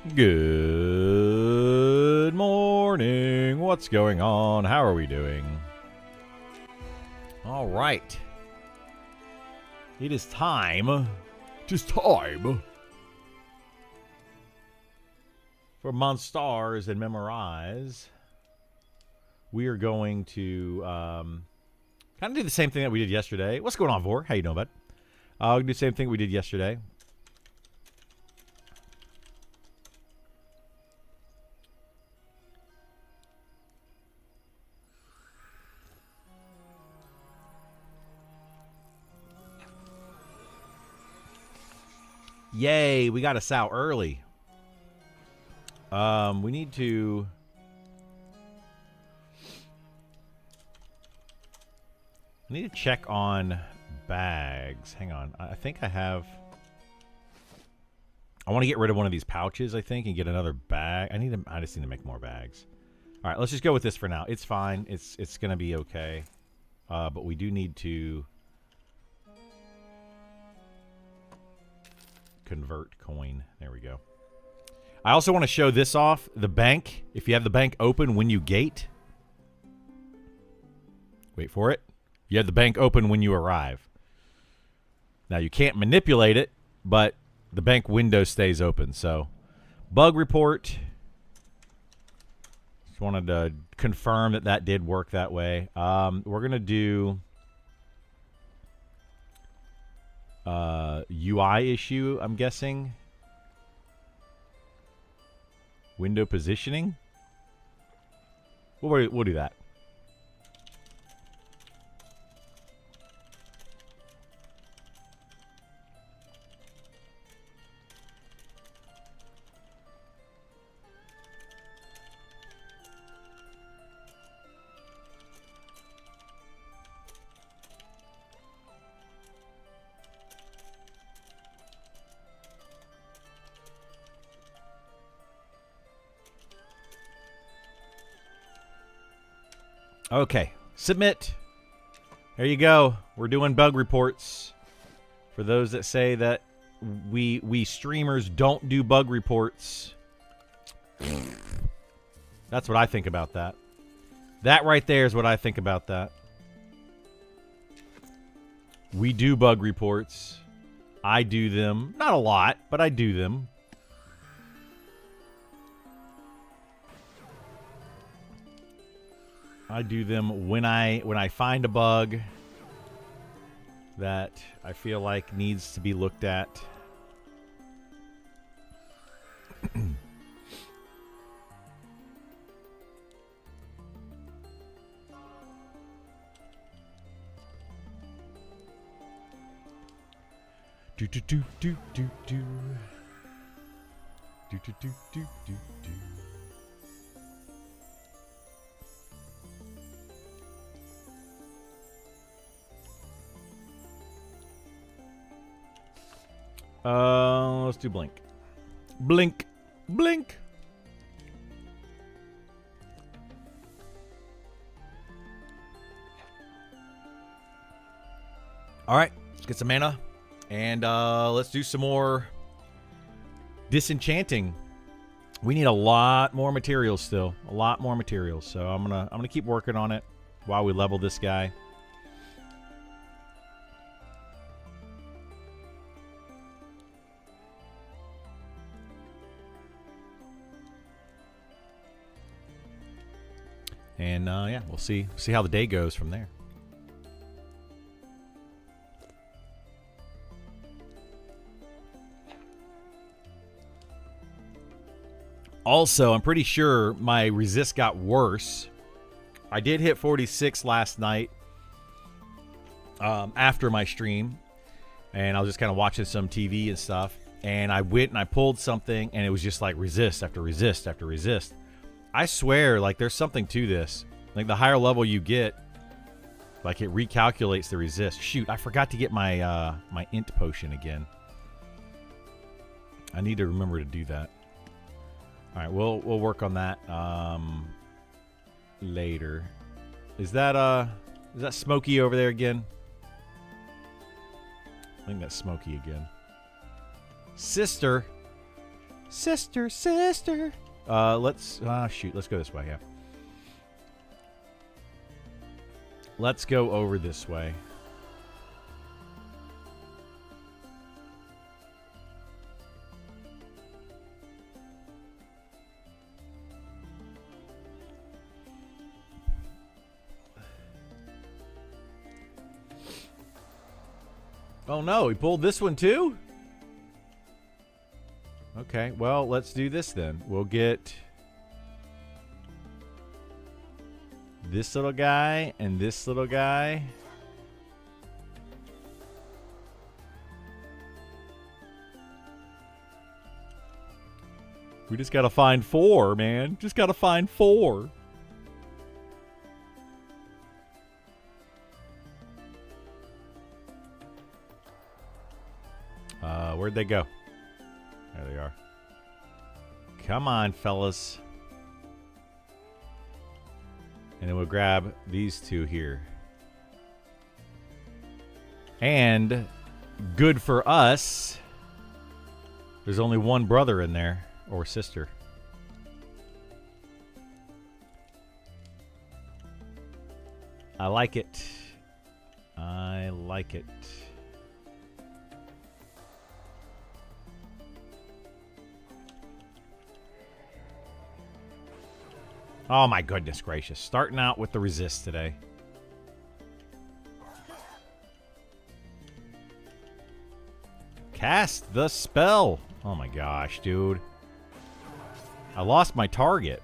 Good morning. What's going on? How are we doing? All right. It is time. It is time for Monstars and Memorize. We are going to kind of do the same thing that we did yesterday. What's going on, Vor? How you doing, bud? We'll do the same thing we did yesterday. Yay, we got us out early. We need to... I need to check on bags. Hang on. I think I have... I want to get rid of one of these pouches, I think, and get another bag. I just need to make more bags. All right, let's just go with this for now. It's fine. It's going to be okay. But we do need to... convert coin. There we go. I also want to show this off. The bank. If you have the bank open when you gate. Wait for it. You have the bank open when you arrive. Now you can't manipulate it, but the bank window stays open. So, bug report. Just wanted to confirm that that did work that way. We're going to do... UI issue, I'm guessing. Window positioning. We'll do that. Okay, submit. There you go. We're doing bug reports. For those that say that we streamers don't do bug reports. That's what I think about that. That right there is what I think about that. We do bug reports. I do them. Not a lot, but I do them. I do them when I find a bug that I feel like needs to be looked at. Do do do do do do. Do do do do do do. Let's do blink. Blink. Blink. All right, let's get some mana. And let's do some more disenchanting. We need a lot more materials still. A lot more materials. So I'm gonna keep working on it while we level this guy. And yeah, we'll see how the day goes from there. Also, I'm pretty sure my resist got worse. I did hit 46 last night after my stream, and I was just kind of watching some TV and stuff. And I went and I pulled something, and it was just like resist after resist after resist. I swear, like, there's something to this. Like, the higher level you get, like, it recalculates the resist. Shoot, I forgot to get my my int potion again. I need to remember to do that. All right, we'll work on that later. Is that Smokey over there again? I think that's Smokey again. Sister, Sister, sister. Let's shoot. Let's go this way. Yeah. Let's go over this way. Oh no, he pulled this one too? Okay, well, let's do this then. We'll get this little guy and this little guy. We just gotta find 4, man. Just gotta find 4. Where'd they go? There they are. Come on, fellas. And then we'll grab these 2 here. And good for us, there's only one brother in there, or sister. I like it. I like it. Oh my goodness gracious. Starting out with the resist today. Cast the spell. Oh my gosh, dude. I lost my target.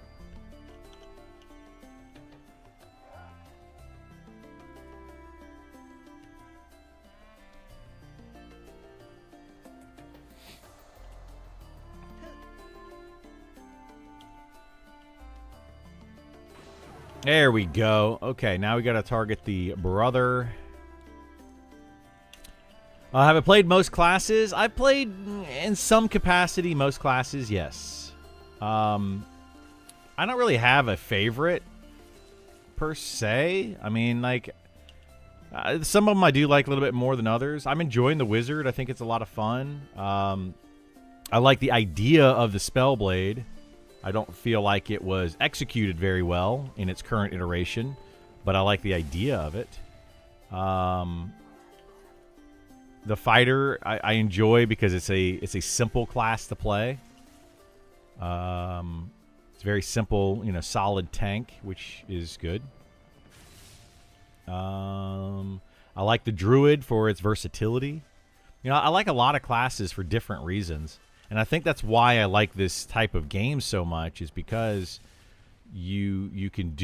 There we go. Okay, now we got to target the brother. Have I played most classes? I've played in some capacity most classes, yes. I don't really have a favorite, per se. I mean, like, some of them I do like a little bit more than others. I'm enjoying the wizard. I think it's a lot of fun. I like the idea of the Spellblade. I don't feel like it was executed very well in its current iteration, but I like the idea of it. The fighter I enjoy because it's a simple class to play. It's very simple, you know, solid tank, which is good. I like the druid for its versatility. You know, I like a lot of classes for different reasons. And I think that's why I like this type of game so much, is because you can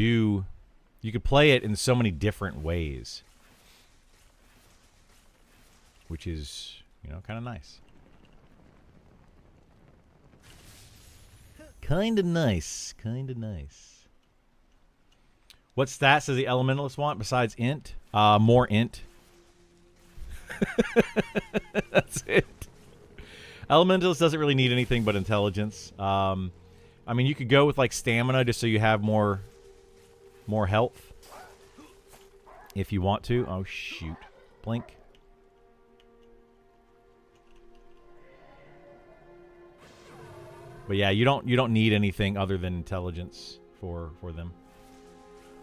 play it in so many different ways, which is, you know, kind of nice. Kind of nice. Kind of nice. What stats does the Elementalist want besides int? More int. That's it. Elementalist doesn't really need anything but intelligence. I mean, you could go with like stamina just so you have more health if you want to. Oh shoot. Blink. But yeah, you don't need anything other than intelligence for them.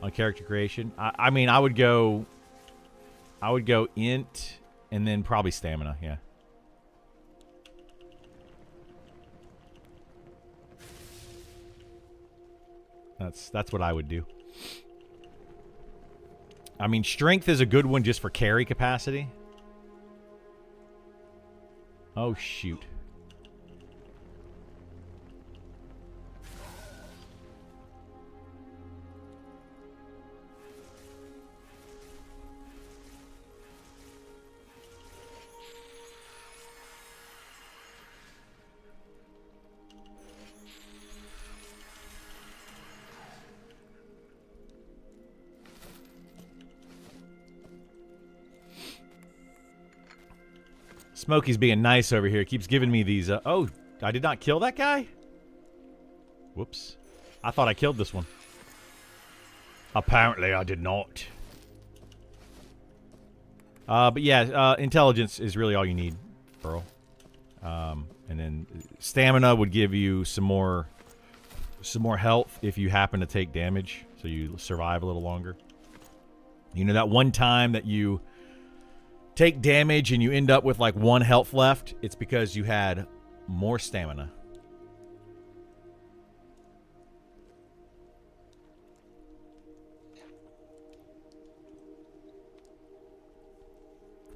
On character creation, I mean, I would go int and then probably stamina. Yeah. That's what I would do. I mean, strength is a good one just for carry capacity. Oh shoot. Smokey's being nice over here. Keeps giving me these. Oh, I did not kill that guy? Whoops. I thought I killed this one. Apparently I did not. But yeah, intelligence is really all you need, Pearl. And And then stamina would give you some more health if you happen to take damage, so you survive a little longer. You know, that one time that you take damage and you end up with like 1 health left, it's because you had more stamina.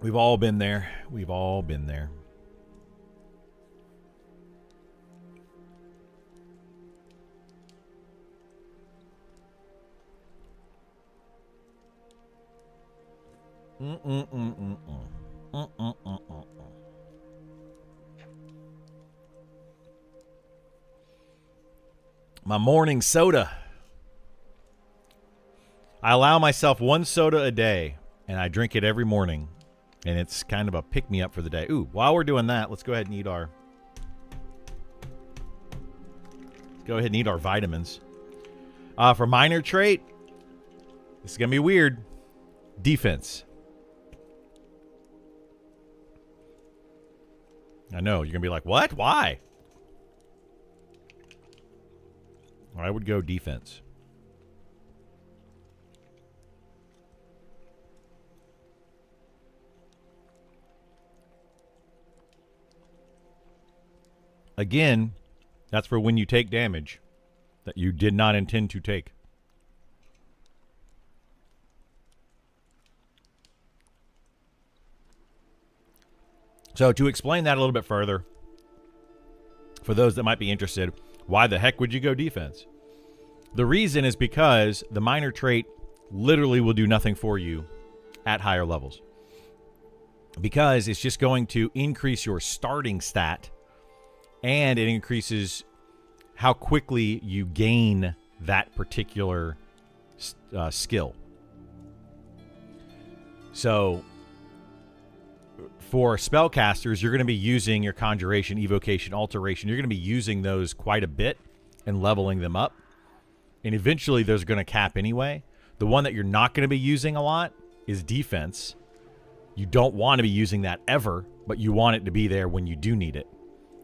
We've all been there. We've all been there. My morning soda. I allow myself 1 soda a day, and I drink it every morning. And it's kind of a pick-me-up for the day. Ooh, while we're doing that, let's go ahead and eat our... Go ahead and eat our vitamins. For minor trait, this is going to be weird. Defense. I know, you're going to be like, what? Why? I would go defense. Again, that's for when you take damage that you did not intend to take. So to explain that a little bit further, for those that might be interested, why the heck would you go defense? The reason is because the minor trait literally will do nothing for you at higher levels. Because it's just going to increase your starting stat, and it increases how quickly you gain that particular skill. So for spellcasters, you're going to be using your conjuration, evocation, alteration. You're going to be using those quite a bit and leveling them up. And eventually those are going to cap anyway. The one that you're not going to be using a lot is defense. You don't want to be using that ever, but you want it to be there when you do need it.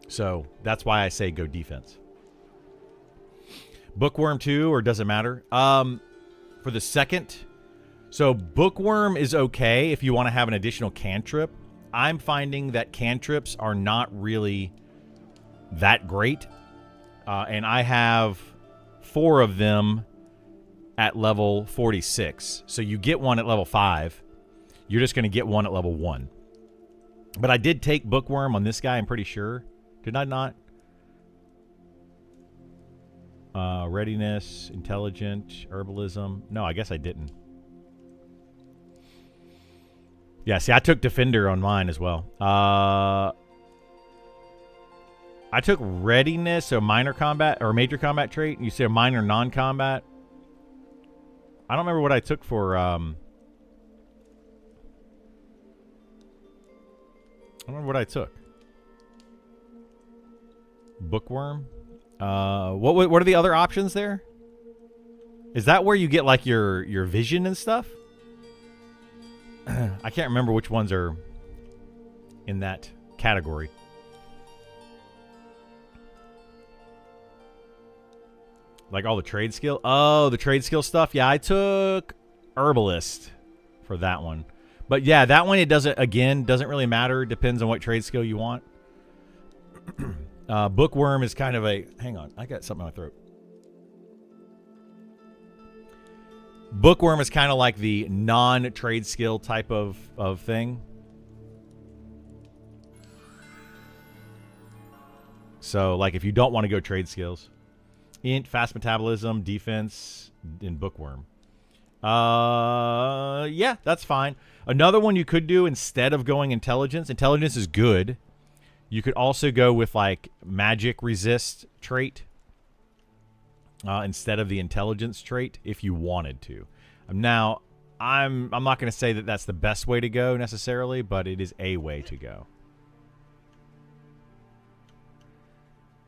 So that's why I say go defense. Bookworm too, or does it matter? For the second, so Bookworm is okay if you want to have an additional cantrip. I'm finding that cantrips are not really that great. And I have 4 of them at level 46. So you get one at level 5. You're just going to get one at level 1. But I did take Bookworm on this guy, I'm pretty sure. Did I not? Readiness, intelligent, herbalism. No, I guess I didn't. Yeah, see, I took Defender on mine as well. I took readiness, so minor combat or major combat trait. You say a minor non-combat. I don't remember what I took for. I don't remember what I took. Bookworm. What are the other options there? Is that where you get like your vision and stuff? I can't remember which ones are in that category. Like all the trade skill? Oh, the trade skill stuff? Yeah, I took Herbalist for that one. But yeah, that one, it doesn't really matter. Depends on what trade skill you want. Bookworm is kind of a... Hang on, I got something in my throat. Bookworm is kind of like the non-trade skill type of thing. So, like, if you don't want to go trade skills. Int, fast metabolism, defense, and Bookworm. Yeah, that's fine. Another one you could do instead of going intelligence. Intelligence is good. You could also go with, like, magic resist trait. Instead of the intelligence trait, if you wanted to. Now, I'm not going to say that that's the best way to go necessarily, but it is a way to go.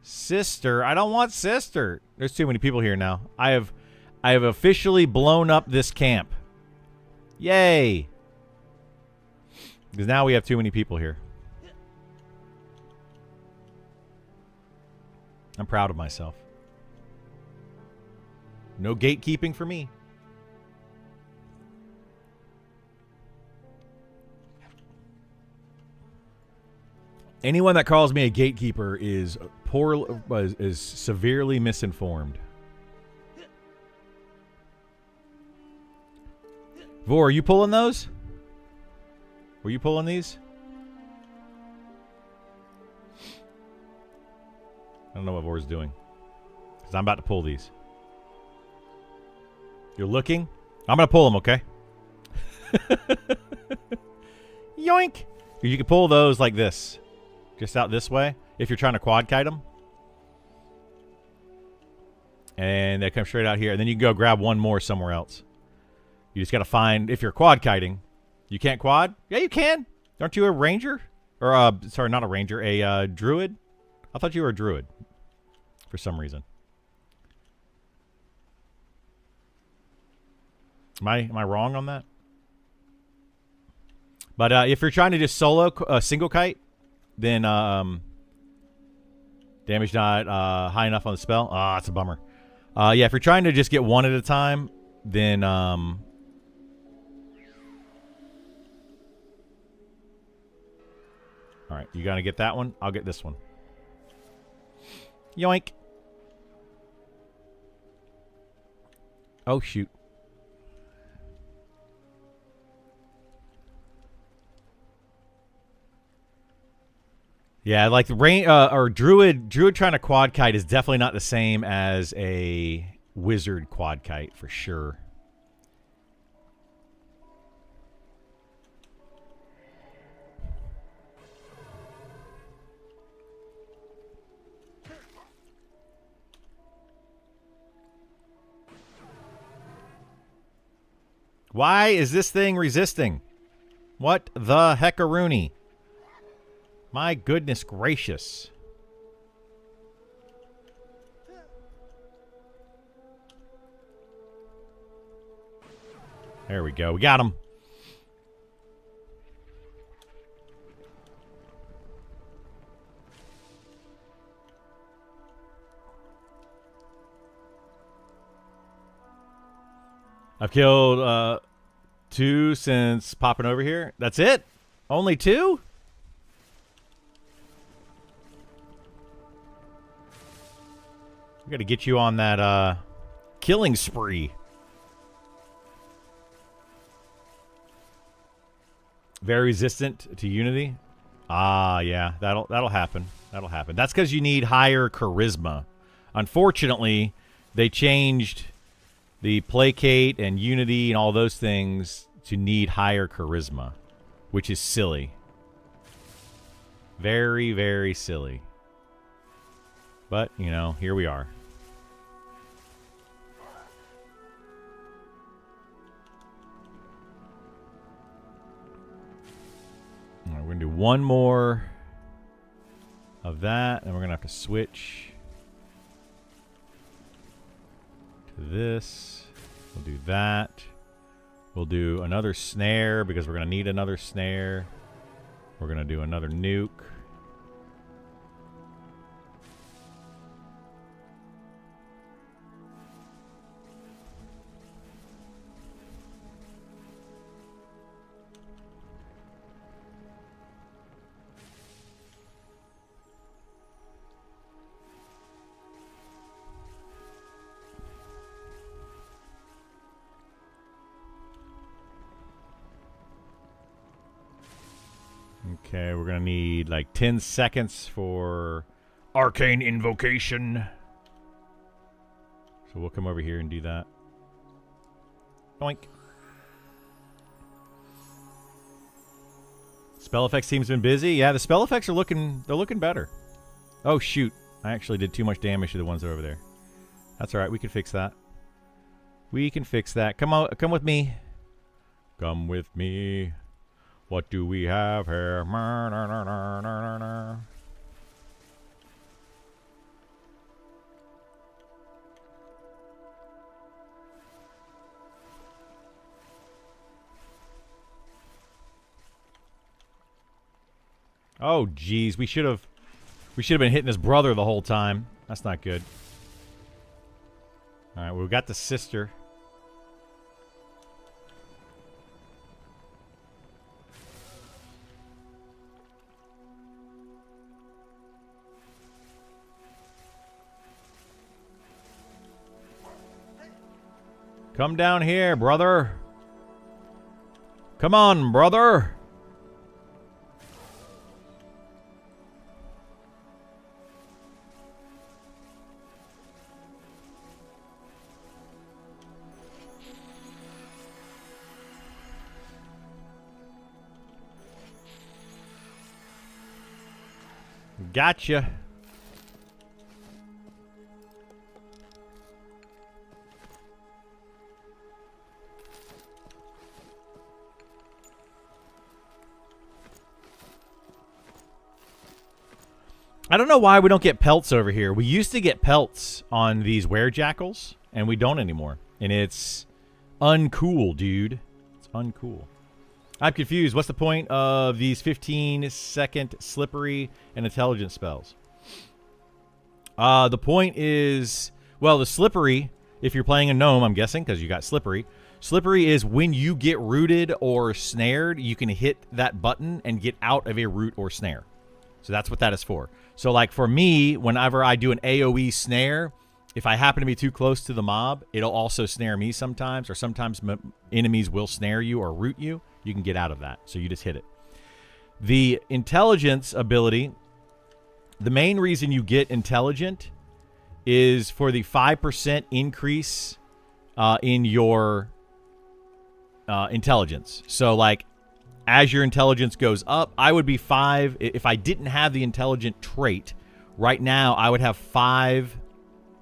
Sister, I don't want sister. There's too many people here now. I have officially blown up this camp. Yay! Because now we have too many people here. I'm proud of myself. No gatekeeping for me. Anyone that calls me a gatekeeper is severely misinformed. Vor, are you pulling those? Were you pulling these? I don't know what Vor's doing. Because I'm about to pull these. You're looking? I'm going to pull them, okay? Yoink! You can pull those like this. Just out this way. If you're trying to quad kite them. And they come straight out here. And then you can go grab one more somewhere else. You just got to find, if you're quad kiting, you can't quad? Yeah, you can. Aren't you a ranger? Or, sorry, not a ranger, a druid? I thought you were a druid for some reason. Am I wrong on that? But if you're trying to just solo a single kite, then damage not high enough on the spell. Ah, it's a bummer. Yeah, if you're trying to just get one at a time, then all right, you gotta get that one. I'll get this one. Yoink. Oh, shoot. Yeah, like the rain or druid trying to quad kite is definitely not the same as a wizard quad kite for sure. Why is this thing resisting? What the heckaroony? My goodness gracious. There we go. We got him. I've killed 2 since popping over here. That's it? Only 2? We gotta get you on that killing spree. Very resistant to Unity. Ah, yeah, that'll happen. That'll happen. That's because you need higher charisma. Unfortunately, they changed the placate and Unity and all those things to need higher charisma, which is silly. Very, very silly. But, you know, here we are. All right, we're going to do one more of that, and we're going to have to switch to this. We'll do that. We'll do another snare because we're going to need another snare. We're going to do another nuke. Okay, we're going to need like 10 seconds for Arcane Invocation. So we'll come over here and do that. Boink. Spell effects team's been busy. Yeah, the spell effects are looking better. Oh shoot. I actually did too much damage to the ones over there. That's all right. We can fix that. We can fix that. Come on, come with me. Come with me. What do we have here? Oh, geez, we should have been hitting his brother the whole time. That's not good. All right, we've got the sister. Come down here, brother. Come on, brother. Gotcha. I don't know why we don't get pelts over here. We used to get pelts on these werejackals, and we don't anymore. And it's uncool, dude. It's uncool. I'm confused. What's the point of these 15-second slippery and intelligence spells? The point is, well, the slippery, if you're playing a gnome, I'm guessing, because you got slippery. Slippery is when you get rooted or snared, you can hit that button and get out of a root or snare. So that's what that is for. So, like, for me, whenever I do an AoE snare, if I happen to be too close to the mob, it'll also snare me sometimes, or sometimes enemies will snare you or root you. You can get out of that. So you just hit it. The intelligence ability, the main reason you get intelligent is for the 5% increase in your intelligence. So, like, as your intelligence goes up, I would be 5. If I didn't have the intelligent trait, right now I would have 5,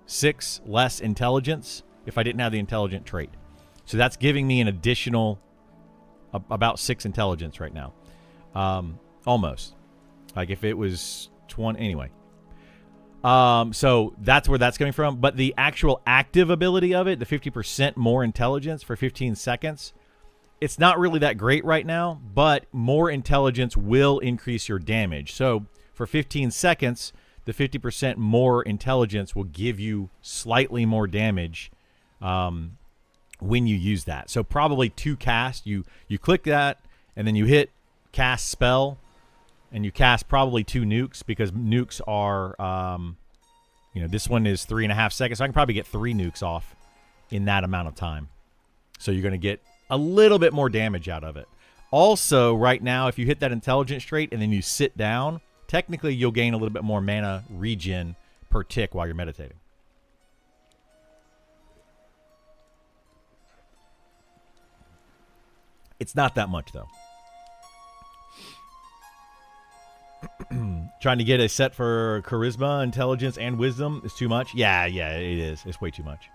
6 less intelligence if I didn't have the intelligent trait. So that's giving me an additional about 6 intelligence right now. Almost. Like if it was 20. Anyway. So that's where that's coming from. But the actual active ability of it, the 50% more intelligence for 15 seconds, it's not really that great right now, but more intelligence will increase your damage. So for 15 seconds, the 50% more intelligence will give you slightly more damage when you use that. So probably 2 cast. You click that, and then you hit cast spell, and you cast probably 2 nukes, because nukes are, this one is 3.5 seconds. So I can probably get 3 nukes off in that amount of time. So you're going to get a little bit more damage out of it. Also, right now, if you hit that intelligence trait and then you sit down, technically you'll gain a little bit more mana regen per tick while you're meditating. It's not that much, though. Trying to get a set for charisma, intelligence, and wisdom is too much? Yeah, it is. It's way too much.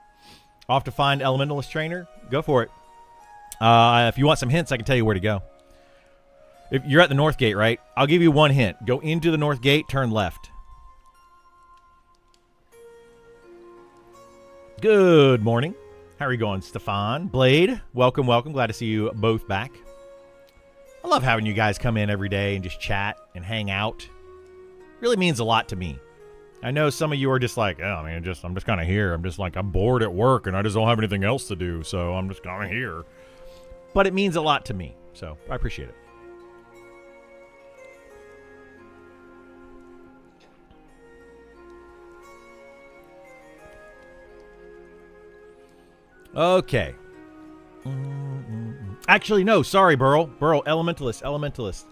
Off to find Elementalist Trainer? Go for it. If you want some hints, I can tell you where to go. If you're at the north gate, right? I'll give you one hint. Go into the north gate, turn left. Good morning. How are you going, Stefan? Blade, welcome, welcome. Glad to see you both back. I love having you guys come in every day and just chat and hang out. It really means a lot to me. I know some of you are just like, oh, man, I'm just kind of here. I'm bored at work and I just don't have anything else to do, so I'm just kind of here. But it means a lot to me, so I appreciate it. Okay. Actually, no, sorry, Burl. Elementalist.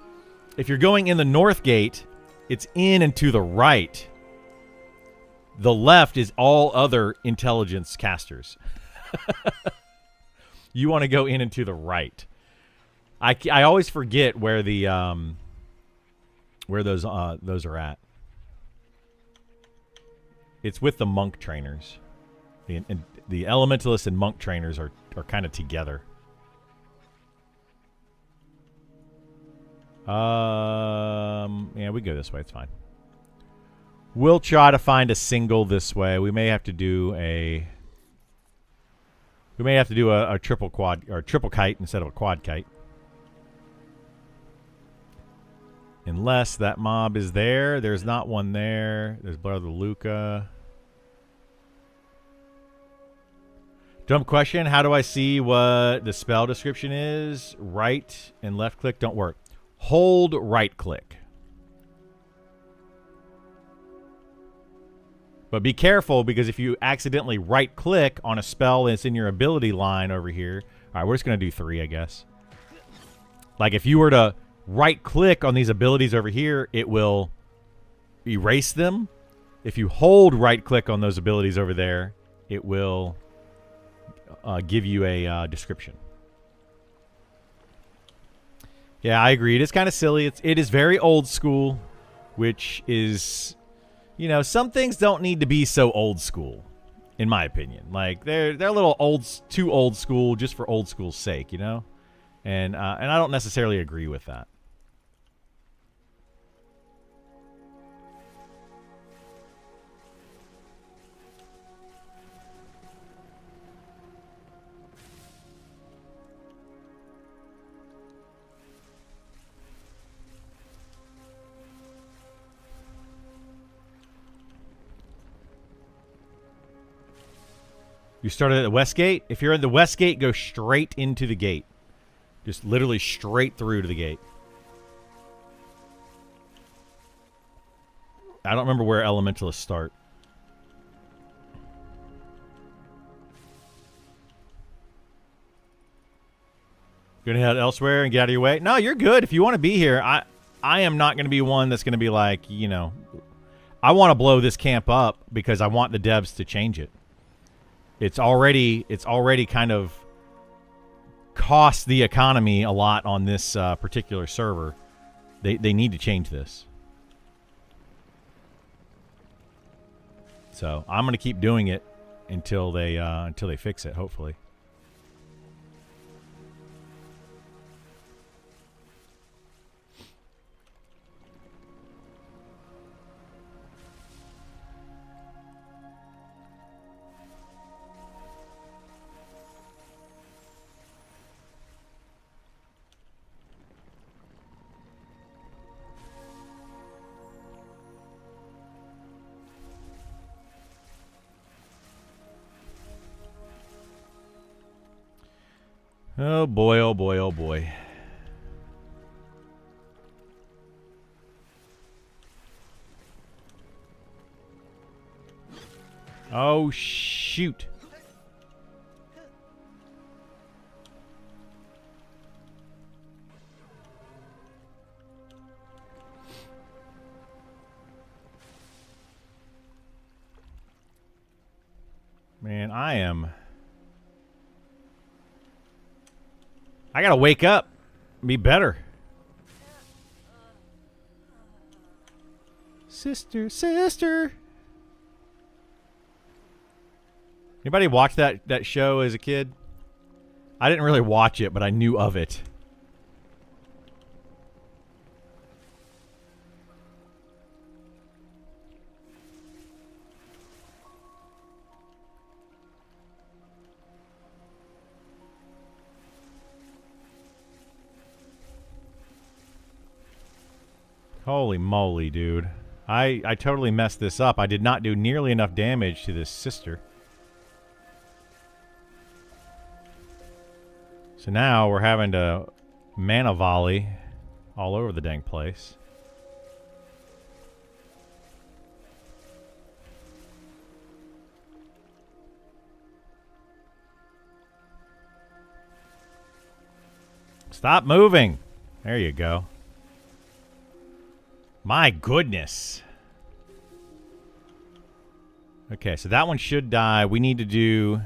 If you're going in the north gate, it's in and to the right. The left is all other intelligence casters. You want to go in and to the right. I always forget where the where those are at. It's with the monk trainers. The elementalists and monk trainers are kind of together. Yeah, we go this way. It's fine. We'll try to find a single this way. We may have to do a triple quad or triple kite instead of a quad kite. Unless that mob is there. There's not one there. There's Brother Luca. Dumb question. How do I see what the spell description is? Right and left click don't work. Hold right click. But be careful, because if you accidentally right click on a spell that's in your ability line over here. All right, we're just going to do 3, I guess. Like if you were to right click on these abilities over here, it will erase them. If you hold right click on those abilities over there, it will give you a description. Yeah, I agree. It is kind of silly. It is very old school, which is, you know, some things don't need to be so old school, in my opinion. Like they're a little too old school just for old school's sake, you know. And I don't necessarily agree with that. You started at the west gate? If you're in the west gate, go straight into the gate. Just literally straight through to the gate. I don't remember where elementalists start. Gonna head elsewhere and get out of your way? No, you're good. If you want to be here, I am not going to be one that's going to be like, you know, I want to blow this camp up because I want the devs to change it. It's already kind of cost the economy a lot on this particular server. They need to change this. So I'm going to keep doing it until they fix it, hopefully. Oh boy, oh boy, oh boy. Oh shoot. Man, I gotta wake up. Be better. Sister, sister. Anybody watch that show as a kid? I didn't really watch it, but I knew of it. Holy moly, dude. I totally messed this up. I did not do nearly enough damage to this sister. So now we're having to mana volley all over the dang place. Stop moving. There you go. My goodness. Okay, so that one should die. We need to do...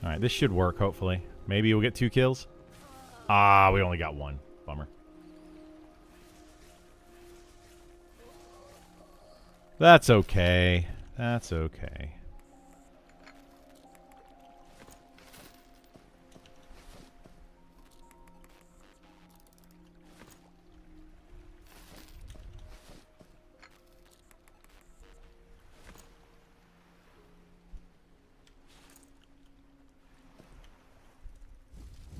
Alright, this should work, hopefully. Maybe we'll get 2 kills. Ah, we only got 1. Bummer. That's okay. That's okay.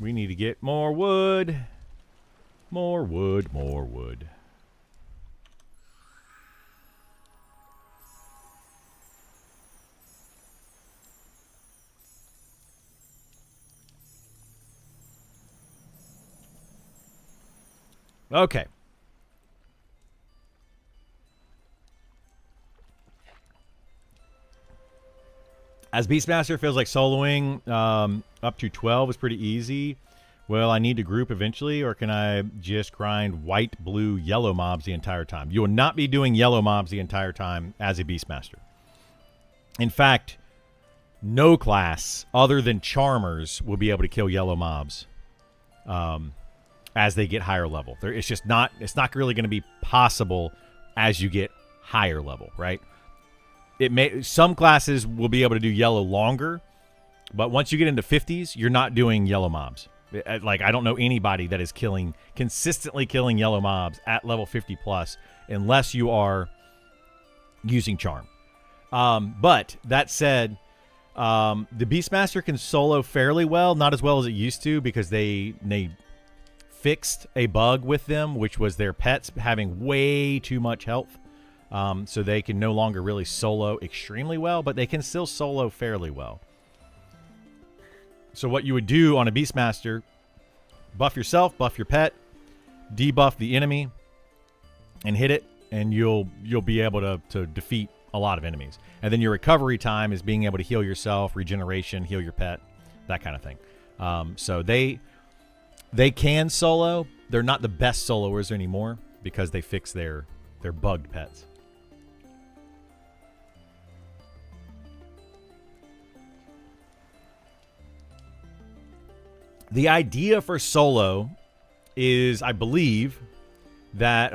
We need to get more wood. More wood, more wood. Okay. As Beastmaster, feels like soloing up to 12 is pretty easy. Well, I need to group eventually, or can I just grind white, blue, yellow mobs the entire time? You will not be doing yellow mobs the entire time as a Beastmaster. In fact, no class other than Charmers will be able to kill yellow mobs as they get higher level. It's not really going to be possible as you get higher level, right? Some classes will be able to do yellow longer, but once you get into 50s, you're not doing yellow mobs. Like, I don't know anybody that is consistently killing yellow mobs at level 50 plus unless you are using Charm. But that said, the Beastmaster can solo fairly well, not as well as it used to, because they fixed a bug with them, which was their pets having way too much health. So they can no longer really solo extremely well, but they can still solo fairly well. So what you would do on a Beastmaster, buff yourself, buff your pet, debuff the enemy, and hit it, and you'll be able to defeat a lot of enemies. And then your recovery time is being able to heal yourself, regeneration, heal your pet, that kind of thing. So they can solo. They're not the best soloers anymore because they fix their bugged pets. The idea for solo is, I believe, that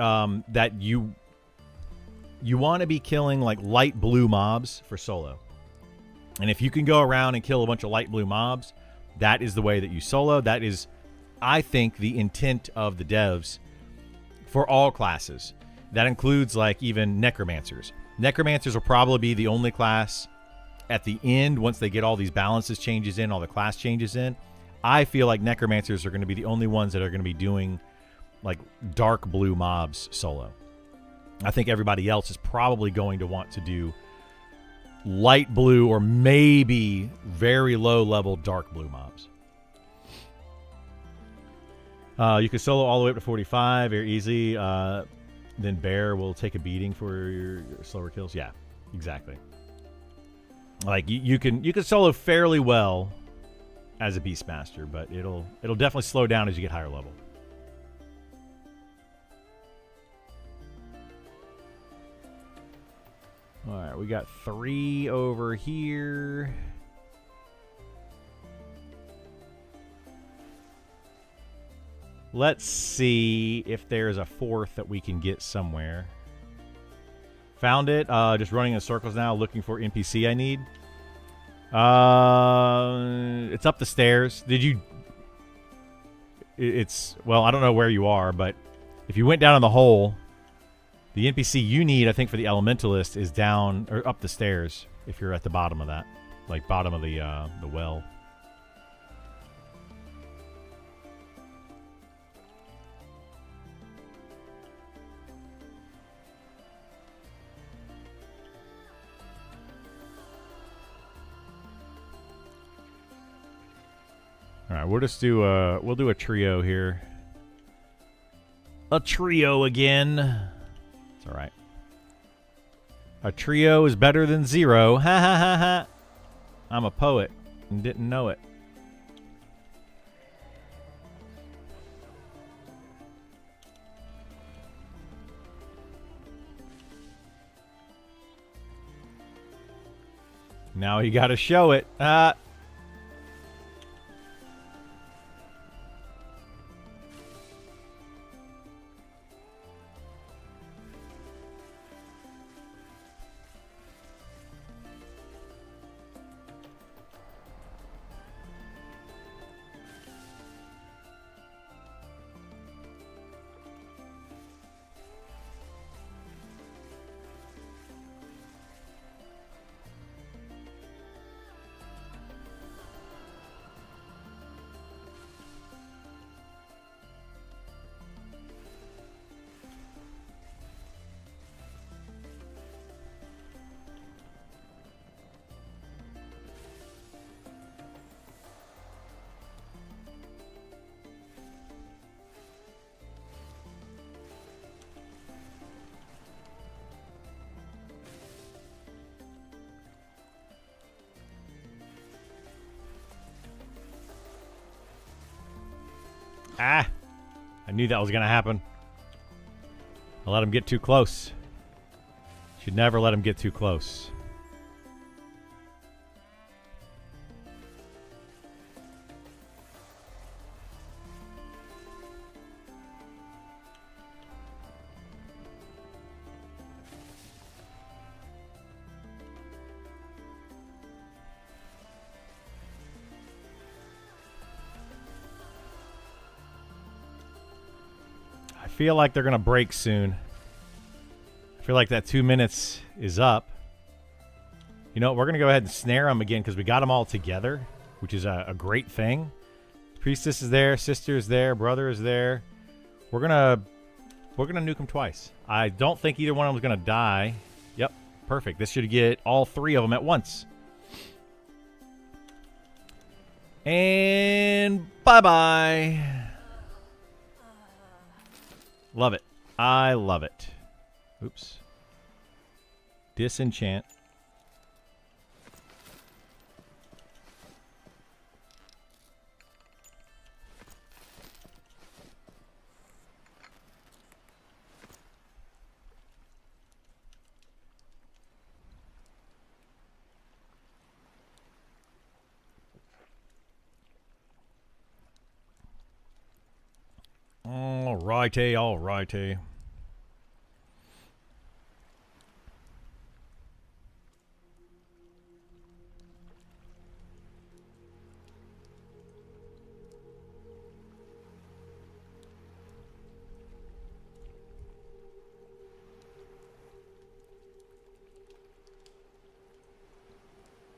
that you want to be killing like light blue mobs for solo. And if you can go around and kill a bunch of light blue mobs, that is the way that you solo. That is, I think, the intent of the devs for all classes. That includes like even necromancers. Necromancers will probably be the only class at the end, once they get all these balances changes in, all the class changes in. I feel like necromancers are going to be the only ones that are going to be doing like dark blue mobs solo. I think everybody else is probably going to want to do light blue or maybe very low level dark blue mobs. You can solo all the way up to 45, very easy. Then Bear will take a beating for your slower kills. Yeah, exactly. Like you can solo fairly well as a Beastmaster, but it'll definitely slow down as you get higher level. All right, we got 3 over here. Let's see if there's a 4th that we can get somewhere. Found it. Just running in circles now, looking for NPC I need. It's up the stairs. Well, I don't know where you are, but if you went down in the hole, the NPC you need, I think, for the Elementalist is down or up the stairs. If you're at the bottom of that, like bottom of the well. All right, we'll just do a trio here. A trio again. It's all right. A trio is better than 0. Ha ha ha ha. I'm a poet and didn't know it. Now you got to show it. Ah! I knew that was going to happen. I let him get too close. Should never let him get too close. I feel like they're going to break soon. I feel like that 2 minutes is up. You know, we're going to go ahead and snare them again because we got them all together, which is a great thing. Priestess is there, sister is there, brother is there. We're gonna nuke them twice. I don't think either one of them is going to die. Yep, perfect. This should get all three of them at once. And bye-bye. Love it. I love it. Oops. Disenchant. All righty, all righty.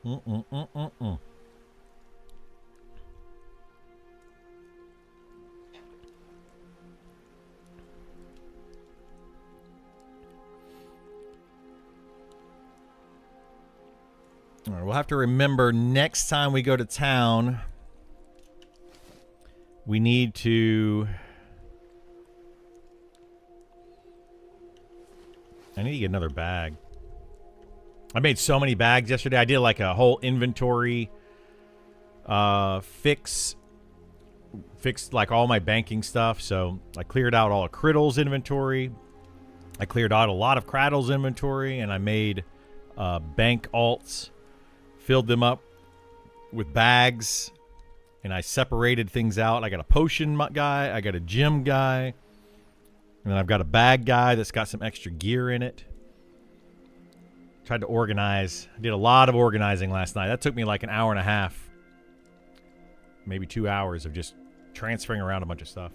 Mm-mm-mm-mm-mm. All right, we'll have to remember next time we go to town, we need to... I need to get another bag. I made so many bags yesterday. I did like a whole inventory fixed like all my banking stuff. So I cleared out all of Criddle's inventory. I cleared out a lot of Craddle's inventory, and I made bank alts, filled them up with bags, and I separated things out. I got a potion guy, I got a gym guy, and then I've got a bag guy that's got some extra gear in it. Tried to organize. I did a lot of organizing last night. That took me like an hour and a half, maybe 2 hours of just transferring around a bunch of stuff.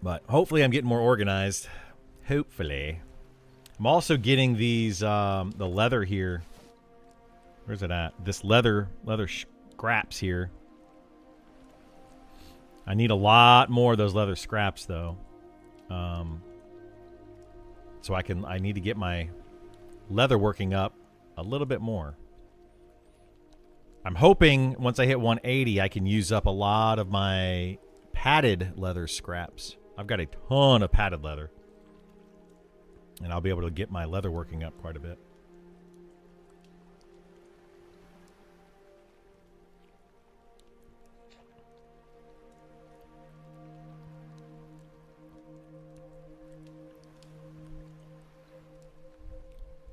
But hopefully I'm getting more organized. Hopefully. I'm also getting these, the leather here. Where's it at? This leather scraps here. I need a lot more of those leather scraps, though. So I need to get my leather working up a little bit more. I'm hoping once I hit 180, I can use up a lot of my padded leather scraps. I've got a ton of padded leather. And I'll be able to get my leather working up quite a bit.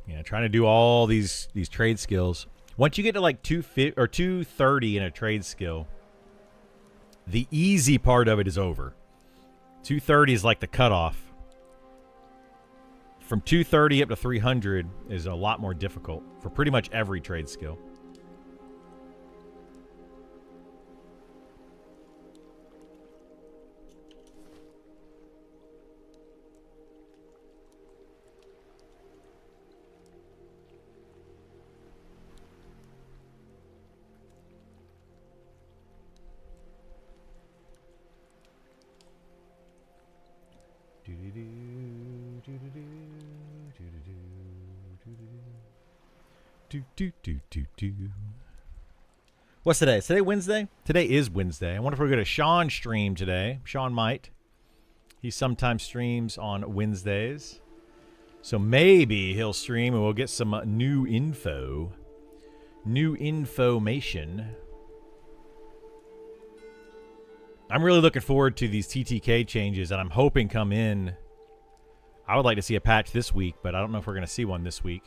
Yeah, trying to do all these trade skills. Once you get to like 250 or 230 in a trade skill, the easy part of it is over. 230 is like the cutoff. From 230 up to 300 is a lot more difficult for pretty much every trade skill. What's today? Is today Wednesday? Today is Wednesday. I wonder if we're going to Sean stream today. Sean might. He sometimes streams on Wednesdays. So maybe he'll stream and we'll get some new info. New information. I'm really looking forward to these TTK changes, and I'm hoping come in. I would like to see a patch this week, but I don't know if we're going to see one this week.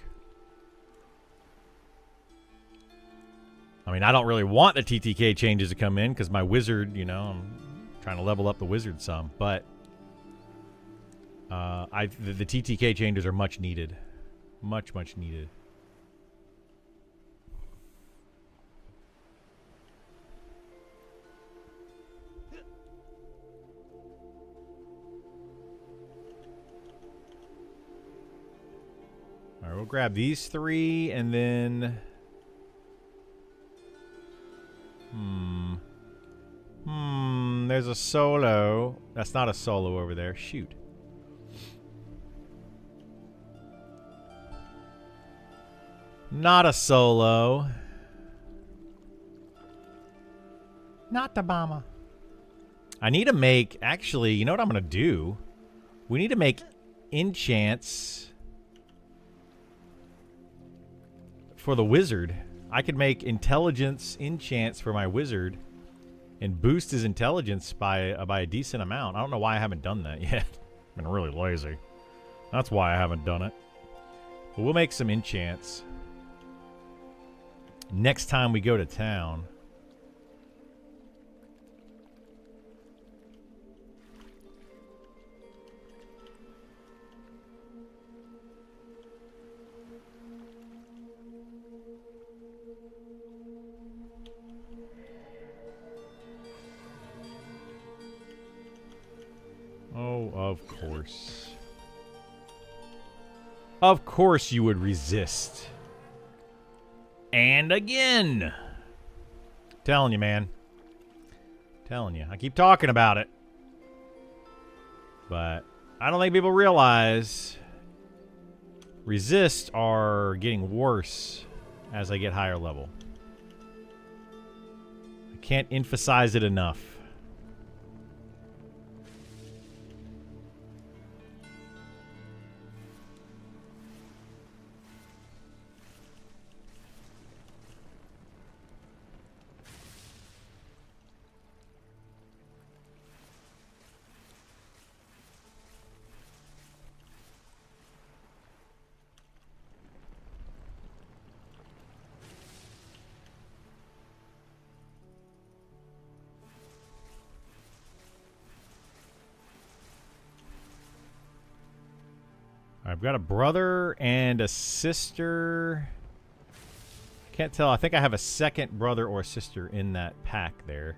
I mean, I don't really want the TTK changes to come in because my wizard, you know, I'm trying to level up the wizard some, but the TTK changes are much needed. Much needed. All right, we'll grab these 3 and then... there's a solo. That's not a solo over there. Shoot. Not a solo. Not the bomber. I need to make... Actually, you know what I'm going to do? We need to make enchants for the wizard. I could make intelligence enchants for my wizard and boost his intelligence by a decent amount. I don't know why I haven't done that yet. I've been really lazy. That's why I haven't done it. But we'll make some enchants next time we go to town. Oh, of course. Of course you would resist. And again. Telling you, man. Telling you. I keep talking about it. But I don't think people realize resists are getting worse as I get higher level. I can't emphasize it enough. I've got a brother and a sister. I can't tell. I think I have a second brother or sister in that pack there.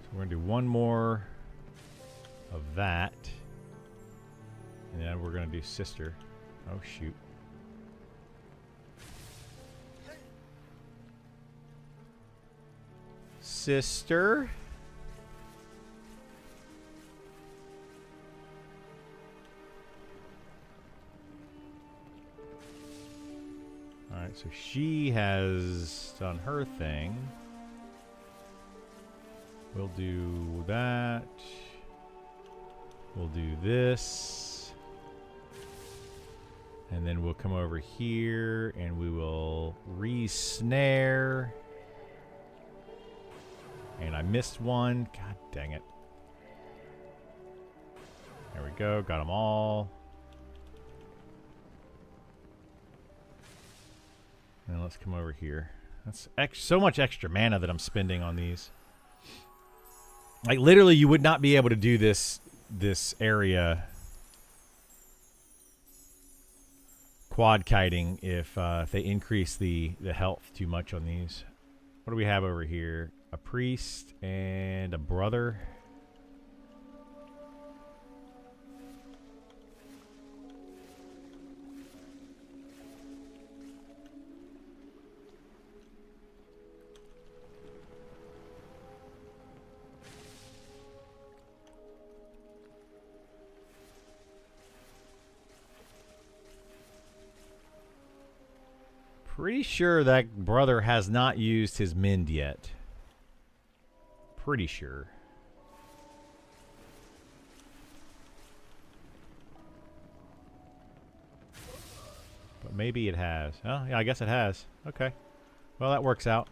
So we're going to do one more of that. And then we're going to do sister. Oh, shoot. Sister. Alright, so she has done her thing. We'll do that. We'll do this. And then we'll come over here and we will re-snare. And I missed one. God dang it. There we go. Got them all. And let's come over here. That's so much extra mana that I'm spending on these. Like, literally, you would not be able to do this area quad kiting if they increase the health too much on these. What do we have over here? A priest and a brother. Pretty sure that brother has not used his mend yet. pretty sure. But maybe it has. Oh, yeah, I guess it has. Okay. Well, that works out.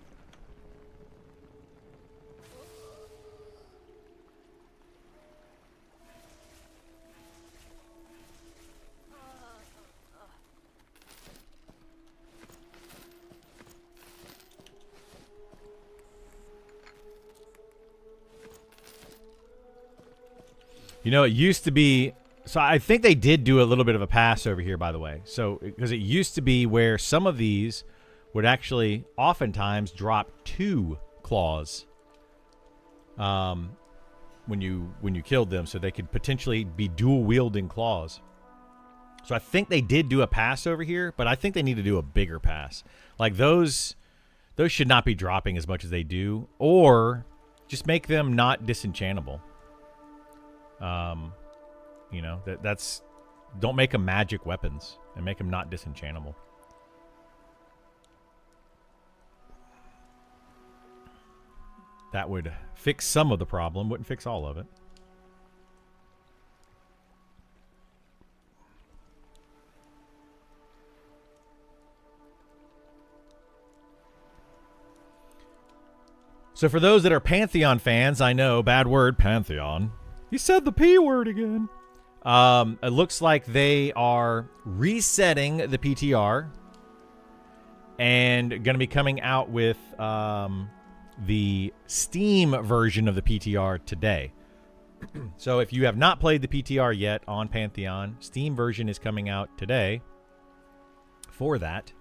You know, it used to be... So I think they did do a little bit of a pass over here, by the way. So, because it used to be where some of these would actually oftentimes drop 2 claws when you killed them, so they could potentially be dual wielding claws. So I think they did do a pass over here, but I think they need to do a bigger pass. Like those should not be dropping as much as they do, or just make them not disenchantable. You know, that's don't make them magic weapons and make them not disenchantable. That would fix some of the problem, wouldn't fix all of it. So for those that are Pantheon fans, I know, bad word, Pantheon. He said the P word again. It looks like they are resetting the PTR and going to be coming out with the Steam version of the PTR today. So if you have not played the PTR yet on Pantheon, Steam version is coming out today for that.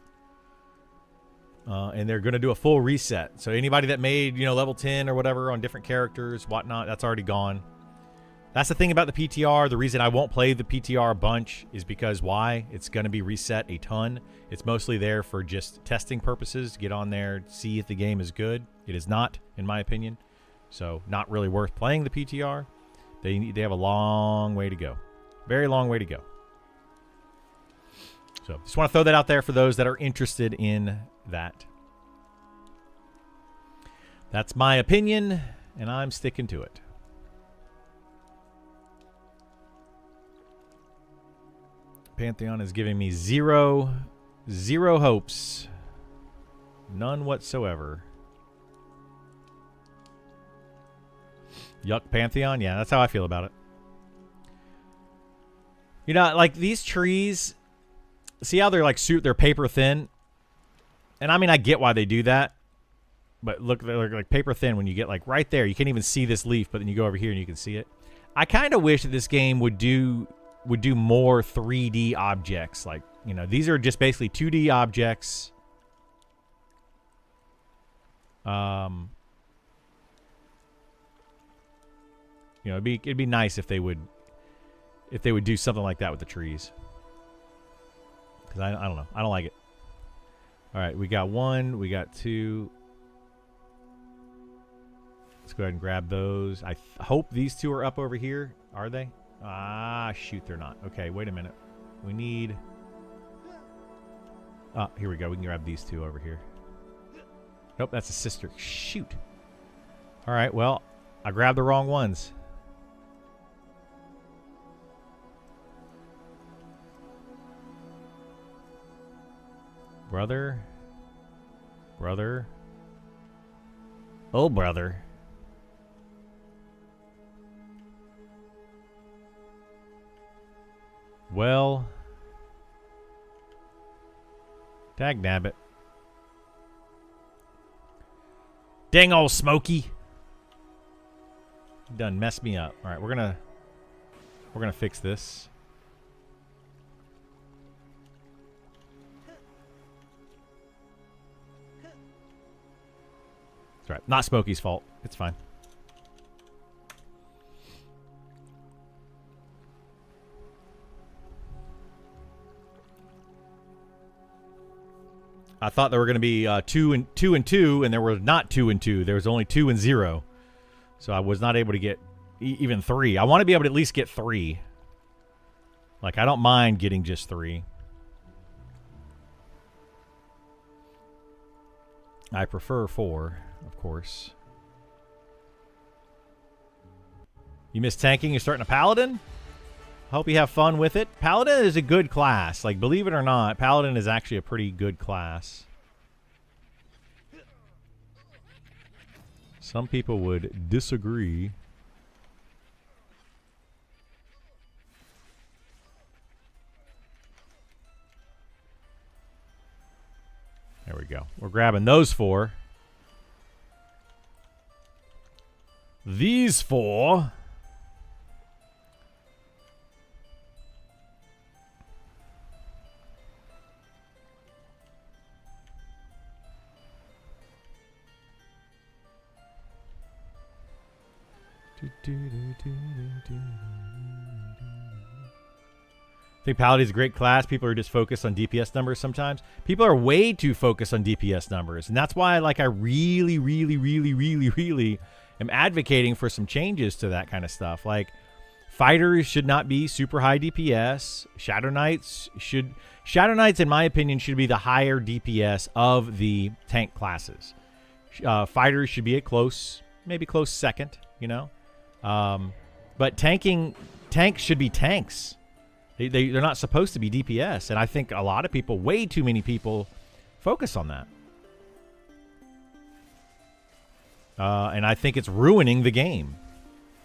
And they're going to do a full reset. So anybody that made, you know, level 10 or whatever on different characters, whatnot, that's already gone. That's the thing about the PTR. The reason I won't play the PTR a bunch is because why? It's going to be reset a ton. It's mostly there for just testing purposes. Get on there, see if the game is good. It is not, in my opinion. So not really worth playing the PTR. They have a long way to go. Very long way to go. So just want to throw that out there for those that are interested in that. That's my opinion, and I'm sticking to it. Pantheon is giving me zero hopes. None whatsoever. Yuck, Pantheon? Yeah, that's how I feel about it. You know, like these trees, see how they're like they're paper thin? And I mean, I get why they do that. But look, they're like paper thin when you get like right there. You can't even see this leaf, but then you go over here and you can see it. I kind of wish that this game would do more 3D objects. Like, you know, these are just basically 2D objects. You know, it'd be nice if they would do something like that with the trees. Because I don't know. I don't like it. All right, we got 1. We got 2. Let's go ahead and grab those. I hope these 2 are up over here. Are they? Ah, shoot, they're not. Okay, wait a minute. We need... Oh, here we go. We can grab these 2 over here. Nope, that's a sister. Shoot. All right, well, I grabbed the wrong ones. Brother. Oh, brother. Well. Dagnabbit. Dang old Smokey. You done messed me up. Alright, we're gonna fix this. That's right. Not Smokey's fault. It's fine. I thought there were going to be 2 and 2, and there were not 2 and 2. There was only 2 and 0. So I was not able to get even 3. I want to be able to at least get 3. Like, I don't mind getting just 3. I prefer 4, of course. You miss tanking, you're starting a Paladin? Hope you have fun with it. Paladin is a good class. Like, believe it or not, Paladin is actually a pretty good class. Some people would disagree. There we go. We're grabbing those 4. These 4. I think Paladin's a great class. People are just focused on DPS numbers sometimes. People are way too focused on DPS numbers. And that's why I really am advocating for some changes to that kind of stuff. Like, fighters should not be super high DPS. Shadow Knights, in my opinion, should be the higher DPS of the tank classes. Fighters should be a close, maybe close second, you know. But tanks should be tanks. They're not supposed to be DPS, and I think a lot of people, way too many people, focus on that. And I think it's ruining the game.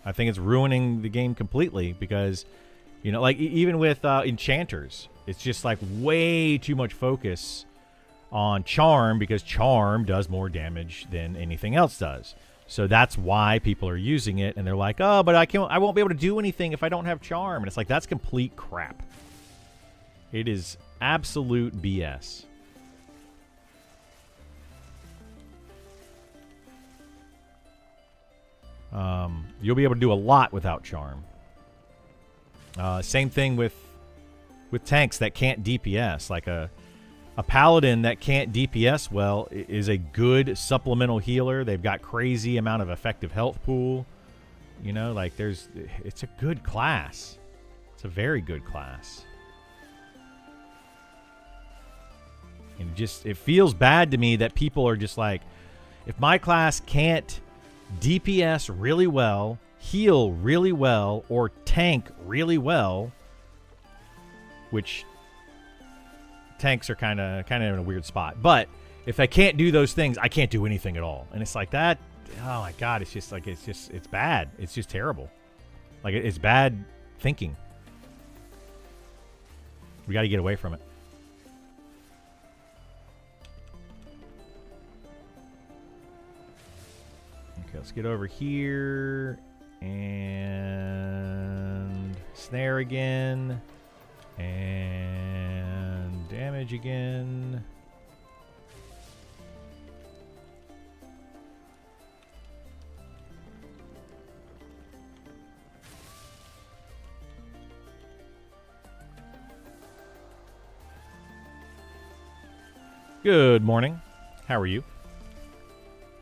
I think it's ruining the game completely because, you know, like even with enchanters, it's just like way too much focus on charm because charm does more damage than anything else does. So that's why people are using it, and they're like, "Oh, but I won't be able to do anything if I don't have charm." And it's like, that's complete crap. It is absolute BS. You'll be able to do a lot without charm. Same thing with tanks that can't DPS. Like a paladin that can't DPS well is a good supplemental healer. They've got crazy amount of effective health pool. You know, like it's a good class. It's a very good class. And it feels bad to me that people are just like, if my class can't DPS really well, heal really well, or tank really well, which tanks are kind of in a weird spot. But if I can't do those things, I can't do anything at all. And it's like that. Oh my God. It's just like, it's bad. It's just terrible. Like it's bad thinking. We got to get away from it. Okay, let's get over here and snare again. And damage again. Good morning. How are you?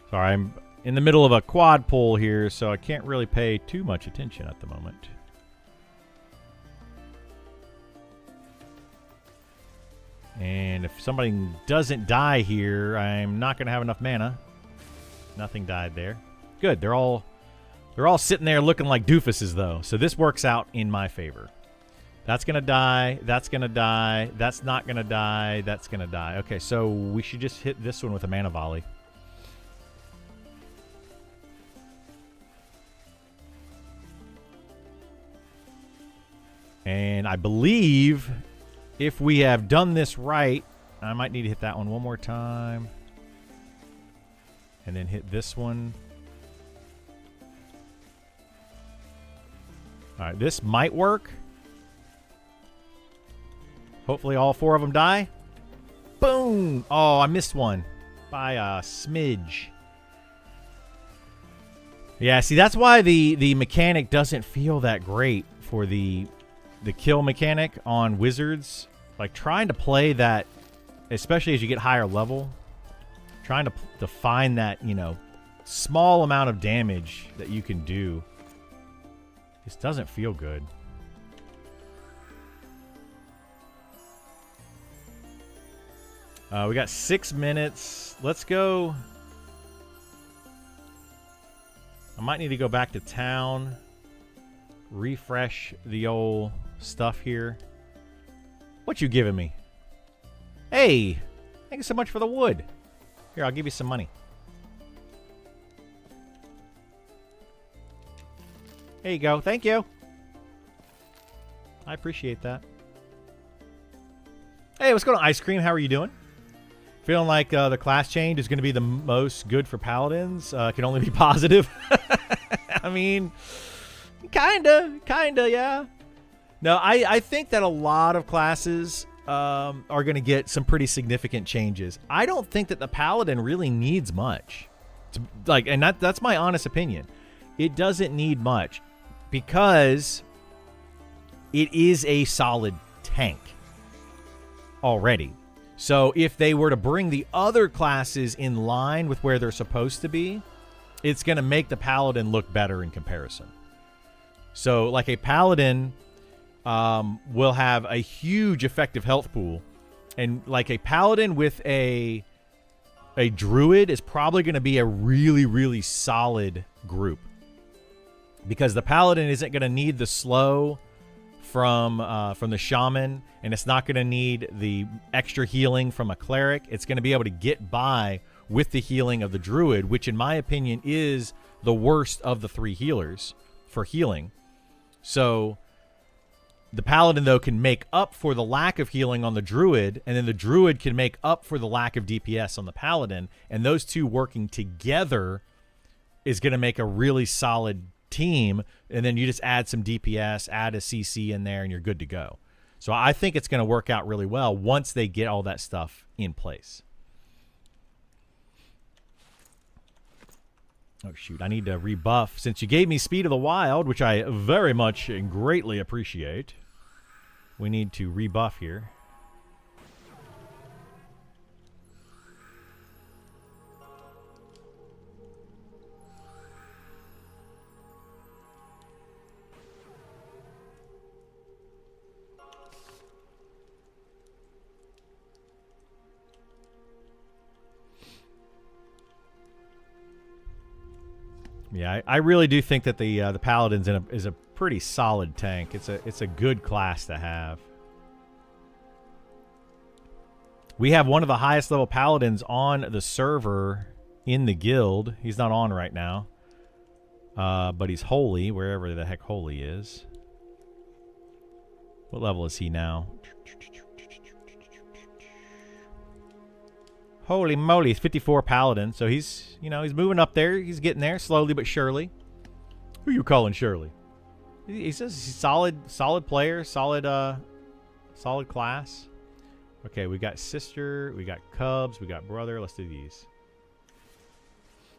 Sorry, I'm in the middle of a quad pull here, so I can't really pay too much attention at the moment. And if somebody doesn't die here, I'm not going to have enough mana. Nothing died there. Good. They're all sitting there looking like doofuses, though. So this works out in my favor. That's going to die. That's going to die. That's not going to die. That's going to die. Okay, so we should just hit this one with a mana volley. And I believe if we have done this right, I might need to hit that one more time. And then hit this one. All right, this might work. Hopefully all 4 of them die. Boom! Oh, I missed one by a smidge. Yeah, see, that's why the mechanic doesn't feel that great for the kill mechanic on wizards. Like, trying to play that, especially as you get higher level, trying to find that, you know, small amount of damage that you can do just doesn't feel good. We got 6 minutes. Let's go. I might need to go back to town. refresh the old stuff here. What you giving me? Hey, thank you so much for the wood. Here, I'll give you some money. There you go. Thank you. I appreciate that. Hey, what's going on, Ice Cream? How are you doing? Feeling like the class change is going to be the most good for paladins. Can only be positive. I mean, kinda, yeah. No, I think that a lot of classes are going to get some pretty significant changes. I don't think that the paladin really needs much. And that's my honest opinion. It doesn't need much because it is a solid tank already. So if they were to bring the other classes in line with where they're supposed to be, it's going to make the paladin look better in comparison. So like a paladin will have a huge effective health pool, and like a paladin with a druid is probably going to be a really, really solid group, because the paladin isn't going to need the slow from the shaman, and it's not going to need the extra healing from a cleric. It's going to be able to get by with the healing of the druid, which in my opinion is the worst of the three healers for healing. So the paladin, though, can make up for the lack of healing on the druid, and then the druid can make up for the lack of DPS on the paladin, and those two working together is going to make a really solid team. And then you just add some DPS, add a CC in there, and you're good to go. So I think it's going to work out really well once they get all that stuff in place. Oh, shoot. I need to rebuff. Since you gave me Speed of the Wild, which I very much and greatly appreciate, we need to rebuff here. Yeah, I really do think that the paladin's is a pretty solid tank. It's a good class to have. We have one of the highest level paladins on the server in the guild. He's not on right now, but he's holy, wherever the heck holy is. What level is he now? Holy moly, he's 54 paladin, so he's moving up there. He's getting there slowly but surely. Who you calling Shirley? He says he's solid player, solid class. Okay, we got sister, we got cubs, we got brother. Let's do these.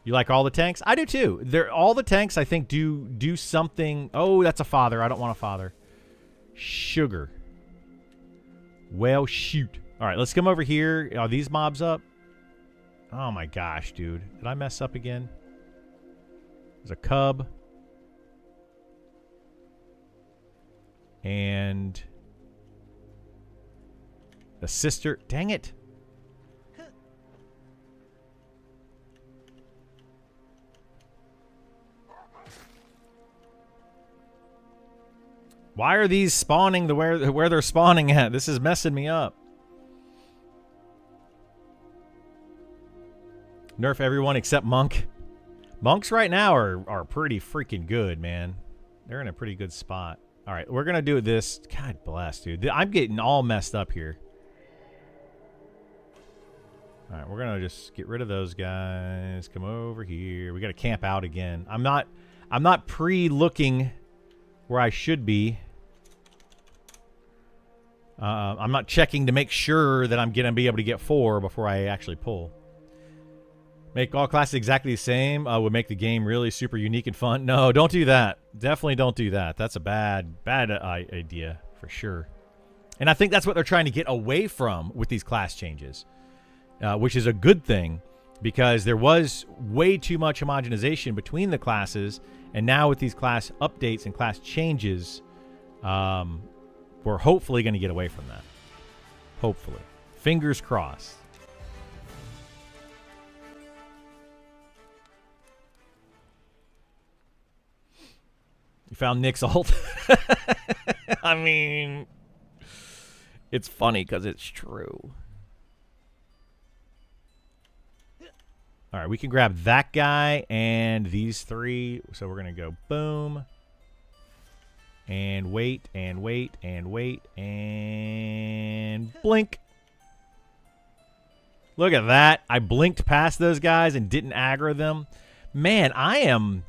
You like all the tanks? I do too. All the tanks I think do something. Oh, that's a father. I don't want a father. Sugar. Well, shoot. All right, let's come over here. Are these mobs up? Oh my gosh, dude. Did I mess up again? There's a cub. And the sister. Dang it. Why are these spawning where they're spawning at? This is messing me up. Nerf everyone except Monk. Monks right now are pretty freaking good, man. They're in a pretty good spot. All right, we're going to do this. God bless, dude. I'm getting all messed up here. All right, we're going to just get rid of those guys. Come over here. We got to camp out again. I'm not pre-looking where I should be. I'm not checking to make sure that I'm going to be able to get 4 before I actually pull. Make all classes exactly the same would make the game really super unique and fun. No, don't do that. Definitely don't do that. That's a bad idea for sure. And I think that's what they're trying to get away from with these class changes, which is a good thing, because there was way too much homogenization between the classes, and now with these class updates and class changes, we're hopefully going to get away from that. Hopefully. Fingers crossed. You found Nick's ult? I mean, it's funny because it's true. All right, we can grab that guy and these three. So we're going to go boom. And wait, and wait, and wait, and blink. Look at that. I blinked past those guys and didn't aggro them. Man, I am...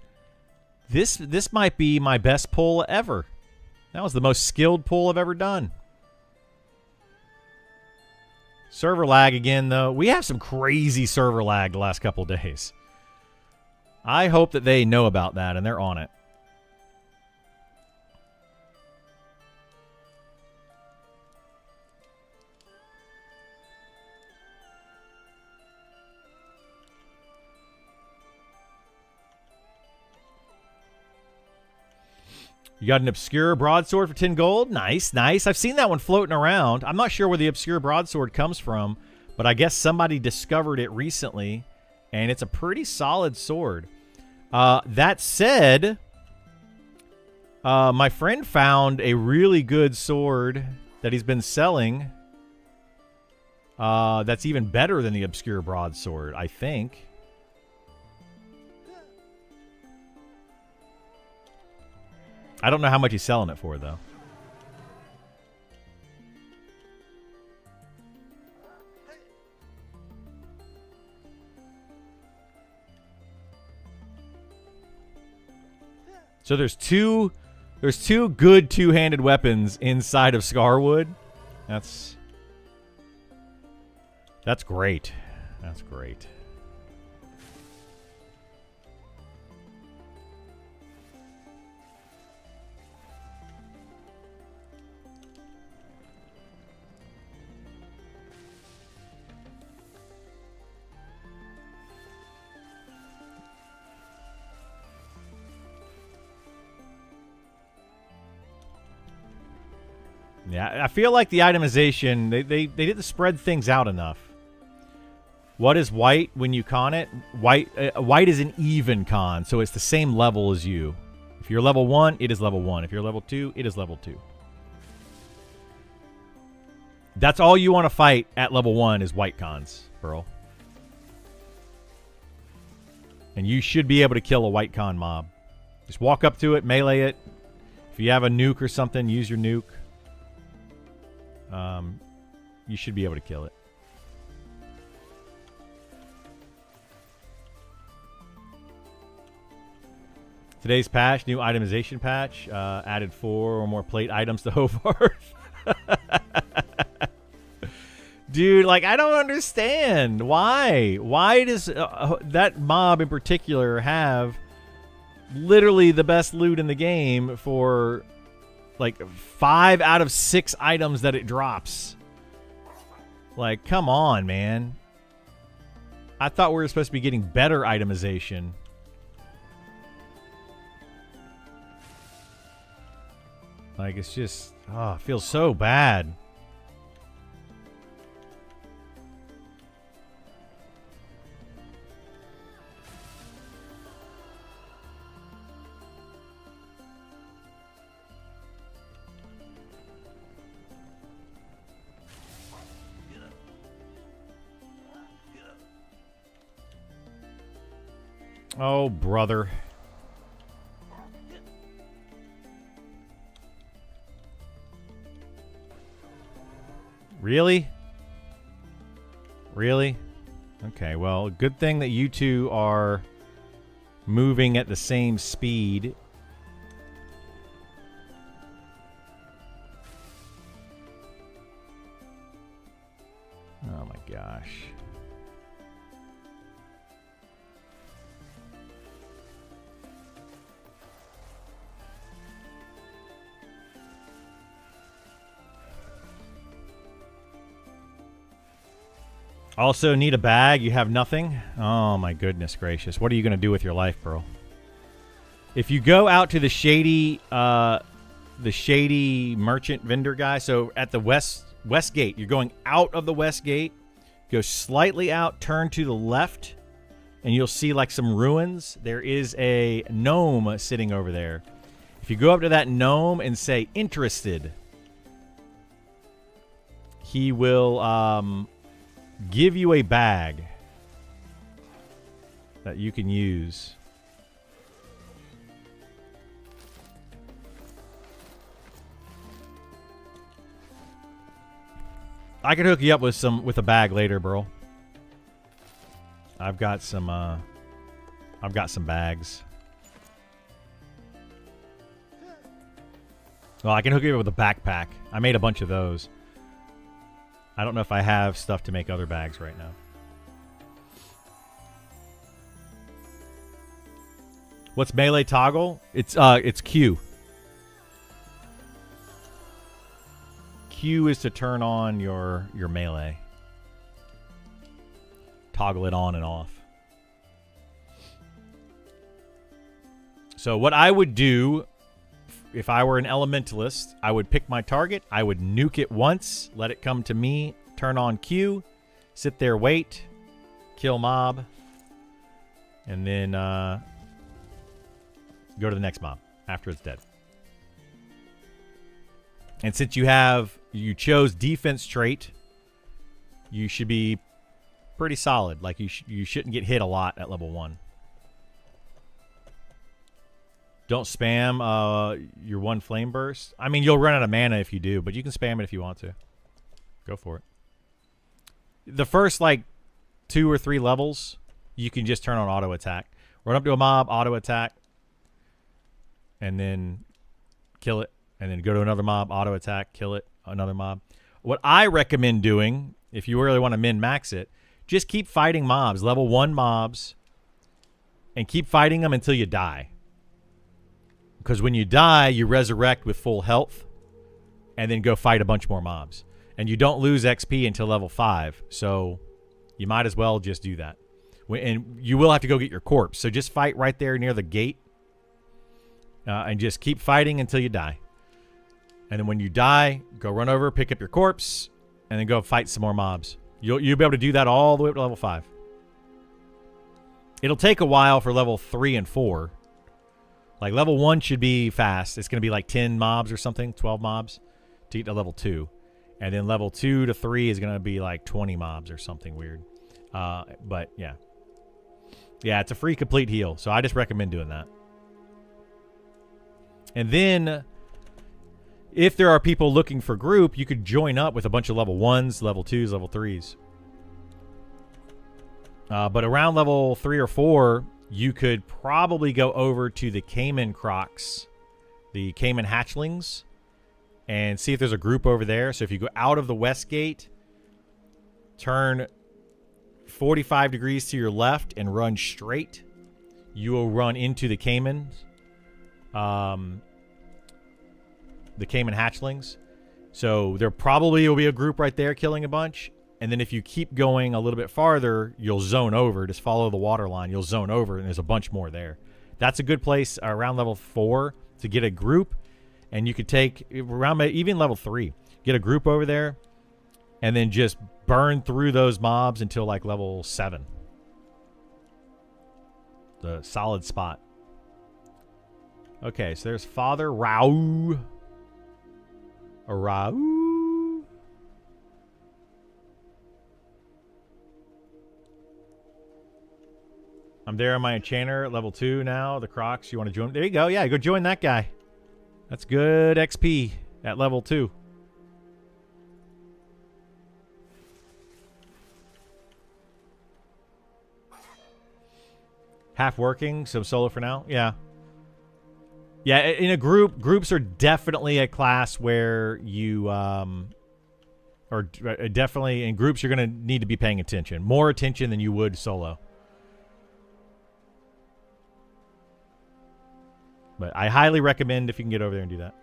This might be my best pull ever. That was the most skilled pull I've ever done. Server lag again, though. We have some crazy server lag the last couple of days. I hope that they know about that and they're on it. You got an obscure broadsword for 10 gold? Nice, nice. I've seen that one floating around. I'm not sure where the obscure broadsword comes from, but I guess somebody discovered it recently, and it's a pretty solid sword. That said, my friend found a really good sword that he's been selling that's even better than the obscure broadsword, I think. I don't know how much he's selling it for, though. So there's two good two-handed weapons inside of Scarwood. That's great. That's great. Yeah, I feel like the itemization, they didn't spread things out enough. What is white when you con it? White is an even con, so it's the same level as you. If you're level 1, it is level 1. If you're level 2, it is level 2. That's all you want to fight at level 1 is white cons, Pearl. And you should be able to kill a white con mob. Just walk up to it, melee it. If you have a nuke or something, use your nuke. You should be able to kill it. Today's patch, new itemization patch, added 4 or more plate items to Hovarth. Dude, like, I don't understand. Why? Why does that mob in particular have literally the best loot in the game for... like 5 out of 6 items that it drops? Like, come on, man. I thought we were supposed to be getting better itemization. Like, it's just, oh, it feels so bad. Oh, brother. Really? Really? Okay, well, good thing that you two are moving at the same speed. Oh my gosh. Also need a bag. You have nothing? Oh my goodness gracious. What are you going to do with your life, Pearl? If you go out to the shady merchant vendor guy, so at the west gate, you're going out of the west gate, go slightly out, turn to the left, and you'll see like some ruins. There is a gnome sitting over there. If you go up to that gnome and say interested, he will give you a bag that you can use. I could hook you up with a bag later, bro. I've got some bags. Well, I can hook you up with a backpack. I made a bunch of those. I don't know if I have stuff to make other bags right now. What's melee toggle? It's Q. Q is to turn on your melee. Toggle it on and off. So what I would do if I were an elementalist, I would pick my target, I would nuke it once, let it come to me, turn on Q, sit there, wait, kill mob, and then go to the next mob after it's dead. And since you chose defense trait, you should be pretty solid. Like you shouldn't get hit a lot at level 1. Don't spam your one flame burst. I mean, you'll run out of mana if you do, but you can spam it if you want to. Go for it. The first, like, 2 or 3 levels, you can just turn on auto attack. Run up to a mob, auto attack, and then kill it. And then go to another mob, auto attack, kill it, another mob. What I recommend doing, if you really want to min-max it, just keep fighting mobs, level 1 mobs, and keep fighting them until you die. Because when you die, you resurrect with full health and then go fight a bunch more mobs. And you don't lose XP until level 5, so you might as well just do that. And you will have to go get your corpse, so just fight right there near the gate and just keep fighting until you die. And then when you die, go run over, pick up your corpse, and then go fight some more mobs. You'll be able to do that all the way up to level 5. It'll take a while for level 3 and 4. Like, level 1 should be fast. It's going to be like 10 mobs or something, 12 mobs to get to level 2. And then level 2 to 3 is going to be like 20 mobs or something weird. But, yeah. Yeah, it's a free complete heal, so I just recommend doing that. And then, if there are people looking for group, you could join up with a bunch of level 1s, level 2s, level 3s. But around level 3 or 4... you could probably go over to the Cayman Crocs, the Cayman Hatchlings, and see if there's a group over there. So if you go out of the west gate, turn 45 degrees to your left and run straight, you will run into the Caymans, the Cayman Hatchlings. So there probably will be a group right there killing a bunch. And then if you keep going a little bit farther, you'll zone over. Just follow the water line. You'll zone over, and there's a bunch more there. That's a good place around level 4 to get a group. And you could take, around even level 3, get a group over there, and then just burn through those mobs until, like, level 7. The solid spot. Okay, so there's Father Rau. Rau. I'm there on my enchanter at level 2 now. The Crocs, you want to join? There you go. Yeah, go join that guy. That's good XP at level 2. Half working, so solo for now. Yeah. Yeah, in a group, groups are definitely a class where you, or definitely in groups, you're going to need to be paying attention. More attention than you would solo. But I highly recommend if you can get over there and do that.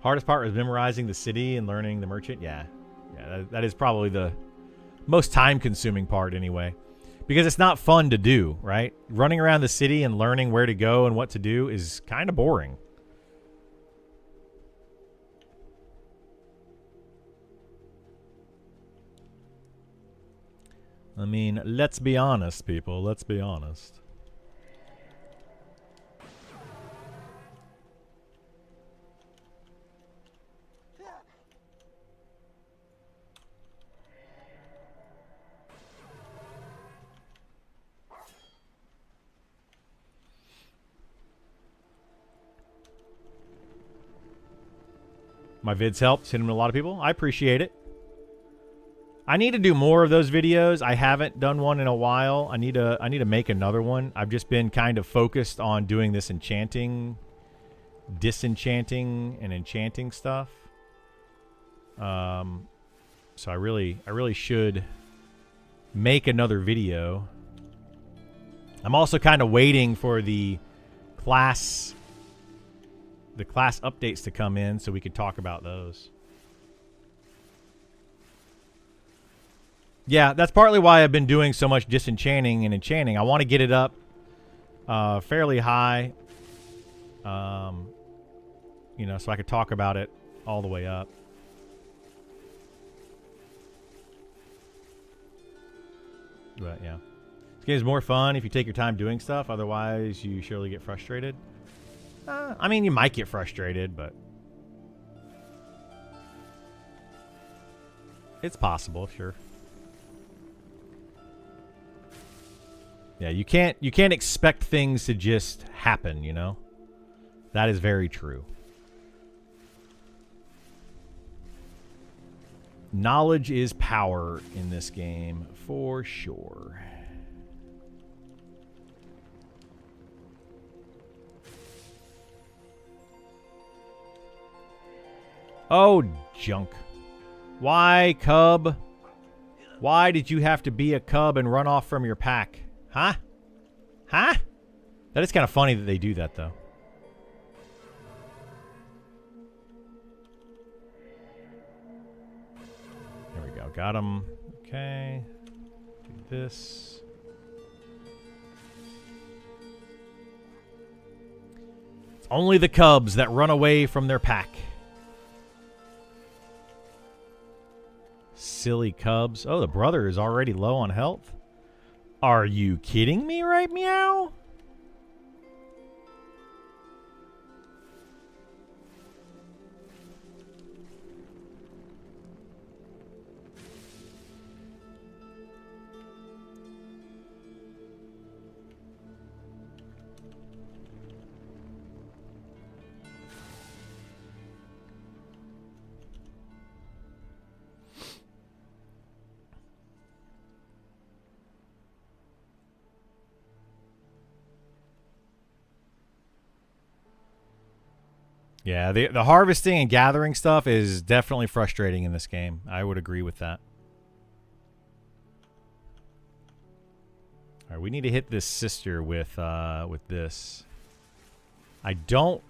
Hardest part was memorizing the city and learning the merchant. Yeah. Yeah, that is probably the most time-consuming part anyway. Because it's not fun to do, right? Running around the city and learning where to go and what to do is kind of boring. I mean, let's be honest, people. Let's be honest. My vids helped. Send them to a lot of people. I appreciate it. I need to do more of those videos. I haven't done one in a while. I need to make another one. I've just been kind of focused on doing this enchanting, disenchanting, and enchanting stuff. So I really should make another video. I'm also kind of waiting for the class updates to come in so we could talk about those. Yeah, that's partly why I've been doing so much disenchanting and enchanting. I want to get it up fairly high, you know, so I could talk about it all the way up. But yeah, this game is more fun if you take your time doing stuff. Otherwise, you surely get frustrated. I mean, you might get frustrated, but it's possible, sure. Yeah, you can't expect things to just happen, you know? That is very true. Knowledge is power in this game, for sure. Oh, junk. Why, cub? Why did you have to be a cub and run off from your pack? Huh? Huh? That is kind of funny that they do that, though. There we go. Got him. Okay. Do this. It's only the cubs that run away from their pack. Silly cubs. Oh, the brother is already low on health. Are you kidding me, right, meow? Yeah, the harvesting and gathering stuff is definitely frustrating in this game. I would agree with that. All right, we need to hit this sister with this. I don't.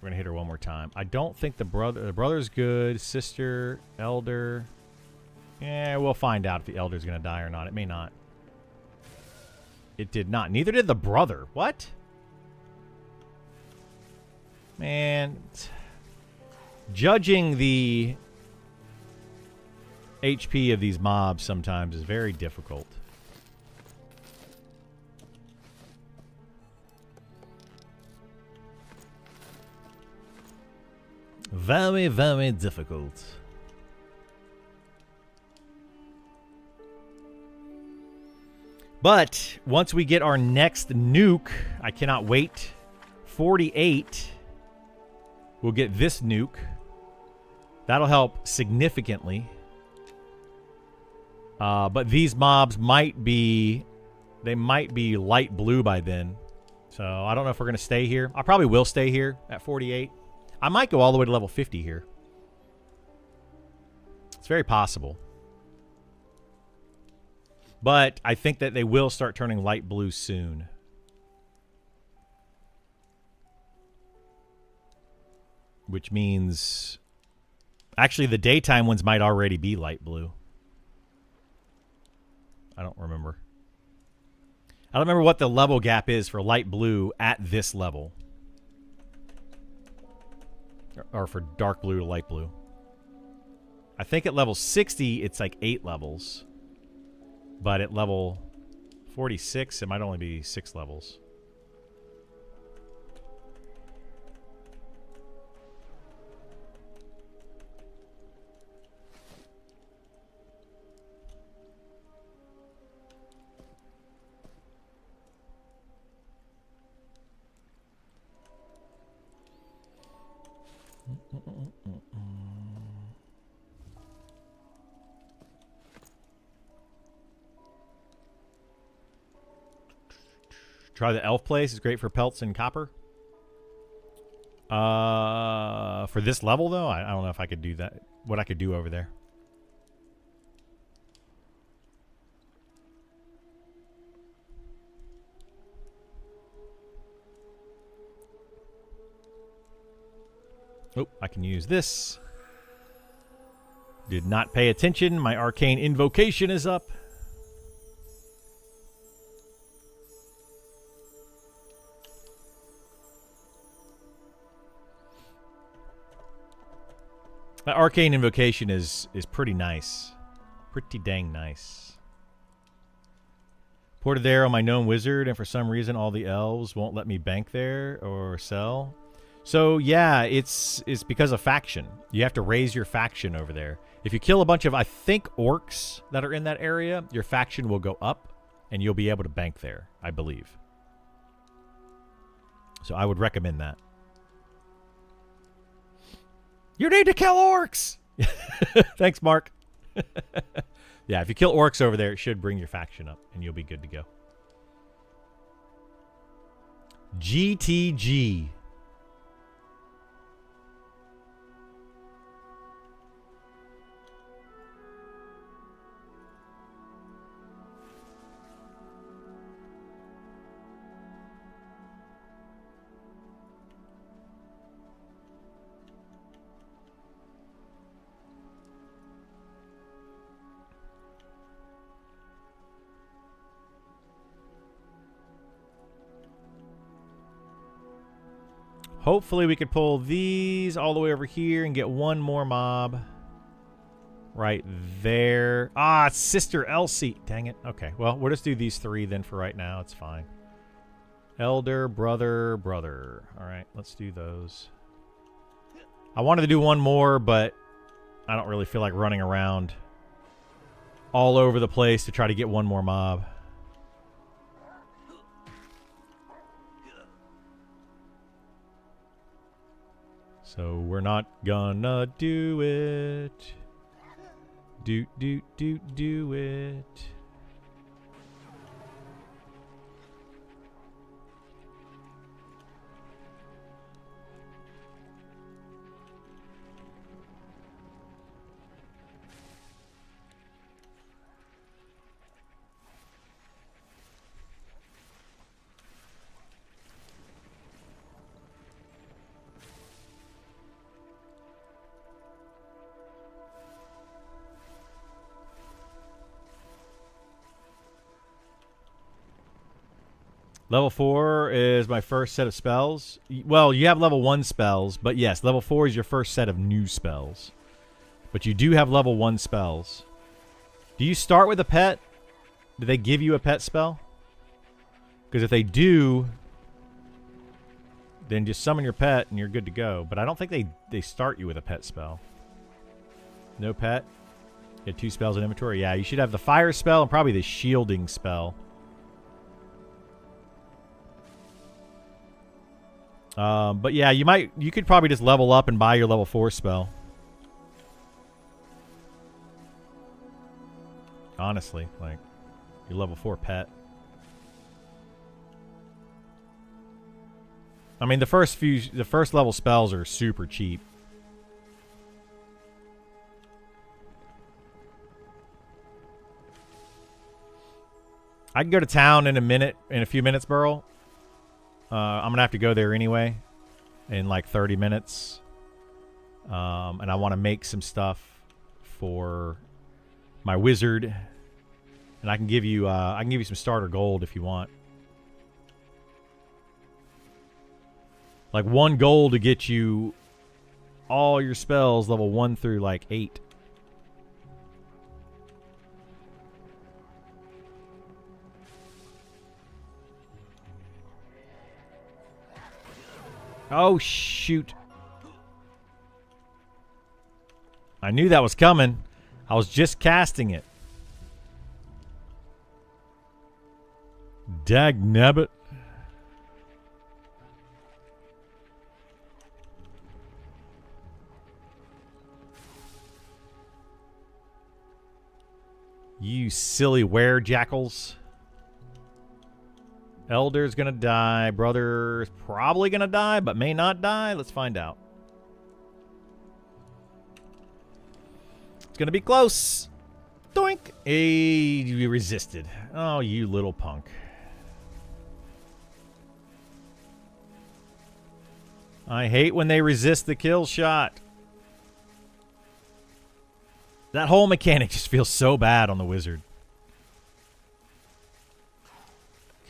We're gonna hit her one more time. I don't think the brother's good. Sister, elder. Yeah, we'll find out if the elder's gonna die or not. It may not. It did not. Neither did the brother. What? Man, judging the HP of these mobs sometimes is very difficult. Very, very difficult. But once we get our next nuke, I cannot wait. 48. We'll get this nuke. That'll help significantly. But these mobs might be... They might be light blue by then. So I don't know if we're going to stay here. I probably will stay here at 48. I might go all the way to level 50 here. It's very possible. But I think that they will start turning light blue soon. Which means... Actually, the daytime ones might already be light blue. I don't remember. I don't remember what the level gap is for light blue at this level. Or for dark blue to light blue. I think at level 60, it's like 8 levels. But at level 46, it might only be 6 levels. Try the elf place. It's great for pelts and copper. For this level, though, I don't know if I could do that. What I could do over there. Oh, I can use this. Did not pay attention. My arcane invocation is up. That arcane invocation is pretty nice. Pretty dang nice. Ported there on my gnome wizard, and for some reason all the elves won't let me bank there or sell. So yeah, it's because of faction. You have to raise your faction over there. If you kill a bunch of, I think, orcs that are in that area, your faction will go up, and you'll be able to bank there, I believe. So I would recommend that. You need to kill orcs! Thanks, Mark. Yeah, if you kill orcs over there, it should bring your faction up, and you'll be good to go. GTG. Hopefully we could pull these all the way over here and get one more mob right there. Ah, it's Sister Elsie. Dang it. Okay, well, we'll just do these three then for right now. It's fine. Elder, brother, brother. All right, let's do those. I wanted to do one more, but I don't really feel like running around all over the place to try to get one more mob. So we're not gonna do it. Do it. Level 4 is my first set of spells. Well, you have level 1 spells, but yes, level 4 is your first set of new spells. But you do have level 1 spells. Do you start with a pet? Do they give you a pet spell? Because if they do, then just summon your pet and you're good to go. But I don't think they start you with a pet spell. No pet? You had 2 spells in inventory? Yeah, you should have the fire spell and probably the shielding spell. But yeah, you could probably just level up and buy your level 4 spell. Honestly, like your level 4 pet. I mean, the first level spells are super cheap. I can go to town in a few minutes, Burl. I'm gonna have to go there anyway in like 30 minutes. And I want to make some stuff for my wizard. And I can give you some starter gold if you want. Like 1 gold to get you all your spells level 1 through like 8. Oh, shoot. I knew that was coming. I was just casting it. Dagnabbit. You silly were-jackals. Elder's gonna die. Brother's probably gonna die, but may not die. Let's find out. It's gonna be close. Doink! Hey, you resisted. Oh, you little punk. I hate when they resist the kill shot. That whole mechanic just feels so bad on the wizard.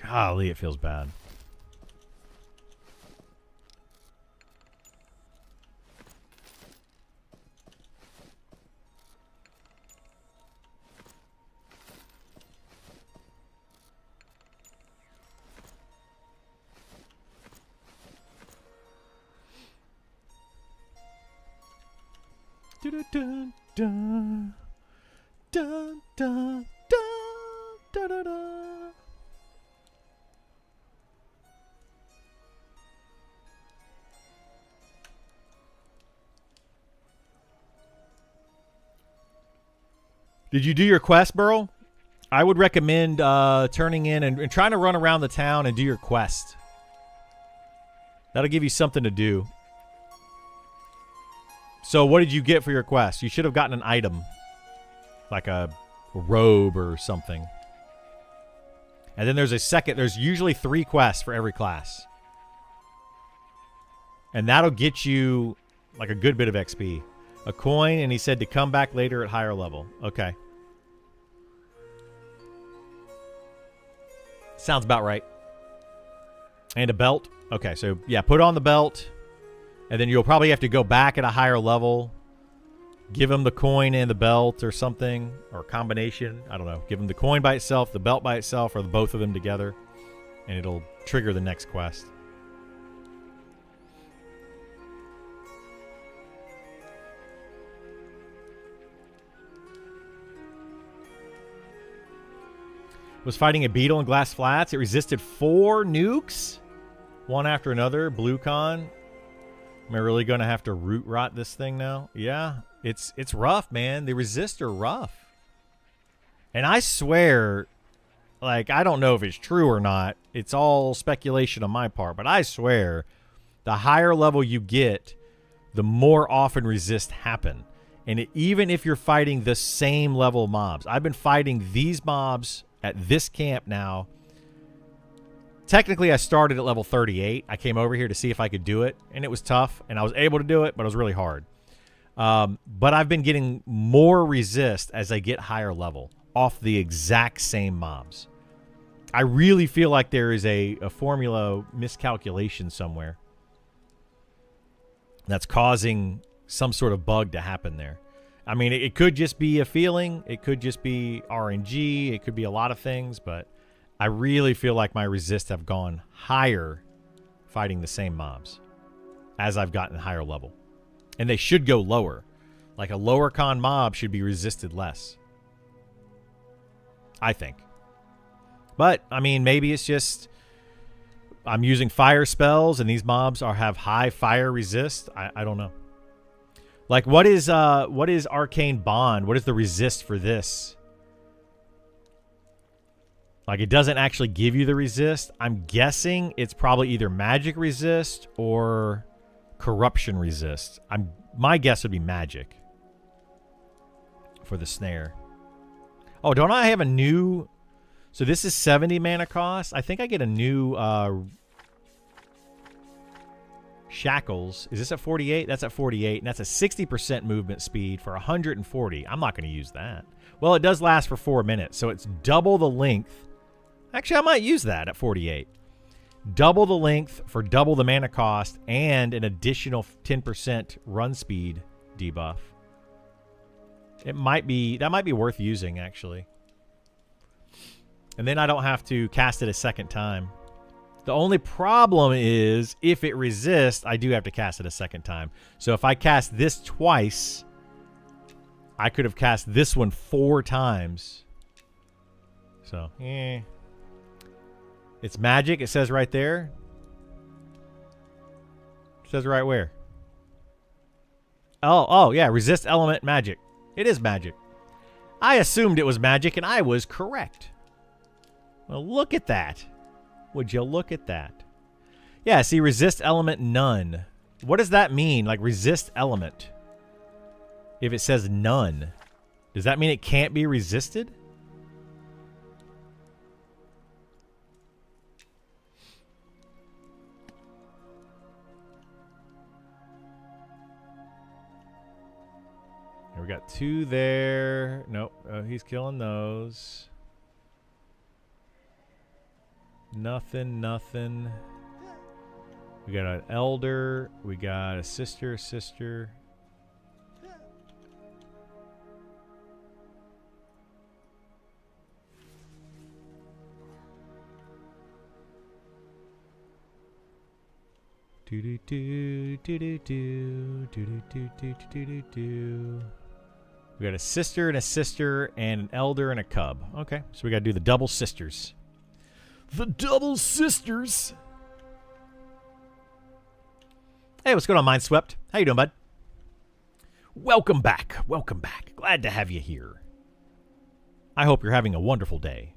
Golly, it feels bad. Dun, dun, dun, dun, dun, dun, dun. Did you do your quest, Burl? I would recommend turning in and trying to run around the town and do your quest. That'll give you something to do. So what did you get for your quest? You should have gotten an item. Like a robe or something. And then there's a second. There's usually 3 quests for every class. And that'll get you like a good bit of XP. A coin, and he said to come back later at higher level. Okay. Sounds about right. And a belt. Okay, so yeah, put on the belt. And then you'll probably have to go back at a higher level. Give him the coin and the belt or something. Or a combination. I don't know. Give him the coin by itself, the belt by itself, or both of them together. And it'll trigger the next quest. Was fighting a beetle in Glass Flats. It resisted 4 nukes. One after another. Blue con. Am I really going to have to root rot this thing now? Yeah. It's rough, man. The resist are rough. And I swear, like, I don't know if it's true or not. It's all speculation on my part. But I swear, the higher level you get, the more often resist happen. And even if you're fighting the same level mobs. I've been fighting these mobs at this camp now. Technically, I started at level 38. I came over here to see if I could do it, and it was tough, and I was able to do it, but it was really hard. But I've been getting more resist as I get higher level off the exact same mobs. I really feel like there is a formula miscalculation somewhere that's causing some sort of bug to happen there. I mean, it could just be a feeling. It could just be RNG. It could be a lot of things, but I really feel like my resists have gone higher fighting the same mobs as I've gotten higher level. And they should go lower. Like a lower con mob should be resisted less. I think. But, I mean, maybe it's just I'm using fire spells and these mobs have high fire resist. I don't know. Like, what is Arcane Bond? What is the resist for this? Like, it doesn't actually give you the resist. I'm guessing it's probably either magic resist or corruption resist. My guess would be magic for the snare. Oh, don't I have a new... So this is 70 mana cost. I think I get a new... Shackles. Is this at 48? That's at 48, and that's a 60% movement speed for 140. I'm not going to use that. Well, it does last for 4 minutes, so it's double the length. Actually, I might use that at 48. Double the length for double the mana cost and an additional 10% run speed debuff. That might be worth using, actually. And then I don't have to cast it a second time. The only problem is if it resists, I do have to cast it a second time. So if I cast this twice, I could have cast this one 4 times. So, It's magic. It says right there. It says right where? Oh, yeah. Resist element magic. It is magic. I assumed it was magic, and I was correct. Well, look at that. Would you look at that? Yeah, see, resist element none. What does that mean? Like, resist element. If it says none, does that mean it can't be resisted? We got 2 there. Nope. He's killing those. Nothing, nothing. We got an elder. We got a sister. We got a sister and an elder and a cub. Okay, so we got to do the double sisters. The double sisters. Hey, what's going on, Mindswept? How you doing, bud? Welcome back. Welcome back. Glad to have you here. I hope you're having a wonderful day.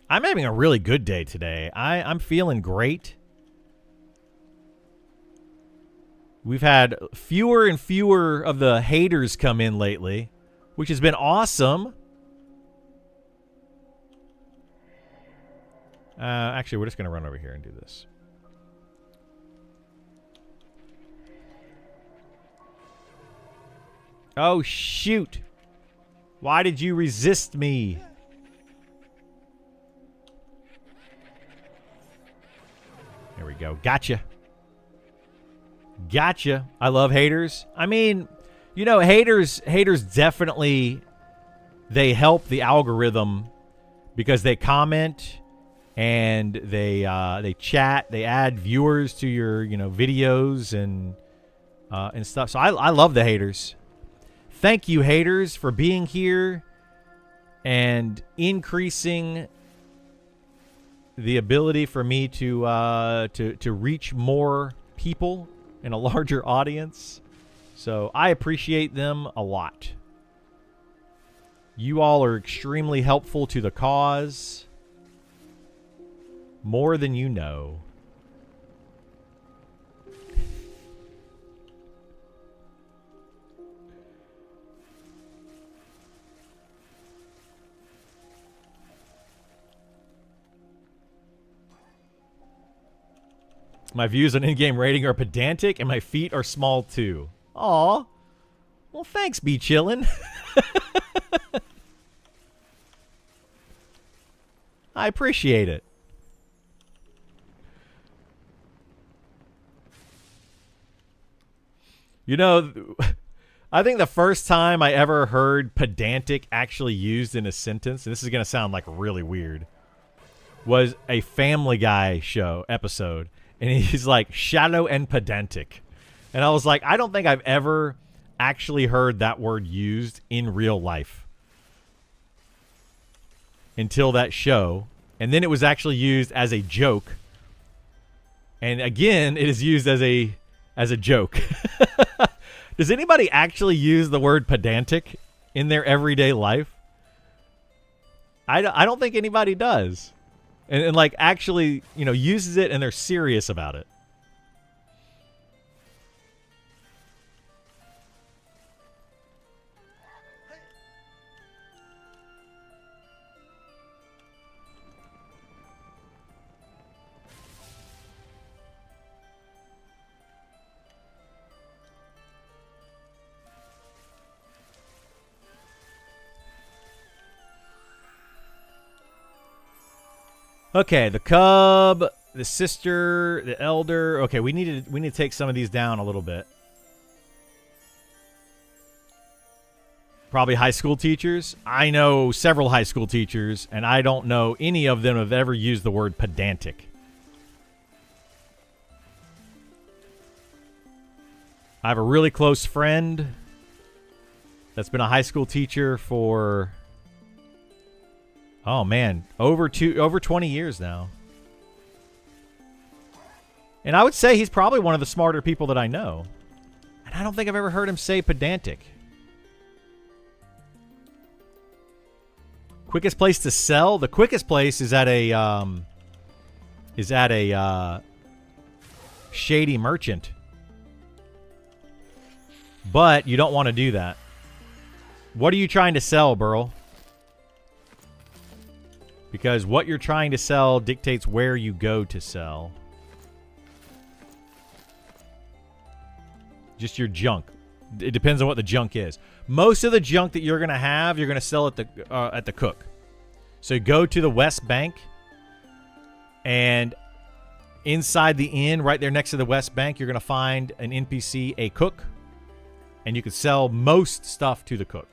I'm having a really good day today. I'm feeling great. We've had fewer and fewer of the haters come in lately, which has been awesome. Actually, we're just going to run over here and do this. Oh, shoot. Why did you resist me? There we go. Gotcha. Gotcha. I love haters. I mean, you know, haters definitely, they help the algorithm because they comment and they chat, they add viewers to your, you know, videos and stuff. So I love the haters. Thank you, haters, for being here and increasing the ability for me to reach more people in a larger audience. So I appreciate them a lot. You all are extremely helpful to the cause. More than you know. My views on in-game rating are pedantic, and my feet are small too. Aw. Well, thanks, Be Chillin'. I appreciate it. You know, I think the first time I ever heard pedantic actually used in a sentence, and this is going to sound like really weird, was a Family Guy show episode. And he's like, shallow and pedantic. And I was like, I don't think I've ever actually heard that word used in real life until that show. And then it was actually used as a joke. And again, it is used as a joke. Does anybody actually use the word pedantic in their everyday life? I don't think anybody does. And like actually, you know, uses it and they're serious about it. Okay, the cub, the sister, the elder. Okay, we need to take some of these down a little bit. Probably high school teachers. I know several high school teachers, and I don't know any of them have ever used the word pedantic. I have a really close friend that's been a high school teacher for, oh man, over 20 years now. And I would say he's probably one of the smarter people that I know. And I don't think I've ever heard him say pedantic. Quickest place to sell? The quickest place is at a shady merchant. But you don't want to do that. What are you trying to sell, Burl? Because what you're trying to sell dictates where you go to sell. Just your junk. It depends on what the junk is. Most of the junk that you're going to have, you're going to sell at the cook. So go to the West Bank, and inside the inn, right there next to the West Bank, you're going to find an NPC, a cook, and you can sell most stuff to the cook.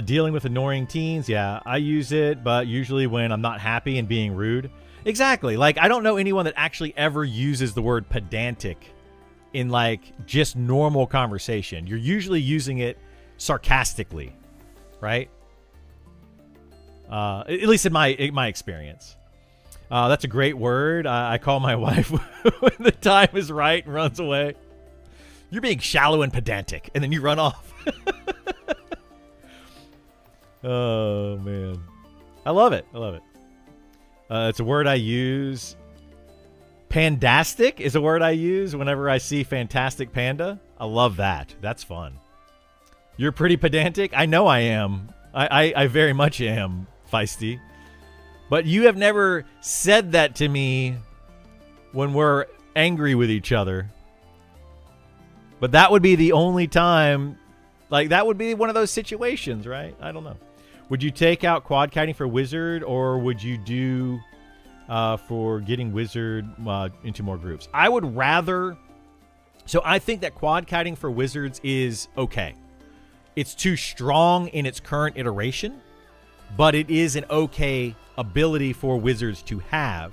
Dealing with annoying teens, yeah, I use it, but usually when I'm not happy and being rude. Exactly. Like, I don't know anyone that actually ever uses the word pedantic in, like, just normal conversation. You're usually using it sarcastically, right? At least in my experience. That's a great word. I call my wife when the time is right and runs away. You're being shallow and pedantic, and then you run off. Oh, man. I love it. I love it. It's a word I use. Pandastic is a word I use whenever I see Fantastic Panda. I love that. That's fun. You're pretty pedantic? I know I am. I very much am, Feisty. But you have never said that to me when we're angry with each other. But that would be the only time. Like, that would be one of those situations, right? I don't know. Would you take out quad kiting for wizard, or would you do for getting wizard into more groups? I would rather. So I think that quad kiting for wizards is okay. It's too strong in its current iteration, but it is an okay ability for wizards to have.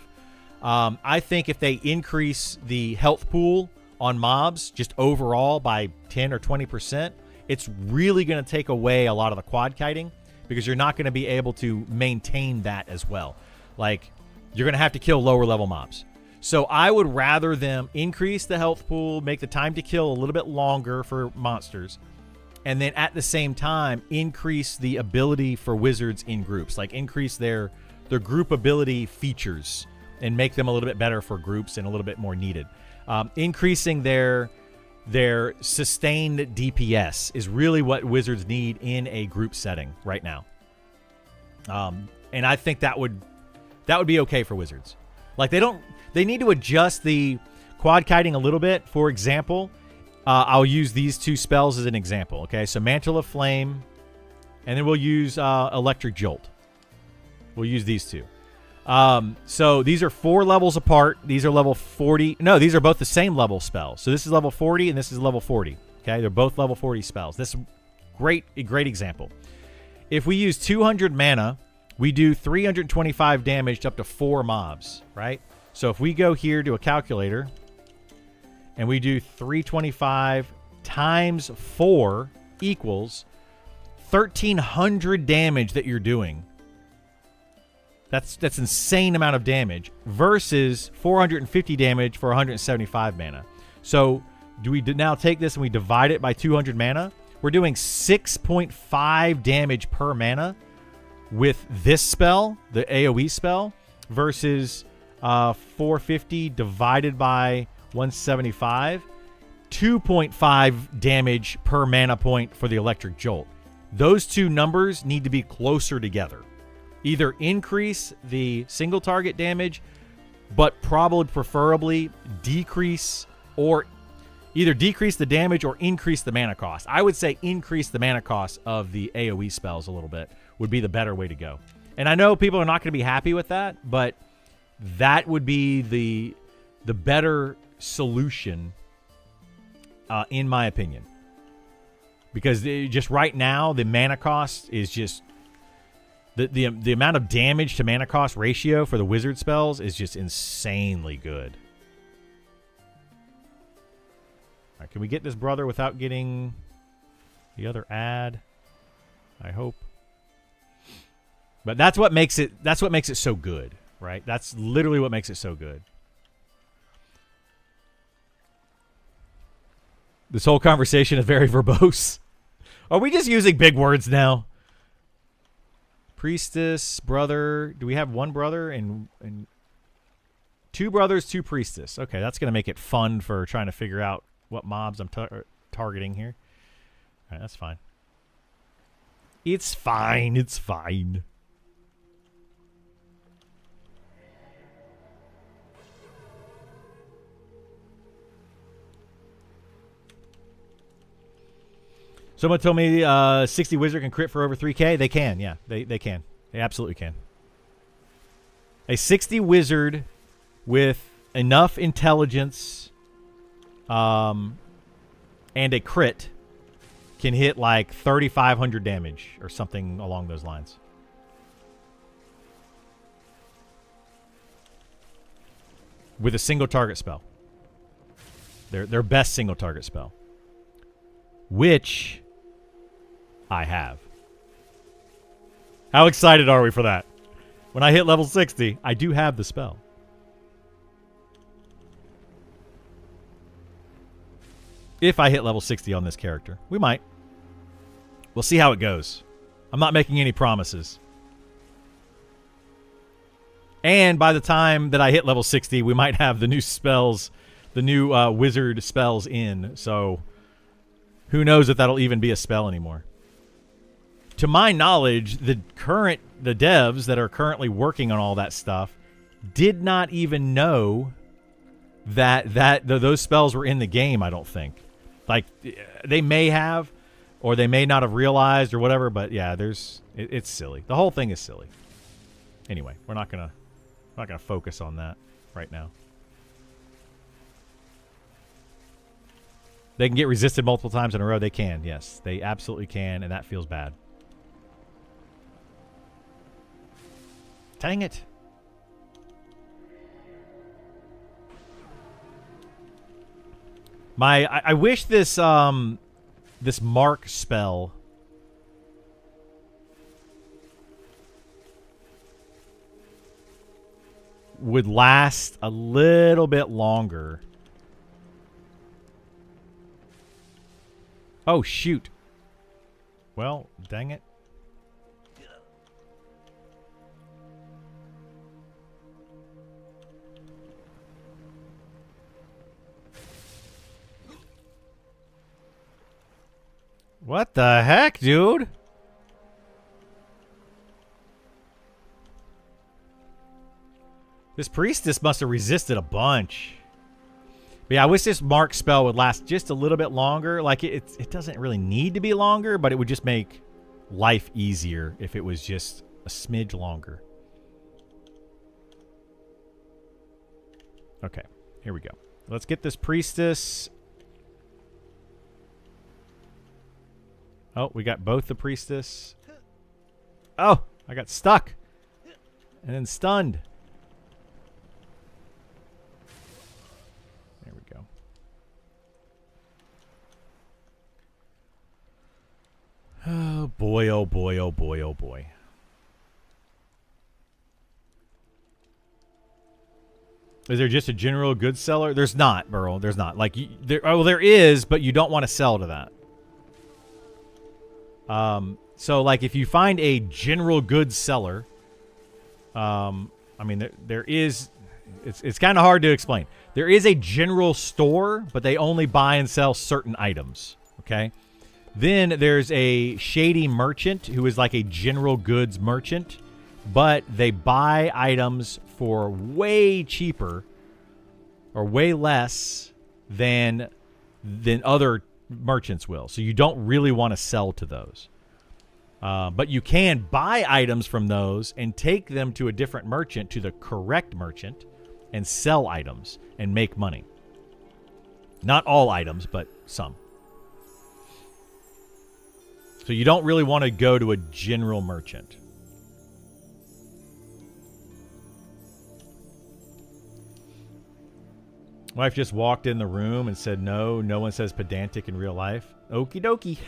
I think if they increase the health pool on mobs just overall by 10 or 20%, it's really going to take away a lot of the quad kiting, because you're not going to be able to maintain that as well. Like, you're going to have to kill lower level mobs. So I would rather them increase the health pool, make the time to kill a little bit longer for monsters, and then at the same time increase the ability for wizards in groups. Like, increase their group ability features and make them a little bit better for groups and a little bit more needed. Increasing their sustained DPS is really what wizards need in a group setting right now. And I think that would be okay for wizards. Like, they need to adjust the quad kiting a little bit. For example, I'll use these two spells as an example. Okay, so Mantle of Flame, and then we'll use Electric Jolt. We'll use these two. So these are 4 levels apart. These are level 40. No, these are both the same level spells. So this is level 40 and this is level 40. Okay, they're both level 40 spells. This is a great example. If we use 200 mana, we do 325 damage to up to 4 mobs, right? So if we go here to a calculator and we do 325 times 4 equals 1,300 damage that you're doing. That's insane amount of damage versus 450 damage for 175 mana. So do we now take this and we divide it by 200 mana? We're doing 6.5 damage per mana with this spell, the AoE spell, versus 450 divided by 175, 2.5 damage per mana point for the Electric Jolt. Those two numbers need to be closer together. Either increase the single target damage, but preferably decrease, or either decrease the damage or increase the mana cost. I would say increase the mana cost of the AoE spells a little bit would be the better way to go. And I know people are not going to be happy with that, but that would be the better solution, in my opinion. Because just right now, the mana cost is just... The amount of damage to mana cost ratio for the wizard spells is just insanely good. All right, can we get this brother without getting the other ad? I hope. But that's what makes it so good, right? That's literally what makes it so good. This whole conversation is very verbose. Are we just using big words now? Priestess, brother. Do we have one brother and two brothers, two priestess? Okay, that's going to make it fun for trying to figure out what mobs I'm targeting here. All right, that's fine. It's fine. It's fine. Someone told me 60 wizard can crit for over 3k. They can, yeah. They can. They absolutely can. A 60 wizard with enough intelligence and a crit can hit like 3,500 damage or something along those lines. With a single target spell. Their best single target spell. Which I have. How excited are we for that? When I hit level 60, I do have the spell. If I hit level 60 on this character. We might. We'll see how it goes. I'm not making any promises. And by the time that I hit level 60, we might have the new spells, the new wizard spells in. So who knows if that'll even be a spell anymore. To my knowledge, the devs that are currently working on all that stuff did not even know that those spells were in the game, I don't think. Like, they may have, or they may not have realized or whatever, but yeah, it's silly. The whole thing is silly. Anyway, we're not gonna focus on that right now. They can get resisted multiple times in a row. They can, yes. They absolutely can, and that feels bad. Dang it. I wish this this mark spell would last a little bit longer. Oh, shoot. Well, dang it. What the heck, dude? This priestess must have resisted a bunch. But yeah, I wish this mark spell would last just a little bit longer. Like, it doesn't really need to be longer, but it would just make life easier if it was just a smidge longer. Okay, here we go. Let's get this priestess. Oh, we got both the priestess. Oh, I got stuck. And then stunned. There we go. Oh, boy, oh, boy, oh, boy, oh, boy. Is there just a general goods seller? There's not, Burl. There's not. Like, there is, but you don't want to sell to that. So like if you find a general goods seller, I mean, there is, it's kind of hard to explain. There is a general store, but they only buy and sell certain items. Okay. Then there's a shady merchant who is like a general goods merchant, but they buy items for way cheaper or way less than other merchants will. So you don't really want to sell to those. But you can buy items from those and take them to a different merchant, to the correct merchant, and sell items and make money. Not all items, but some. So you don't really want to go to a general merchant. Wife just walked in the room and said, no one says pedantic in real life. Okie dokie.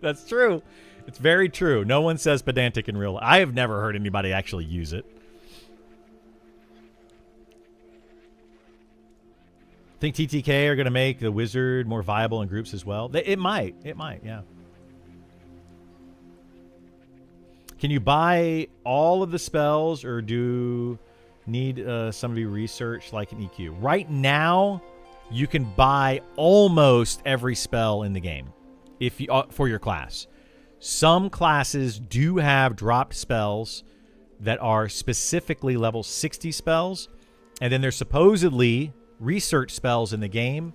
That's true. It's very true. No one says pedantic in real life. I have never heard anybody actually use it. Think TTK are going to make the wizard more viable in groups as well? It might. It might, yeah. Can you buy all of the spells or do need some to be researched like an EQ? Right now, you can buy almost every spell in the game if you, for your class. Some classes do have dropped spells that are specifically level 60 spells, and then there's supposedly research spells in the game.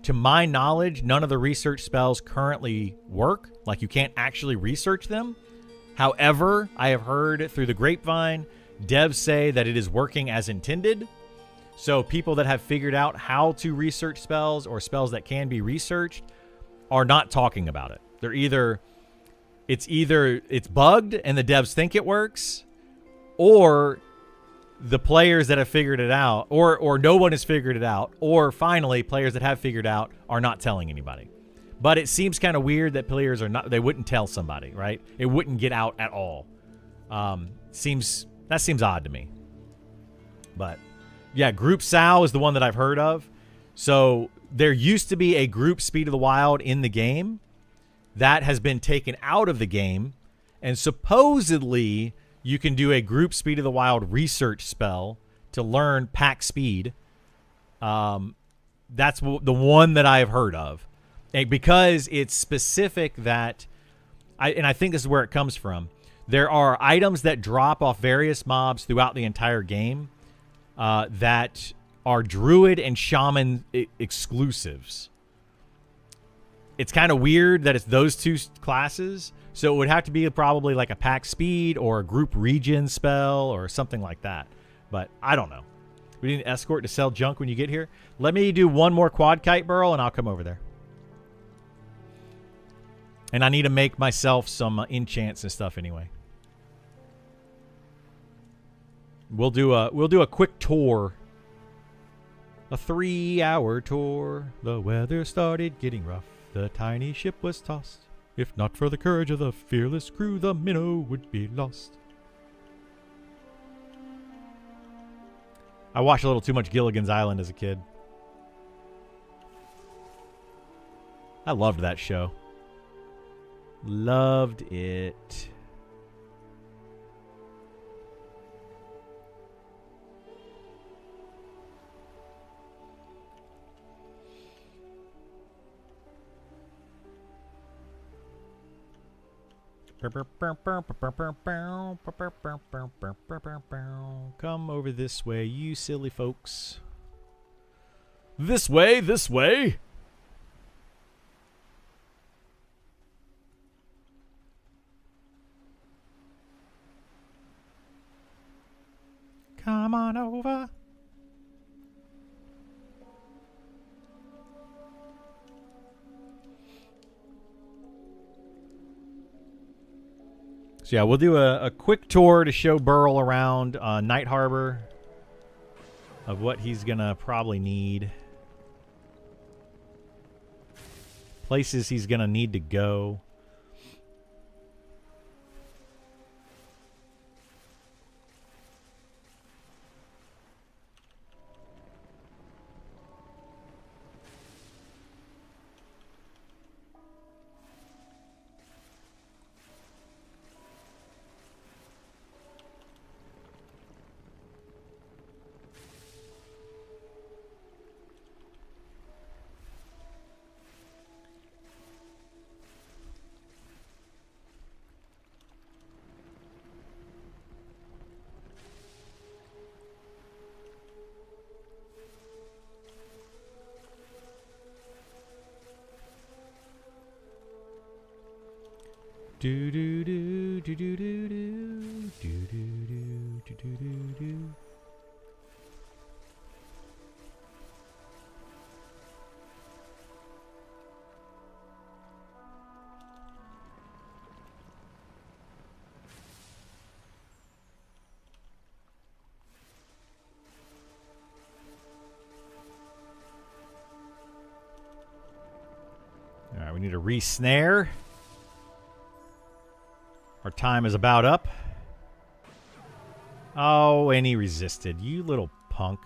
To my knowledge, none of the research spells currently work. Like, you can't actually research them. However, I have heard through the grapevine, devs say that it is working as intended. So people that have figured out how to research spells or spells that can be researched are not talking about it. They're either it's bugged and the devs think it works, or the players that have figured it out, or no one has figured it out, or finally players that have figured out are not telling anybody. But it seems kind of weird that players are not, they wouldn't tell somebody, right? It wouldn't get out at all. That seems odd to me. But yeah, Group SAO is the one that I've heard of. So there used to be a group Speed of the Wild in the game that has been taken out of the game, and supposedly you can do a group Speed of the Wild research spell to learn pack speed. That's the one that I've heard of. And because it's specific that, I think this is where it comes from. There are items that drop off various mobs throughout the entire game that are Druid and Shaman exclusives. It's kind of weird that it's those two classes. So it would have to be probably like a pack speed or a group regen spell or something like that. But I don't know. We need an escort to sell junk when you get here. Let me do one more quad kite burl and I'll come over there. And I need to make myself some enchants and stuff anyway. We'll do a quick tour. A 3-hour tour. The weather started getting rough. The tiny ship was tossed. If not for the courage of the fearless crew, the minnow would be lost. I watched a little too much Gilligan's Island as a kid. I loved that show. Loved it. Come over this way, you silly folks. This way, this way. Come on over. So yeah, we'll do a quick tour to show Burl around Night Harbor of what he's gonna probably need. Places he's gonna need to go. Do do do do do do do do do do do do do. All right, we need a re-snare. Our time is about up. Oh, and he resisted. You little punk.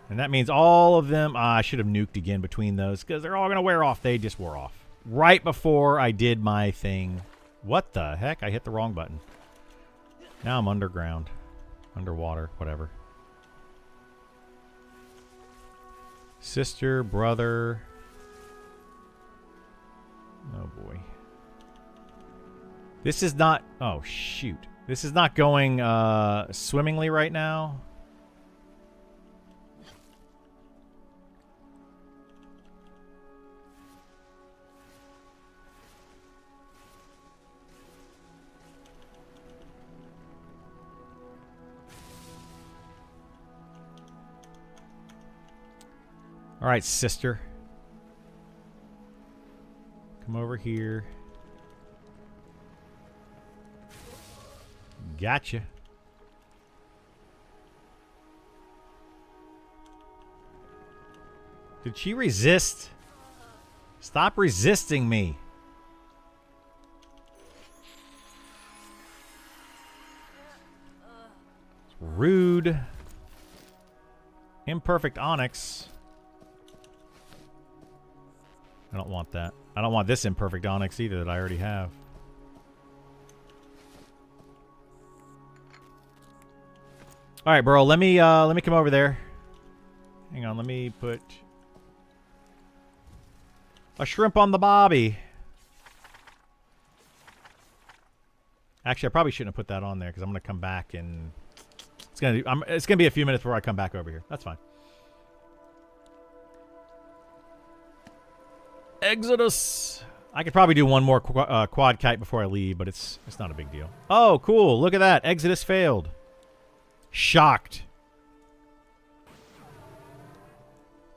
And that means all of them... I should have nuked again between those because they're all going to wear off. They just wore off. Right before I did my thing. What the heck? I hit the wrong button. Now I'm underground. Underwater. Whatever. Sister, brother... Oh, boy. This is not... Oh, shoot. This is not going swimmingly right now. All right, sister. Come over here. Gotcha. Did she resist? Stop resisting me. It's rude. Imperfect onyx. I don't want that. I don't want this imperfect onyx either that I already have. All right, bro. Let me come over there. Hang on. Let me put a shrimp on the bobby. Actually, I probably shouldn't have put that on there because I'm gonna come back and it's gonna be a few minutes before I come back over here. That's fine. Exodus. I could probably do one more quad kite before I leave, but it's not a big deal. Oh, cool. Look at that. Exodus failed. Shocked.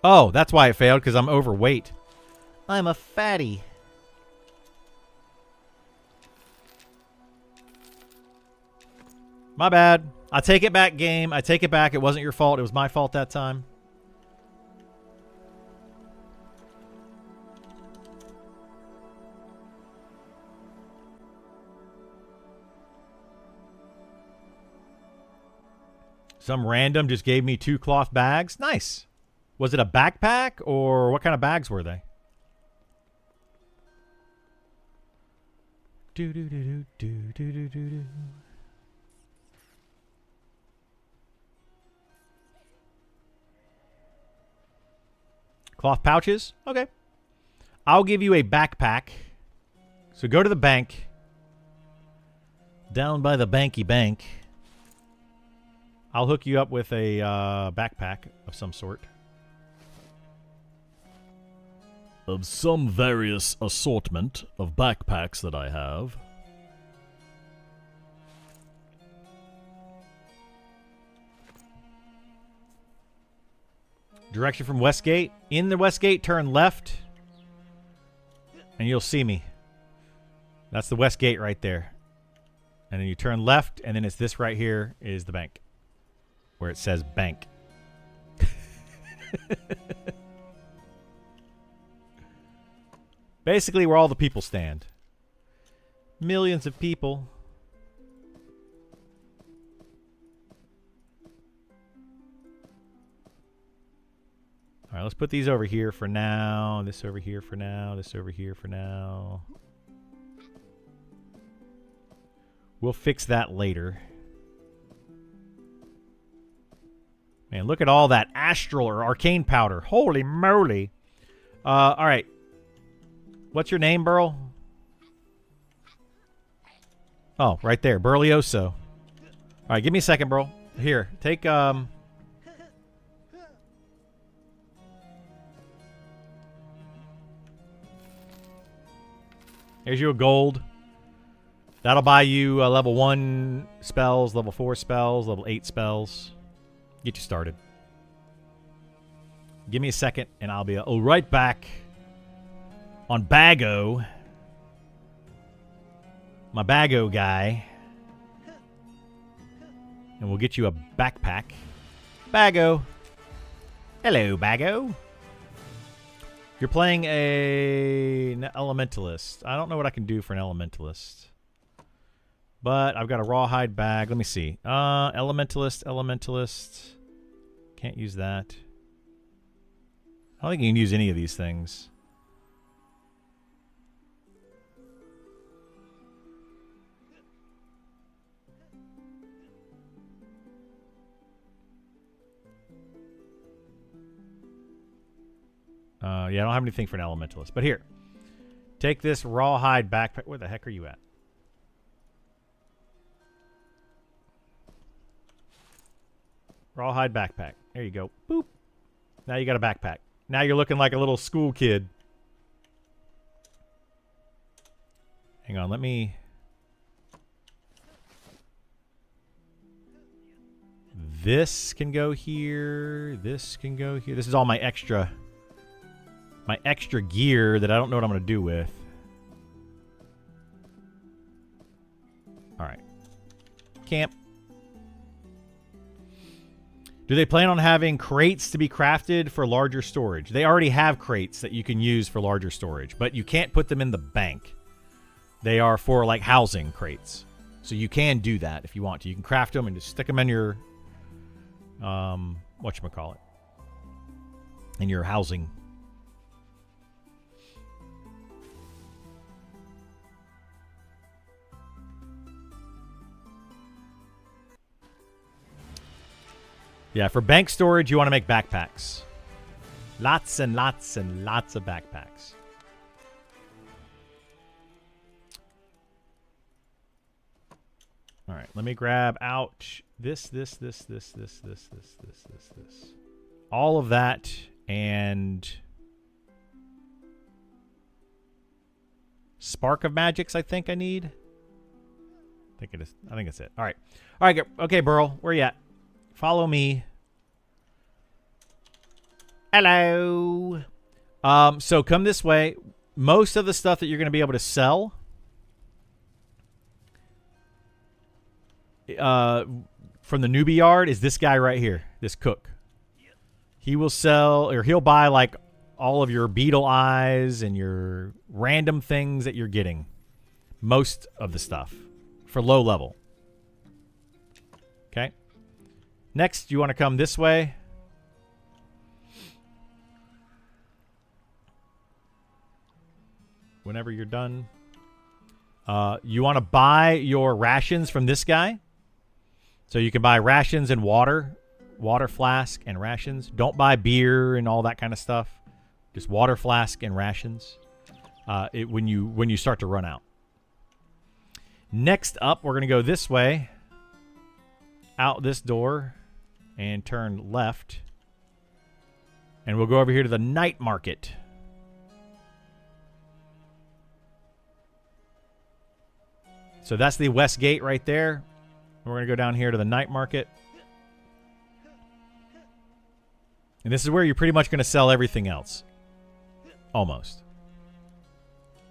Oh, that's why it failed, because I'm overweight. I'm a fatty. My bad. I take it back, game. I take it back. It wasn't your fault. It was my fault that time. Some random just gave me 2 cloth bags. Nice. Was it a backpack or what kind of bags were they? Do do do do do do do do. Cloth pouches? Okay. I'll give you a backpack. So go to the bank. Down by the banky bank. I'll hook you up with a backpack of some sort. Of some various assortment of backpacks that I have. Direction from Westgate. In the Westgate, turn left. And you'll see me. That's the Westgate right there. And then you turn left, and then it's this right here is the bank. Where it says bank. Basically where all the people stand. Millions of people. Alright, let's put these over here for now. This over here for now. This over here for now. We'll fix that later. Man, look at all that astral or arcane powder. Holy moly. Alright. What's your name, Burl? Oh, right there. Burlioso. Alright, give me a second, Burl. Here, take, here's you a gold. That'll buy you level 1 spells, level 4 spells, level 8 spells. Get you started. Give me a second, and I'll be right back on Bago. My Bago guy. And we'll get you a backpack. Bago. Hello, Bago. You're playing an elementalist. I don't know what I can do for an elementalist. But I've got a rawhide bag. Let me see. Elementalist. Can't use that. I don't think you can use any of these things. Yeah, I don't have anything for an elementalist. But here, take this rawhide backpack. Where the heck are you at? Rawhide backpack. There you go. Boop. Now you got a backpack. Now you're looking like a little school kid. Hang on, let me... This can go here. This can go here. This is all my extra gear that I don't know what I'm going to do with. All right. Camp. Do they plan on having crates to be crafted for larger storage? They already have crates that you can use for larger storage, but you can't put them in the bank. They are for like housing crates. So you can do that if you want to. You can craft them and just stick them in your whatchamacallit. In your housing. Yeah, for bank storage, you want to make backpacks. Lots and lots and lots of backpacks. All right, let me grab out this. All of that and Spark of Magics, I think I need. I think it is. I think it's it. All right. All right, okay, Burl, where you at? Follow me. Hello. So come this way. Most of the stuff that you're going to be able to sell from the newbie yard is this guy right here, this cook. He will sell, or he'll buy like all of your beetle eyes and your random things that you're getting. Most of the stuff for low level. Okay. Next, you want to come this way. Whenever you're done. You want to buy your rations from this guy. So you can buy rations and water. Water flask and rations. Don't buy beer and all that kind of stuff. Just water flask and rations. When you start to run out. Next up, we're going to go this way. Out this door. And turn left. And we'll go over here to the night market. So that's the west gate right there. We're going to go down here to the night market. And this is where you're pretty much going to sell everything else. Almost.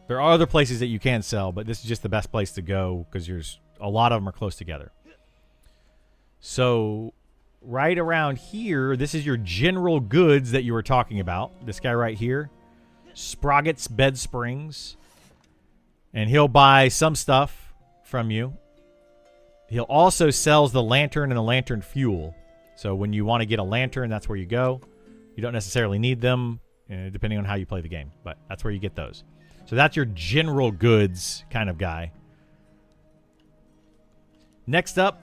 There are other places that you can sell, but this is just the best place to go because there's a lot of them are close together. So right around here, this is your general goods that you were talking about. This guy right here. Sproggett's Bed Springs. And he'll buy some stuff from you. He'll also sells the lantern and the lantern fuel. So when you want to get a lantern, that's where you go. You don't necessarily need them, depending on how you play the game. But that's where you get those. So that's your general goods kind of guy. Next up,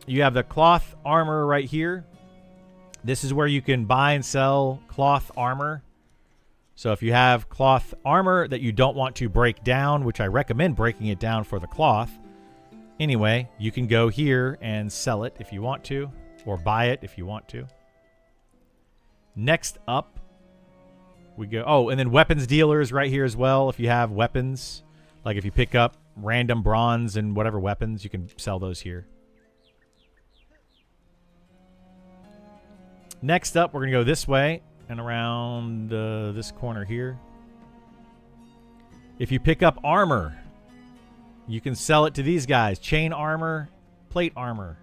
you have the cloth armor right here. This is where you can buy and sell cloth armor. So if you have cloth armor that you don't want to break down, which I recommend breaking it down for the cloth. Anyway, you can go here and sell it if you want to, or buy it if you want to. Next up, we go... Oh, and then weapons dealers right here as well. If you have weapons, like if you pick up random bronze and whatever weapons, you can sell those here. Next up, we're going to go this way and around this corner here. If you pick up armor, you can sell it to these guys. Chain armor, plate armor.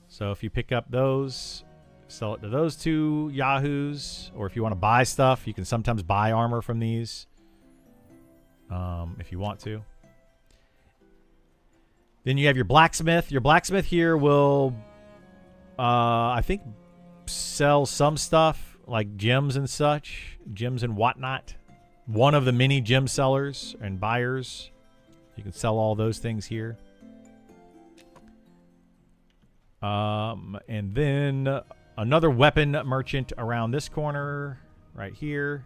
So if you pick up those, sell it to those two yahoos. Or if you want to buy stuff, you can sometimes buy armor from these. If you want to. Then you have your blacksmith. Your blacksmith here will, I think, sell some stuff. like gems and such, gems and whatnot. One of the many gem sellers and buyers. You can sell all those things here. And then another weapon merchant around this corner right here.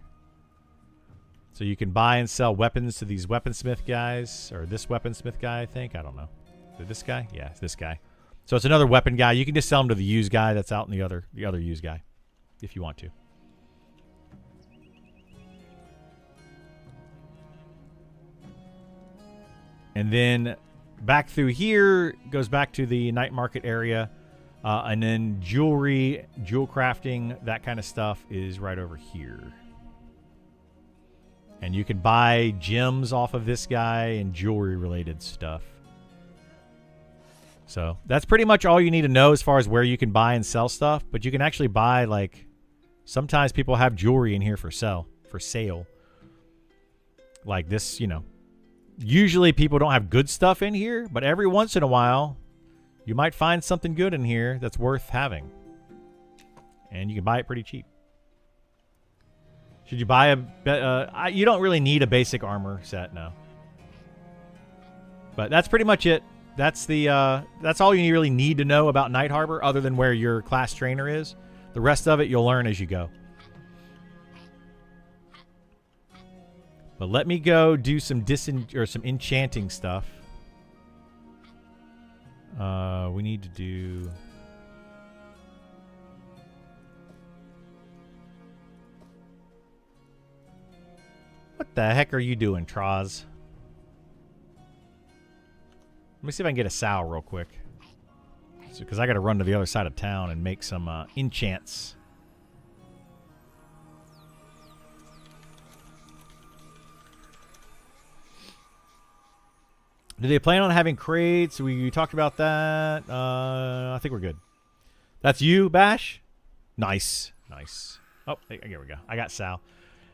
So you can buy and sell weapons to these weaponsmith guys, or this weaponsmith guy, I think. I don't know. Is it this guy? Yeah, it's this guy. So it's another weapon guy. You can just sell them to the used guy that's out in the other used guy, if you want to. And then back through here goes back to the night market area. And then jewelry, jewel crafting, that kind of stuff is right over here. And you can buy gems off of this guy and jewelry related stuff. So that's pretty much all you need to know as far as where you can buy and sell stuff. But you can actually buy, like, sometimes people have jewelry in here for sale. Like this, you know. Usually people don't have good stuff in here, but every once in a while you might find something good in here that's worth having. And you can buy it pretty cheap. Should you buy you don't really need a basic armor set, no. But that's pretty much it. That's all you really need to know about Night Harbor, other than where your class trainer is. The rest of it you'll learn as you go. But let me go do some enchanting stuff. We need to do... What the heck are you doing, Troz? Let me see if I can get a sow real quick. Because I got to run to the other side of town and make some enchants. Do they plan on having crates? We talked about that. I think we're good. That's you, Bash? Nice. Nice. Oh, here we go. I got Sal.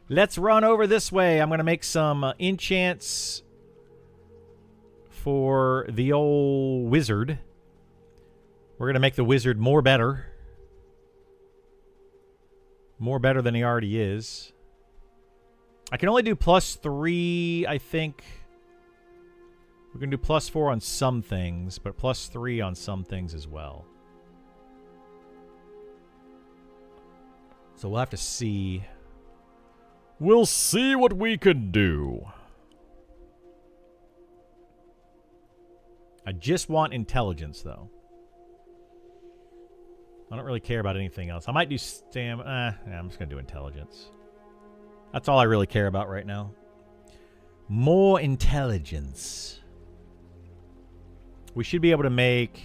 Let's run over this way. I'm going to make some enchants for the old wizard. We're going to make the wizard more better. More better than he already is. I can only do +3, I think. We're going to do +4 on some things, but +3 on some things as well. So we'll have to see. We'll see what we could do. I just want intelligence, though. I don't really care about anything else. I might do yeah, I'm just going to do intelligence. That's all I really care about right now. More intelligence. We should be able to make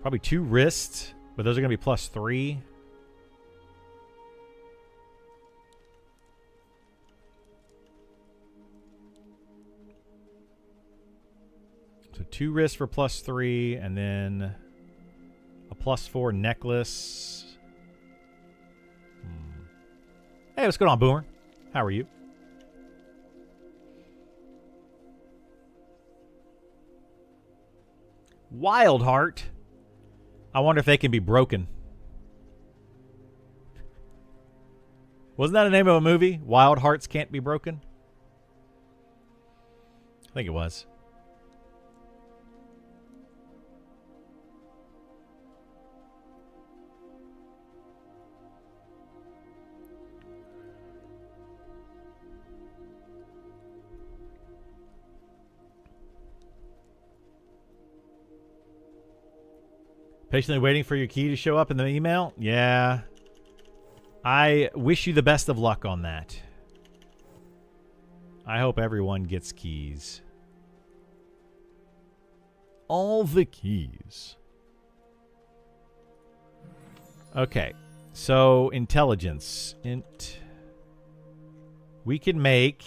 probably 2 wrists, but those are going to be +3. So 2 wrists for +3, and then a +4 necklace. Hey, what's going on, Boomer? How are you? Wild Heart. I wonder if they can be broken. Wasn't that the name of a movie? Wild Hearts Can't Be Broken? I think it was. Patiently waiting for your key to show up in the email? Yeah. I wish you the best of luck on that. I hope everyone gets keys. All the keys. Okay. So, intelligence. We can make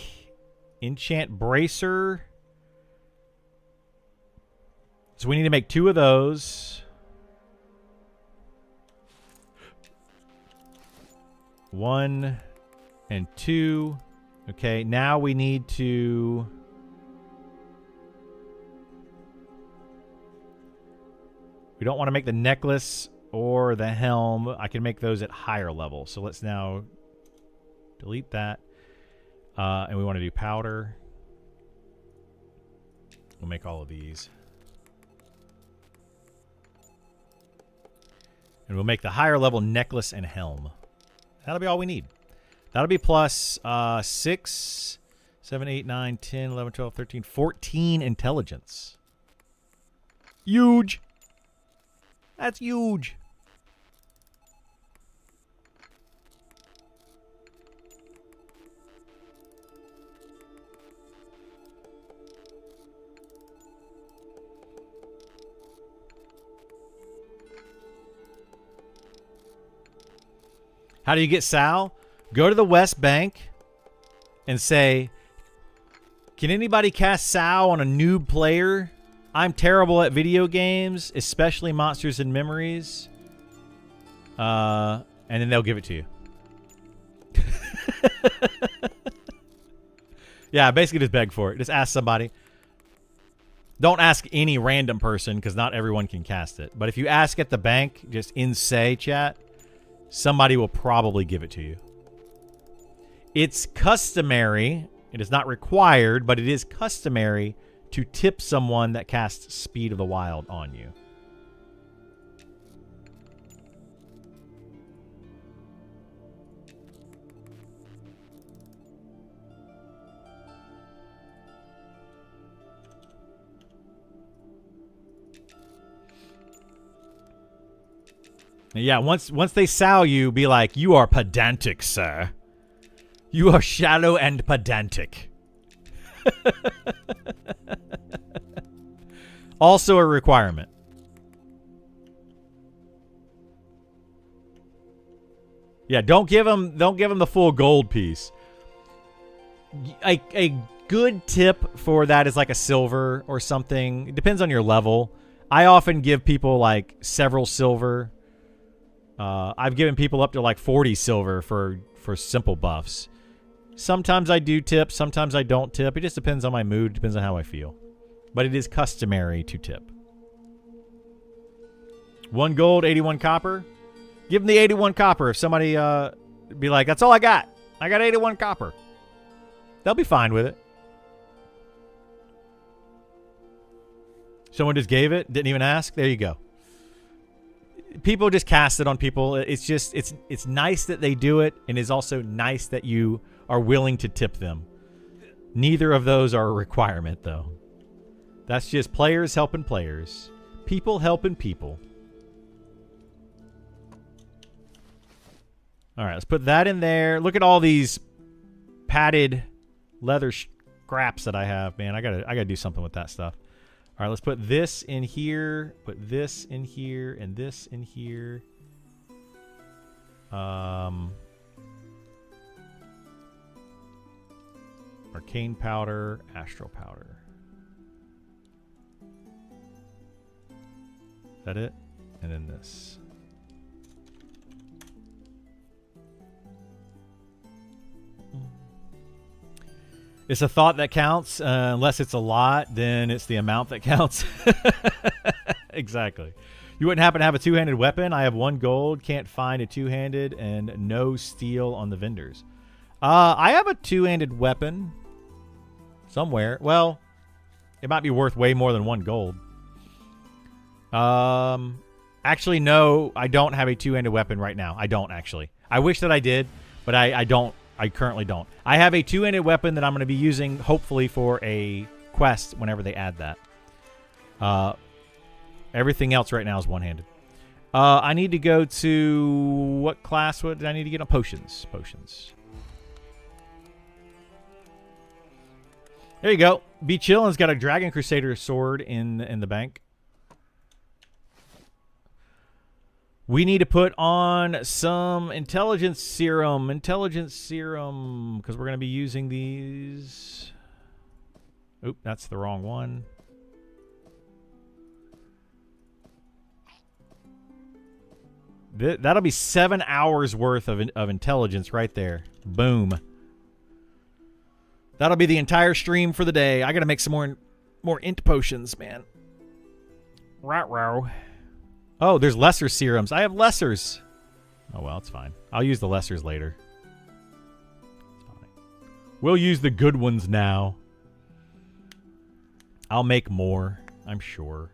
enchant bracer. So we need to make 2 of those. 1 and 2. Okay, now we need to... We don't want to make the necklace or the helm. I can make those at higher level. So let's now delete that. And we want to do powder. We'll make all of these. And we'll make the higher level necklace and helm. That'll be all we need. That'll be plus 6, 7, 8, 9, 10, 11, 12, 13, 14 intelligence. Huge. That's huge. How do you get Sal? Go to the West Bank and say, can anybody cast Sal on a noob player? I'm terrible at video games, especially Monsters and Memories. And then they'll give it to you. Yeah, basically just beg for it. Just ask somebody. Don't ask any random person because not everyone can cast it. But if you ask at the bank, just in say chat, somebody will probably give it to you. It's customary. It is not required, but it is customary to tip someone that casts Speed of the Wild on you. Yeah, once they sow you, be like, you are pedantic, sir. You are shallow and pedantic. Also a requirement. Yeah, don't give them the full gold piece. A good tip for that is like a silver or something. It depends on your level. I often give people like several silver. I've given people up to like 40 silver for simple buffs. Sometimes I do tip, sometimes I don't tip. It just depends on my mood, depends on how I feel. But it is customary to tip. 1 gold, 81 copper. Give them the 81 copper. If somebody be like, that's all I got. I got 81 copper. They'll be fine with it. Someone just gave it, didn't even ask. There you go. People just cast it on people. It's just, it's nice that they do it, and it's also nice that you are willing to tip them. Neither of those are a requirement, though. That's just players helping players. People helping people. All right, let's put that in there. Look at all these padded leather scraps that I have, man. I gotta do something with that stuff. All right, let's put this in here, put this in here, and this in here. Arcane powder, astral powder. Is that it? And then this. It's a thought that counts. Unless it's a lot, then it's the amount that counts. Exactly. You wouldn't happen to have a two-handed weapon? I have 1 gold, can't find a two-handed, and no steel on the vendors. I have a two-handed weapon somewhere. Well, it might be worth way more than 1 gold. Actually, no, I don't have a two-handed weapon right now. I don't, actually. I wish that I did, but I don't. I currently don't. I have a two-handed weapon that I'm going to be using, hopefully, for a quest whenever they add that. Everything else right now is one-handed. I need to go to... What class would I need to get on? Potions. Potions. There you go. Be chillin's got a Dragon Crusader sword in the bank. We need to put on some intelligence serum. Intelligence serum. Because we're going to be using these. Oop, that's the wrong one. That'll be 7 hours worth of intelligence right there. Boom. That'll be the entire stream for the day. I got to make some more int potions, man. Right, row. Oh, there's lesser serums. I have lessers. Oh, well, it's fine. I'll use the lessers later. It's fine. We'll use the good ones now. I'll make more, I'm sure.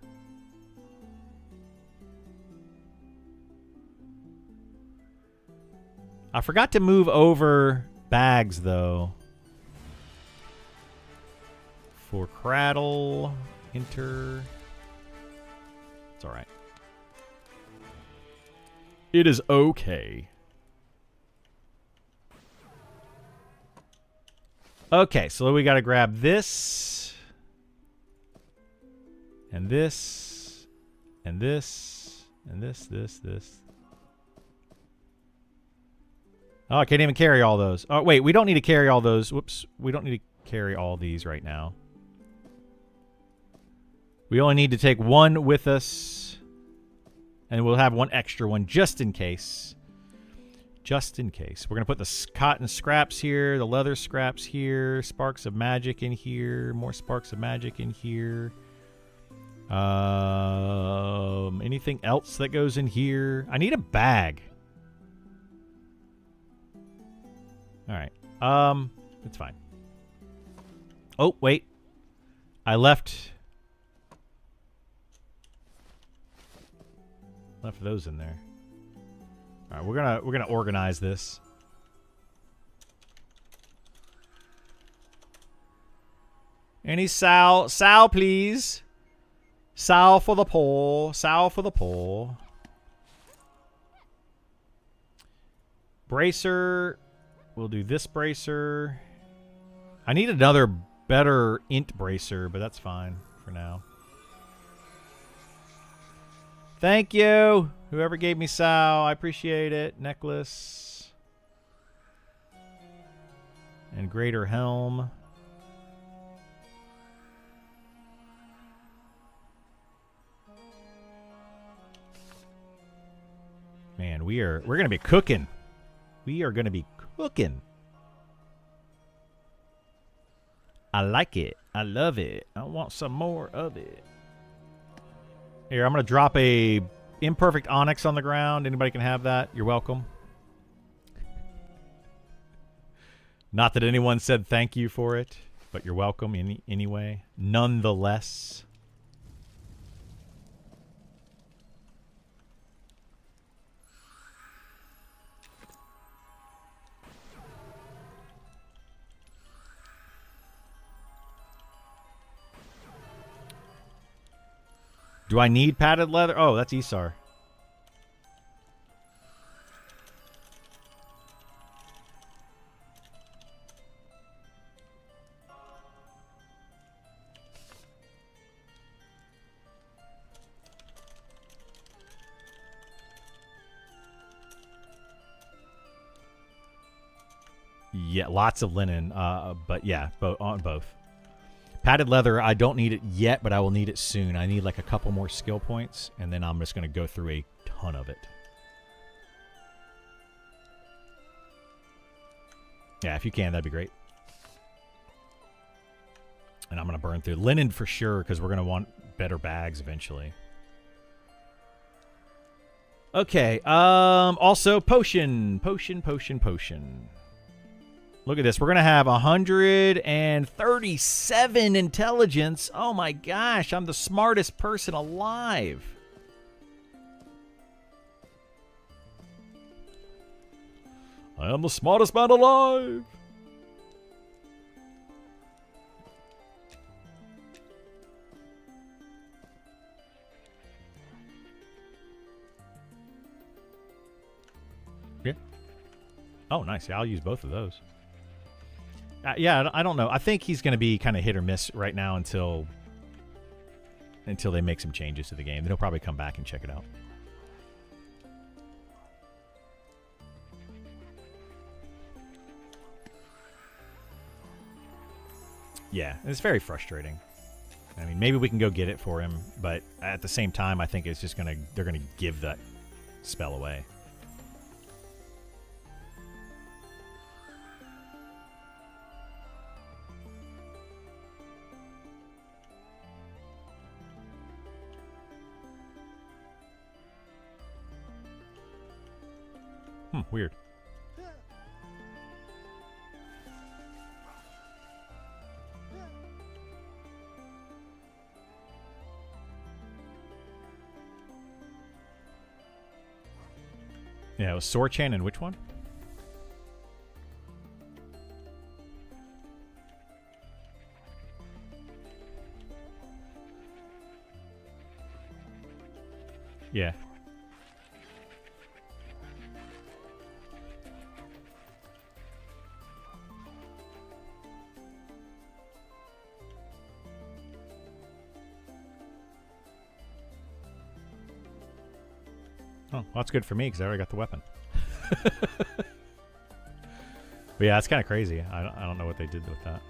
I forgot to move over bags, though. For Cradle, enter. It's all right. It is okay. Okay, so we got to grab this. And this. And this. And this. Oh, I can't even carry all those. Oh, wait, we don't need to carry all those. Whoops. We don't need to carry all these right now. We only need to take one with us. And we'll have one extra one just in case. Just in case. We're going to put the cotton scraps here, the leather scraps here, sparks of magic in here, more sparks of magic in here. Anything else that goes in here? I need a bag. All right. It's fine. Oh, wait. I left those in there. All right, we're gonna organize this. Any Sal, please. Sal for the poor. Sal for the poor. Bracer. We'll do this bracer. I need another better int bracer, but that's fine for now. Thank you, whoever gave me Sal. I appreciate it. Necklace. And greater helm. Man, we're gonna be cooking. We are gonna be cooking. I like it. I love it. I want some more of it. Here, I'm going to drop a imperfect onyx on the ground. Anybody can have that. You're welcome. Not that anyone said thank you for it, but you're welcome anyway. Nonetheless. Do I need padded leather? Oh, that's Isar. Yeah, lots of linen, but yeah, on both. Padded leather, I don't need it yet, but I will need it soon. I need like a couple more skill points, and then I'm just going to go through a ton of it. Yeah, if you can, that'd be great. And I'm going to burn through linen for sure, because we're going to want better bags eventually. Okay, also potion. Look at this. We're going to have 137 intelligence. Oh my gosh, I'm the smartest person alive. I am the smartest man alive. Yeah. Oh, nice. Yeah, I'll use both of those. Yeah, I don't know. I think he's going to be kind of hit or miss right now until they make some changes to the game. Then he'll probably come back and check it out. Yeah, it's very frustrating. I mean, maybe we can go get it for him, but at the same time, I think it's just they're gonna give that spell away. Weird. Yeah, it was Sorchan and which one? Yeah. Oh, well, that's good for me because I already got the weapon. But yeah, that's kind of crazy. I don't know what they did with that.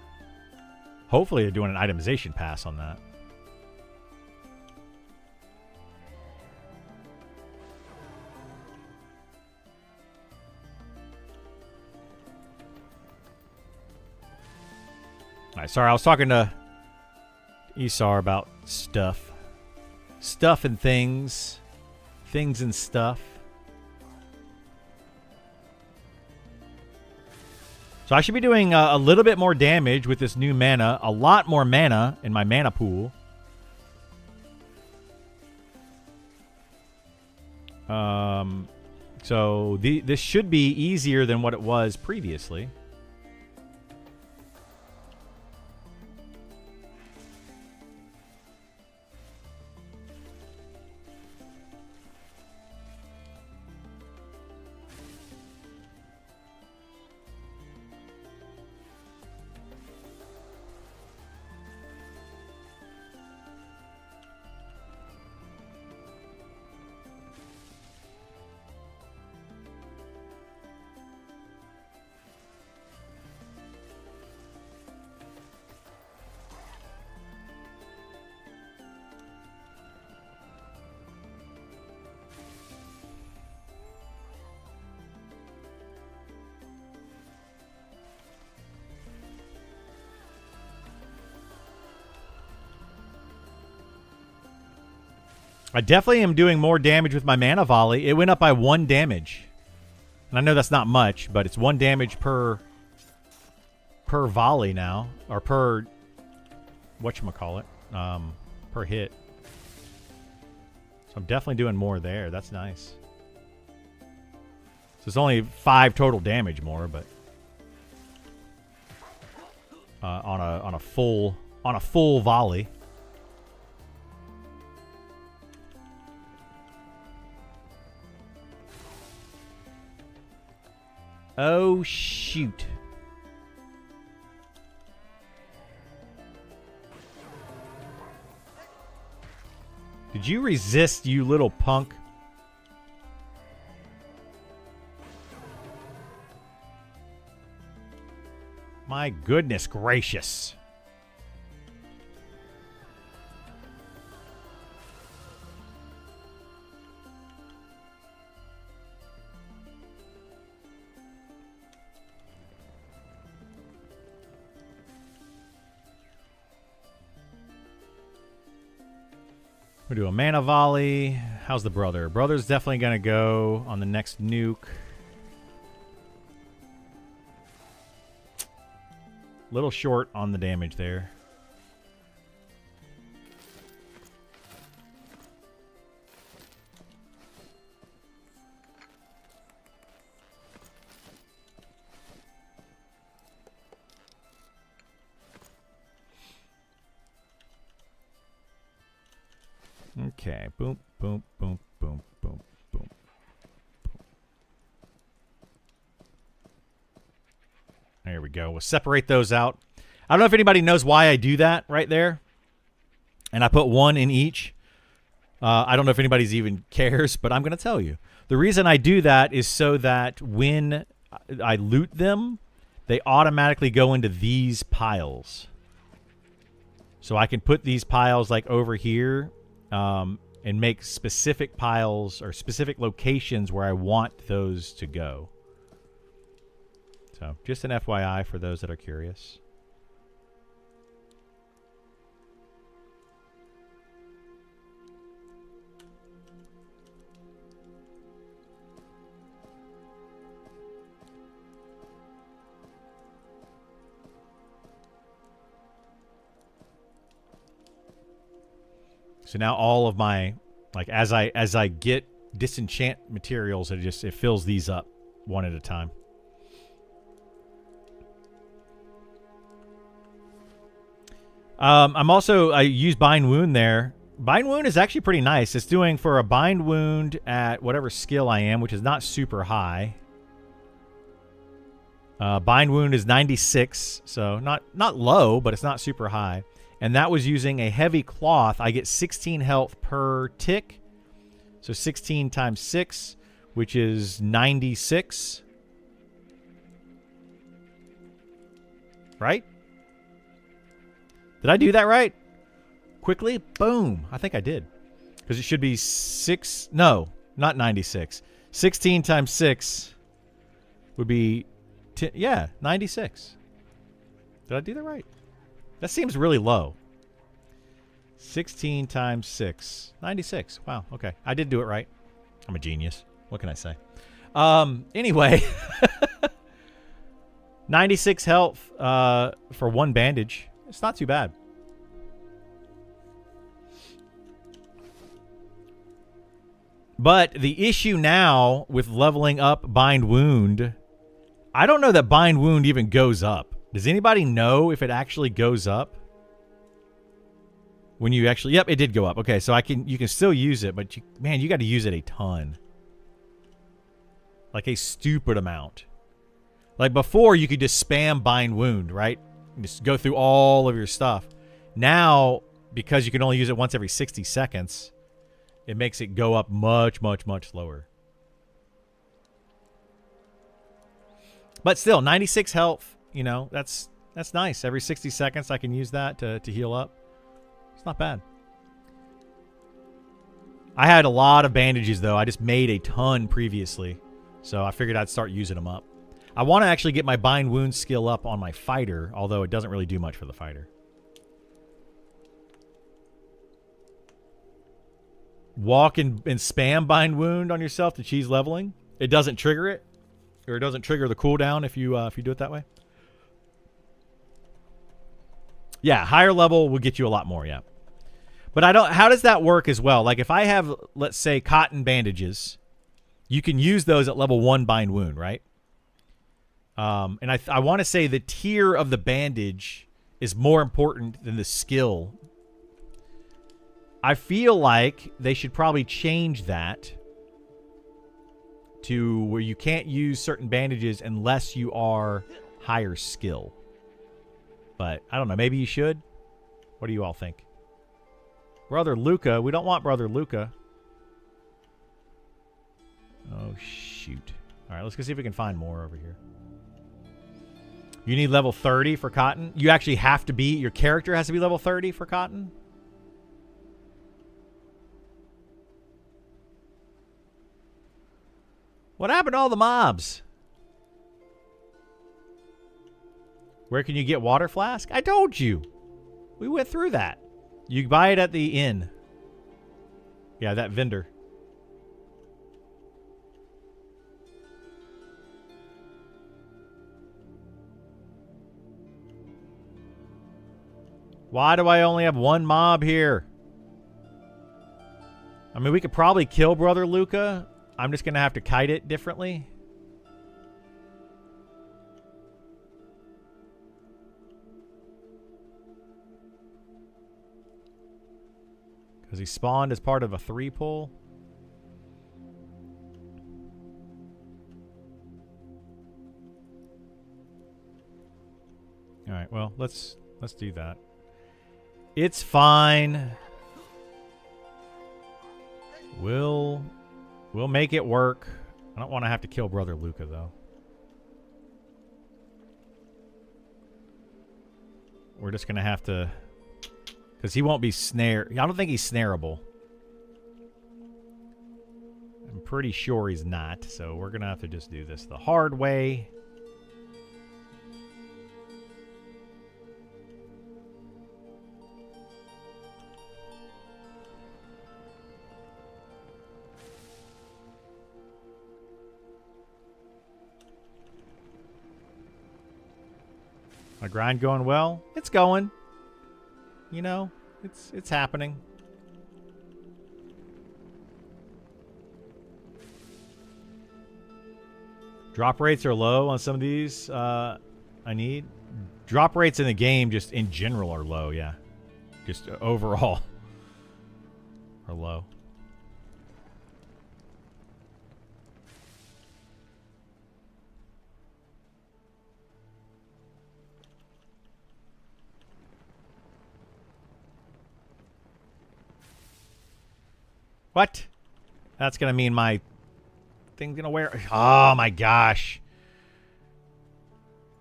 Hopefully they're doing an itemization pass on that. All right, sorry, I was talking to Esar about stuff. Stuff and things. Things and stuff. So I should be doing a little bit more damage with this new mana. A lot more mana in my mana pool. So this should be easier than what it was previously. I definitely am doing more damage with my mana volley. It went up by 1 damage. And I know that's not much, but it's 1 damage per volley now. Or per whatchamacallit. Per hit. So I'm definitely doing more there. That's nice. So it's only 5 total damage more, but on a full volley. Oh, shoot. Did you resist, you little punk? My goodness gracious. We do a mana volley. How's the brother? Brother's definitely going to go on the next nuke. Little short on the damage there. Okay, boom, boom, boom, boom, boom, boom. There we go. We'll separate those out. I don't know if anybody knows why I do that right there. And I put 1 in each. I don't know if anybody's even cares, but I'm going to tell you. The reason I do that is so that when I loot them, they automatically go into these piles. So I can put these piles like over here. And make specific piles or specific locations where I want those to go. So, just an FYI for those that are curious. So now all of my, like, as I get disenchant materials, it fills these up one at a time. I use Bind Wound there. Bind Wound is actually pretty nice. It's doing for a Bind Wound at whatever skill I am, which is not super high. Bind Wound is 96, so not low, but it's not super high. And that was using a heavy cloth. I get 16 health per tick. So 16 times 6, which is 96. Right? Did I do that right? Quickly? Boom. I think I did. Because it should be 6. No, not 96. 16 times 6 would be, yeah, 96. Did I do that right? That seems really low. 16 times 6. 96. Wow, okay. I did do it right. I'm a genius. What can I say? Anyway. 96 health for one bandage. It's not too bad. But the issue now with leveling up Bind Wound, I don't know that Bind Wound even goes up. Does anybody know if it actually goes up? When you actually, yep, it did go up. Okay, so you can still use it, but man, you got to use it a ton. Like a stupid amount. Like before, you could just spam Bind Wound, right? Just go through all of your stuff. Now, because you can only use it once every 60 seconds, it makes it go up much, much, much slower. But still, 96 health, you know, that's nice. Every 60 seconds, I can use that to heal up. It's not bad. I had a lot of bandages, though. I just made a ton previously, so I figured I'd start using them up. I want to actually get my Bind Wound skill up on my fighter, although it doesn't really do much for the fighter. Walk and spam Bind Wound on yourself to cheese leveling. It doesn't trigger it, or it doesn't trigger the cooldown if you do it that way. Yeah, higher level will get you a lot more, yeah. But I don't, how does that work as well? Like if I have, let's say, cotton bandages, you can use those at level 1 Bind Wound, right? And I want to say the tier of the bandage is more important than the skill. I feel like they should probably change that to where you can't use certain bandages unless you are higher skill. But I don't know. Maybe you should. What do you all think? Brother Luca. We don't want Brother Luca. Oh, shoot. All right, let's go see if we can find more over here. You need level 30 for cotton? You actually have to be... Your character has to be level 30 for cotton? What happened to all the mobs? Where can you get water flask? I told you. We went through that. You buy it at the inn. Yeah, that vendor. Why do I only have one mob here? I mean, we could probably kill Brother Luca. I'm just going to have to kite it differently. Because he spawned as part of a 3-pull. All right, well, let's do that. It's fine. We'll make it work. I don't want to have to kill Brother Luca, though. We're just going to have to... Because he won't be snare. I don't think he's snareable. I'm pretty sure he's not. So we're going to have to just do this the hard way. My grind going well? It's going. You know, it's happening. Drop rates are low on some of these. I need drop rates in the game, just in general, are low. Yeah, just overall are low. What? That's gonna mean my thing's gonna wear. Oh my gosh.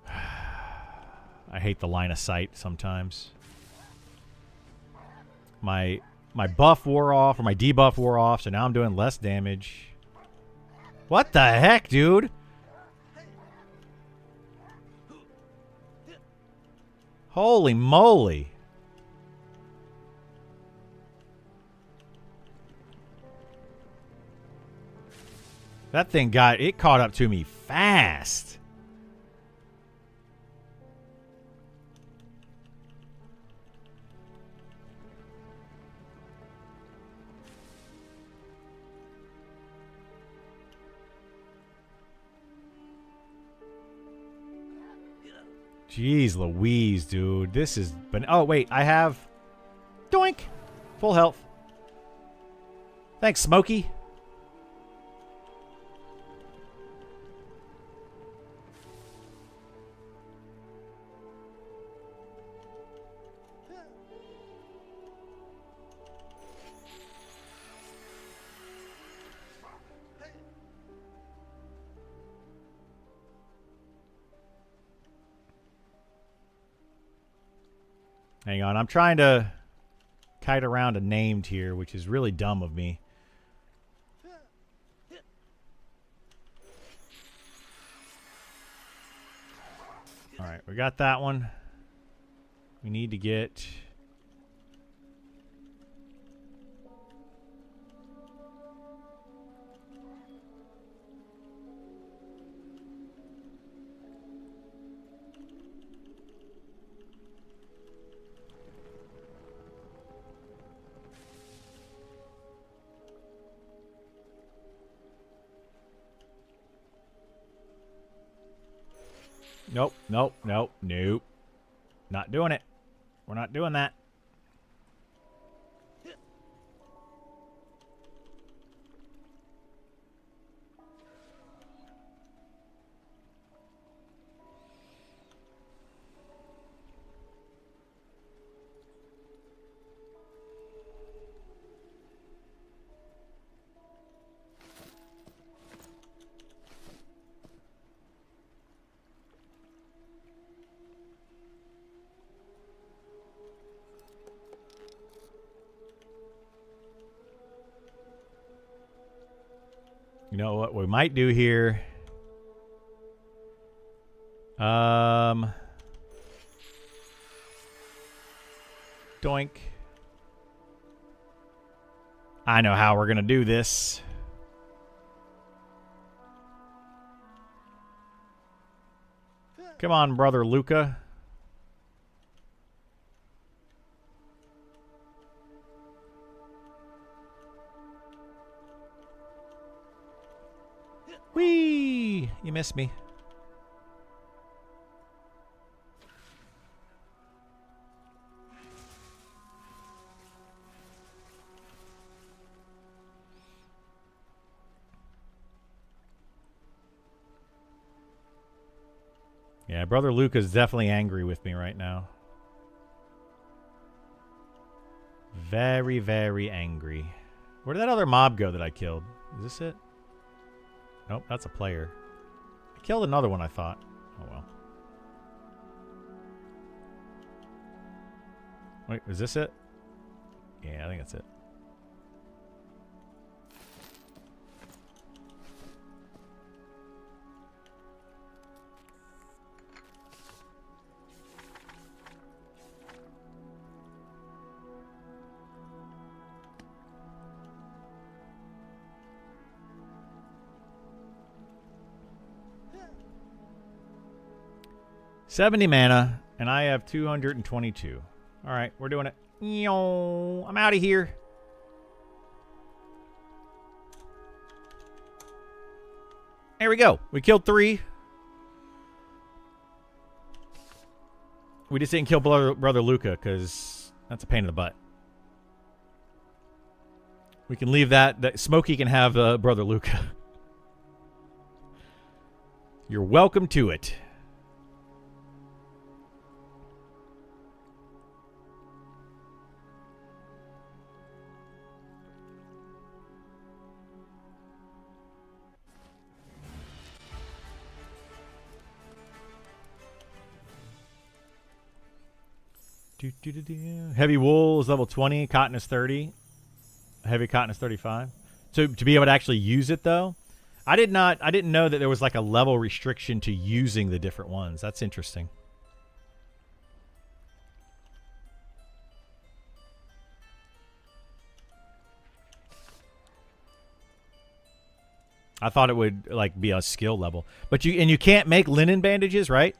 I hate the line of sight sometimes. My buff wore off, or my debuff wore off, so now I'm doing less damage. What the heck, dude? Holy moly. That thing caught up to me fast. Jeez Louise, dude. This is... Oh, wait. I have... Doink! Full health. Thanks, Smokey. Hang on, I'm trying to kite around a named here, which is really dumb of me. Alright, we got that one. We need to get... Nope, nope, nope, nope. Not doing it. We're not doing that. You know what we might do here? Doink. I know how we're gonna do this. Come on, brother Luca. Whee! You missed me. Yeah, brother Luca's definitely angry with me right now. Very, very angry. Where did that other mob go that I killed? Is this it? Nope, that's a player. I killed another one, I thought. Oh, well. Wait, is this it? Yeah, I think that's it. $70 mana, and I have 222. All right, we're doing it. I'm out of here. There we go. We killed 3. We just didn't kill Brother Luca because that's a pain in the butt. We can leave that Smokey can have Brother Luca. You're welcome to it. Heavy wool is level 20. Cotton is 30. Heavy cotton is 35. So to be able to actually use it, though, I didn't know that there was like a level restriction to using the different ones. That's interesting. I thought it would like be a skill level, but you can't make linen bandages, right?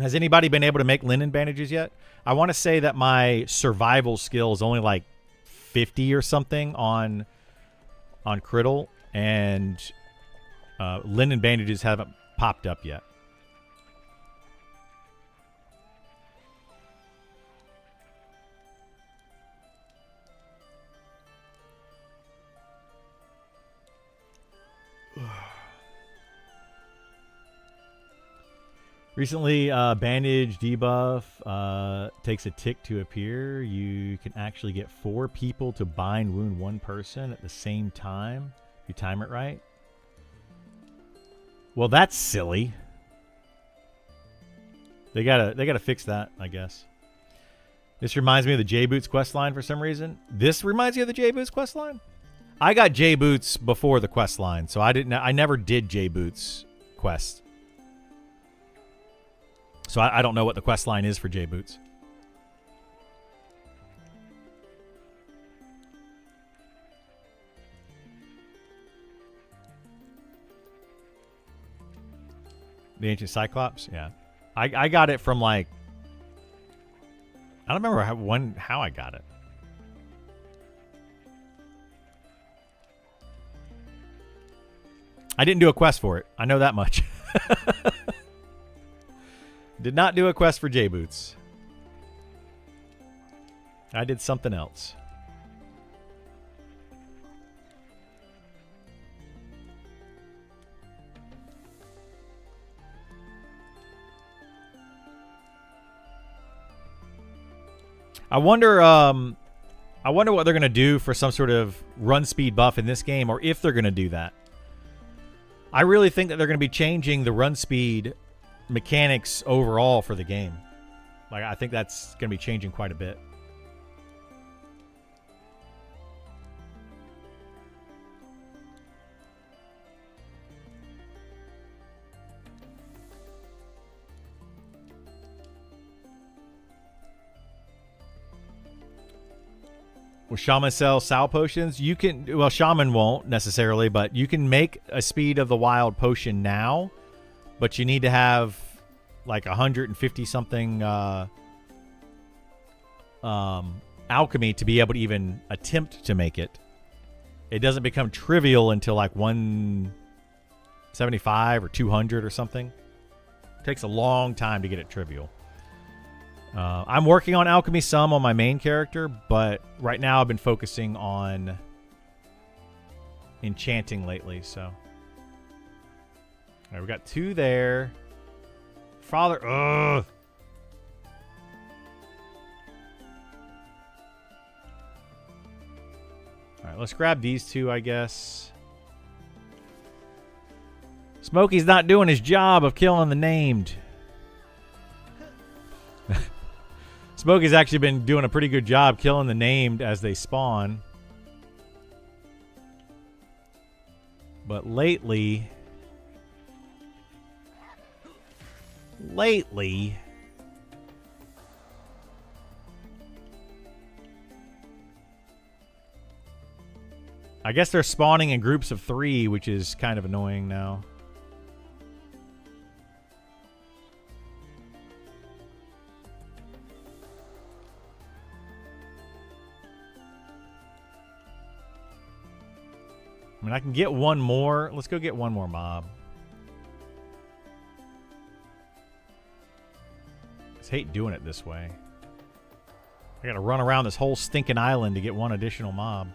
Has anybody been able to make linen bandages yet? I want to say that my survival skill is only like 50 or something on Criddle, and linen bandages haven't popped up yet. Recently, bandage debuff takes a tick to appear. You can actually get 4 people to bind wound 1 person at the same time. If you time it right. Well, that's silly. They gotta fix that, I guess. This reminds me of the J-Boots questline for some reason. This reminds you of the J-Boots questline? I got J-Boots before the questline, so I never did J-Boots quest. So I don't know what the quest line is for J-Boots. The Ancient Cyclops? Yeah. I got it from like... I don't remember how I got it. I didn't do a quest for it. I know that much. Did not do a quest for J-Boots. I did something else. I wonder what they're going to do for some sort of run speed buff in this game, or if they're going to do that. I really think that they're going to be changing the run speed mechanics overall for the game. Like, I think that's going to be changing quite a bit. Will Shaman sell Sal potions? You can, well, Shaman won't necessarily, but you can make a Speed of the Wild potion now, but you need to have like 150 something alchemy to be able to even attempt to make it. It doesn't become trivial until like 175 or 200 or something. It takes a long time to get it trivial. I'm working on alchemy some on my main character, but right now I've been focusing on enchanting lately, so. All right, we got 2 there. Father, ugh. All right, let's grab these 2, I guess. Smokey's not doing his job of killing the named. Smokey's actually been doing a pretty good job killing the named as they spawn. But lately... I guess they're spawning in groups of 3, which is kind of annoying now. I mean, I can get one more. Let's go get one more mob. hate doing it this way. I gotta run around this whole stinking island to get one additional mob.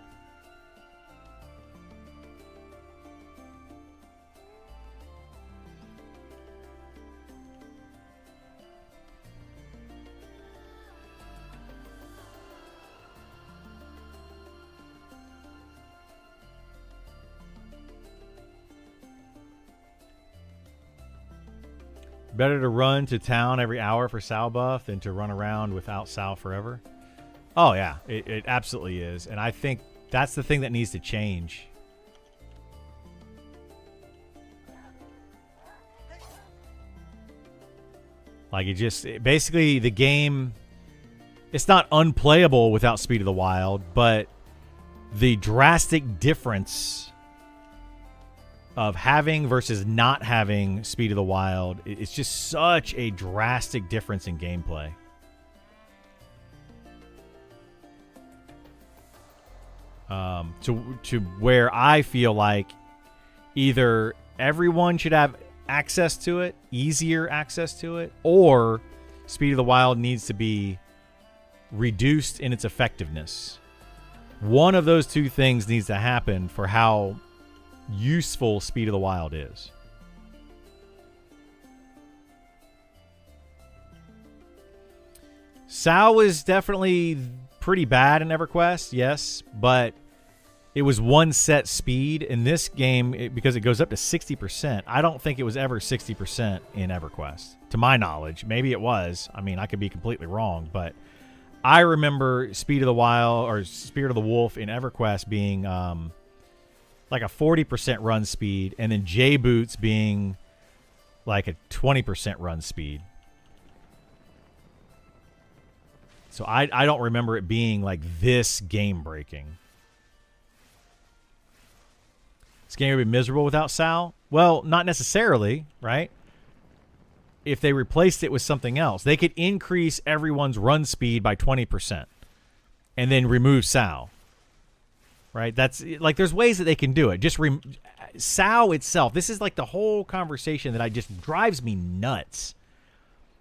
Better to run to town every hour for Sal buff than to run around without Sal forever. Oh, yeah. It absolutely is. And I think that's the thing that needs to change. Like, basically, the game, it's not unplayable without Speed of the Wild, but the drastic difference of having versus not having Speed of the Wild, it's just such a drastic difference in gameplay. To where I feel like either everyone should have access to it, easier access to it, or Speed of the Wild needs to be reduced in its effectiveness. One of those two things needs to happen for how useful Speed of the Wild is. Sal was definitely pretty bad in EverQuest, yes, but it was one set speed. In this game, because it goes up to 60%, I don't think it was ever 60% in EverQuest, to my knowledge. Maybe it was. I mean, I could be completely wrong, but I remember Speed of the Wild or Spirit of the Wolf in EverQuest being like a 40% run speed, and then J-Boots being like a 20% run speed. So I don't remember it being like this game-breaking. This game would be miserable without Sal? Well, not necessarily, right? If they replaced it with something else. They could increase everyone's run speed by 20% and then remove Sal. Right? That's like, there's ways that they can do it. Just Sal itself. This is like the whole conversation that just drives me nuts.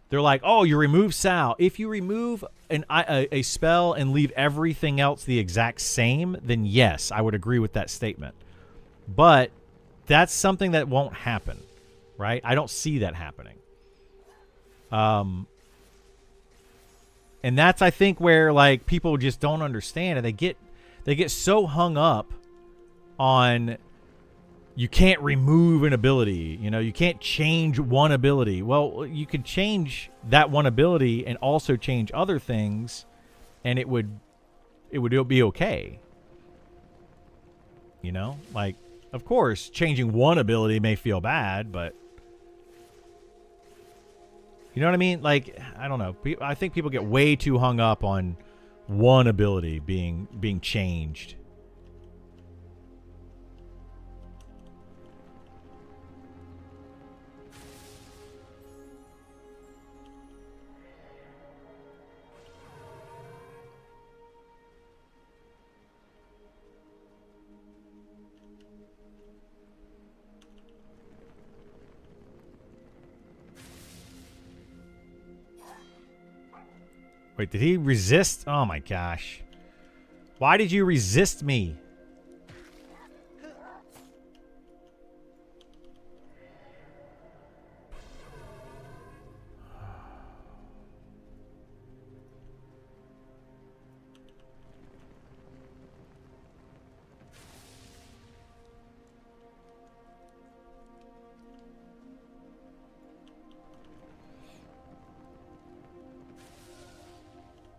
They're like, oh, you remove Sal. If you remove a spell and leave everything else the exact same, then yes, I would agree with that statement. But that's something that won't happen, right? I don't see that happening. And that's, I think, where like people just don't understand, and they get so hung up on you can't remove an ability. You know, you can't change one ability. Well, you could change that one ability and also change other things, and it would be okay. You know, like, of course, changing one ability may feel bad, but you know what I mean? Like, I don't know. I think people get way too hung up on one ability being changed. Wait, did he resist? Oh my gosh. Why did you resist me?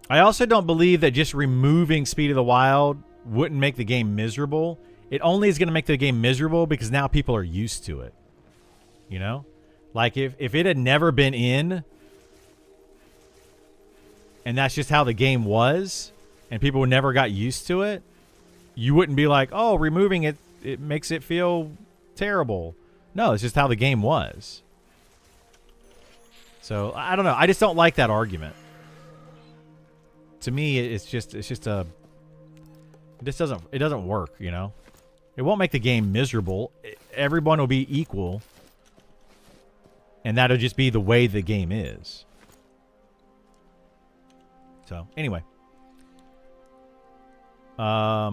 I also don't believe that just removing Speed of the Wild wouldn't make the game miserable. It only is going to make the game miserable because now people are used to it. You know? Like, if it had never been in, and that's just how the game was, and people never got used to it, you wouldn't be like, oh, removing it, it makes it feel terrible. No, it's just how the game was. So, I don't know. I just don't like that argument. To me, it doesn't work, you know? It won't make the game miserable. Everyone will be equal. And that'll just be the way the game is. So anyway, I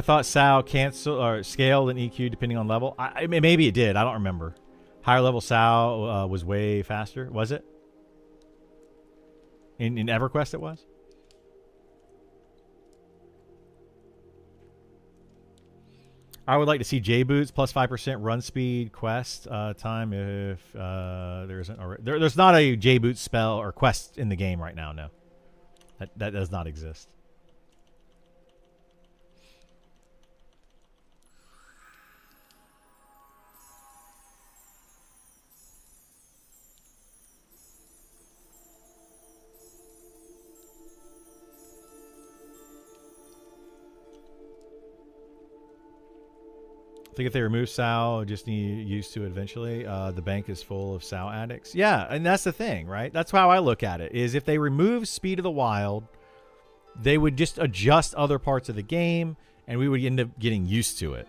thought SAO cancel or scaled in EQ depending on level. Maybe it did. I don't remember. Higher level SAO was way faster. Was it? In EverQuest it was? I would like to see J-Boots plus 5% run speed quest time if there isn't already. There's not a J-Boot spell or quest in the game right now, no. That does not exist. I think if they remove SAO, just need used to it eventually. The bank is full of SAO addicts. Yeah, and that's the thing, right? That's how I look at it, is if they remove Speed of the Wild, they would just adjust other parts of the game, and we would end up getting used to it.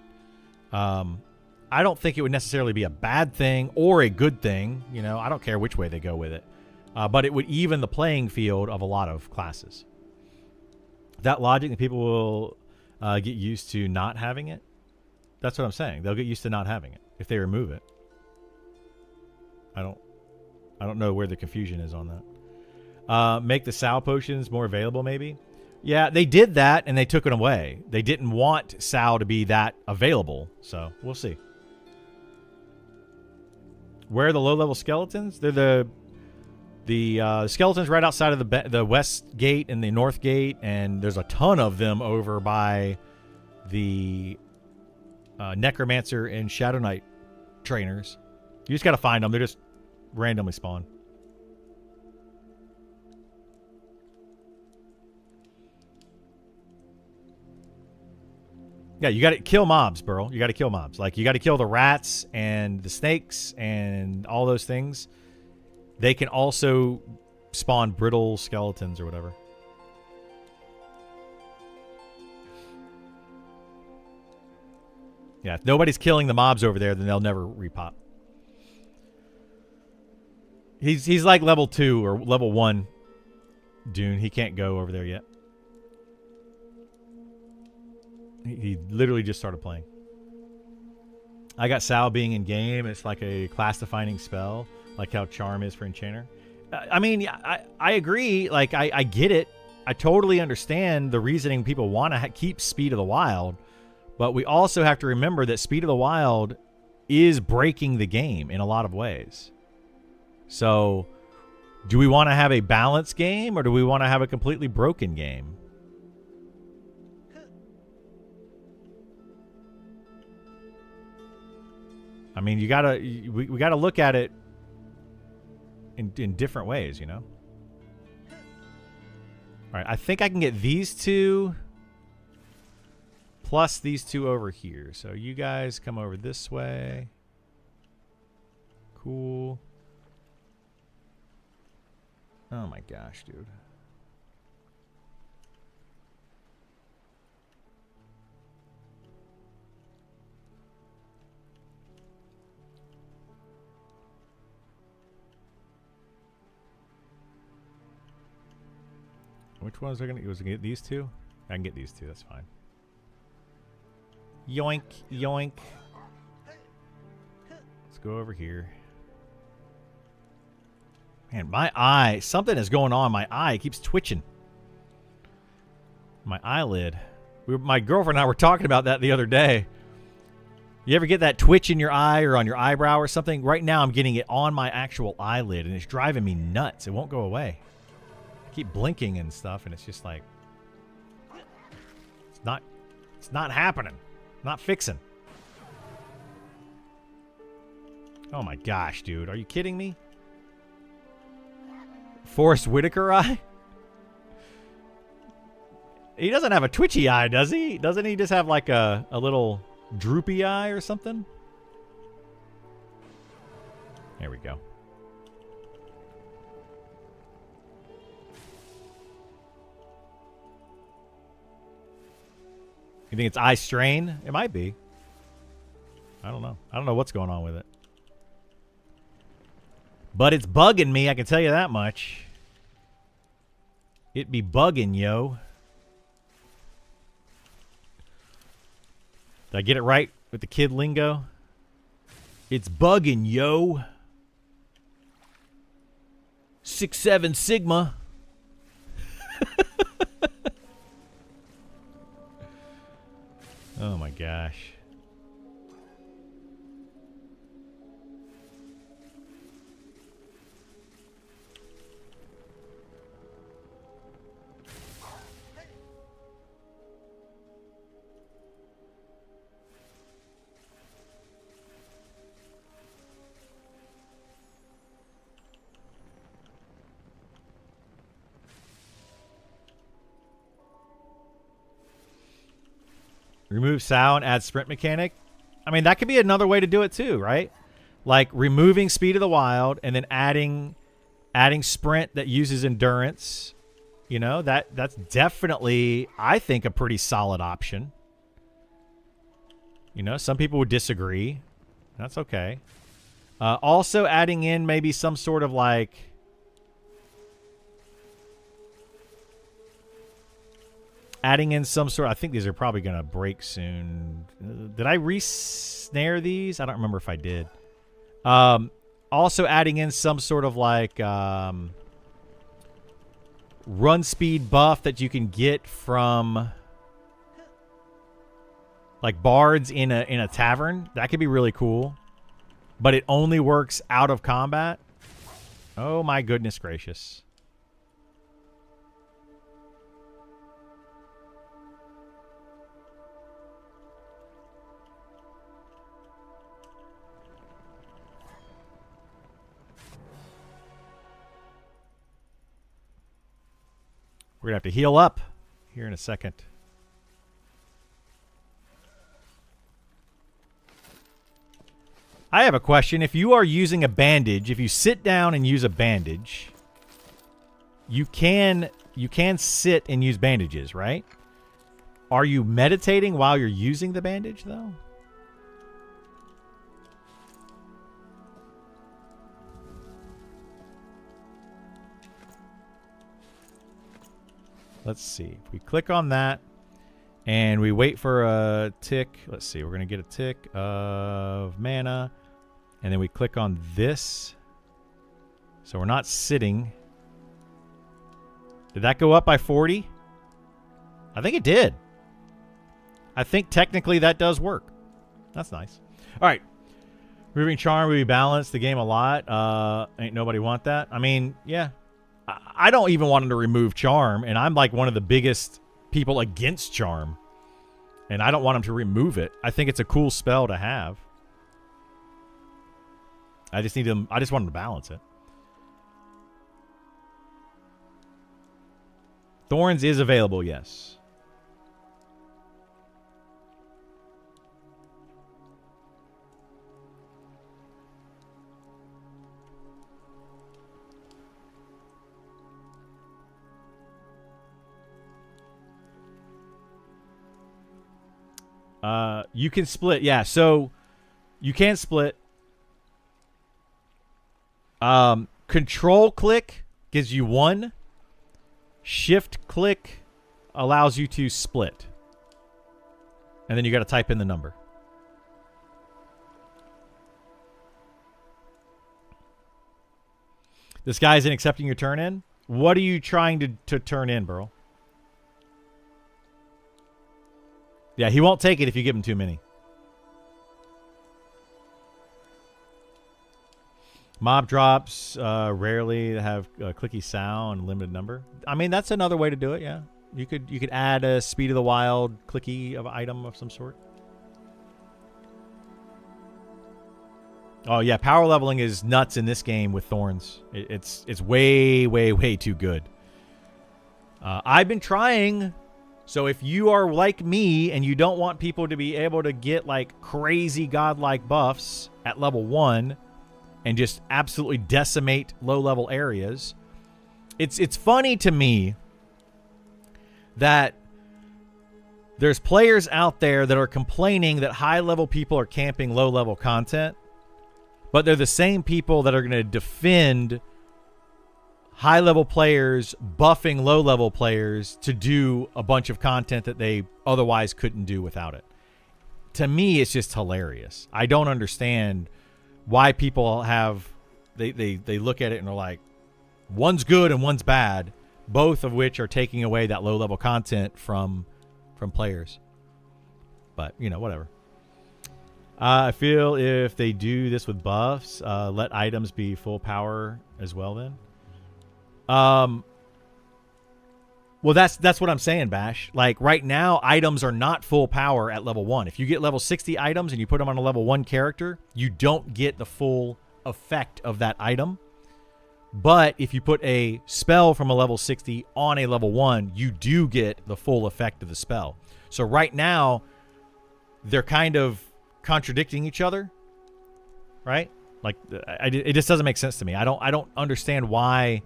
I don't think it would necessarily be a bad thing or a good thing. You know, I don't care which way they go with it. But it would even the playing field of a lot of classes. That logic that people will get used to not having it. That's what I'm saying. They'll get used to not having it if they remove it. I don't know where the confusion is on that. Make the SAO potions more available, maybe. Yeah, they did that and they took it away. They didn't want SAO to be that available, so we'll see. Where are the low-level skeletons? They're the skeletons right outside of the west gate and the north gate, and there's a ton of them over by the Necromancer and Shadow Knight trainers. You just gotta find them. They're just randomly spawn. Yeah, you gotta kill mobs, Burl. You gotta kill mobs. Like, you gotta kill the rats and the snakes and all those things. They can also spawn brittle skeletons or whatever. Yeah, if nobody's killing the mobs over there, then they'll never repop. He's like level 2 or level 1 Dune. He can't go over there yet. He literally just started playing. I got Sal being in game. It's like a class-defining spell, like how Charm is for Enchanter. I mean, I agree. Like, I get it. I totally understand the reasoning people want to keep Speed of the Wild. But we also have to remember that Speed of the Wild is breaking the game in a lot of ways. So, do we want to have a balanced game or do we want to have a completely broken game? I mean, we gotta look at it in different ways, you know? All right, I think I can get these two plus these two over here. So you guys come over this way. Cool. Oh my gosh, dude. Which ones are gonna? Was it gonna get these two? I can get these two. That's fine. Yoink, yoink. Let's go over here. Man, my eye. Something is going on. My eye keeps twitching. My eyelid. My girlfriend and I were talking about that the other day. You ever get that twitch in your eye or on your eyebrow or something? Right now I'm getting it on my actual eyelid and it's driving me nuts. It won't go away. I keep blinking and stuff and it's just like it's not happening. Not fixing. Oh my gosh, dude. Are you kidding me? Forrest Whitaker eye? He doesn't have a twitchy eye, does he? Doesn't he just have like a little droopy eye or something? There we go. You think it's eye strain? It might be. I don't know. I don't know what's going on with it. But it's bugging me, I can tell you that much. It be bugging, yo. Did I get it right with the kid lingo? It's bugging, yo. 6-7 Sigma. Oh my gosh. Remove sound, add sprint mechanic. I mean, that could be another way to do it too, right? Like removing speed of the wild and then adding sprint that uses endurance. You know, that's definitely, I think, a pretty solid option. You know, some people would disagree. That's okay. Also adding in maybe some sort of like adding in some sort. I think these are probably going to break soon. Did I re-snare these? I don't remember if I did. Also adding in some sort of like run speed buff that you can get from like bards in a tavern. That could be really cool. But it only works out of combat. Oh my goodness gracious. We're going to have to heal up here in a second. I have a question. If you are using a bandage, if you sit down and use a bandage, you can sit and use bandages, right? Are you meditating while you're using the bandage, though? Let's see. If we click on that and we wait for a tick. Let's see. We're going to get a tick of mana. And then we click on this. So we're not sitting. Did that go up by 40? I think it did. I think technically that does work. That's nice. All right. Removing charm, we balance the game a lot. Ain't nobody want that. I mean, yeah. I don't even want him to remove charm, and I'm like one of the biggest people against charm. And I don't want him to remove it. I think it's a cool spell to have. I just want him to balance it. Thorns is available, yes. You can split, yeah. So you can split. Control click gives you 1. Shift click allows you to split. And then you got to type in the number. This guy isn't accepting your turn in? What are you trying to turn in, Burl? Yeah, he won't take it if you give him too many. Mob drops rarely have clicky sound, limited number. I mean, that's another way to do it, yeah. You could add a speed of the wild clicky of item of some sort. Oh yeah, power leveling is nuts in this game with thorns. It's way too good. I've been trying. So if you are like me and you don't want people to be able to get like crazy godlike buffs at level 1 and just absolutely decimate low level areas, it's funny to me that there's players out there that are complaining that high level people are camping low level content, but they're the same people that are going to defend high-level players buffing low-level players to do a bunch of content that they otherwise couldn't do without it. To me, it's just hilarious. I don't understand why people have they look at it and are like, one's good and one's bad, both of which are taking away that low-level content from players. But, you know, whatever. I feel if they do this with buffs, let items be full power as well then. Well, that's what I'm saying, Bash. Like, right now, items are not full power at level 1. If you get level 60 items and you put them on a level 1 character, you don't get the full effect of that item. But if you put a spell from a level 60 on a level 1, you do get the full effect of the spell. So right now, they're kind of contradicting each other, right? Like, it just doesn't make sense to me. I don't understand why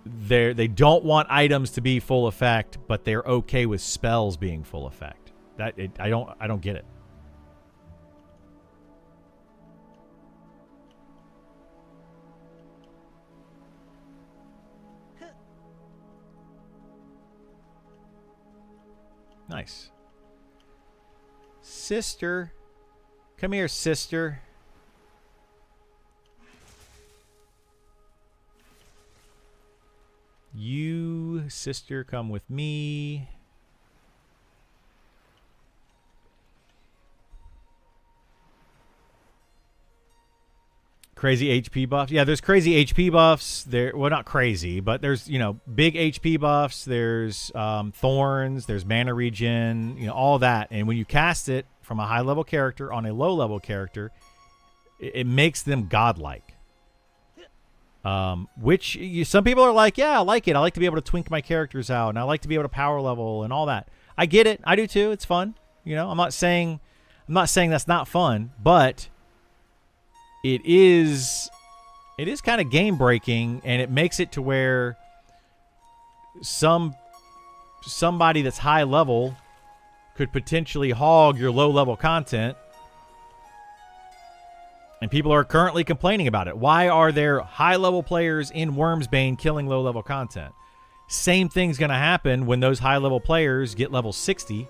they don't want items to be full effect, but they're okay with spells being full effect. I don't get it. Nice. Sister. Come here, sister. You, sister, come with me. Crazy HP buffs. Yeah, there's crazy HP buffs. Well, not crazy, but there's, you know, big HP buffs. There's thorns. There's mana regen. You know, all that. And when you cast it from a high-level character on a low-level character, it makes them godlike. Which some people are like, yeah, I like it. I like to be able to twink my characters out, and I like to be able to power level and all that. I get it. I do too. It's fun. You know, I'm not saying that's not fun, but it is kind of game breaking, and it makes it to where somebody that's high level could potentially hog your low level content. And people are currently complaining about it. Why are there high-level players in Wormsbane killing low-level content? Same thing's going to happen when those high-level players get level 60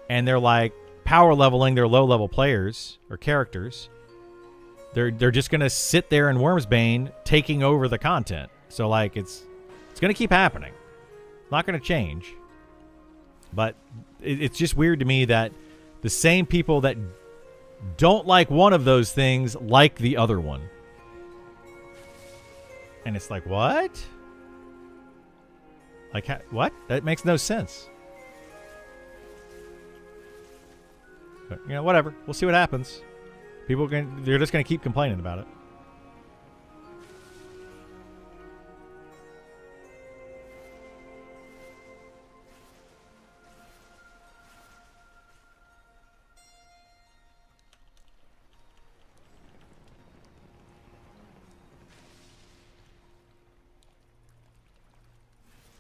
and they're like power leveling their low-level players or characters. They're just going to sit there in Wormsbane taking over the content. So, like, it's going to keep happening. Not going to change. But it's just weird to me that the same people that don't like one of those things like the other one. And it's like, what? Like, what? That makes no sense. But, you know, whatever. We'll see what happens. They're just going to keep complaining about it.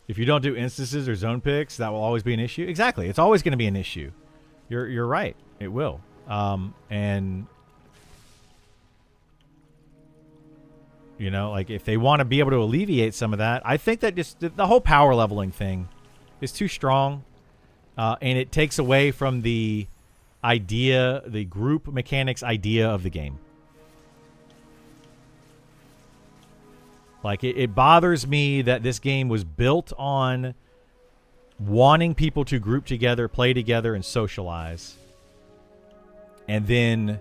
If you don't do instances or zone picks, that will always be an issue. Exactly. It's always going to be an issue. You're right. It will. And you know, like, if they want to be able to alleviate some of that, I think that just the whole power leveling thing is too strong. And it takes away from the idea, the group mechanics idea of the game. Like, it bothers me that this game was built on wanting people to group together, play together, and socialize. And then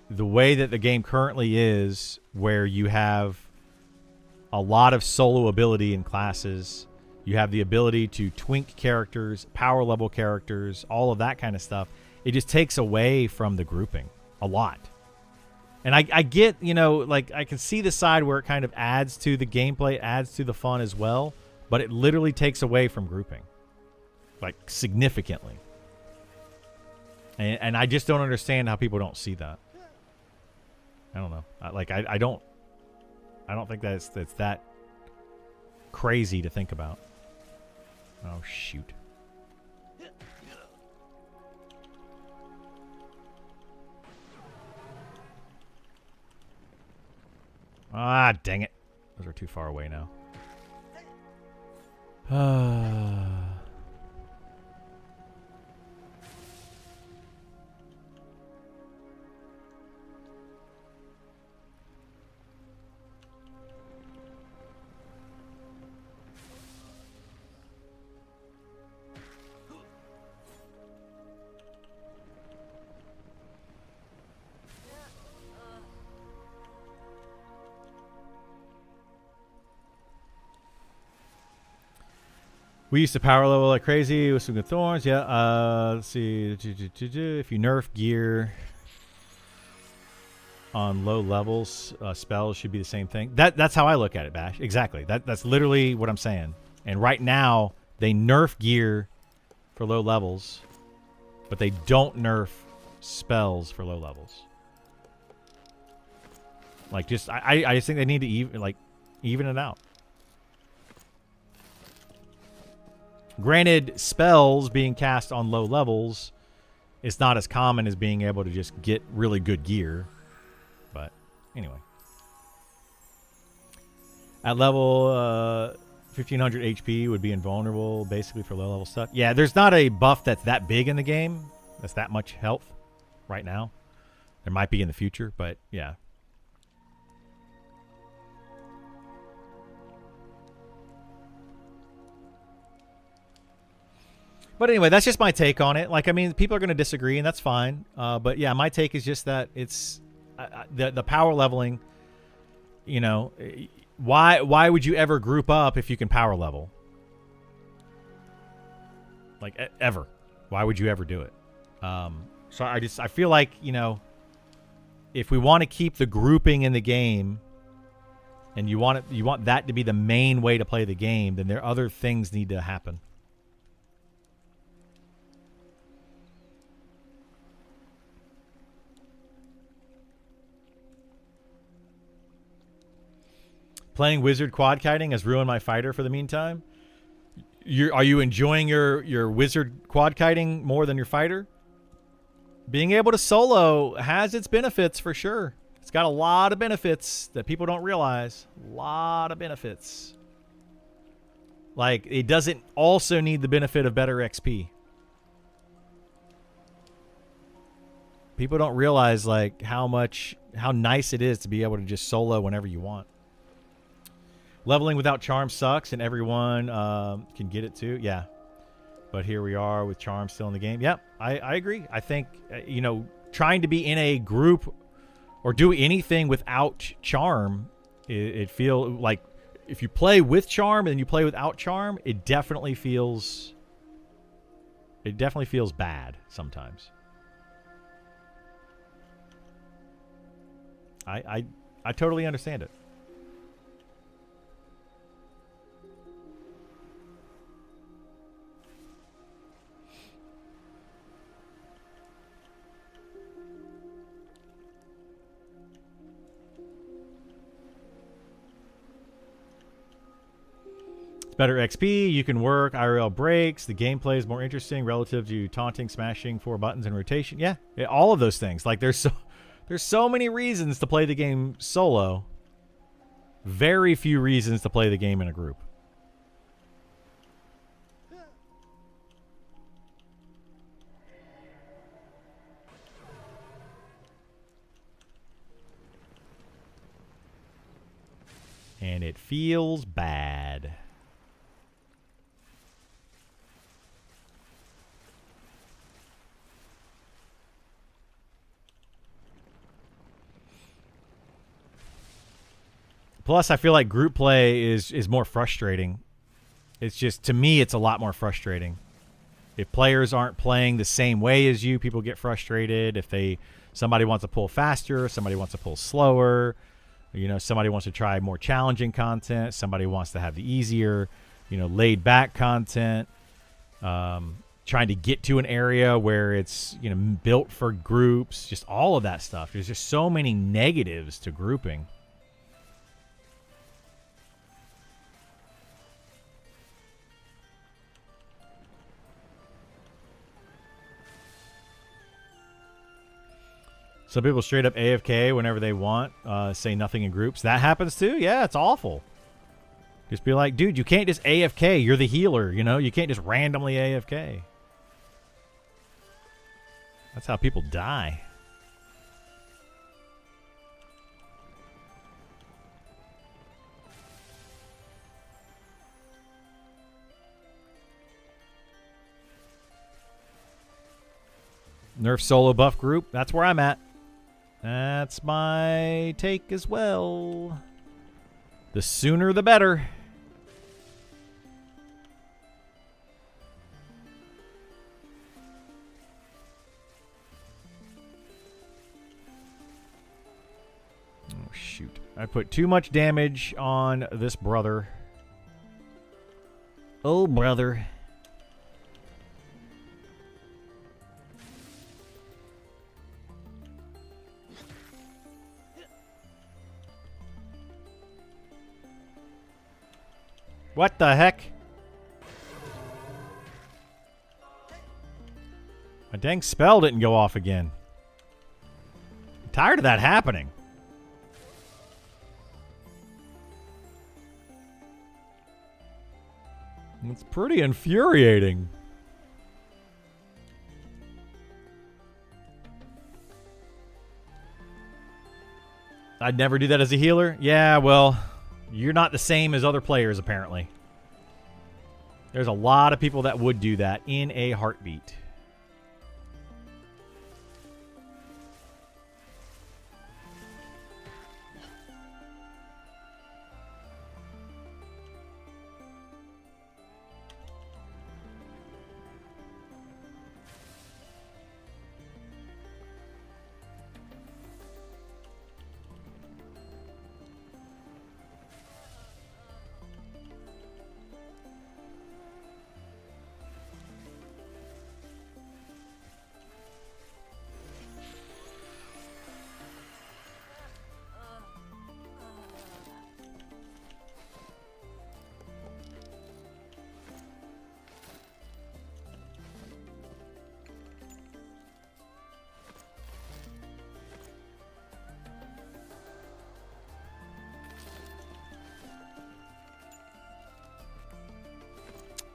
the way that the game currently is, where you have a lot of solo ability in classes, you have the ability to twink characters, power level characters, all of that kind of stuff. It just takes away from the grouping a lot. And I get, you know, like, I can see the side where it kind of adds to the gameplay, adds to the fun as well, but it literally takes away from grouping, like, significantly. And I just don't understand how people don't see that. I don't know. I don't think that's that crazy to think about. Oh, shoot. Ah, dang it. Those are too far away now. We used to power level like crazy with some good thorns. Yeah. Let's see. If you nerf gear on low levels, spells should be the same thing. That's how I look at it, Bash. Exactly. That's literally what I'm saying. And right now, they nerf gear for low levels, but they don't nerf spells for low levels. Like, just I just think they need to even it out. Granted, spells being cast on low levels is not as common as being able to just get really good gear. But anyway. At level 1500 HP would be invulnerable basically for low level stuff. Yeah, there's not a buff that's that big in the game. That's that much health right now. There might be in the future, but yeah. But anyway, that's just my take on it. Like, I mean, people are going to disagree, and that's fine. But yeah, my take is just that it's the power leveling. You know, why would you ever group up if you can power level? Like ever? Why would you ever do it? So I feel like, you know, if we want to keep the grouping in the game, and you want that to be the main way to play the game, then there other things need to happen. Playing wizard quad kiting has ruined my fighter for the meantime. Are you enjoying your wizard quad kiting more than your fighter? Being able to solo has its benefits for sure. It's got a lot of benefits that people don't realize. A lot of benefits. Like, it doesn't also need the benefit of better XP. People don't realize like how nice it is to be able to just solo whenever you want. Leveling without charm sucks, and everyone can get it too. Yeah. But here we are with charm still in the game. Yep, I agree. I think, you know, trying to be in a group or do anything without charm, it feel like if you play with charm and then you play without charm, it definitely feels bad sometimes. I totally understand it. Better XP, you can work, IRL breaks, the gameplay is more interesting relative to taunting, smashing, 4 buttons, and rotation. Yeah, all of those things. Like, there's so many reasons to play the game solo. Very few reasons to play the game in a group. And it feels bad. Plus, I feel like group play is more frustrating. It's just, to me, it's a lot more frustrating. If players aren't playing the same way as you, people get frustrated. If somebody wants to pull faster, somebody wants to pull slower. You know, somebody wants to try more challenging content. Somebody wants to have the easier, you know, laid back content. Trying to get to an area where it's, you know, built for groups. Just all of that stuff. There's just so many negatives to grouping. Some people straight up AFK whenever they want, say nothing in groups. That happens too? Yeah, it's awful. Just be like, dude, you can't just AFK. You're the healer, you know? You can't just randomly AFK. That's how people die. Nerf solo buff group. That's where I'm at. That's my take as well. The sooner the better. Oh, shoot. I put too much damage on this brother. Oh, brother. What the heck? My dang spell didn't go off again. I'm tired of that happening. It's pretty infuriating. I'd never do that as a healer? Yeah, well... You're not the same as other players, apparently. There's a lot of people that would do that in a heartbeat.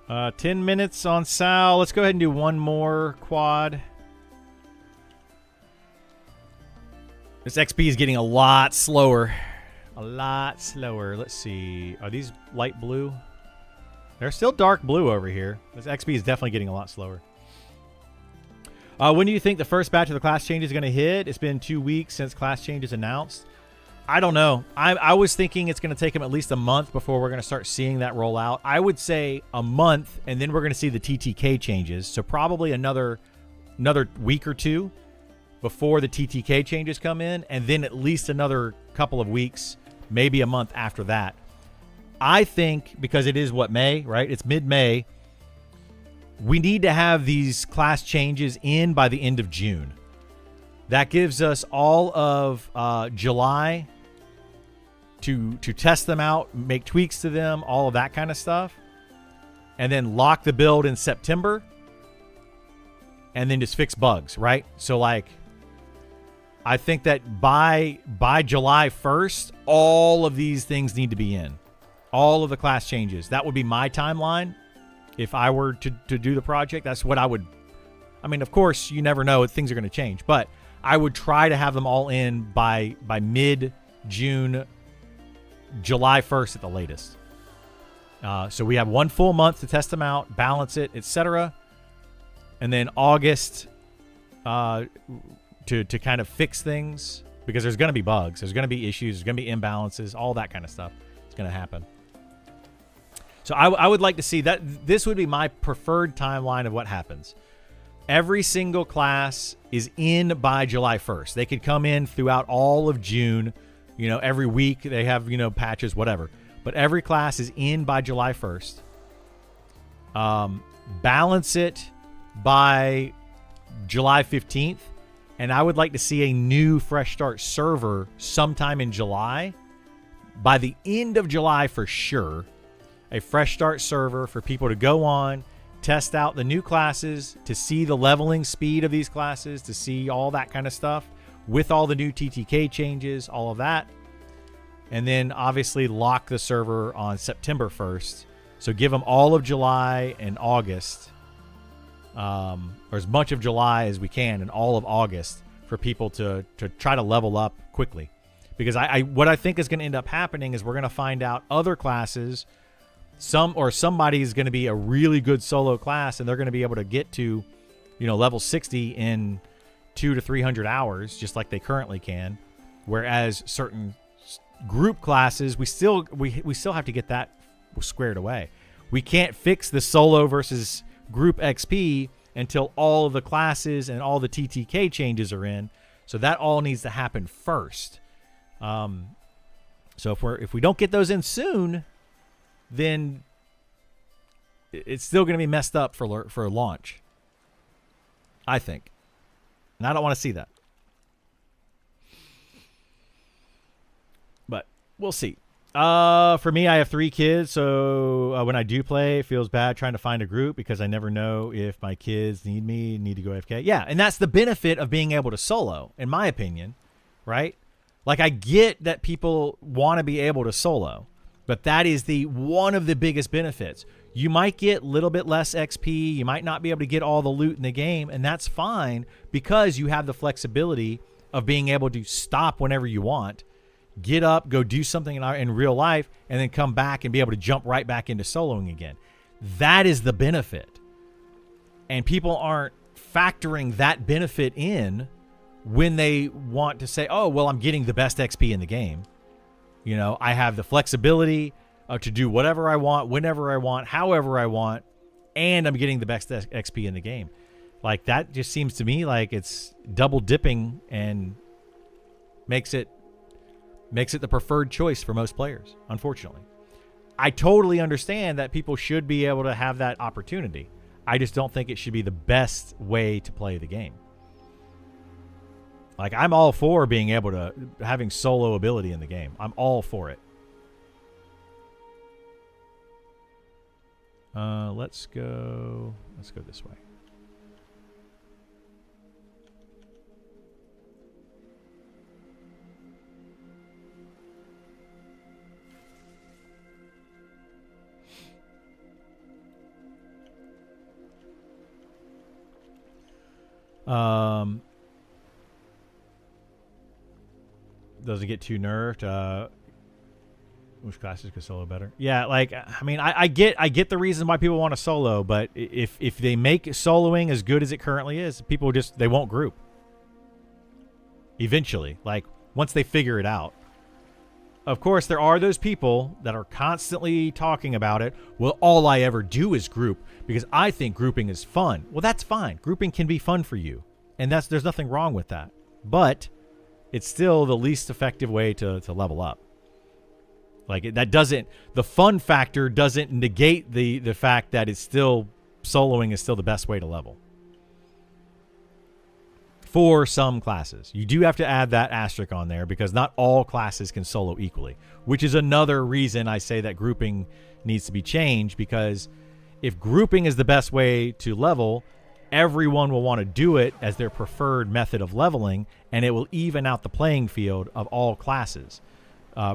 Uh, 10 minutes on Sal. Let's go ahead and do one more quad. This XP is getting a lot slower. A lot slower. Let's see. Are these light blue? They're still dark blue over here. This XP is definitely getting a lot slower. When do you think the first batch of the class change is going to hit? It's been 2 weeks since class change is announced. I don't know. I was thinking it's going to take them at least a month before we're going to start seeing that roll out. I would say a month, and then we're going to see the TTK changes. So probably another week or two before the TTK changes come in, and then at least another couple of weeks, maybe a month after that. I think because it is May, right? It's mid-May. We need to have these class changes in by the end of June. That gives us all of July to test them out, make tweaks to them, all of that kind of stuff. And then lock the build in September. And then just fix bugs, right? So, like, I think that by July 1st, all of these things need to be in. All of the class changes. That would be my timeline if I were to do the project. That's what I would... I mean, of course, you never know. Things are going to change. But I would try to have them all in by mid-June, July 1st at the latest. So we have 1 full month to test them out, balance it, etc. And then August to kind of fix things, because there's going to be bugs. There's going to be issues. There's going to be imbalances. All that kind of stuff is going to happen. So I would like to see that. This would be my preferred timeline of what happens. Every single class is in by July 1st. They could come in throughout all of June. You know, every week they have, you know, patches, whatever. But every class is in by July 1st. Balance it by July 15th. And I would like to see a new Fresh Start server sometime in July. By the end of July for sure. A Fresh Start server for people to go on, test out the new classes, to see the leveling speed of these classes, to see all that kind of stuff. with all the new TTK changes, all of that. And then obviously lock the server on September 1st. So give them all of July and August, or as much of July as we can and all of August for people to try to level up quickly. Because what I think is going to end up happening is we're going to find out other classes, somebody is going to be a really good solo class and they're going to be able to get to, level 60 in 200 to 300 hours, just like they currently can. Whereas certain group classes, we still have to get that squared away. We can't fix the solo versus group XP until all of the classes and all the TTK changes are in. So that all needs to happen first. So if we don't get those in soon, then it's still going to be messed up for launch, I think. And I don't want to see that. But we'll see. For me, I have 3 kids, so when I do play, it feels bad trying to find a group because I never know if my kids need to go AFK. Yeah, and that's the benefit of being able to solo, in my opinion, right? Like, I get that people want to be able to solo, but that is one of the biggest benefits. You might get a little bit less XP, you might not be able to get all the loot in the game, and that's fine because you have the flexibility of being able to stop whenever you want, get up, go do something in real life, and then come back and be able to jump right back into soloing again. That is the benefit. And people aren't factoring that benefit in when they want to say, oh, well, I'm getting the best XP in the game. I have the flexibility to do whatever I want, whenever I want, however I want, and I'm getting the best XP in the game. Like, that just seems to me like it's double dipping and makes it the preferred choice for most players, unfortunately. I totally understand that people should be able to have that opportunity. I just don't think it should be the best way to play the game. Like, I'm all for being able to having solo ability in the game. I'm all for it. Let's go this way. Doesn't get too nerfed. Which classes could solo better? Yeah, like, I mean, I get the reason why people want to solo, but if they make soloing as good as it currently is, people they won't group. Eventually, like, once they figure it out. Of course, there are those people that are constantly talking about it. Well, all I ever do is group because I think grouping is fun. Well, that's fine. Grouping can be fun for you, and there's nothing wrong with that. But it's still the least effective way to level up. Like, the fun factor doesn't negate the fact that soloing is still the best way to level. For some classes. You do have to add that asterisk on there because not all classes can solo equally, which is another reason I say that grouping needs to be changed, because if grouping is the best way to level, everyone will want to do it as their preferred method of leveling, and it will even out the playing field of all classes.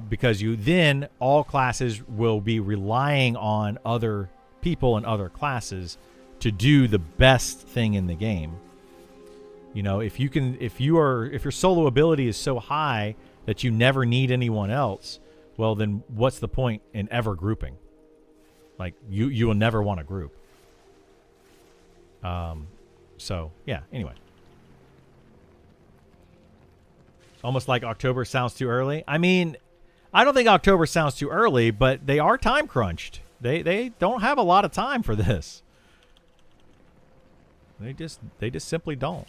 Because then all classes will be relying on other people and other classes to do the best thing in the game. If your solo ability is so high that you never need anyone else, well, then what's the point in ever grouping? Like, you will never want to group. So yeah, anyway. Almost like October sounds too early. I mean, I don't think October sounds too early, but they are time crunched. They don't have a lot of time for this. They just simply don't.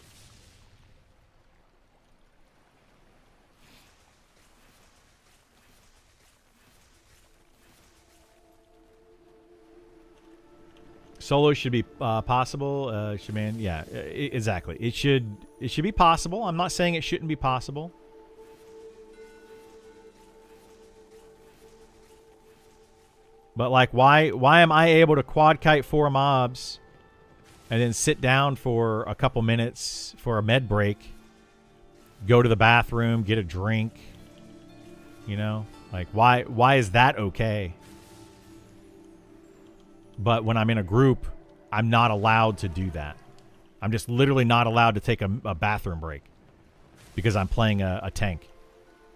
Solo should be possible. Yeah, exactly. It should be possible. I'm not saying it shouldn't be possible. But like, why am I able to quad kite 4 mobs and then sit down for a couple minutes for a med break go to the bathroom, get a drink. You know, like why is that okay? But when I'm in a group, I'm not allowed to do that. I'm just literally not allowed to take a bathroom break because I'm playing a tank,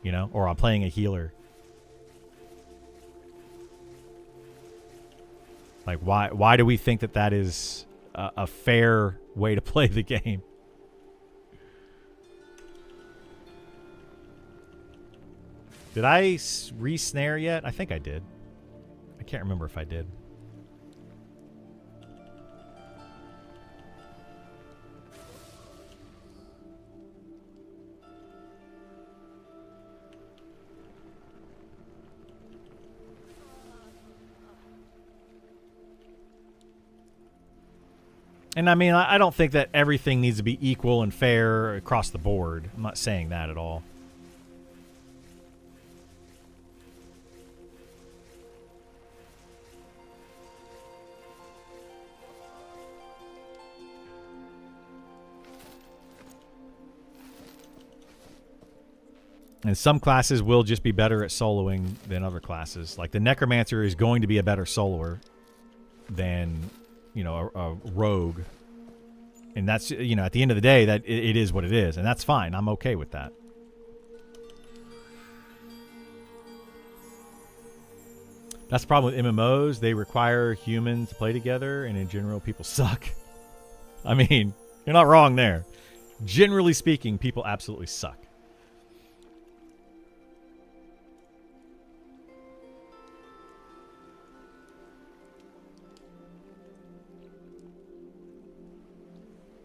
you know, or I'm playing a healer. Like, why do we think that is a fair way to play the game? Did I re-snare yet? I think I did. I can't remember if I did. And I mean, I don't think that everything needs to be equal and fair across the board. I'm not saying that at all. And some classes will just be better at soloing than other classes. Like the Necromancer is going to be a better soloer than, you know, a rogue. And that's, you know, at the end of the day, that it is what it is. And that's fine. I'm okay with that. That's the problem with MMOs. They require humans to play together. And in general, people suck. I mean, you're not wrong there. Generally speaking, people absolutely suck.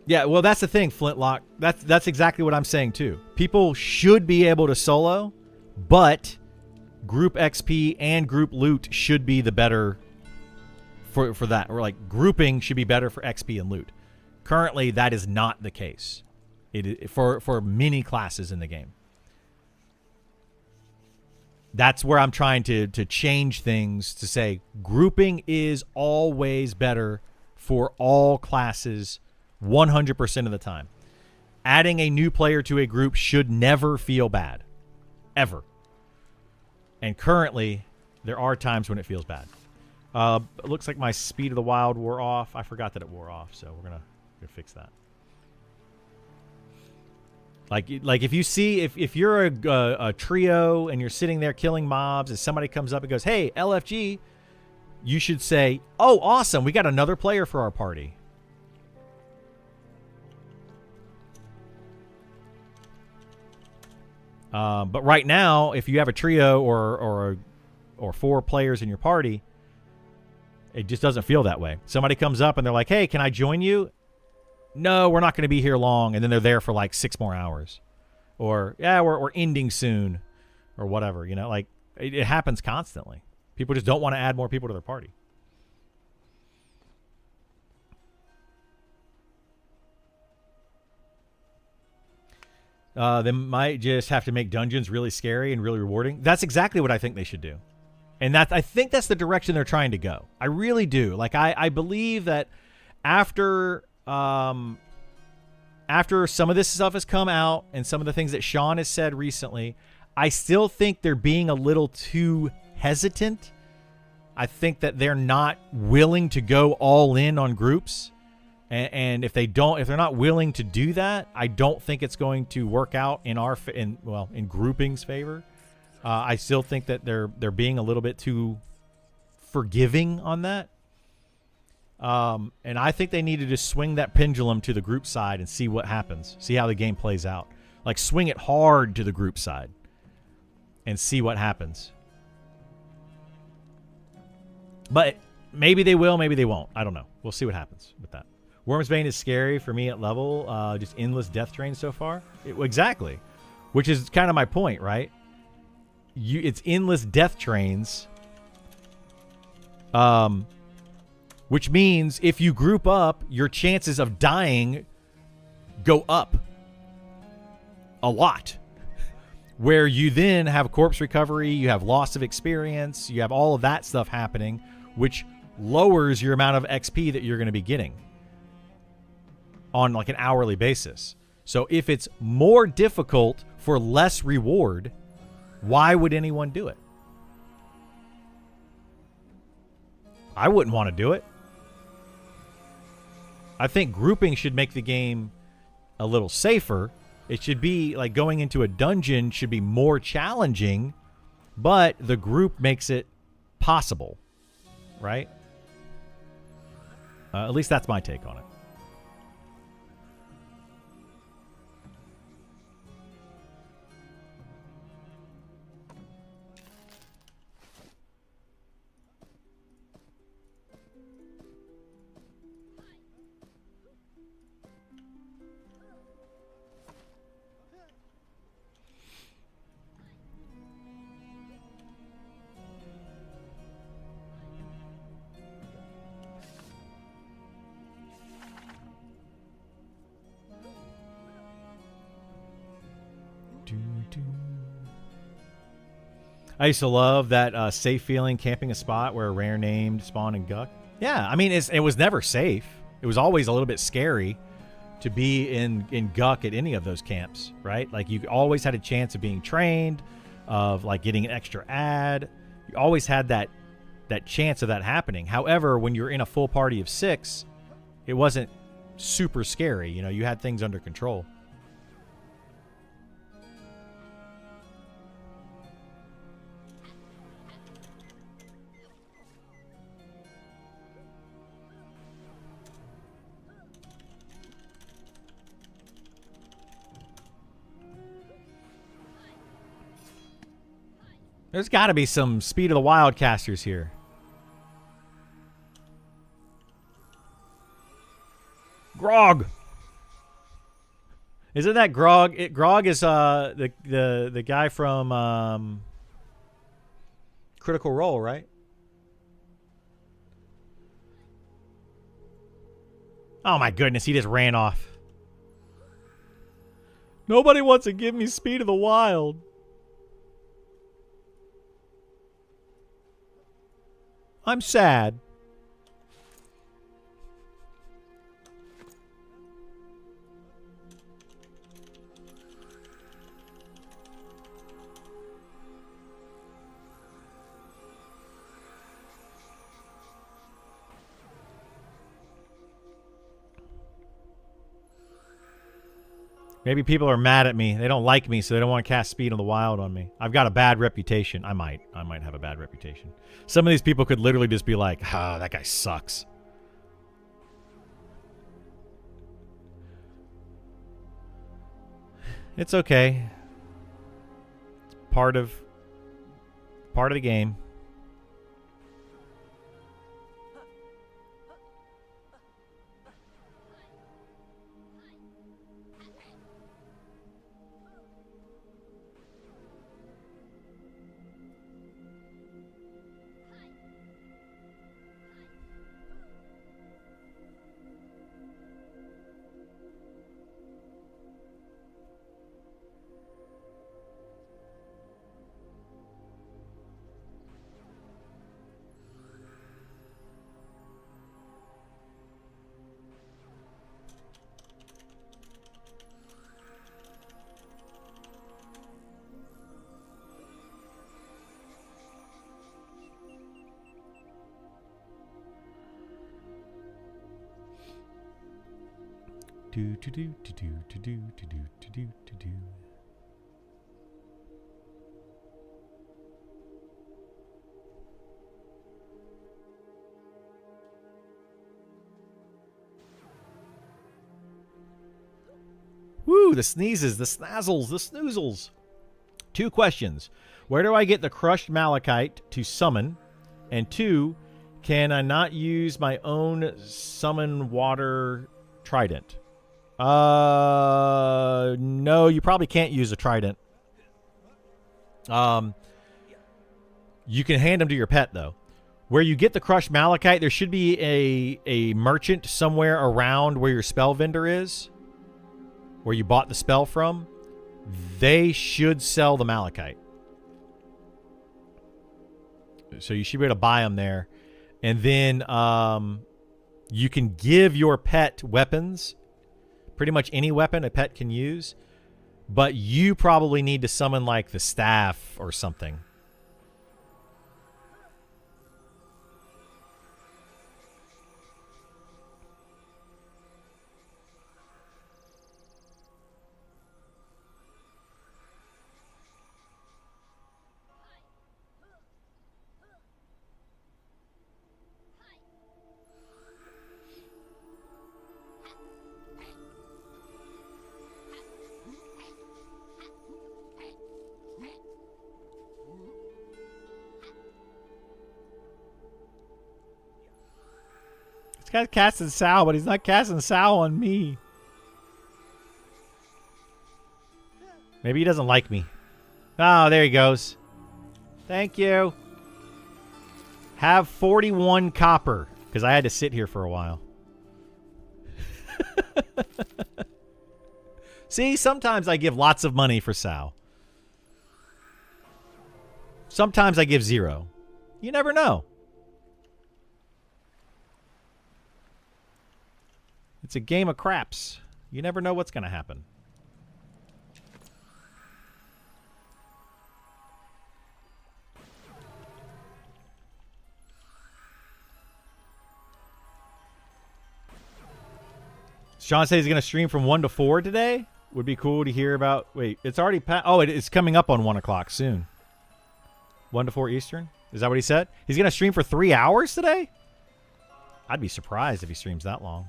Yeah, well, that's the thing, Flintlock. That's exactly what I'm saying, too. People should be able to solo, but group XP and group loot should be the better for that. Or, like, grouping should be better for XP and loot. Currently, that is not the case for many classes in the game. That's where I'm trying to change things to say grouping is always better for all classes 100% of the time. Adding a new player to a group should never feel bad. Ever. And currently, there are times when it feels bad. It looks like my Speed of the Wild wore off. I forgot that it wore off, so we're gonna fix that. Like if you see, if you're a trio and you're sitting there killing mobs and somebody comes up and goes, hey, LFG, you should say, oh, awesome, we got another player for our party. But right now, if you have a trio or 4 players in your party, it just doesn't feel that way. Somebody comes up and they're like, hey, can I join you? No, we're not going to be here long. And then they're there for like 6 more hours. Or, yeah, we're ending soon. Or whatever, you know, like it happens constantly. People just don't want to add more people to their party. They might just have to make dungeons really scary and really rewarding. That's exactly what I think they should do. And I think that's the direction they're trying to go. I really do. Like, I believe that after some of this stuff has come out and some of the things that Sean has said recently, I still think they're being a little too hesitant. I think that they're not willing to go all in on groups. And if they're not willing to do that, I don't think it's going to work out in grouping's favor. I still think that they're being a little bit too forgiving on that. And I think they needed to swing that pendulum to the group side and see what happens. See how the game plays out. Like, swing it hard to the group side and see what happens. But maybe they will, maybe they won't. I don't know. We'll see what happens with that. Wormsbane is scary for me at level. Just endless death trains so far. Exactly. Which is kind of my point, right? It's endless death trains. Which means if you group up, your chances of dying go up a lot. Where you then have corpse recovery, you have loss of experience, you have all of that stuff happening, which lowers your amount of XP that you're going to be getting on like an hourly basis. So if it's more difficult for less reward, why would anyone do it? I wouldn't want to do it. I think grouping should make the game a little safer. It should be like going into a dungeon should be more challenging, but the group makes it possible, right? At least that's my take on it. I used to love that safe feeling camping a spot where a rare named spawn and guck. Yeah, I mean, it was never safe. It was always a little bit scary to be in guck at any of those camps, right? Like you always had a chance of being trained, of like getting an extra ad. You always had that chance of that happening. However, when you're in a full party of 6, it wasn't super scary. You know, you had things under control. There's got to be some Speed of the Wild casters here. Grog. Isn't that Grog? Grog is the guy from Critical Role, right? Oh my goodness, he just ran off. Nobody wants to give me Speed of the Wild. I'm sad. Maybe people are mad at me. They don't like me, so they don't want to cast Speed of the Wild on me. I've got a bad reputation. I might have a bad reputation. Some of these people could literally just be like, ah, that guy sucks. It's okay. It's part of the game. Woo, the sneezes, the snazzles, the snoozles. 2 questions. Where do I get the crushed malachite to summon? And 2, can I not use my own summon water trident? No, you probably can't use a trident. You can hand them to your pet, though. Where you get the crushed malachite, there should be a merchant somewhere around where your spell vendor is, where you bought the spell from. They should sell the malachite. So you should be able to buy them there. And then you can give your pet weapons, Pretty much any weapon a pet can use. But you probably need to summon, like, the staff or something. This guy's casting Sal, but he's not casting Sal on me. Maybe he doesn't like me. Oh, there he goes. Thank you. Have 41 copper, because I had to sit here for a while. See, sometimes I give lots of money for Sal. Sometimes I give 0. You never know. It's a game of craps. You never know what's going to happen. Sean says he's going to stream from 1 to 4 today. Would be cool to hear about. Wait, it's already past. Oh, it's coming up on 1 o'clock soon. 1 to 4 Eastern? Is that what he said? He's going to stream for 3 hours today? I'd be surprised if he streams that long.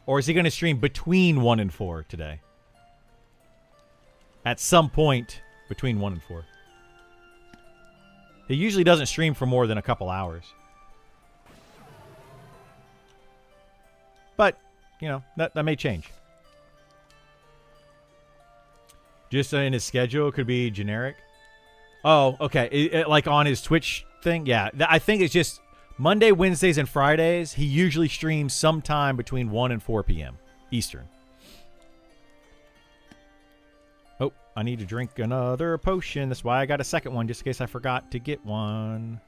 Or is he going to stream between 1 and 4 today? At some point between 1 and 4. He usually doesn't stream for more than a couple hours. But, you know, that may change. Just in his schedule, it could be generic. Oh, okay. Like on his Twitch thing? Yeah. I think it's just Monday, Wednesdays, and Fridays. He usually streams sometime between 1 and 4 p.m. Eastern. Oh, I need to drink another potion. That's why I got a second one, just in case I forgot to get one.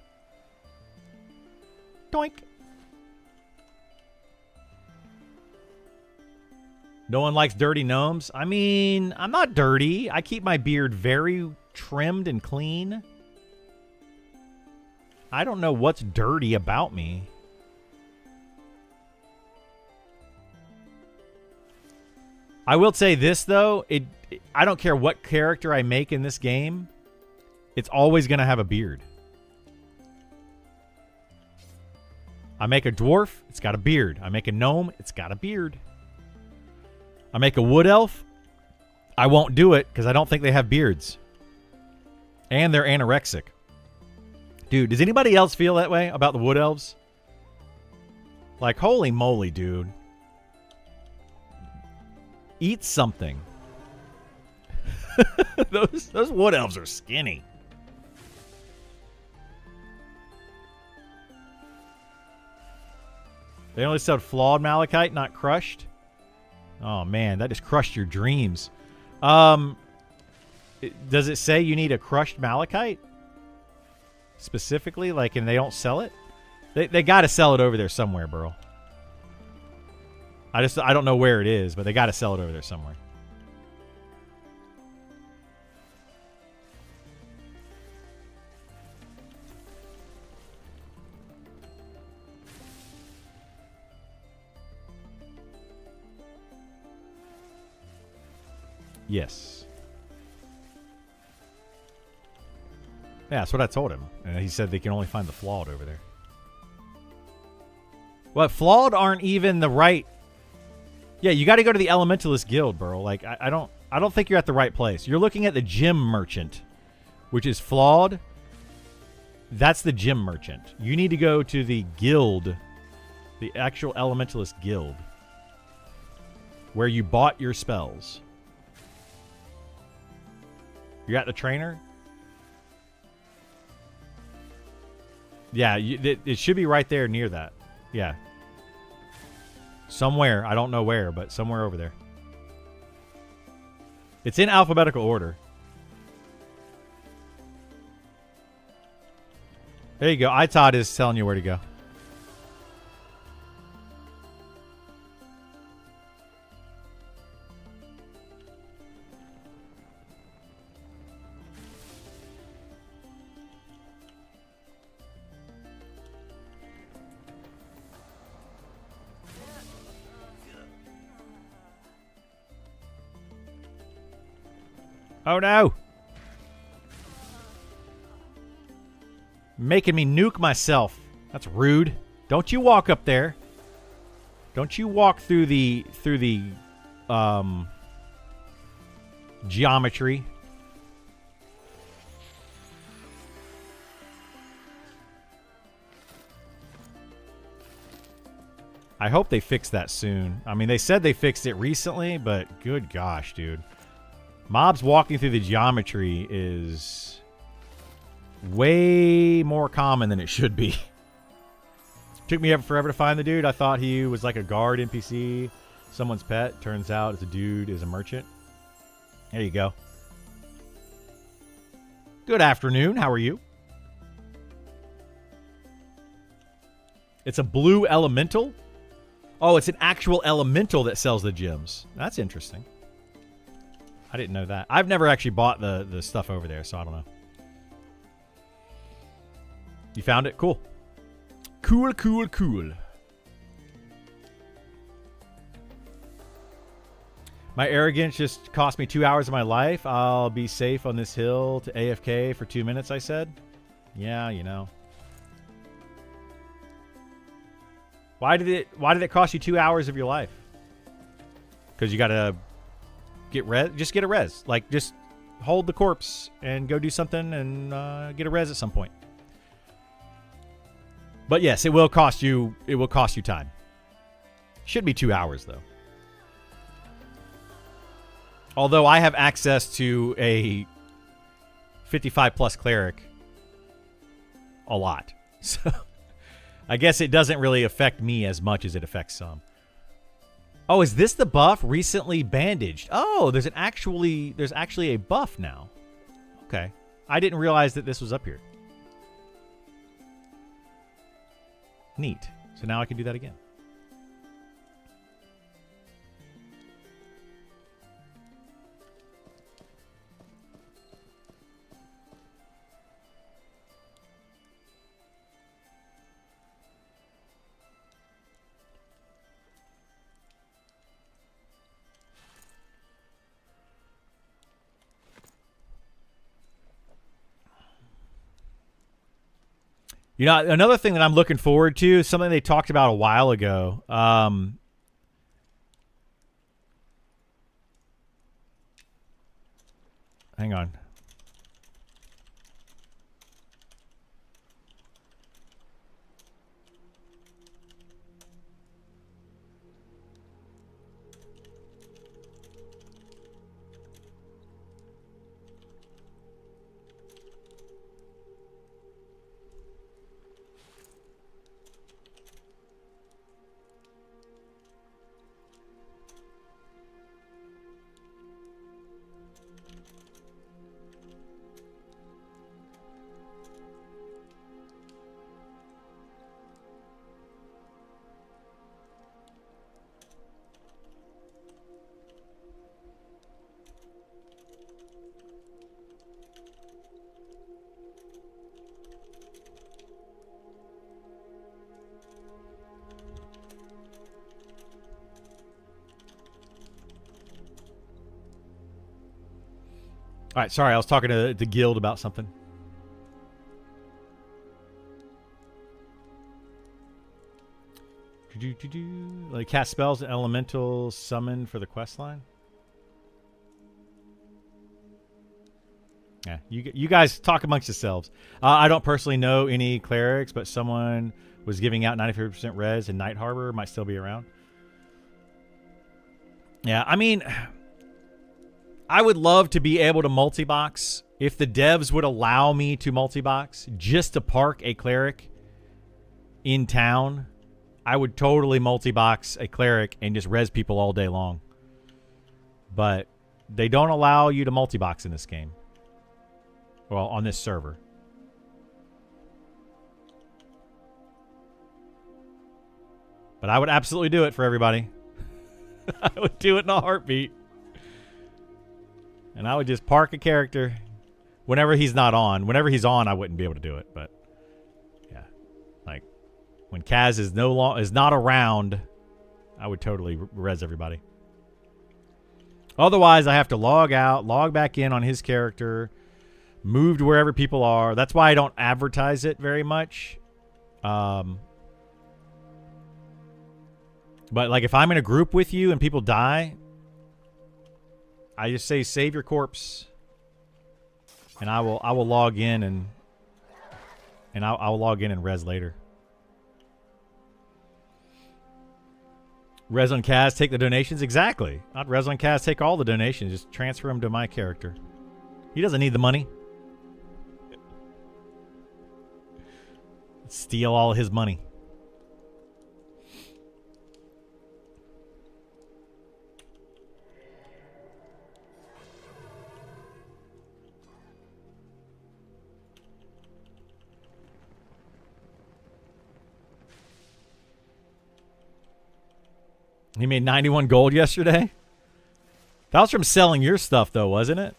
Doink. No one likes dirty gnomes. I mean, I'm not dirty. I keep my beard very trimmed and clean. I don't know what's dirty about me. I will say this, though. I don't care what character I make in this game. It's always going to have a beard. I make a dwarf, it's got a beard. I make a gnome, it's got a beard. I make a wood elf. I won't do it because I don't think they have beards. And they're anorexic. Dude, does anybody else feel that way about the wood elves? Like, holy moly, dude. Eat something. those wood elves are skinny. They only said flawed malachite, not crushed. Oh, man, that just crushed your dreams. Does it say you need a crushed malachite? Specifically? Like, and they don't sell it? They got to sell it over there somewhere, bro. I don't know where it is, but they got to sell it over there somewhere. Yes. Yeah, that's what I told him. And he said they can only find the flawed over there. What, flawed aren't even the right... Yeah, you got to go to the Elementalist Guild, bro. Like, I don't think you're at the right place. You're looking at the Gem Merchant, which is flawed. That's the Gem Merchant. You need to go to the guild, the actual Elementalist Guild, where you bought your spells. You got the trainer? Yeah, it should be right there near that. Yeah. Somewhere. I don't know where, but somewhere over there. It's in alphabetical order. There you go. iTodd is telling you where to go. Oh no! Making me nuke myself. That's rude. Don't you walk up there. Don't you walk through the geometry. I hope they fix that soon. I mean, they said they fixed it recently, but good gosh, dude. Mobs walking through the geometry is way more common than it should be. Took me forever to find the dude. I thought he was like a guard NPC, someone's pet. Turns out the dude is a merchant. There you go. Good afternoon. How are you? It's a blue elemental? Oh, it's an actual elemental that sells the gems. That's interesting. I didn't know that. I've never actually bought the stuff over there, so I don't know. You found it? Cool. Cool, cool, cool. My arrogance just cost me 2 hours of my life. I'll be safe on this hill to AFK for 2 minutes, I said. Yeah, you know. Why did it cost you 2 hours of your life? Because you gotta get res. Just get a res. Like, just hold the corpse and go do something and get a res at some point. But yes, it will cost you. It will cost you time. Should be 2 hours though. Although I have access to a 55 plus cleric a lot, so. I guess it doesn't really affect me as much as it affects some. Oh, is this the buff? Recently bandaged. Oh, there's actually a buff now. Okay. I didn't realize that this was up here. Neat. So now I can do that again. You know, another thing that I'm looking forward to is something they talked about a while ago. Hang on. All right, sorry, I was talking to the guild about something. Like cast spells and elemental summon for the quest line. Yeah, you guys talk amongst yourselves. I don't personally know any clerics, but someone was giving out 95% res in Night Harbor. Might still be around. Yeah, I mean, I would love to be able to multi-box. If the devs would allow me to multi-box, just to park a cleric in town, I would totally multi-box a cleric and just res people all day long. But they don't allow you to multi-box in this game. Well, on this server. But I would absolutely do it for everybody. I would do it in a heartbeat. And I would just park a character whenever he's not on. Whenever he's on, I wouldn't be able to do it. But yeah, like when Kaz is not around, I would totally res everybody. Otherwise, I have to log out, log back in on his character, move to wherever people are. That's why I don't advertise it very much. But like if I'm in a group with you and people die, I just say save your corpse, and I will log in and I'll log in and res later. Res on Kaz, take the donations? Exactly. Not res on Kaz, take all the donations. Just transfer them to my character. He doesn't need the money. Steal all his money. He made 91 gold yesterday? That was from selling your stuff, though, wasn't it?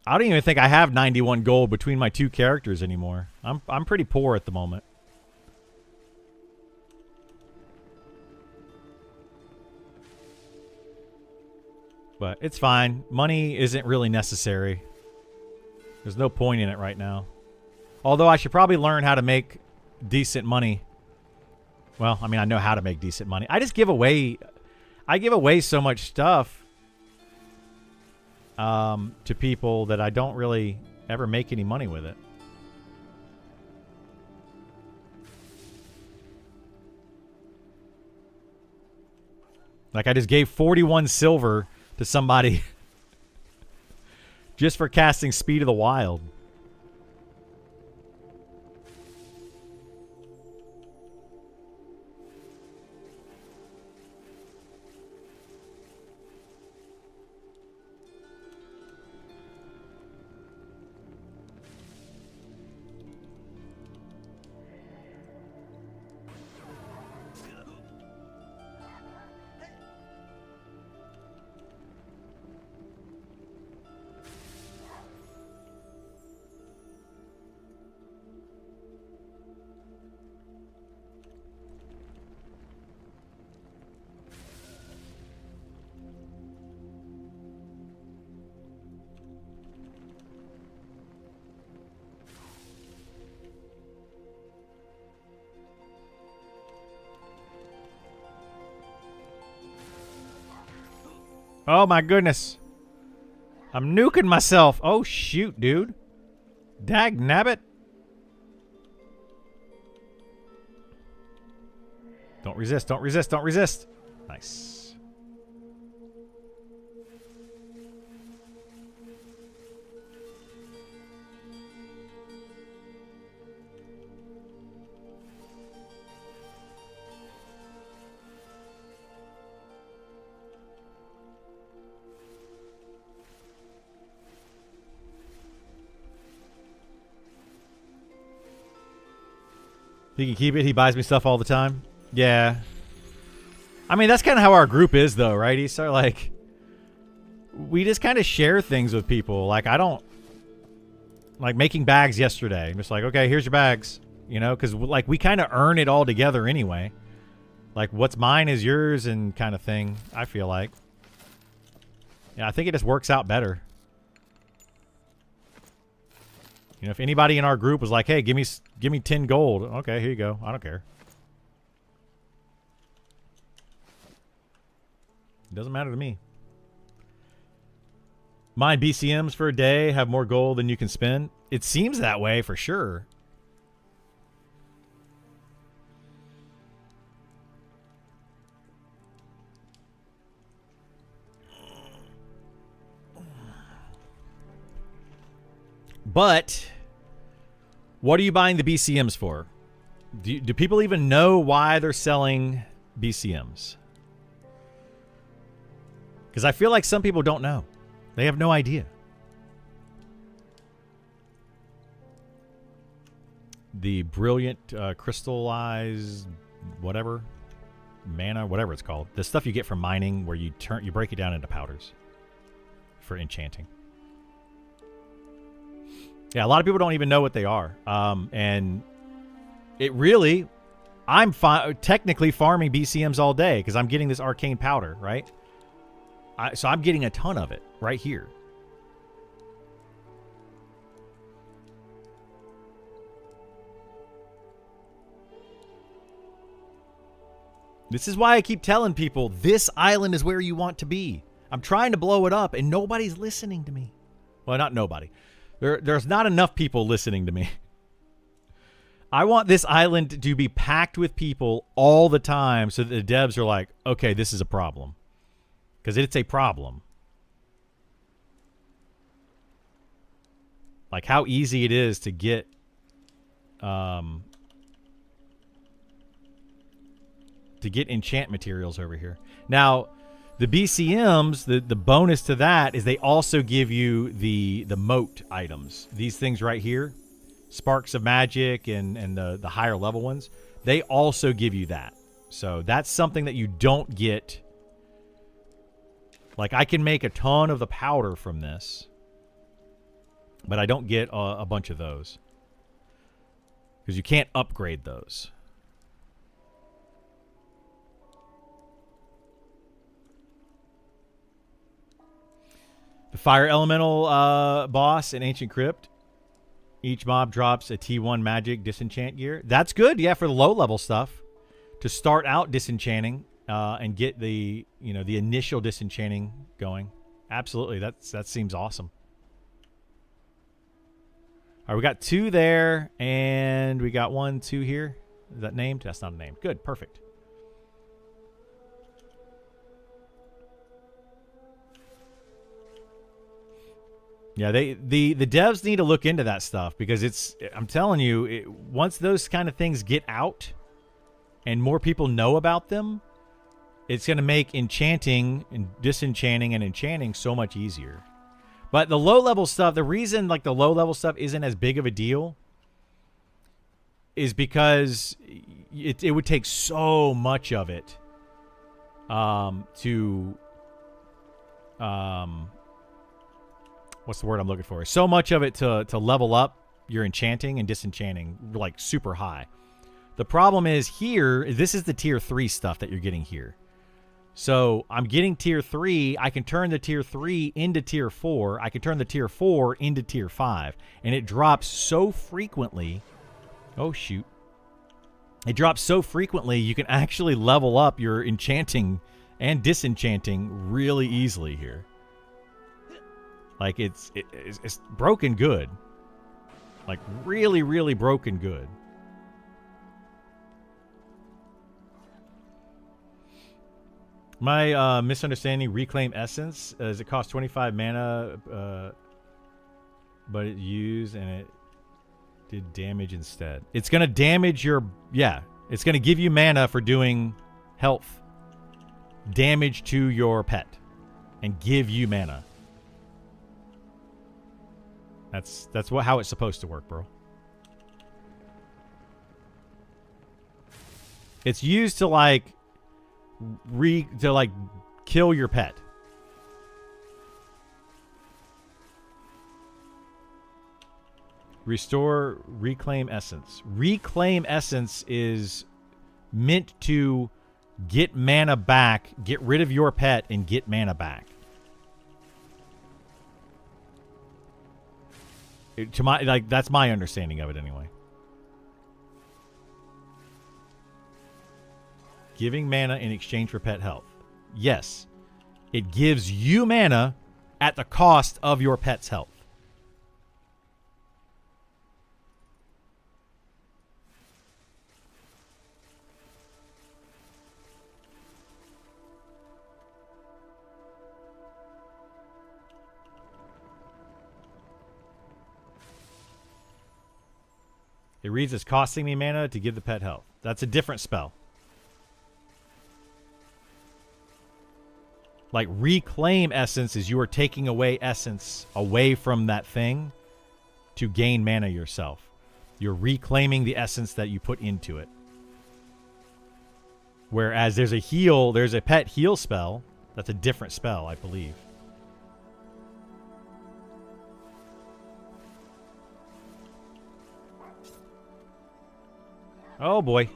I don't even think I have 91 gold between my two characters anymore. I'm pretty poor at the moment. But it's fine. Money isn't really necessary. There's no point in it right now. Although I should probably learn how to make decent money. Well, I mean, I know how to make decent money. I just give away so much stuff to people that I don't really ever make any money with it. Like I just gave 41 silver to somebody just for casting Speed of the Wild. Oh my goodness. I'm nuking myself. Oh shoot, dude. Dag nabbit. Don't resist, don't resist, don't resist. Nice. He can keep it. He buys me stuff all the time. Yeah. I mean, that's kind of how our group is, though, right, Issa? Like, we just kind of share things with people. Like, I don't... Like, making bags yesterday. I'm just like, okay, here's your bags. You know? Because, like, we kind of earn it all together anyway. Like, what's mine is yours and kind of thing, I feel like. Yeah, I think it just works out better. You know, if anybody in our group was like, hey, give me 10 gold. Okay, here you go. I don't care. It doesn't matter to me. Mine BCMs for a day have more gold than you can spend. It seems that way for sure. But what are you buying the BCMs for? Do people even know why they're selling BCMs? Because I feel like some people don't know. They have no idea. The brilliant crystallized whatever mana, whatever it's called. The stuff you get from mining where you break it down into powders for enchanting. Yeah, a lot of people don't even know what they are. And it really, I'm technically farming BCMs all day because I'm getting this arcane powder, right? So I'm getting a ton of it right here. This is why I keep telling people this island is where you want to be. I'm trying to blow it up and nobody's listening to me. Well, not nobody. There's not enough people listening to me. I want this island to be packed with people all the time so that the devs are like, okay, this is a problem. Because it's a problem. Like how easy it is to get enchant materials over here. Now, the BCMs, the bonus to that is they also give you the moat items. These things right here, Sparks of Magic and the higher level ones, they also give you that. So that's something that you don't get. Like I can make a ton of the powder from this, but I don't get a bunch of those because you can't upgrade those. The Fire Elemental boss in Ancient Crypt. Each mob drops a T1 magic disenchant gear. That's good, yeah, for the low-level stuff. To start out disenchanting and get the initial disenchanting going. Absolutely, that seems awesome. All right, we got 2 there, and we got 1, 2 here. Is that named? That's not a name. Good, perfect. Yeah, the devs need to look into that stuff because I'm telling you, once those kind of things get out and more people know about them, it's going to make enchanting and disenchanting and enchanting so much easier. But the low-level stuff, the reason like the low-level stuff isn't as big of a deal is because it would take so much of it to what's the word I'm looking for? So much of it to level up your enchanting and disenchanting like super high. The problem is here, this is the tier 3 stuff that you're getting here. So I'm getting tier 3. I can turn the tier 3 into tier 4. I can turn the tier 4 into tier 5. And it drops so frequently. Oh, shoot. It drops so frequently you can actually level up your enchanting and disenchanting really easily here. Like, it's broken good. Like, really, really broken good. My misunderstanding, Reclaim Essence, is it costs 25 mana, but it used and it did damage instead. It's going to damage your... Yeah, it's going to give you mana for doing health damage to your pet and give you mana. That's how it's supposed to work, bro. It's used to like kill your pet. Restore Reclaim Essence. Reclaim Essence is meant to get mana back, get rid of your pet, and get mana back. That's my understanding of it anyway. Giving mana in exchange for pet health. Yes. It gives you mana at the cost of your pet's health. It reads as costing me mana to give the pet health. That's a different spell. Like Reclaim Essence is you are taking away essence away from that thing to gain mana yourself. You're reclaiming the essence that you put into it. Whereas there's a pet heal spell. That's a different spell, I believe. Oh boy.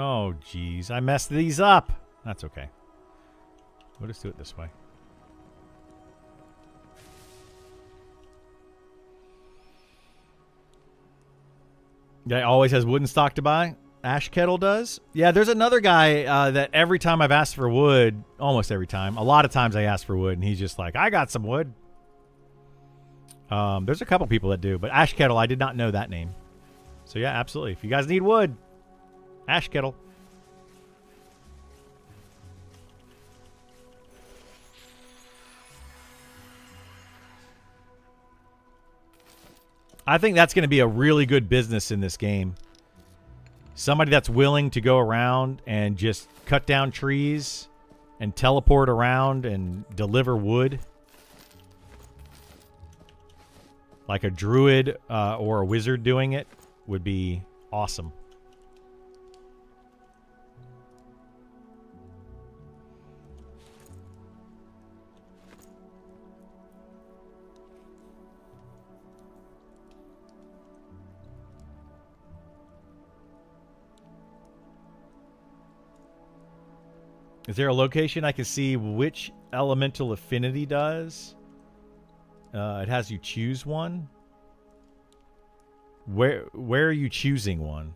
Oh, geez. I messed these up. That's okay. We'll just do it this way. Guy always has wooden stock to buy. Ash Kettle does. Yeah, there's another guy that every time I've asked for wood, almost every time, a lot of times I ask for wood, and he's just like, I got some wood. There's a couple people that do, but Ash Kettle, I did not know that name. So yeah, absolutely. If you guys need wood, Ash Kettle. I think that's going to be a really good business in this game. Somebody that's willing to go around and just cut down trees and teleport around and deliver wood. Like a druid or a wizard doing it would be awesome. Is there a location I can see which elemental affinity does? It has you choose one. Where are you choosing one?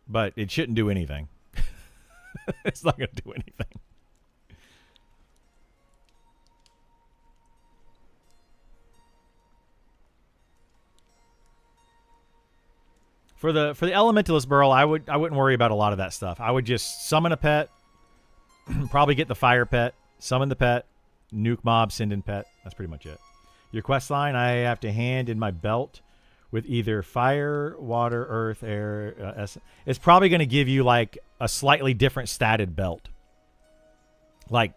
But it shouldn't do anything. It's not going to do anything. For the Elementalist Burl, I wouldn't worry about a lot of that stuff. I would just summon a pet, probably get the fire pet, summon the pet, nuke mob, send in pet. That's pretty much it. Your quest line, I have to hand in my belt with either fire, water, earth, air, it's probably going to give you like a slightly different statted belt. Like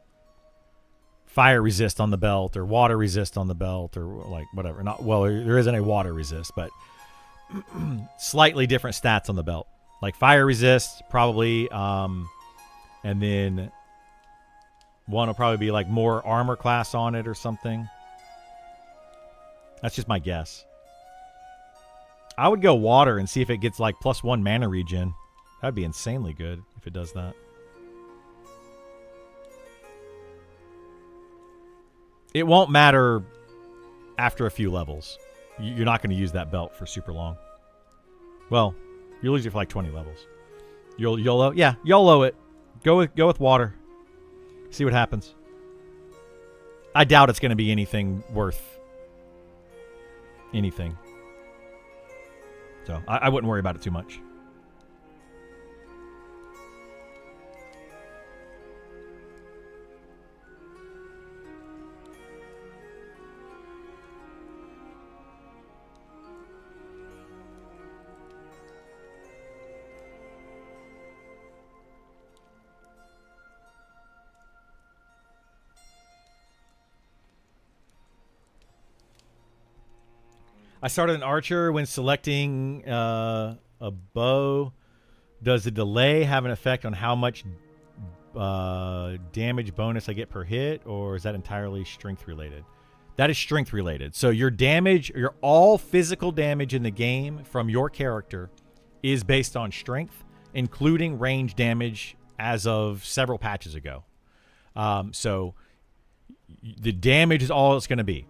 fire resist on the belt or water resist on the belt or like whatever. Not well, there isn't a water resist, but slightly different stats on the belt, like fire resist probably, and then one will probably be like more armor class on it or something. That's just my guess. I would go water and see if it gets like +1 mana regen. That'd be insanely good if it does that. It won't matter after a few levels. You're not going to use that belt for super long. Well, you'll use it for like 20 levels. You'll YOLO? Yeah, YOLO it. Go with water. See what happens. I doubt it's going to be anything worth anything. So I wouldn't worry about it too much. I started an archer when selecting a bow. Does the delay have an effect on how much damage bonus I get per hit, or is that entirely strength related? That is strength related. So your damage, your all physical damage in the game from your character is based on strength, including range damage as of several patches ago. So the damage is all it's going to be.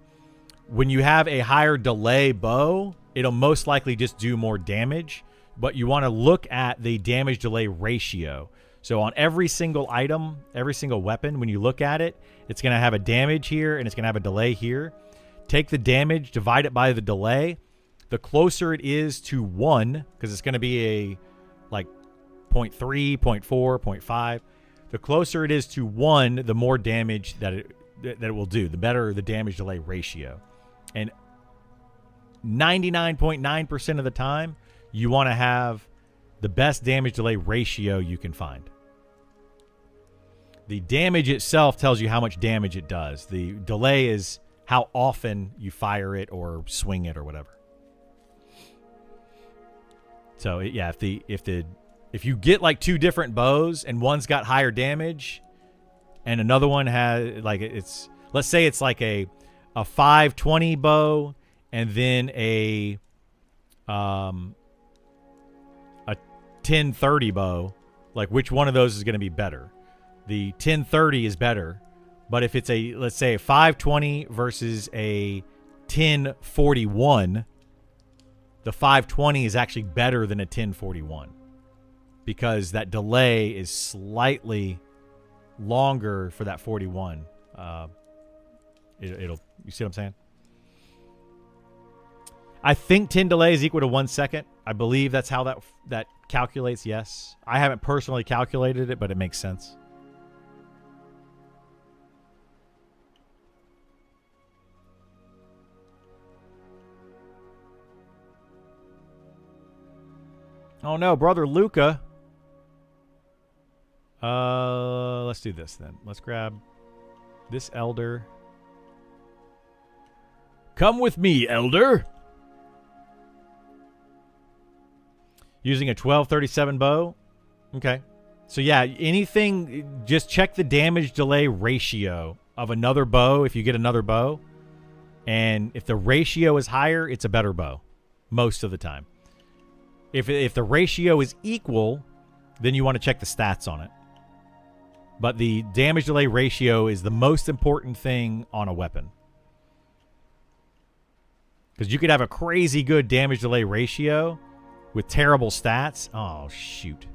When you have a higher delay bow, it'll most likely just do more damage, but you want to look at the damage delay ratio. So on every single item, every single weapon, when you look at it, it's going to have a damage here and it's going to have a delay here. Take the damage, divide it by the delay. The closer it is to 1, because it's going to be a like 0.3, 0.4, 0.5. The closer it is to 1, the more damage that it will do, the better the damage delay ratio. And 99.9% of the time, you want to have the best damage delay ratio you can find. The damage itself tells you how much damage it does. The delay is how often you fire it or swing it or whatever. So yeah, if you get like 2 different bows and one's got higher damage and another one has like it's, let's say it's like a a 520 bow and then a 1030 bow, like which one of those is going to be better? The 1030 is better, but if it's a, let's say, a 520 versus a 1041, the 520 is actually better than a 1041 because that delay is slightly longer for that 41. It'll, you see what I'm saying? I think 10 delay is equal to 1 second. I believe that's how that calculates. Yes, I haven't personally calculated it, but it makes sense. Oh no, brother Luca. Let's do this then. Let's grab this elder. Come with me, elder. Using a 1237 bow. Okay. So yeah, anything, just check the damage delay ratio of another bow if you get another bow. And if the ratio is higher, it's a better bow most of the time. If the ratio is equal, then you want to check the stats on it. But the damage delay ratio is the most important thing on a weapon. Because you could have a crazy good damage delay ratio with terrible stats. Oh, shoot.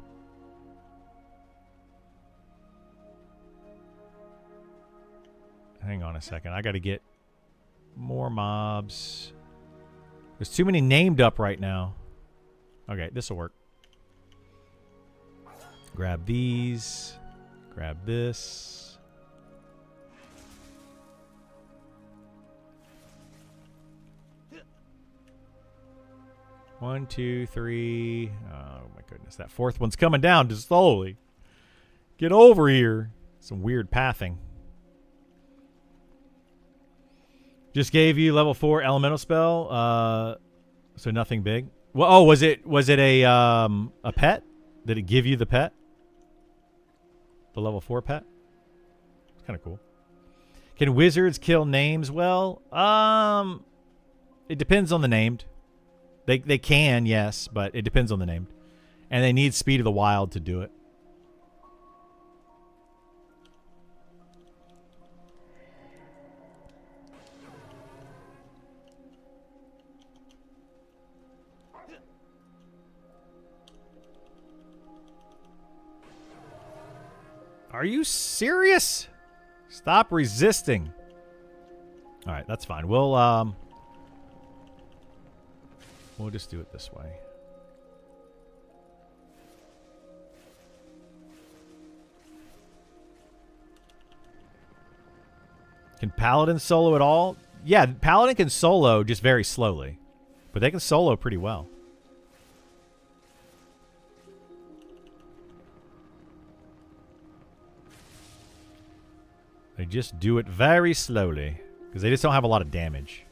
Hang on a second. I got to get more mobs. There's too many named up right now. Okay, this will work. Grab these. Grab this. One, two, three. Oh, my goodness. That fourth one's coming down just slowly. Get over here. Some weird pathing. Just gave you level 4 elemental spell. So nothing big. Well, oh, was it a pet? Did it give you the pet? The level 4 pet? It's kind of cool. Can wizards kill names? Well, it depends on the named. They can, yes, but it depends on the named. And they need speed of the wild to do it. Are you serious? Stop resisting. All right, that's fine. We'll just do it this way. Can Paladin solo at all? Yeah, Paladin can solo just very slowly, but they can solo pretty well. They just do it very slowly because they just don't have a lot of damage.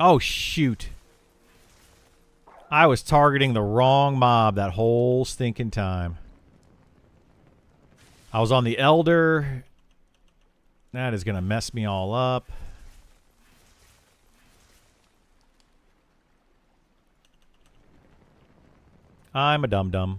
Oh, shoot. I was targeting the wrong mob that whole stinking time. I was on the Elder. That is going to mess me all up. I'm a dum-dum.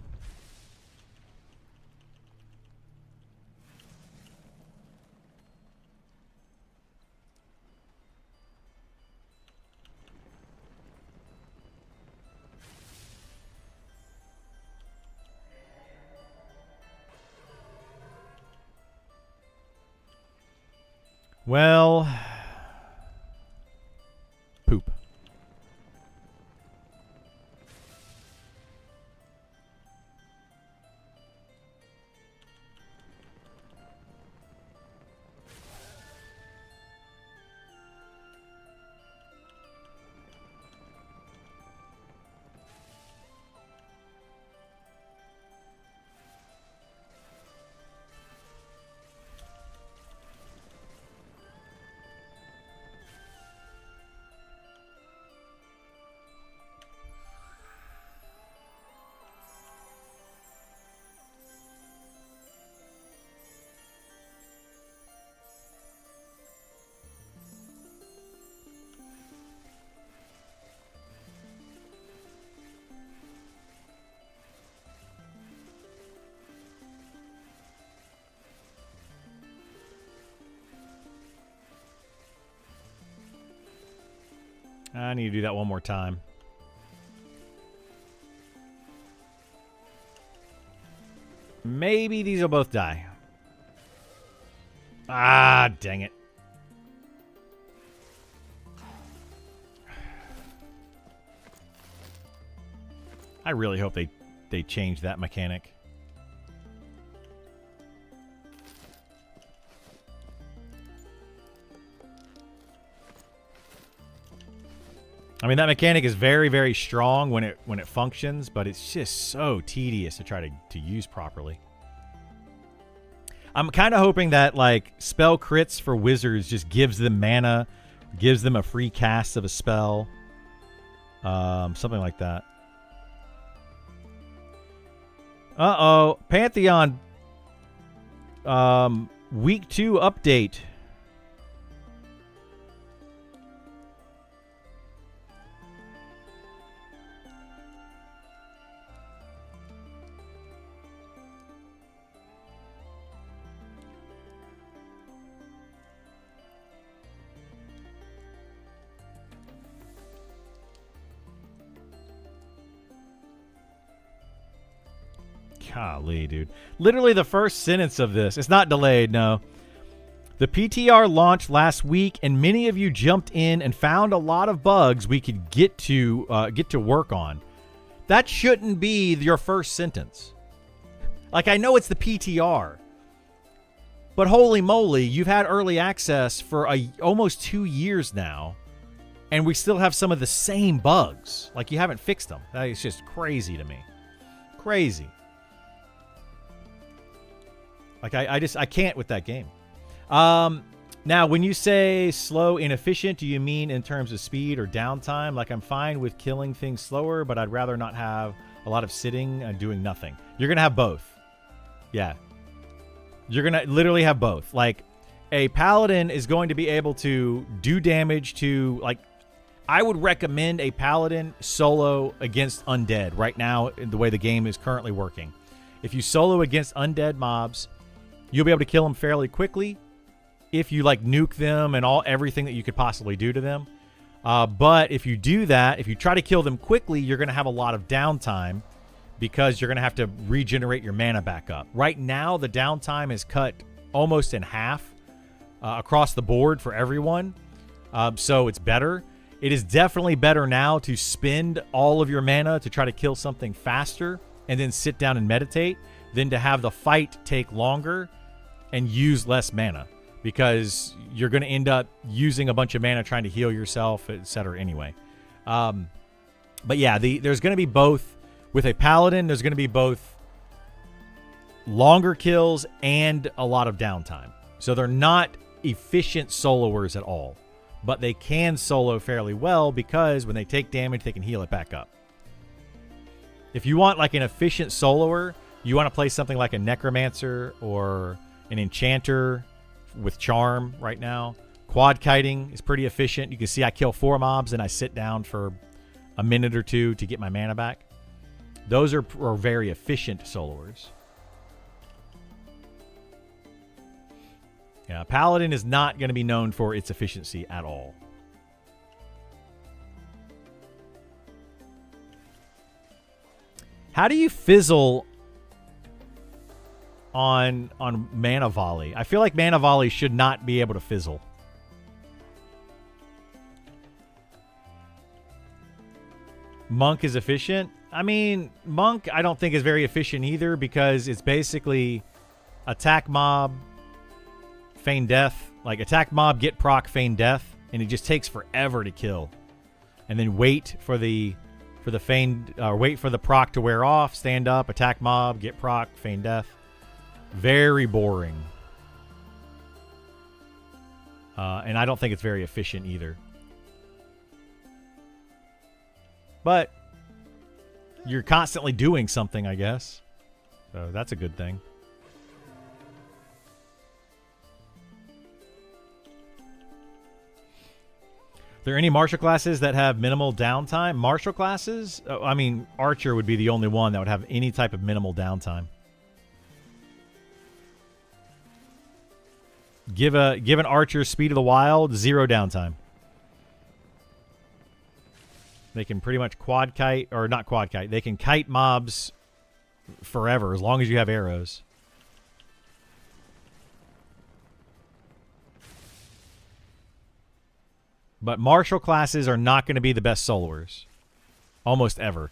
Well, poop. I need to do that one more time. Maybe these will both die. Ah, dang it. I really hope they change that mechanic. I mean, that mechanic is very, very strong when it functions, but it's just so tedious to try to use properly. I'm kind of hoping that, like, spell crits for wizards just gives them mana, gives them a free cast of a spell. Something like that. Uh-oh. Pantheon. Week 2 update. Golly, dude. Literally the first sentence of this. It's not delayed, no. The PTR launched last week, and many of you jumped in and found a lot of bugs we could get to work on. That shouldn't be your first sentence. Like, I know it's the PTR, but holy moly, you've had early access for almost 2 years now, and we still have some of the same bugs. Like, you haven't fixed them. That is just crazy to me. Crazy. Like, I can't with that game. Now, when you say slow, inefficient, do you mean in terms of speed or downtime? Like, I'm fine with killing things slower, but I'd rather not have a lot of sitting and doing nothing. You're going to have both. Yeah. You're going to literally have both. Like, a paladin is going to be able to do damage to, like, I would recommend a paladin solo against undead right now in the way the game is currently working. If you solo against undead mobs, you'll be able to kill them fairly quickly if you, like, nuke them and everything that you could possibly do to them. But if you do that, if you try to kill them quickly, you're going to have a lot of downtime because you're going to have to regenerate your mana back up. Right now, the downtime is cut almost in half across the board for everyone. So it's better. It is definitely better now to spend all of your mana to try to kill something faster and then sit down and meditate than to have the fight take longer and use less mana, because you're going to end up using a bunch of mana trying to heal yourself, etc. anyway. But yeah, there's going to be both. With a paladin, there's going to be both longer kills and a lot of downtime. So they're not efficient soloers at all, but they can solo fairly well because when they take damage, they can heal it back up. If you want like an efficient soloer, you want to play something like a necromancer or an enchanter with charm right now. Quad kiting is pretty efficient. You can see I kill 4 mobs and I sit down for a minute or two to get my mana back. Those are very efficient soloers. Yeah, Paladin is not going to be known for its efficiency at all. How do you fizzle on Mana Volley? I feel like Mana Volley should not be able to fizzle. Monk is efficient. I mean, Monk I don't think is very efficient either because it's basically attack mob, feign death. Like attack mob, get proc, feign death, and it just takes forever to kill. And then wait for the feign, wait for the proc to wear off, stand up, attack mob, get proc, feign death. Very boring. And I don't think it's very efficient either. But you're constantly doing something, I guess. So that's a good thing. Are there any martial classes that have minimal downtime? Martial classes? I mean, Archer would be the only one that would have any type of minimal downtime. Give an Archer Speed of the Wild 0 downtime. They can pretty much quad kite, or not quad kite. They can kite mobs forever as long as you have arrows. But martial classes are not going to be the best soloers. Almost ever.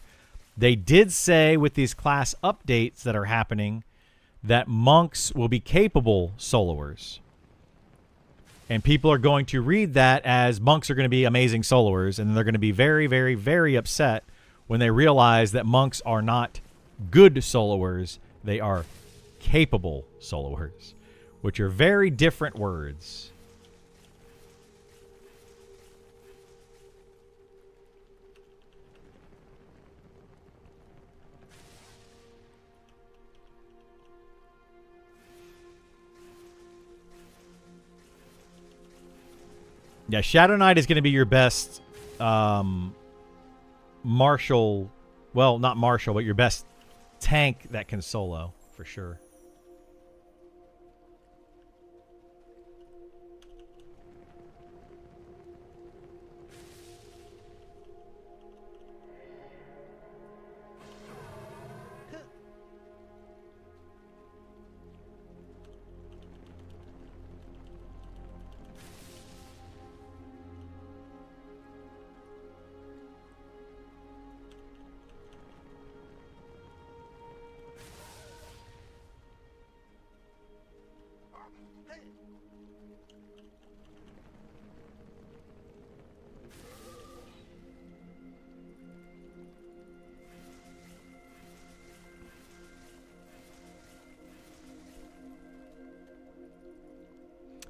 They did say with these class updates that are happening that monks will be capable soloers. And people are going to read that as monks are going to be amazing soloers, and they're going to be very, very, very upset when they realize that monks are not good soloers. They are capable soloers, which are very different words. Yeah, Shadow Knight is going to be your best martial, well, not martial, but your best tank that can solo, for sure.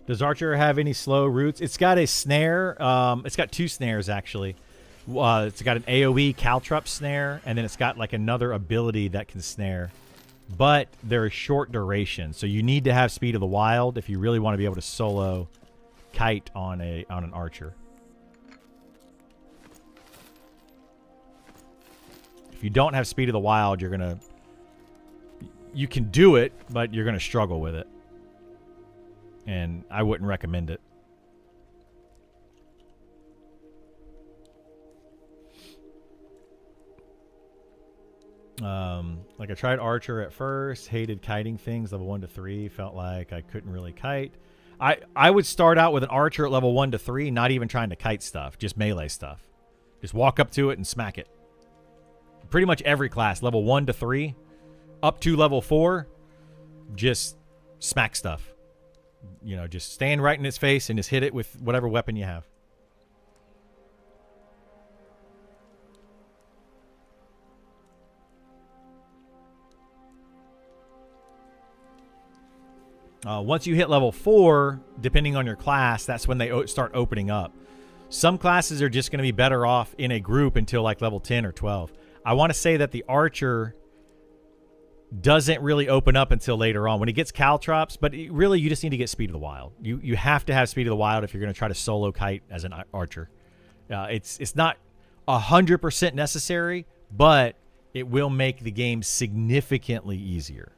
Does Archer have any slow roots? It's got a snare. It's got two snares, actually. It's got an AoE caltrop snare, and then it's got like another ability that can snare. But they're a short duration, so you need to have Speed of the Wild if you really want to be able to solo kite on an Archer. If you don't have Speed of the Wild, you can do it, but you're gonna struggle with it. And I wouldn't recommend it. Like I tried Archer at first, hated kiting things, level 1 to 3, felt like I couldn't really kite. I would start out with an Archer at level 1 to 3, not even trying to kite stuff, just melee stuff. Just walk up to it and smack it. Pretty much every class, level 1 to 3, up to level 4, just smack stuff. You know, just stand right in its face and just hit it with whatever weapon you have. Once you hit level 4, depending on your class, that's when they start opening up. Some classes are just going to be better off in a group until like level 10 or 12. I want to say that the Archer doesn't really open up until later on when it gets caltrops, but really you just need to get Speed of the Wild. You have to have Speed of the Wild if you're going to try to solo kite as an Archer. It's not 100% necessary, but it will make the game significantly easier.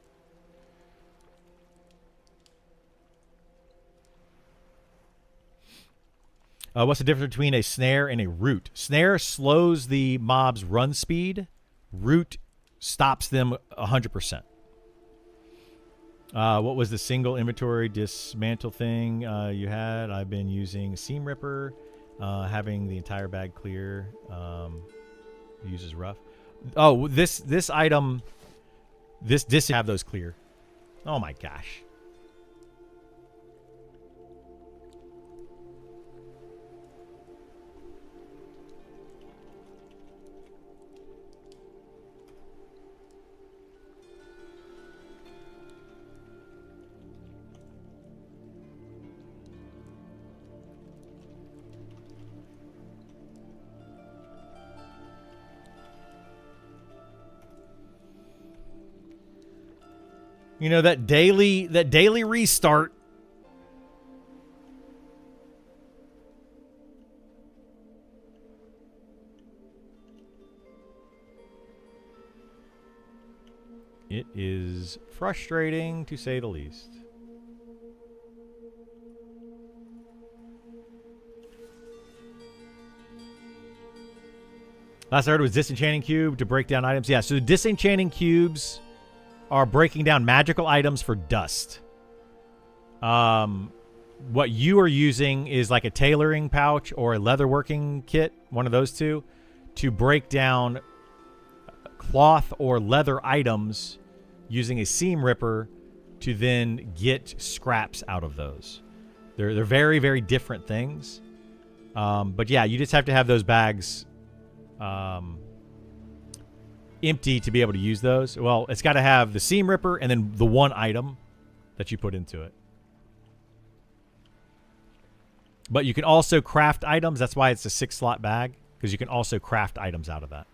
What's the difference between a snare and a root? Snare slows the mob's run speed. Root stops them 100%. What was the single inventory dismantle thing you had? I've been using Seam Ripper, having the entire bag clear. Uses rough. Oh, this item, this have those clear. Oh my gosh. You know, that daily restart. It is frustrating, to say the least. Last I heard was disenchanting cube to break down items. Yeah, so the disenchanting cubes are breaking down magical items for dust. What you are using is like a tailoring pouch or a leatherworking kit, one of those two, to break down cloth or leather items using a seam ripper to then get scraps out of those. They're very, very different things. But yeah, you just have to have those bags empty to be able to use those. Well, it's got to have the seam ripper and then the one item that you put into it. But you can also craft items. That's why it's a 6-slot bag, because you can also craft items out of that.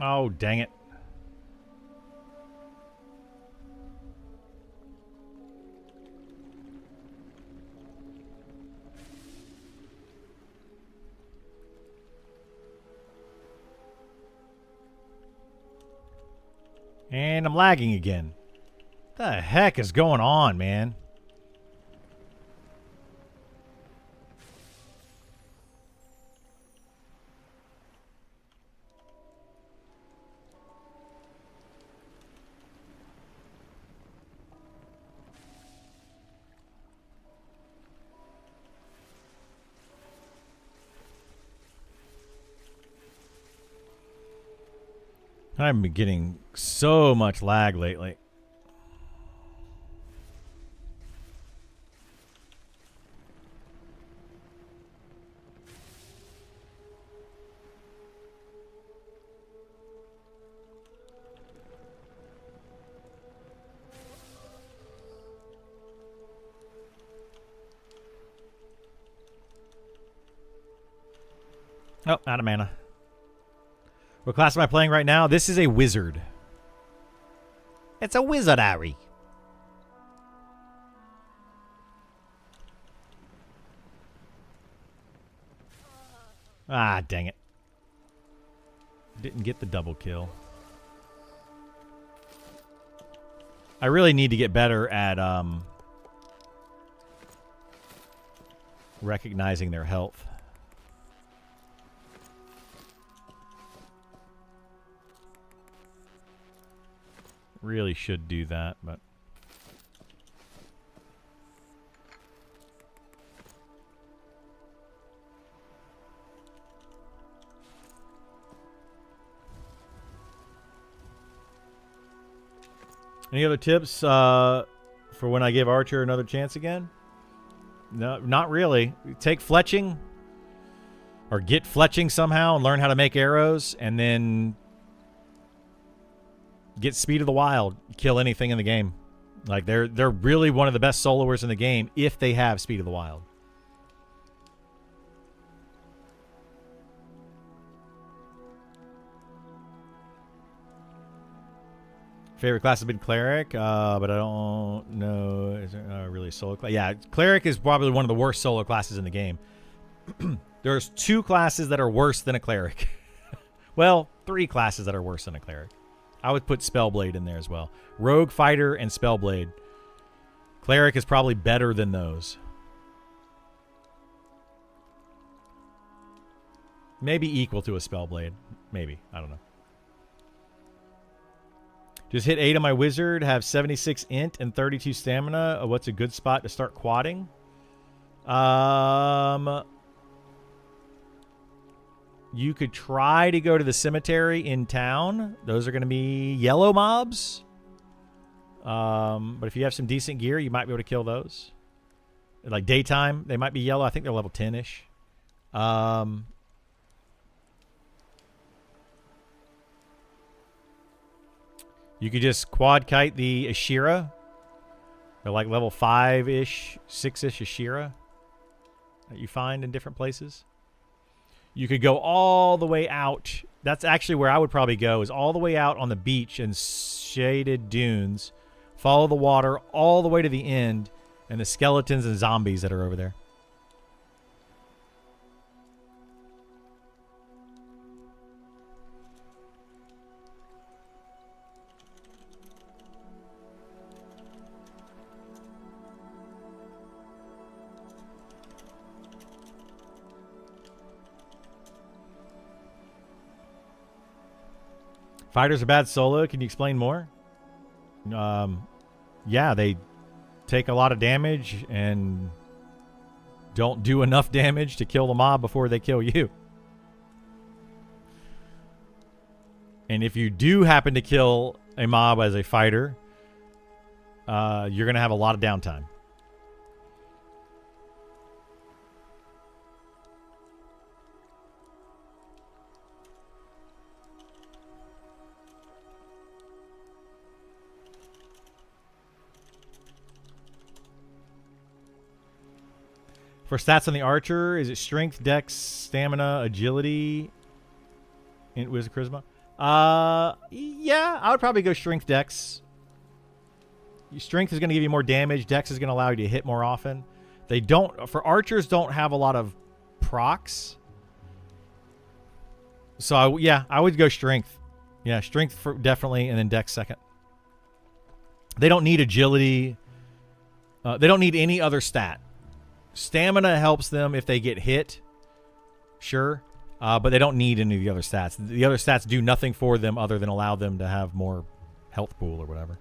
Oh, dang it. And I'm lagging again. What the heck is going on, man? I've been getting so much lag lately. Oh, out of mana. What class am I playing right now? This is a wizard. It's a wizardary. Ah, dang it. Didn't get the double kill. I really need to get better at recognizing their health. Really should do that, but any other tips for when I give Archer another chance again? No, not really. Take fletching or get fletching somehow and learn how to make arrows, and then get Speed of the Wild. Kill anything in the game. Like, they're really one of the best soloers in the game if they have Speed of the Wild. Favorite class has been cleric, but I don't know. Is there really a solo class? Yeah, cleric is probably one of the worst solo classes in the game. There's 2 classes that are worse than a cleric. Well, 3 classes that are worse than a cleric. I would put Spellblade in there as well. Rogue, Fighter, and Spellblade. Cleric is probably better than those. Maybe equal to a Spellblade. Maybe. I don't know. Just hit 8 on my wizard, have 76 int and 32 stamina. What's a good spot to start quadding? You could try to go to the cemetery in town. Those are going to be yellow mobs. But if you have some decent gear, you might be able to kill those. Like daytime, they might be yellow. I think they're level 10-ish. You could just quad kite the Ashira. They're like level 5-ish, 6-ish Ashira that you find in different places. You could go all the way out. That's actually where I would probably go, is all the way out on the beach and shaded dunes. Follow the water all the way to the end and the skeletons and zombies that are over there. Fighters are bad solo. Can you explain more? Yeah, they take a lot of damage and don't do enough damage to kill the mob before they kill you. And if you do happen to kill a mob as a fighter, you're going to have a lot of downtime. For stats on the archer, is it strength, dex, stamina, agility, and wizard charisma? Yeah, I would probably go strength, dex. Strength is going to give you more damage. Dex is going to allow you to hit more often. They don't, for archers, don't have a lot of procs. So yeah, I would go strength. Yeah, strength for definitely, and then dex second. They don't need agility. They don't need any other stat. Stamina helps them if they get hit, sure, but they don't need any of the other stats. The other stats do nothing for them other than allow them to have more health pool or whatever.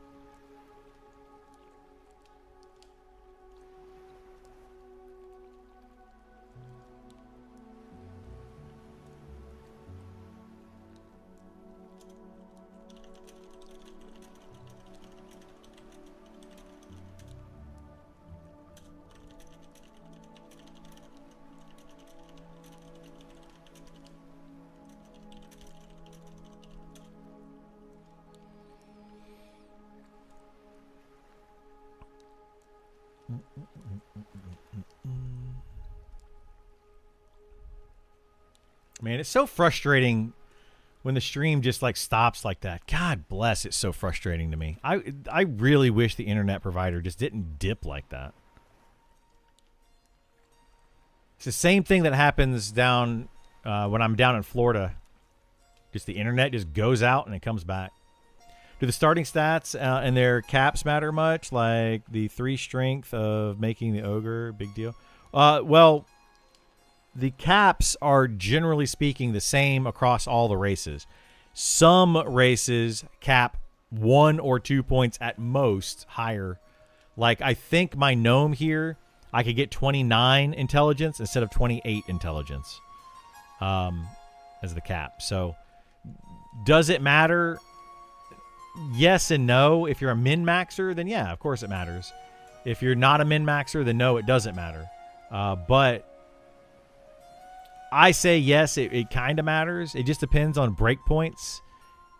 Man, it's so frustrating when the stream just like stops like that. God bless, it's so frustrating to me. I really wish the internet provider just didn't dip like that. It's the same thing that happens down when I'm down in Florida. Just the internet just goes out and it comes back. Do the starting stats and their caps matter much? Like the 3 strength of making the ogre, big deal? Well, the caps are generally speaking the same across all the races. Some races cap 1 or 2 points at most higher. Like I think my gnome here, I could get 29 intelligence instead of 28 intelligence as the cap. So does it matter? Yes and no. If you're a min-maxer, then yeah, of course it matters. If you're not a min-maxer, then no, it doesn't matter. But I say yes, it kind of matters. It just depends on breakpoints.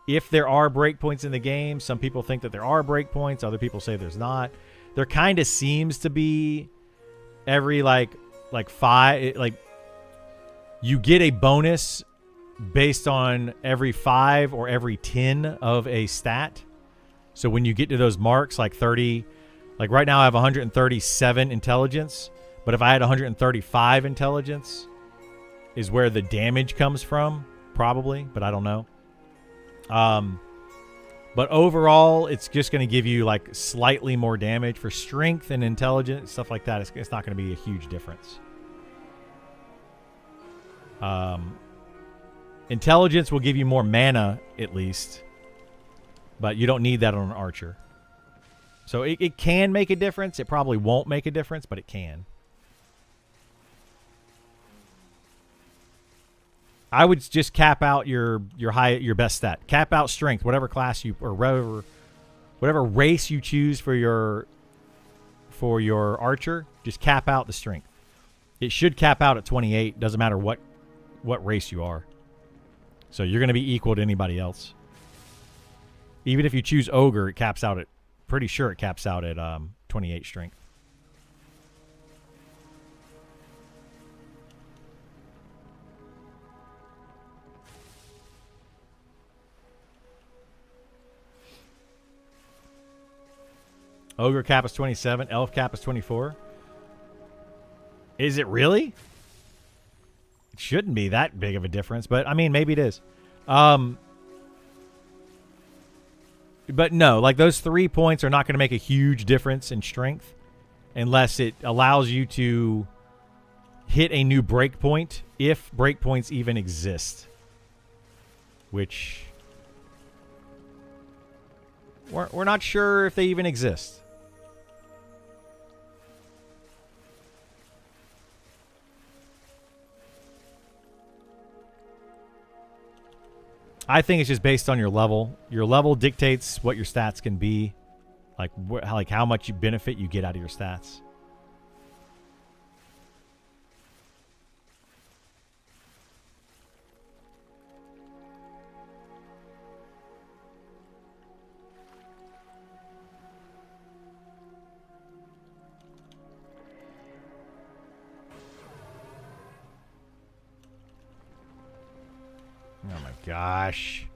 If there are breakpoints in the game, some people think that there are breakpoints. Other people say there's not. There kind of seems to be every like 5, like you get a bonus based on every 5 or every 10 of a stat. So when you get to those marks, like 30, like right now I have 137 intelligence, but if I had 135 intelligence is where the damage comes from, probably, but I don't know. But overall, it's just going to give you like slightly more damage for strength and intelligence, stuff like that. It's not going to be a huge difference. Intelligence will give you more mana, at least, but you don't need that on an archer. So it can make a difference. It probably won't make a difference, but it can. I would just cap out your best stat. Cap out strength, whatever class you or whatever race you choose for your archer. Just cap out the strength. It should cap out at 28. Doesn't matter what race you are. So you're going to be equal to anybody else. Even if you choose ogre, it caps out at. Pretty sure it caps out at 28 strength. Ogre cap is 27. Elf cap is 24. Is it really? It shouldn't be that big of a difference, but I mean, maybe it is. But no, like those 3 points are not going to make a huge difference in strength unless it allows you to hit a new breakpoint, if breakpoints even exist. Which we're not sure if they even exist. I think it's just based on your level. Your level dictates what your stats can be, like how much benefit you get out of your stats. Oh my gosh.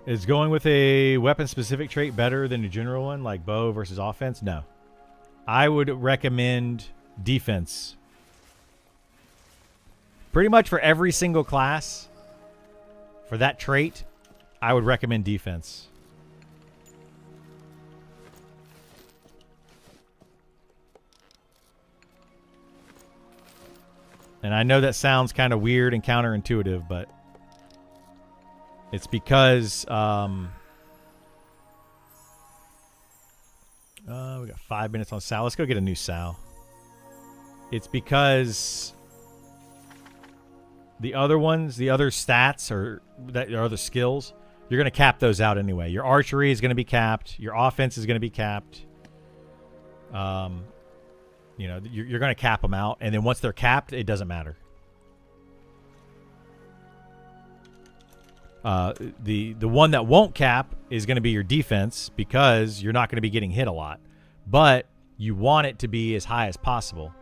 Is going with a weapon-specific trait better than a general one, like bow versus offense? No. I would recommend defense. Pretty much for every single class, for that trait, I would recommend defense. And I know that sounds kind of weird and counterintuitive, but it's because we got 5 minutes on Sal. Let's go get a new Sal. It's because the other ones, the other stats or other skills, you're going to cap those out anyway. Your archery is going to be capped. Your offense is going to be capped. You know, you're going to cap them out, and then once they're capped, it doesn't matter. The one that won't cap is going to be your defense, because you're not going to be getting hit a lot, but you want it to be as high as possible.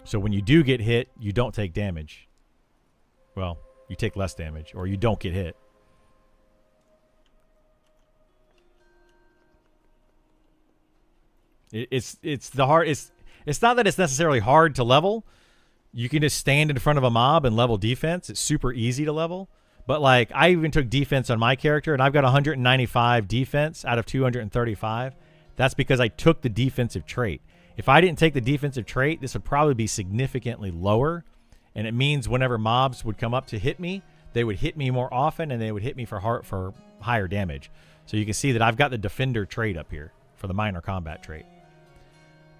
So when you do get hit, you don't take damage. Well, you take less damage, or you don't get hit. It's not that it's necessarily hard to level. You can just stand in front of a mob and level defense. It's super easy to level. But, like, I even took defense on my character, and I've got 195 defense out of 235. That's because I took the defensive trait. If I didn't take the defensive trait, this would probably be significantly lower. And it means whenever mobs would come up to hit me, they would hit me more often, and they would hit me for higher damage. So you can see that I've got the defender trait up here for the minor combat trait.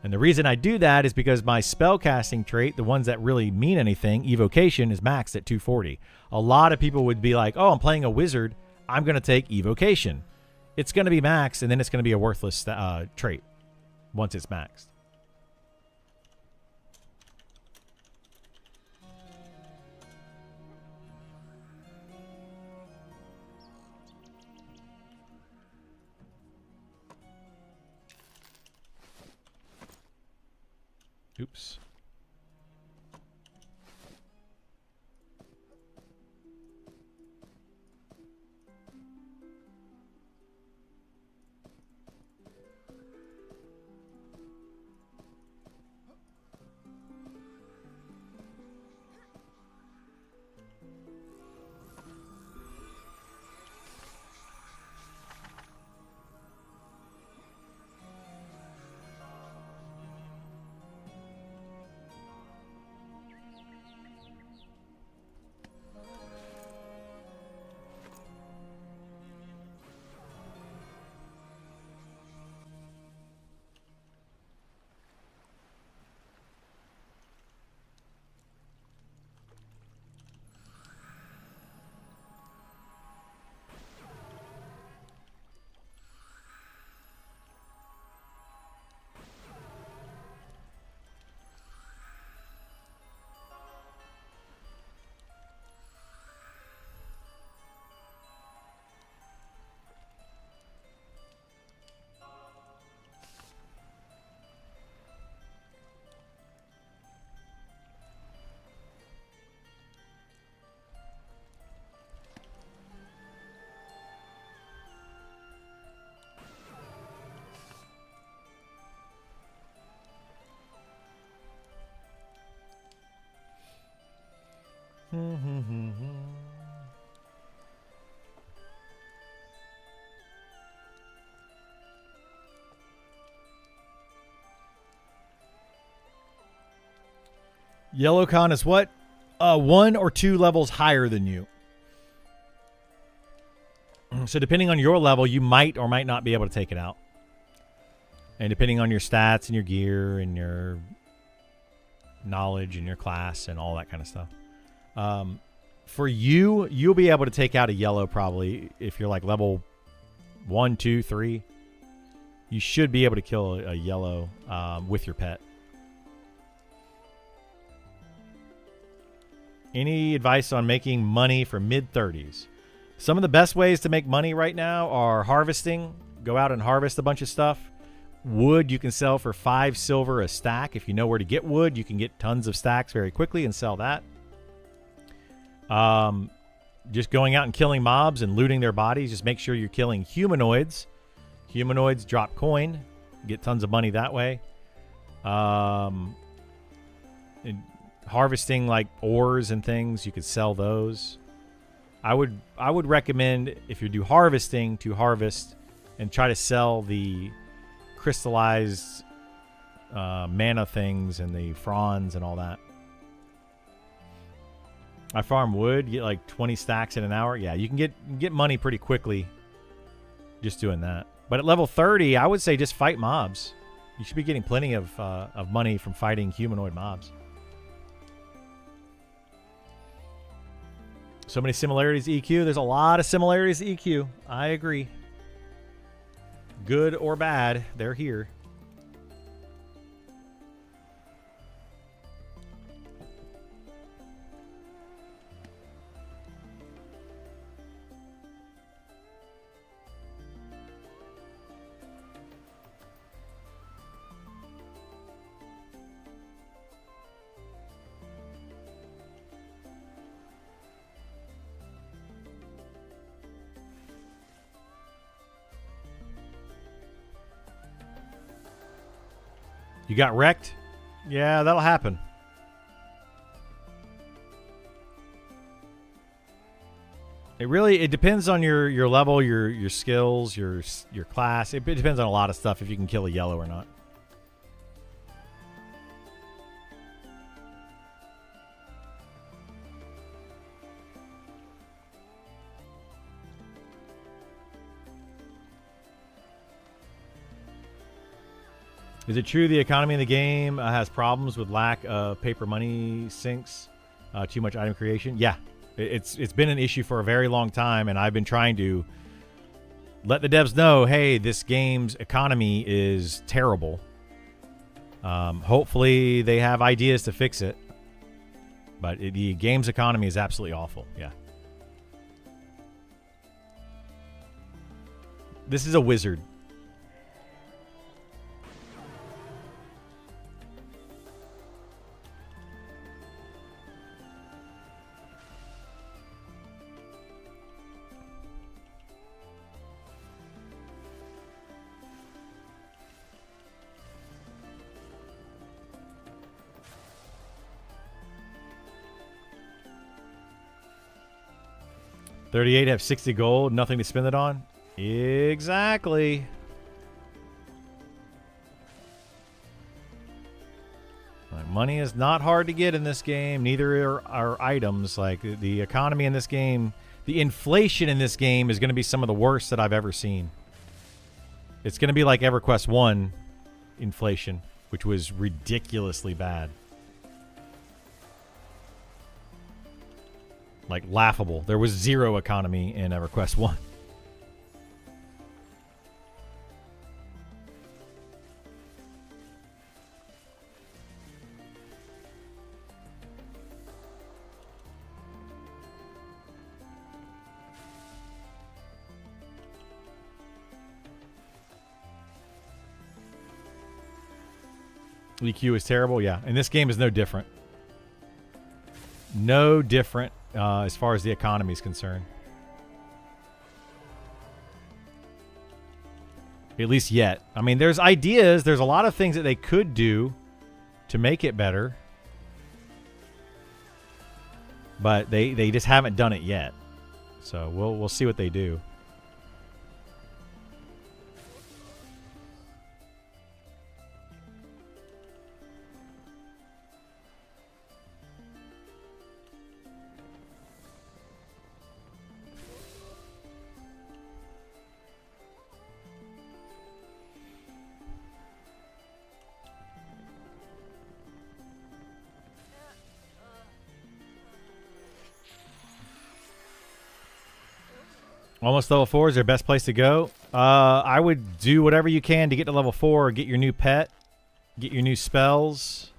And the reason I do that is because my spellcasting trait, the ones that really mean anything, evocation, is maxed at 240. A lot of people would be like, oh, I'm playing a wizard, I'm going to take evocation. It's going to be maxed, and then it's going to be a worthless trait once it's maxed. Oops. Yellowcon is what? 1 or 2 levels higher than you. So depending on your level, you might or might not be able to take it out. And depending on your stats and your gear and your knowledge and your class and all that kind of stuff. For you, you'll be able to take out a yellow probably if you're like level 1, 2, 3. You should be able to kill a yellow with your pet. Any advice on making money for mid-30s? Some of the best ways to make money right now are harvesting. Go out and harvest a bunch of stuff. Wood you can sell for 5 silver a stack. If you know where to get wood, you can get tons of stacks very quickly and sell that. Just going out and killing mobs and looting their bodies. Just make sure you're killing humanoids. Humanoids drop coin. Get tons of money that way. And harvesting like ores and things, you could sell those. I would recommend if you do harvesting to harvest and try to sell the crystallized mana things and the fronds and all that. I farm wood, get like 20 stacks in an hour. Yeah, you can get money pretty quickly just doing that. But at level 30, I would say just fight mobs. You should be getting plenty of money from fighting humanoid mobs. So many similarities to EQ. There's a lot of similarities to EQ. I agree. Good or bad, they're here. You got wrecked? Yeah, that'll happen. It depends on your level, your skills, your class. It depends on a lot of stuff if you can kill a yellow or not. Is it true the economy in the game has problems with lack of paper money sinks, too much item creation? Yeah, it's been an issue for a very long time, and I've been trying to let the devs know, hey, this game's economy is terrible. Hopefully they have ideas to fix it. But the game's economy is absolutely awful. Yeah. This is a wizard. $38 have 60 gold, nothing to spend it on? Exactly. Like, money is not hard to get in this game. Neither are items. Like, the economy in this game, the inflation in this game is going to be some of the worst that I've ever seen. It's going to be like EverQuest 1 inflation, which was ridiculously bad. Like, laughable. There was zero economy in EverQuest 1. EQ is terrible, yeah. And this game is no different. No different as far as the economy is concerned. At least yet. I mean, there's ideas. There's a lot of things that they could do to make it better. But they just haven't done it yet. So we'll see what they do. Almost level 4 is their best place to go. I would do whatever you can to get to level 4. Get your new pet. Get your new spells.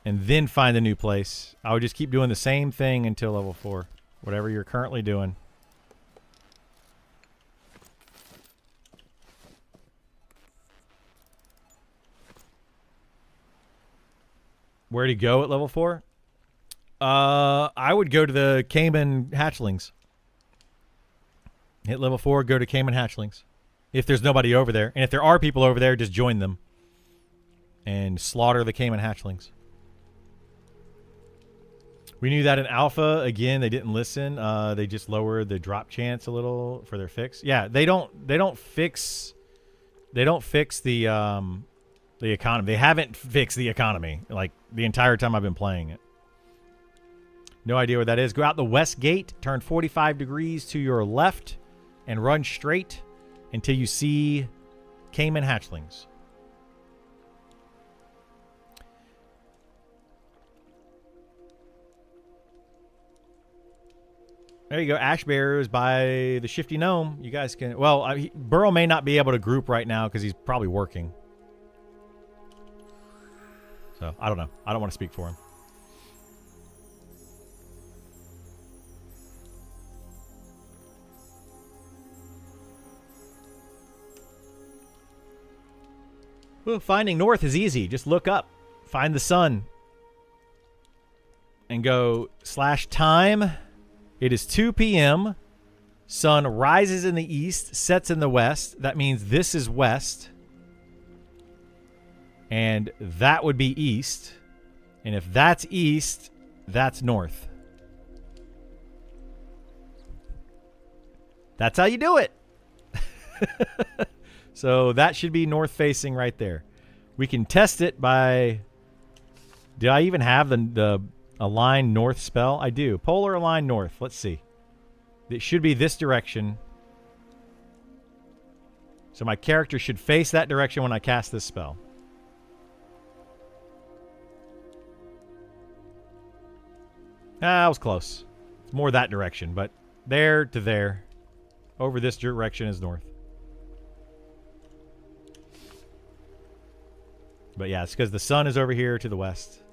And then find a new place. I would just keep doing the same thing until level 4. Whatever you're currently doing. Where to go at level 4? I would go to the Cayman hatchlings. Hit level 4, go to Cayman hatchlings. If there's nobody over there. And if there are people over there, just join them. And slaughter the Cayman hatchlings. We knew that in alpha. Again, they didn't listen. They just lowered the drop chance a little for their fix. Yeah, they don't fix the economy. They haven't fixed the economy like the entire time I've been playing it. No idea what that is. Go out the west gate, turn 45 degrees to your left, and run straight until you see Cayman hatchlings. There you go. Ash Bearers by the Shifty Gnome. You guys can... Well, Burrow may not be able to group right now because he's probably working. So, I don't know. I don't want to speak for him. Well, finding north is easy. Just look up. Find the sun. And go /time. It is 2 p.m. Sun rises in the east, sets in the west. That means this is west. And that would be east. And if that's east, that's north. That's how you do it. So that should be north facing right there. We can test it by... Do I even have the align north spell? I do. Polar align north. Let's see. It should be this direction. So my character should face that direction when I cast this spell. Ah, that was close. It's more that direction, but there to there. Over this direction is north. But yeah, it's because the sun is over here to the west.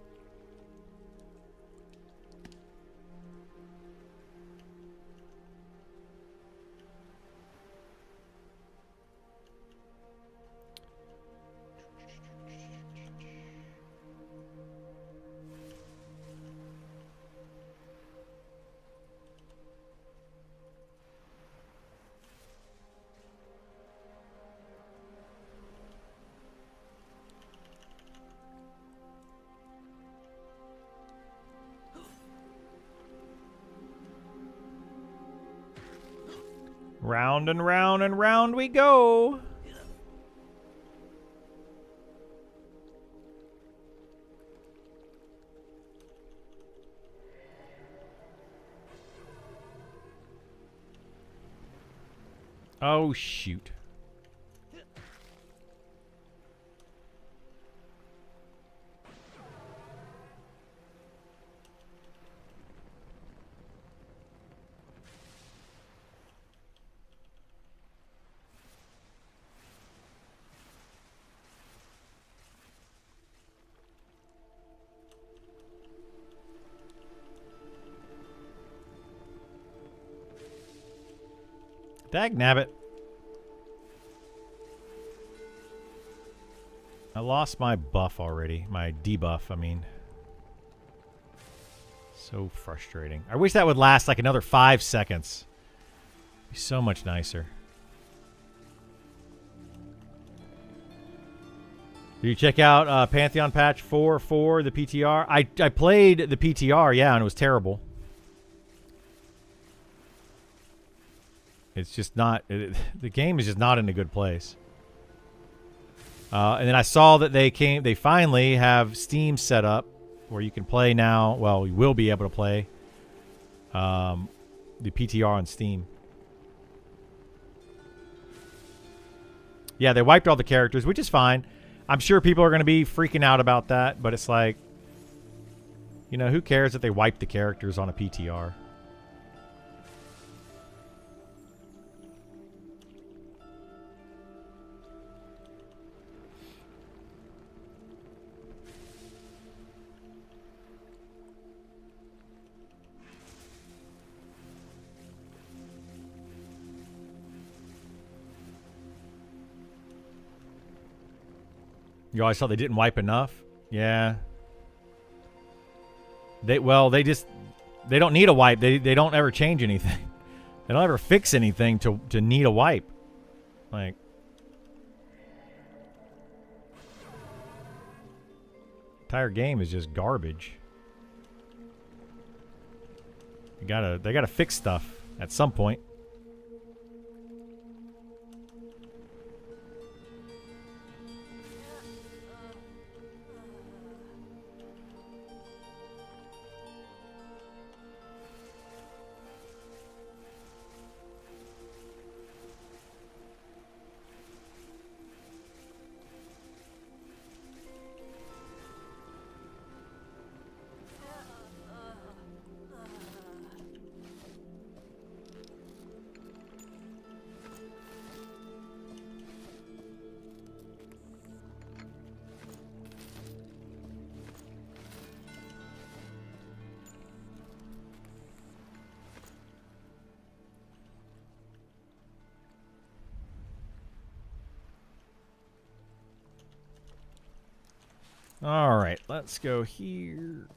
Round and round and round we go. Oh, shoot. Dagnabbit. I lost my buff already. My debuff, I mean. So frustrating. I wish that would last like another 5 seconds. Be so much nicer. Did you check out Pantheon patch 4 for the PTR? I played the PTR, yeah, and it was terrible. It's just not... the game is just not in a good place. And then I saw that they finally have Steam set up where you can play now. Well, you will be able to play the PTR on Steam. Yeah, they wiped all the characters, which is fine. I'm sure people are going to be freaking out about that, but it's like, you know, who cares that they wiped the characters on a PTR? You always thought they didn't wipe enough? Yeah. They don't need a wipe. They don't ever change anything. They don't ever fix anything to need a wipe. Like, entire game is just garbage. They gotta fix stuff at some point. All right, let's go here.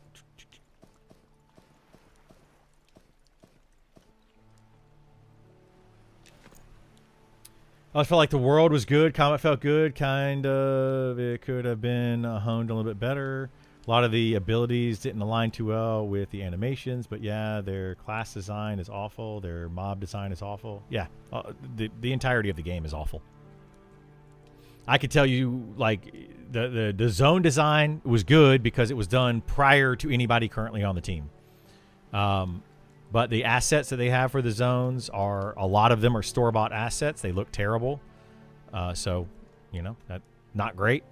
I felt like the world was good. Combat felt good, kind of. It could have been honed a little bit better. A lot of the abilities didn't align too well with the animations, but yeah, their class design is awful. Their mob design is awful. Yeah, the entirety of the game is awful. I could tell you, like, the zone design was good because it was done prior to anybody currently on the team. But the assets that they have for the zones a lot of them are store-bought assets. They look terrible. So, that not great.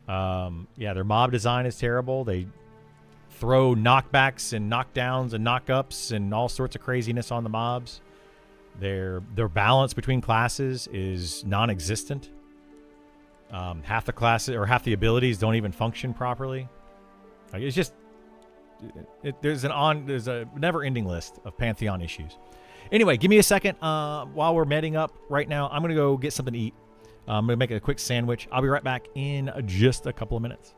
Yeah, their mob design is terrible. They throw knockbacks and knockdowns and knockups and all sorts of craziness on the mobs. Their balance between classes is non-existent. Half the classes or half the abilities don't even function properly. Like, it's just there's a never-ending list of Pantheon issues. Anyway, give me a second. While we're medding up right now, I'm gonna go get something to eat. I'm gonna make a quick sandwich. I'll be right back in just a couple of minutes.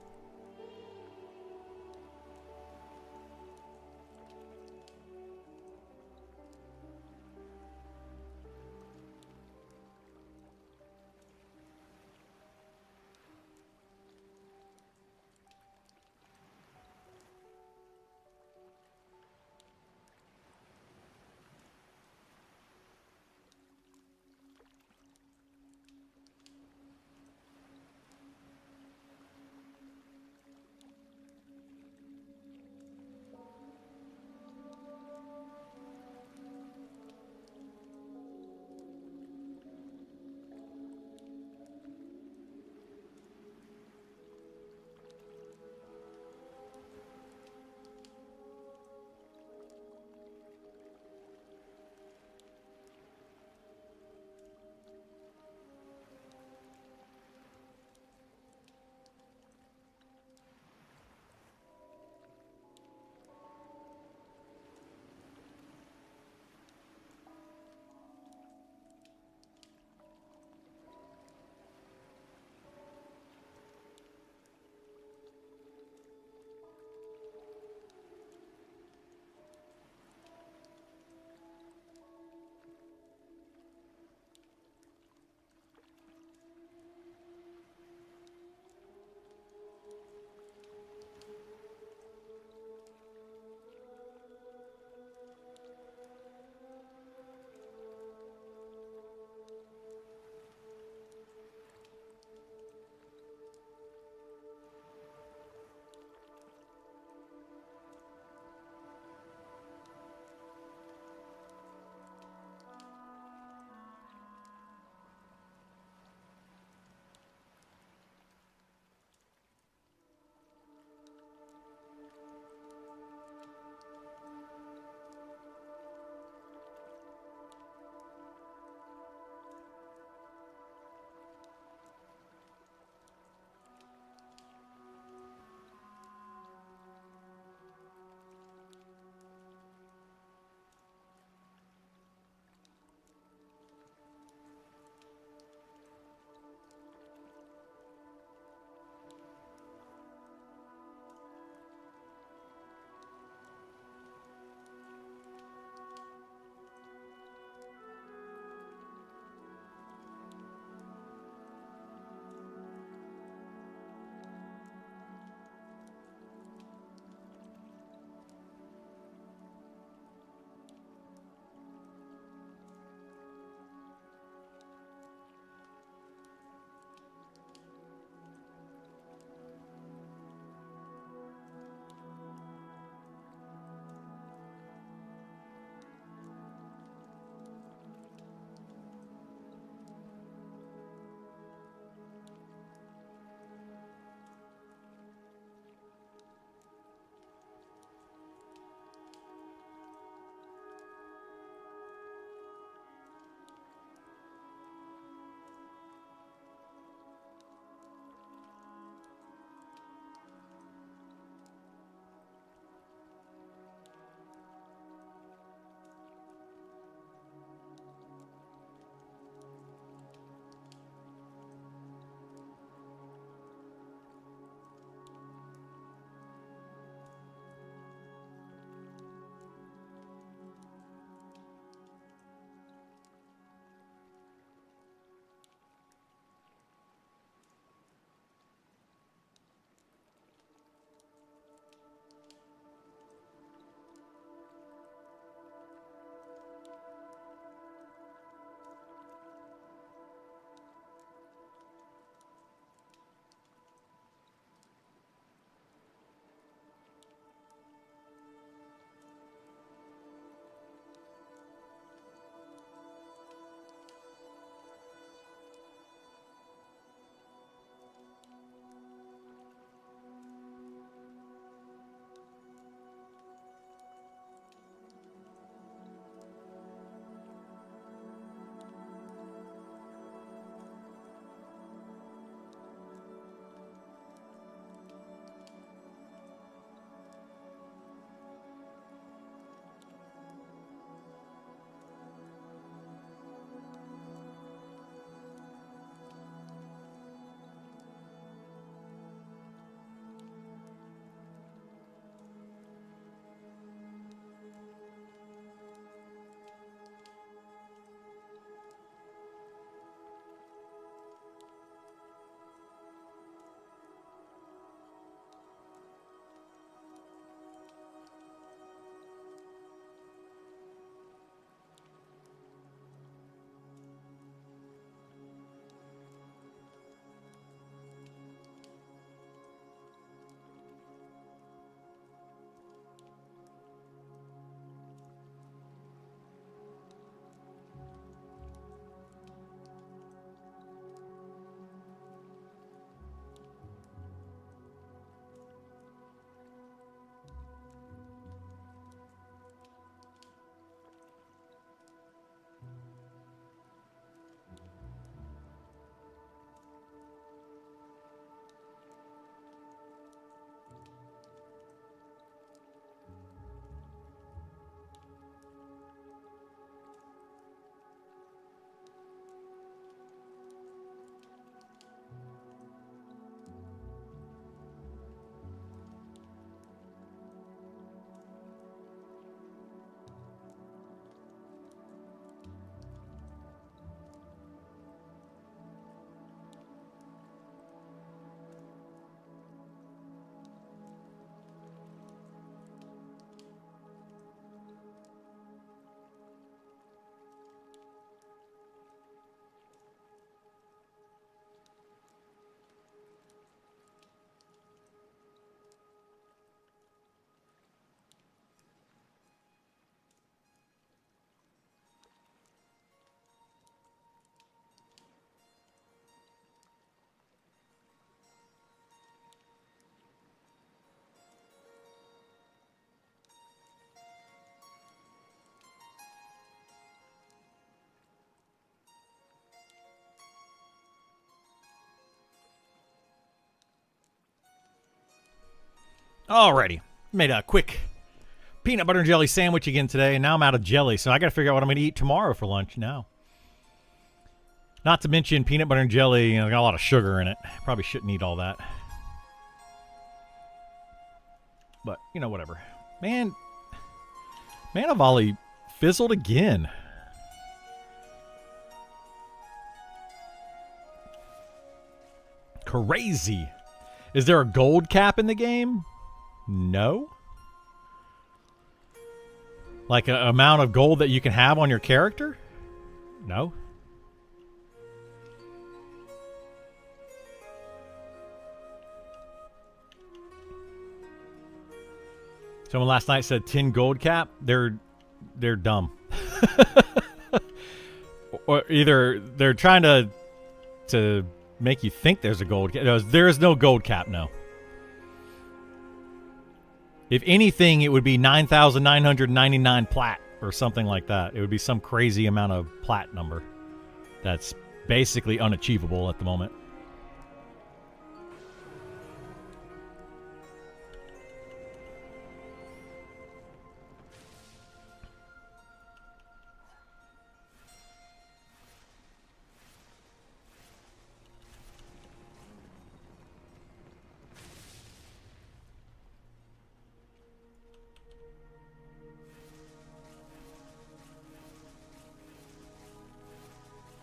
Alrighty. Made a quick peanut butter and jelly sandwich again today, and now I'm out of jelly, so I got to figure out what I'm going to eat tomorrow for lunch now. Not to mention peanut butter and jelly, got a lot of sugar in it. Probably shouldn't eat all that. But, whatever. Man, Mana Volley fizzled again. Crazy. Is there a gold cap in the game? No. Like an amount of gold that you can have on your character? No. Someone last night said 10 gold cap. They're dumb. Or either they're trying to make you think there's a gold cap. No, there is no gold cap, no. If anything, it would be 9,999 plat or something like that. It would be some crazy amount of plat number that's basically unachievable at the moment.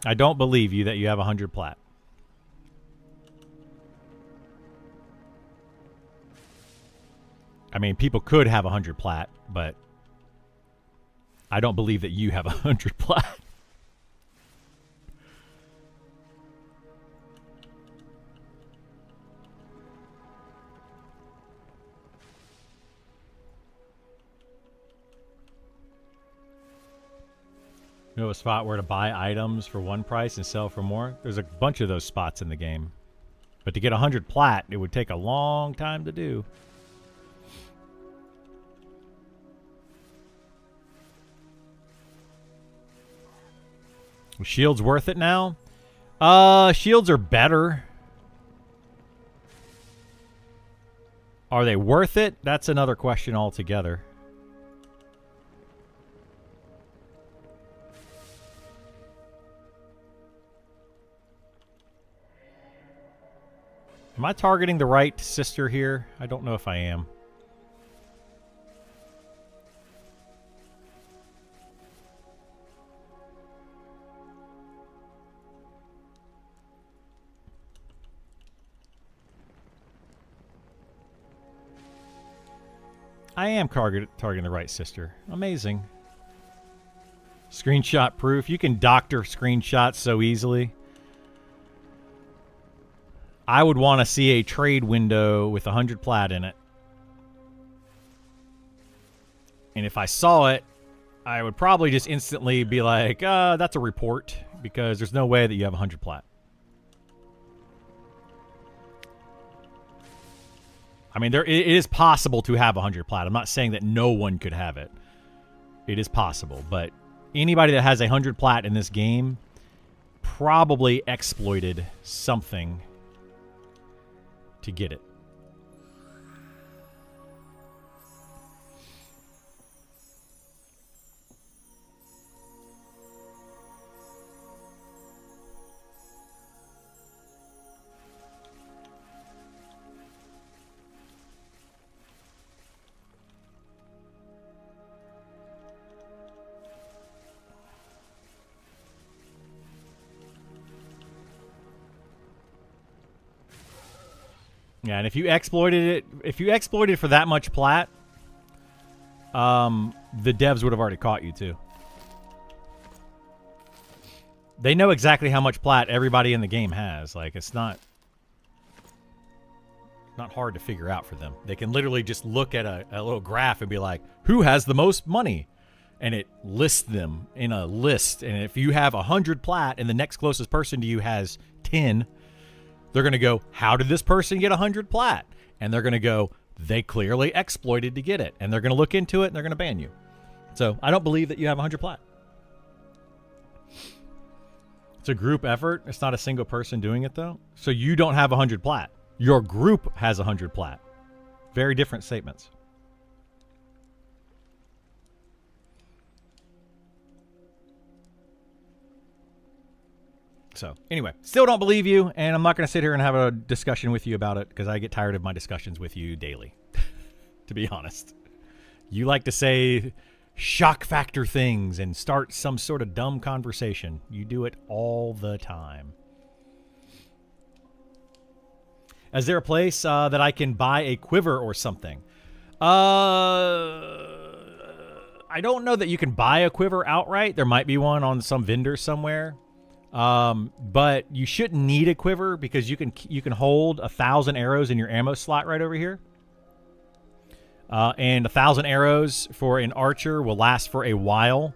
I don't believe you that you have 100 plat. I mean, people could have 100 plat, but I don't believe that you have 100 plat. You know a spot where to buy items for one price and sell for more? There's a bunch of those spots in the game. But to get 100 plat, it would take a long time to do. Shields worth it now? Shields are better. Are they worth it? That's another question altogether. Am I targeting the right sister here? I don't know if I am. I am targeting the right sister. Amazing. Screenshot proof. You can doctor screenshots so easily. I would want to see a trade window with 100 plat in it. And if I saw it, I would probably just instantly be like, that's a report, because there's no way that you have 100 plat. I mean, it is possible to have 100 plat. I'm not saying that no one could have it. It is possible, but anybody that has 100 plat in this game probably exploited something to get it. Yeah, and if you exploited it for that much plat, the devs would have already caught you too. They know exactly how much plat everybody in the game has. Like, it's not hard to figure out for them. They can literally just look at a little graph and be like, who has the most money? And it lists them in a list. And if you have 100 plat and the next closest person to you has 10, they're going to go, how did this person get 100 plat? And they're going to go, they clearly exploited to get it. And they're going to look into it and they're going to ban you. So I don't believe that you have 100 plat. It's a group effort. It's not a single person doing it, though. So you don't have 100 plat. Your group has 100 plat. Very different statements. So anyway, still don't believe you, and I'm not going to sit here and have a discussion with you about it because I get tired of my discussions with you daily, to be honest. You like to say shock factor things and start some sort of dumb conversation. You do it all the time. Is there a place that I can buy a quiver or something? I don't know that you can buy a quiver outright. There might be one on some vendor somewhere. But you shouldn't need a quiver because you can hold 1,000 arrows in your ammo slot right over here. And 1,000 arrows for an archer will last for a while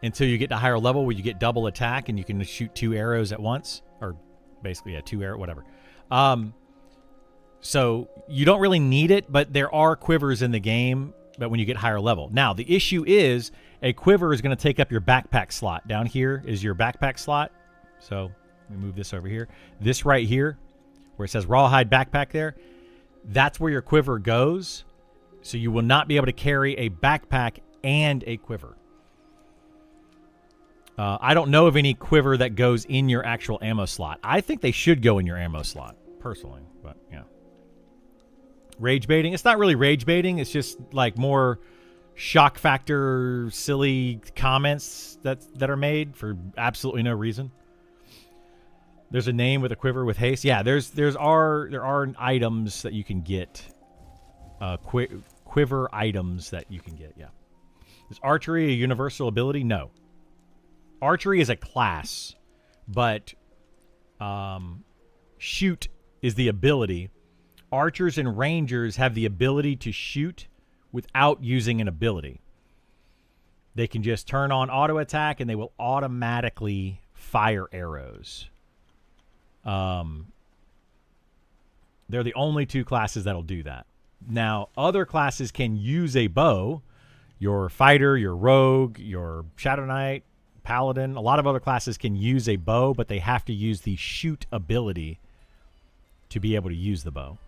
until you get to higher level where you get double attack and you can shoot 2 arrows at once, or basically 2 arrows, whatever. So you don't really need it, but there are quivers in the game. But when you get higher level, now the issue is a quiver is going to take up your backpack slot. Down here is your backpack slot. So let me move this over here. This right here, where it says rawhide backpack there, that's where your quiver goes. So you will not be able to carry a backpack and a quiver. I don't know of any quiver that goes in your actual ammo slot. I think they should go in your ammo slot, personally. But, yeah. Rage baiting. It's not really rage baiting. It's just like more shock factor, silly comments that are made for absolutely no reason. There's a name with a quiver with haste. Yeah, there are items that you can get. Quiver items that you can get. Yeah. Is archery a universal ability? No. Archery is a class, but shoot is the ability. Archers and rangers have the ability to shoot without using an ability. They can just turn on auto attack and they will automatically fire arrows. They're the only 2 classes that'll do that. Now, other classes can use a bow. Your fighter, your rogue, your Shadow Knight, paladin. A lot of other classes can use a bow, but they have to use the shoot ability to be able to use the bow.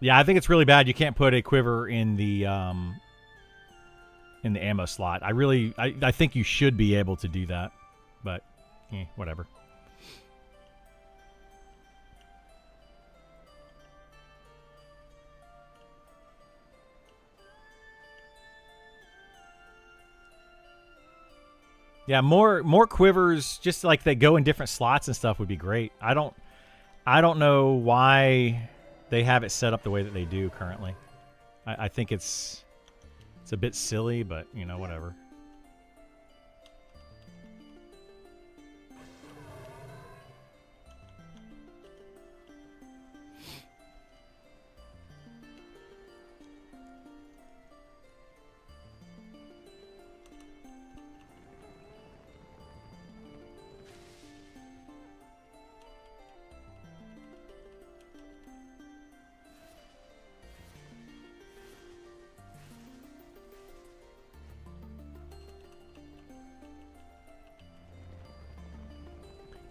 Yeah, I think it's really bad you can't put a quiver in the ammo slot. I think you should be able to do that, but whatever. Yeah, more quivers, just like they go in different slots and stuff, would be great. I don't know why they have it set up the way that they do currently. I think it's a bit silly, but whatever.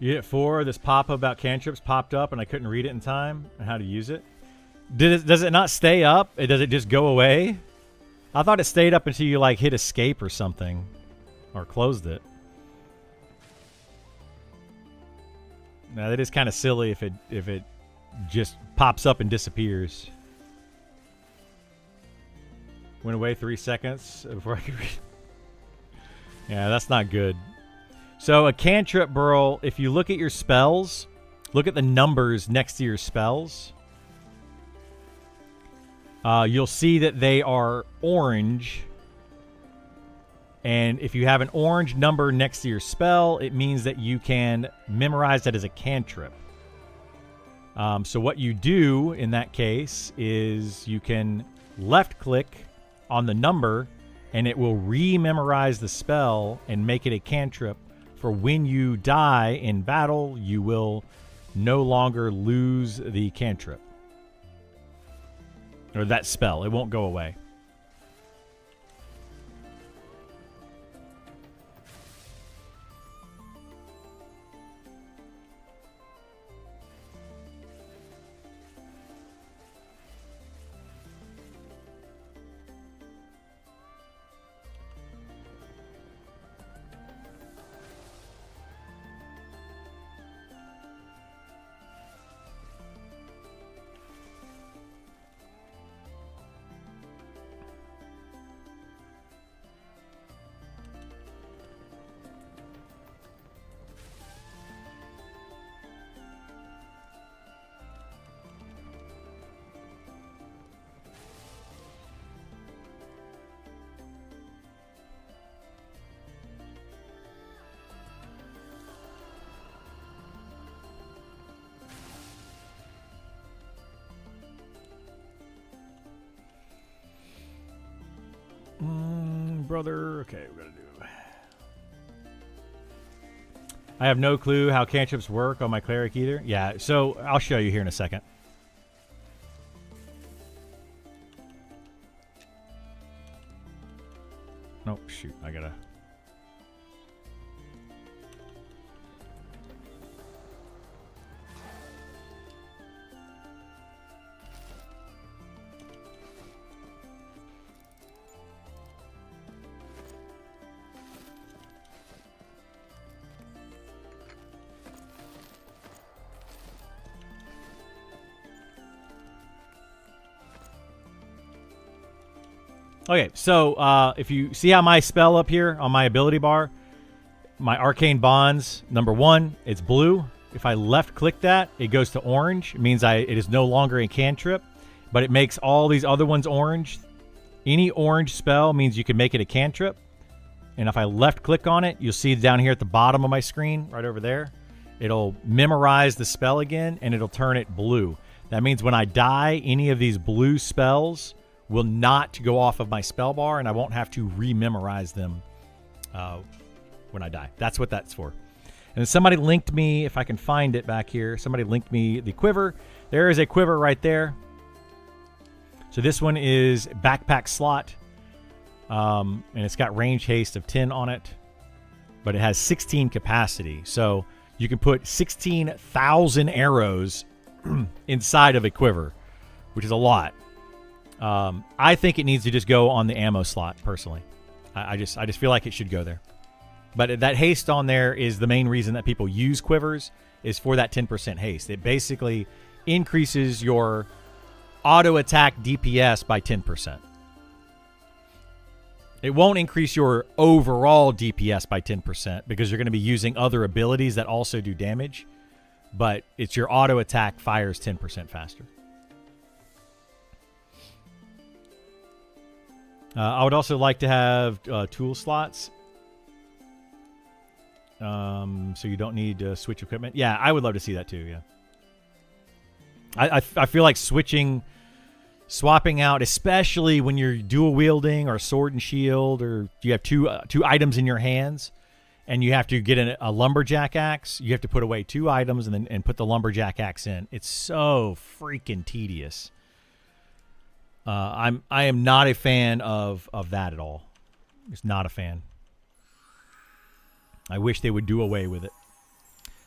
Unit 4, this pop-up about cantrips popped up and I couldn't read it in time and how to use it. Does it not stay up? Does it just go away? I thought it stayed up until you like hit escape or something. Or closed it. Now that is kind of silly if it just pops up and disappears. Went away 3 seconds before I could read. Yeah, that's not good. So a cantrip, Burl, if you look at your spells, look at the numbers next to your spells. You'll see that they are orange. And if you have an orange number next to your spell, it means that you can memorize that as a cantrip. So what you do in that case is you can left-click on the number, and it will re-memorize the spell and make it a cantrip. For when you die in battle, you will no longer lose the cantrip. Or that spell. It won't go away. Brother. Okay, we gotta do. I have no clue how cantrips work on my cleric either. Yeah, so I'll show you here in a second. Oh, shoot. I gotta... Okay, so if you see how my spell up here on my ability bar, my Arcane Bonds, number 1, it's blue. If I left click that, it goes to orange. It means it is no longer a cantrip, but it makes all these other ones orange. Any orange spell means you can make it a cantrip. And if I left click on it, you'll see down here at the bottom of my screen, right over there, it'll memorize the spell again and it'll turn it blue. That means when I die, any of these blue spells will not go off of my spell bar, and I won't have to rememorize them when I die. That's what that's for. And somebody linked me, if I can find it back here, somebody linked me the quiver. There is a quiver right there. So this one is backpack slot, and it's got range haste of 10 on it, but it has 16 capacity. So you can put 16,000 arrows inside of a quiver, which is a lot. I think it needs to just go on the ammo slot, personally. I just feel like it should go there. But that haste on there is the main reason that people use quivers, is for that 10% haste. It basically increases your auto attack DPS by 10%. It won't increase your overall DPS by 10% because you're going to be using other abilities that also do damage, but it's your auto attack fires 10% faster. I would also like to have tool slots, so you don't need to switch equipment. Yeah, I would love to see that too. Yeah, I feel like swapping out, especially when you're dual wielding or sword and shield, or you have two items in your hands, and you have to get a lumberjack axe. You have to put away 2 items and put the lumberjack axe in. It's so freaking tedious. I am not a fan of that at all. Just not a fan. I wish they would do away with it.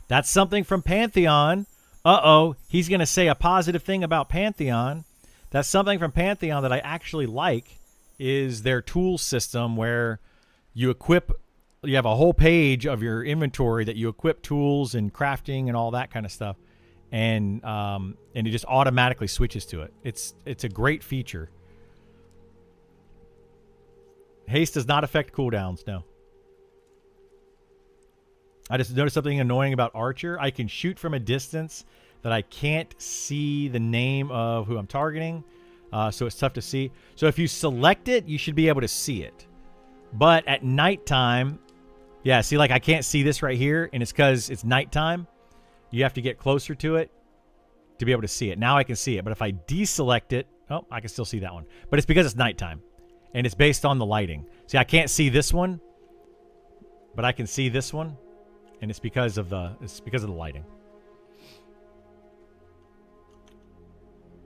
That's something from Pantheon. Uh-oh, he's going to say a positive thing about Pantheon. That's something from Pantheon that I actually like, is their tool system where you have a whole page of your inventory that you equip tools and crafting and all that kind of stuff. And it just automatically switches to it. It's a great feature. Haste does not affect cooldowns, no. I just noticed something annoying about Archer. I can shoot from a distance that I can't see the name of who I'm targeting, so it's tough to see. So if you select it, you should be able to see it. But at nighttime, yeah, see, like I can't see this right here, and it's because it's nighttime. You have to get closer to it to be able to see it. Now I can see it, but if I deselect it, oh, I can still see that one. But it's because it's nighttime, and it's based on the lighting. See, I can't see this one, but I can see this one, and it's because of the lighting.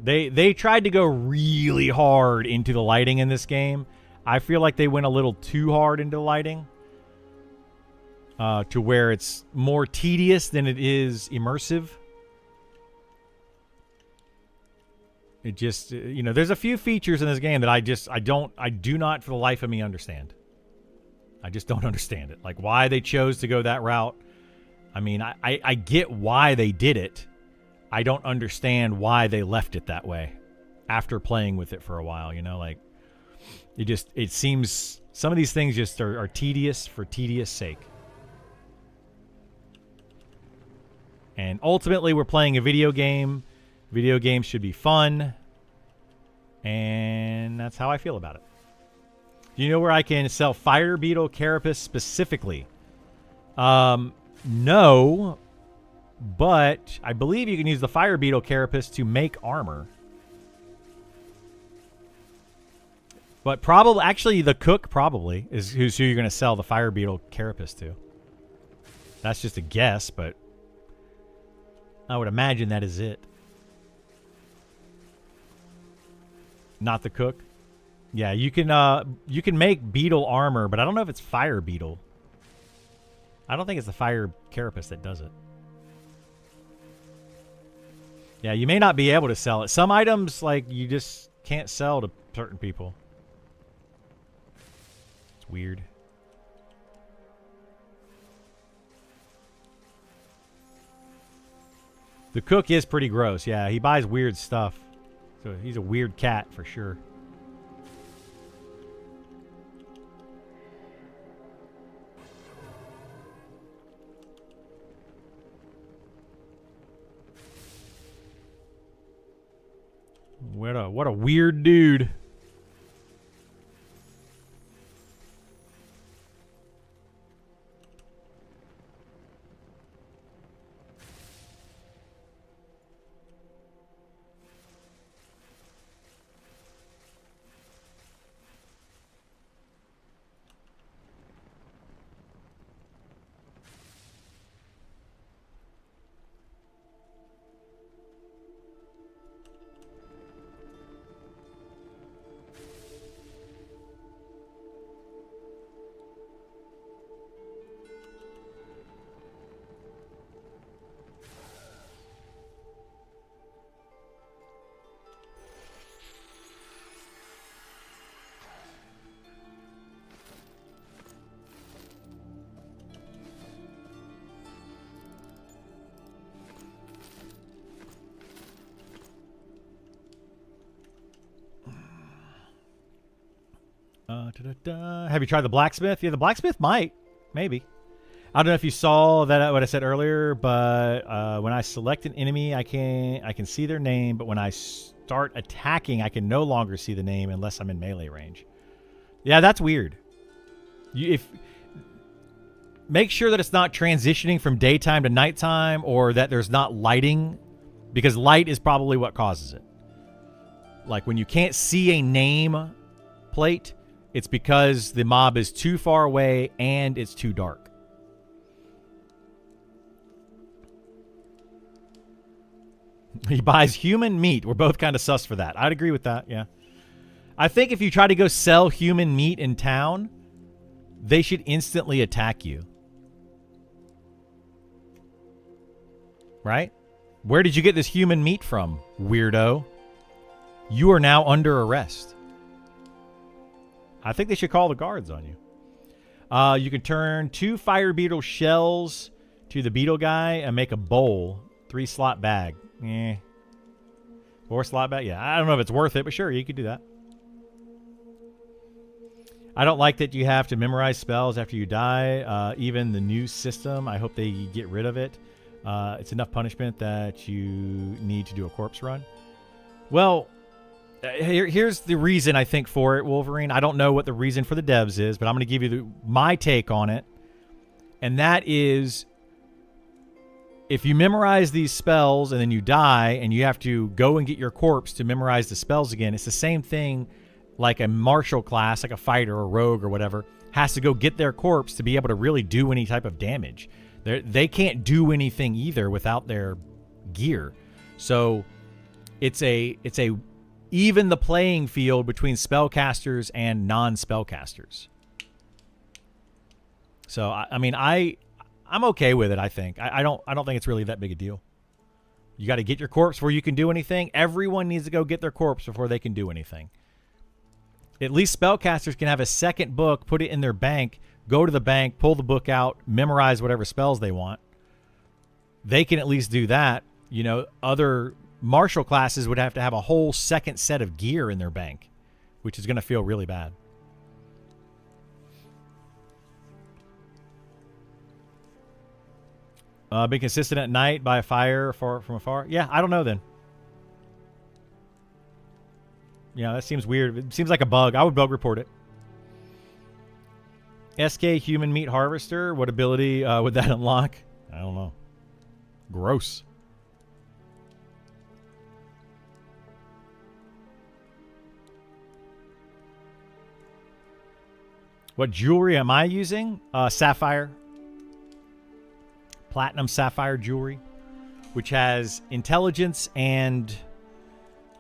They tried to go really hard into the lighting in this game. I feel like they went a little too hard into the lighting. To where it's more tedious than it is immersive. It just, you know, there's a few features in this game that I do not for the life of me understand. I just don't understand it. Like why they chose to go that route. I mean, I get why they did it. I don't understand why they left it that way after playing with it for a while, you know, like it seems some of these things just are tedious for tedious sake. And ultimately, we're playing a video game. Video games should be fun. And that's how I feel about it. Do you know where I can sell fire beetle carapace specifically? No. But I believe you can use the fire beetle carapace to make armor. But probably, actually, the cook probably is who you're going to sell the fire beetle carapace to. That's just a guess, but I would imagine that is it. Not the cook? Yeah, you can make beetle armor, but I don't know if it's fire beetle. I don't think it's the fire carapace that does it. Yeah, you may not be able to sell it. Some items, like, you just can't sell to certain people. It's weird. The cook is pretty gross. Yeah, he buys weird stuff. So he's a weird cat for sure. What a weird dude. Have you tried the blacksmith? Yeah, the blacksmith might. Maybe. I don't know if you saw that what I said earlier, but when I select an enemy, I can see their name, but when I start attacking, I can no longer see the name unless I'm in melee range. Yeah, that's weird. Make sure that it's not transitioning from daytime to nighttime, or that there's not lighting, because light is probably what causes it. Like when you can't see a name plate, it's because the mob is too far away and it's too dark. He buys human meat. We're both kind of sus for that. I'd agree with that, yeah. I think if you try to go sell human meat in town, they should instantly attack you. Right? Where did you get this human meat from, weirdo? You are now under arrest. I think they should call the guards on you. You can turn 2 fire beetle shells to the beetle guy and make a bowl. 3-slot bag. 4-slot bag? Yeah, I don't know if it's worth it, but sure, you could do that. I don't like that you have to memorize spells after you die. Even the new system, I hope they get rid of it. It's enough punishment that you need to do a corpse run. Well, here's the reason I think for it, Wolverine. I don't know what the reason for the devs is, but I'm going to give you my take on it. And that is, if you memorize these spells and then you die and you have to go and get your corpse to memorize the spells again, it's the same thing like a martial class, like a fighter or rogue or whatever, has to go get their corpse to be able to really do any type of damage. They can't do anything either without their gear. So it's a even the playing field between spellcasters and non-spellcasters. So I mean I'm okay with it. I think I don't think it's really that big a deal. You got to get your corpse before you can do anything. Everyone needs to go get their corpse before they can do anything. At least spellcasters can have a second book, put it in their bank, go to the bank, pull the book out, memorize whatever spells they want. They can at least do that. You know, other martial classes would have to have a whole second set of gear in their bank, which is going to feel really bad. Be consistent at night by a fire from afar. Yeah, I don't know then. Yeah, that seems weird. It seems like a bug. I would bug report it. SK Human Meat Harvester. What ability would that unlock? I don't know. Gross. What jewelry am I using? Sapphire. Platinum sapphire jewelry, which has intelligence and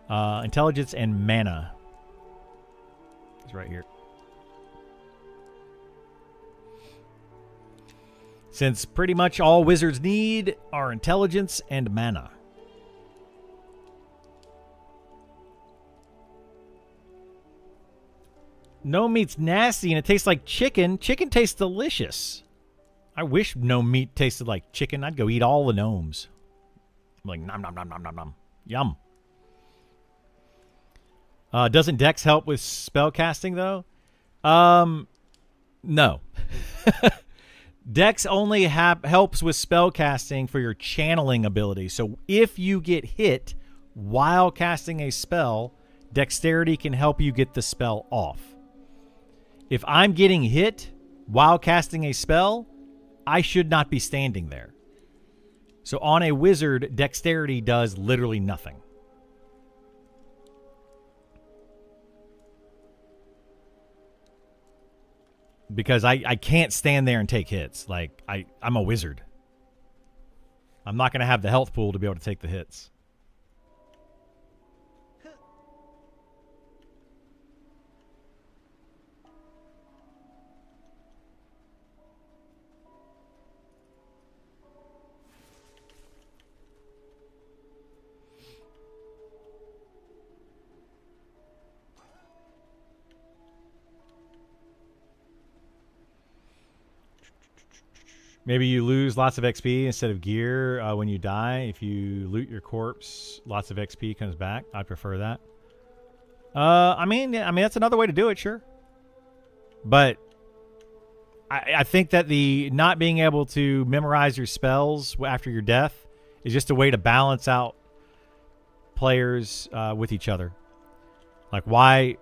mana. It's right here. Since pretty much all wizards need are intelligence and mana. No meat's nasty and it tastes like chicken. Chicken tastes delicious. I wish gnome meat tasted like chicken. I'd go eat all the gnomes. I'm like, nom, nom, nom, nom, nom, nom. Yum. Doesn't Dex help with spell casting, though? No. Dex only helps with spell casting for your channeling ability. So if you get hit while casting a spell, dexterity can help you get the spell off. If I'm getting hit while casting a spell, I should not be standing there. So on a wizard, dexterity does literally nothing. Because I can't stand there and take hits. Like, I'm a wizard. I'm not going to have the health pool to be able to take the hits. Maybe you lose lots of XP instead of gear when you die. If you loot your corpse, lots of XP comes back. I prefer that. I mean, that's another way to do it, sure. But I think that the not being able to memorize your spells after your death is just a way to balance out players with each other. Like, why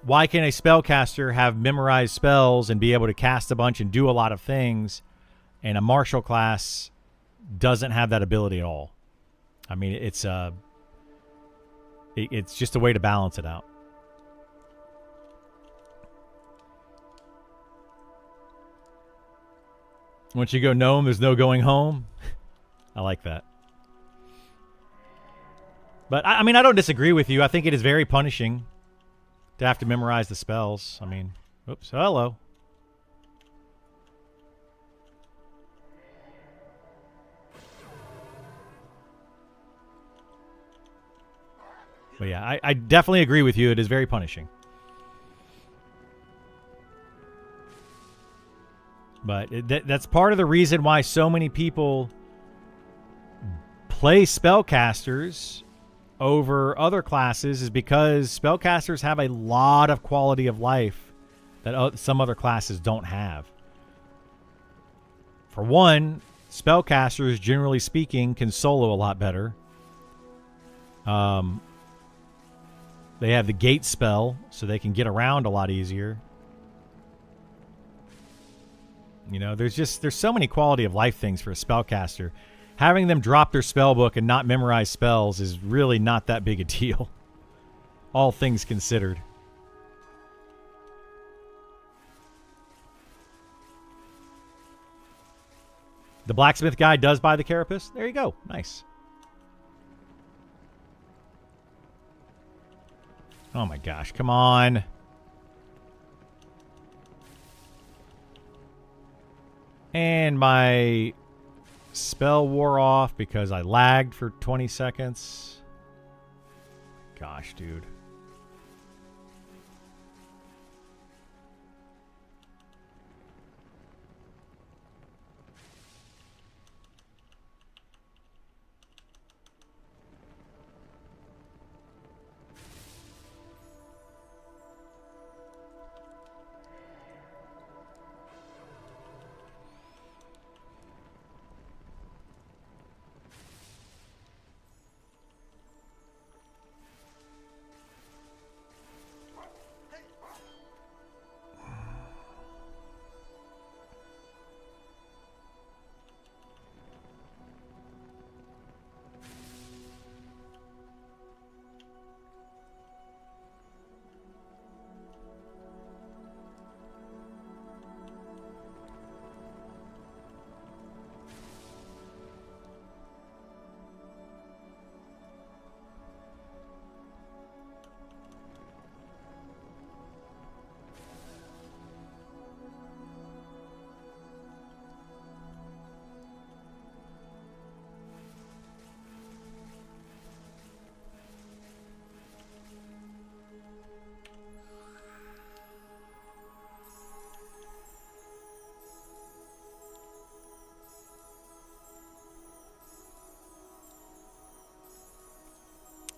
can a spellcaster have memorized spells and be able to cast a bunch and do a lot of things, and a martial class doesn't have that ability at all? I mean, it's just a way to balance it out. Once you go gnome, there's no going home. I like that. But, I mean, I don't disagree with you. I think it is very punishing to have to memorize the spells. I mean, oops, hello. But yeah, I definitely agree with you. It is very punishing. But that's part of the reason why so many people play spellcasters over other classes, is because spellcasters have a lot of quality of life that some other classes don't have. For one, spellcasters, generally speaking, can solo a lot better. They have the gate spell, so they can get around a lot easier. You know, there's so many quality of life things for a spellcaster. Having them drop their spell book and not memorize spells is really not that big a deal, all things considered. The blacksmith guy does buy the carapace. There you go. Nice. Oh my gosh, come on. And my spell wore off because I lagged for 20 seconds. Gosh, dude.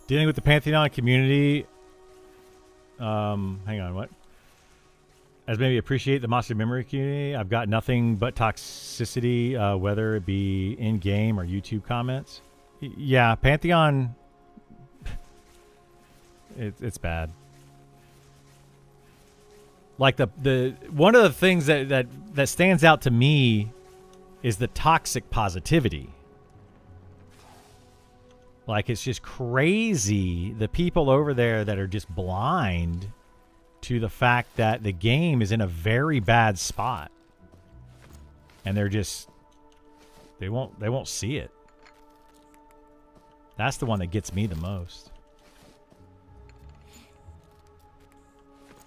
Dealing with the Pantheon community. Hang on, what? As maybe appreciate the Monster Memory community. I've got nothing but toxicity, whether it be in game or YouTube comments. Yeah, Pantheon. It's bad. Like the one of the things that stands out to me is the toxic positivity. Like, it's just crazy. The people over there that are just blind to the fact that the game is in a very bad spot. And they're just, they won't see it. That's the one that gets me the most.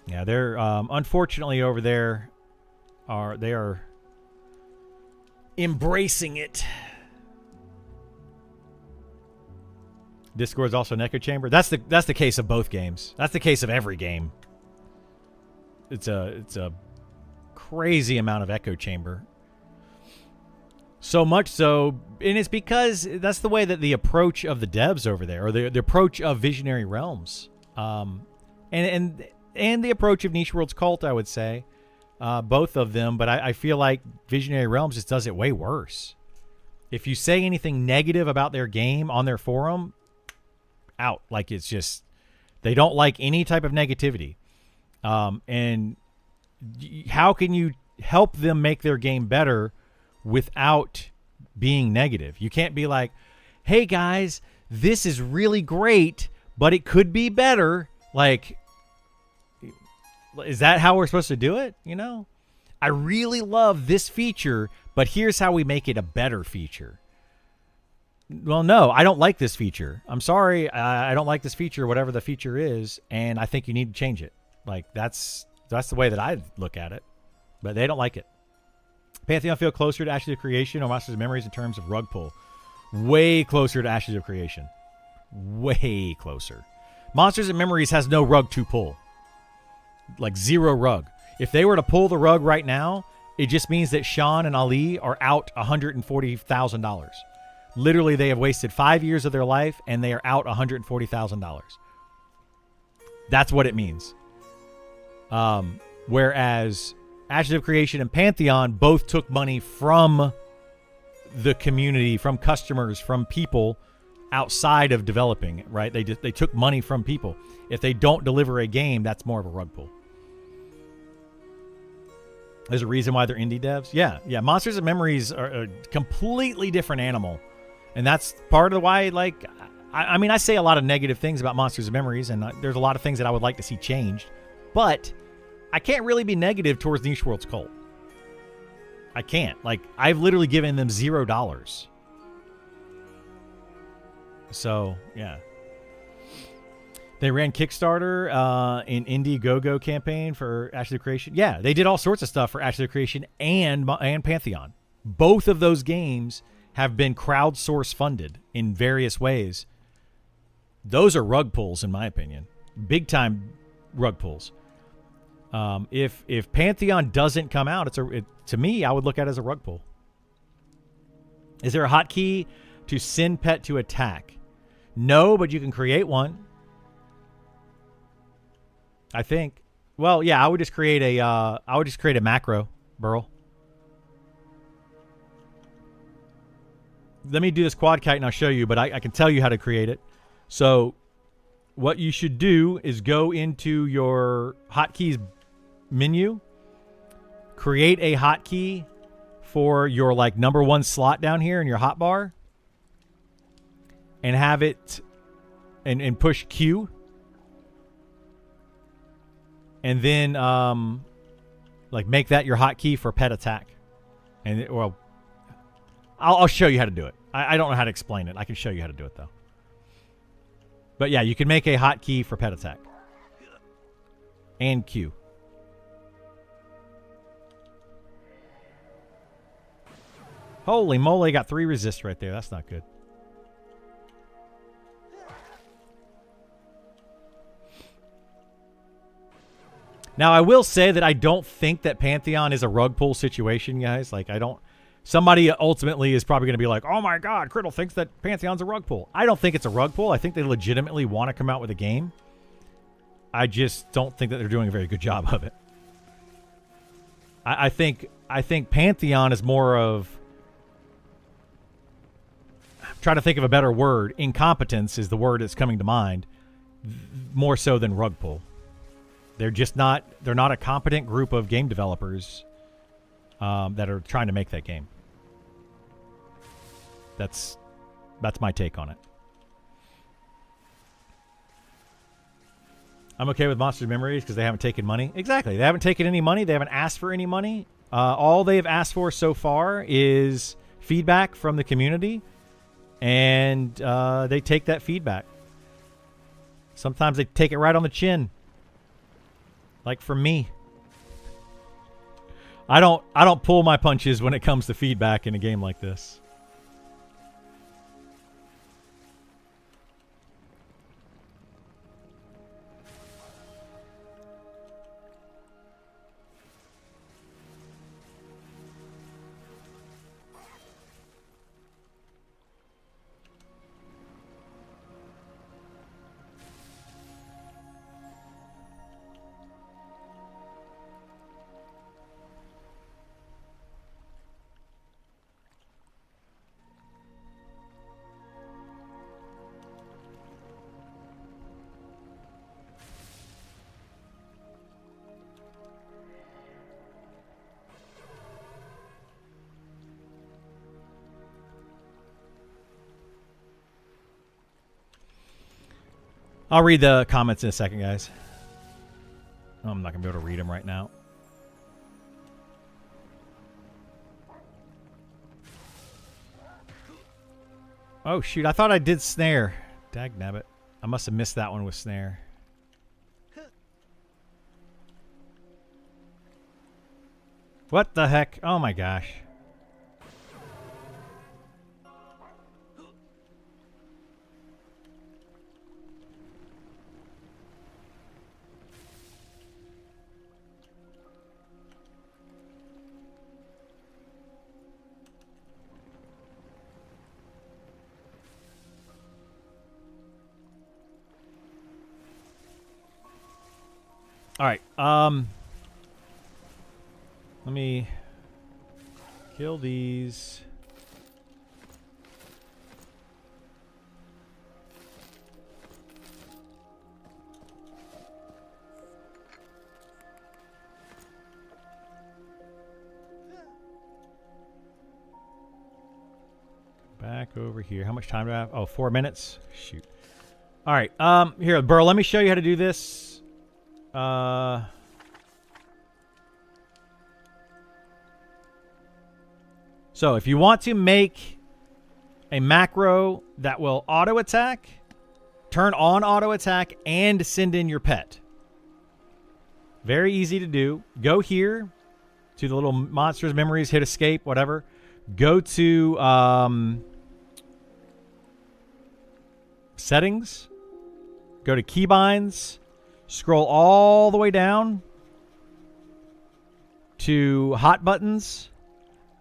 Yeah, they're, unfortunately over there, they are embracing it. Discord is also an echo chamber. That's the case of both games. That's the case of every game. It's a crazy amount of echo chamber. So much so, and it's because that's the way that the approach of the devs over there, or the approach of Visionary Realms, and the approach of Niche World's Cult, I would say, both of them. But I feel like Visionary Realms just does it way worse. If you say anything negative about their game on their forum, out. Like, it's just, they don't like any type of negativity. And how can you help them make their game better without being negative? You can't be like, hey guys, this is really great, but it could be better. Like, is that how we're supposed to do it? You know, I really love this feature, but here's how we make it a better feature. Well, no, I don't like this feature. I'm sorry. I don't like this feature, whatever the feature is, and I think you need to change it. Like, that's the way that I look at it. But they don't like it. Pantheon feel closer to Ashes of Creation or Monsters of Memories in terms of rug pull. Way closer to Ashes of Creation. Way closer. Monsters of Memories has no rug to pull. Like, zero rug. If they were to pull the rug right now, it just means that Sean and Ali are out $140,000. Literally, they have wasted 5 years of their life, and they are out $140,000. That's what it means. Whereas Ashes of Creation and Pantheon both took money from the community, from customers, from people outside of developing, right? They took money from people. If they don't deliver a game, that's more of a rug pull. There's a reason why they're indie devs. Yeah. Monsters of Memories are a completely different animal. And that's part of why, like, I mean, I say a lot of negative things about Monsters of Memories, and there's a lot of things that I would like to see changed. But I can't really be negative towards Niche World's Cult. I can't. Like, I've literally given them $0. So, yeah. They ran Kickstarter in Indiegogo campaign for Ashes of Creation. Yeah, they did all sorts of stuff for Ashes of Creation and Pantheon. Both of those games have been crowdsource funded in various ways. Those are rug pulls, in my opinion. Big time rug pulls. If Pantheon doesn't come out, to me, I would look at it as a rug pull. Is there a hotkey to send pet to attack? No, but you can create one. I think. Well, yeah, I would just create a macro, Burl. Let me do this quad kite and I'll show you, but I can tell you how to create it. So what you should do is go into your hotkeys menu, create a hotkey for your like number 1 slot down here in your hotbar, and have it and push Q. And then like make that your hotkey for pet attack. And I'll show you how to do it. I don't know how to explain it. I can show you how to do it though. But yeah, you can make a hotkey for pet attack. And Q. Holy moly, got 3 resist right there. That's not good. Now, I will say that I don't think that Pantheon is a rug pull situation, guys. Like, I don't... Somebody ultimately is probably going to be like, oh my god, Criddle thinks that Pantheon's a rug pull. I don't think it's a rug pull. I think they legitimately want to come out with a game. I just don't think that they're doing a very good job of it. I think Pantheon is more of... I'm trying to think of a better word. Incompetence is the word that's coming to mind. More so than rug pull. They're just not... They're not a competent group of game developers that are trying to make that game. That's my take on it. I'm okay with Monster Memories because they haven't taken money. Exactly. They haven't taken any money. They haven't asked for any money. All they've asked for so far is feedback from the community. And they take that feedback. Sometimes they take it right on the chin. Like for me. I don't pull my punches when it comes to feedback in a game like this. I'll read the comments in a second, guys. I'm not going to be able to read them right now. Oh, shoot. I thought I did snare. Dagnabbit. I must have missed that one with snare. What the heck? Oh, my gosh. All right. Let me kill these. Back over here. How much time do I have? Oh, 4 minutes. Shoot. All right. Here, Burl, let me show you how to do this. So if you want to make a macro that will auto attack, turn on auto attack and send in your pet. Very easy to do. Go here to the little monsters, memories, hit escape, whatever. Go to settings. Go to keybinds. Scroll all the way down to hot buttons.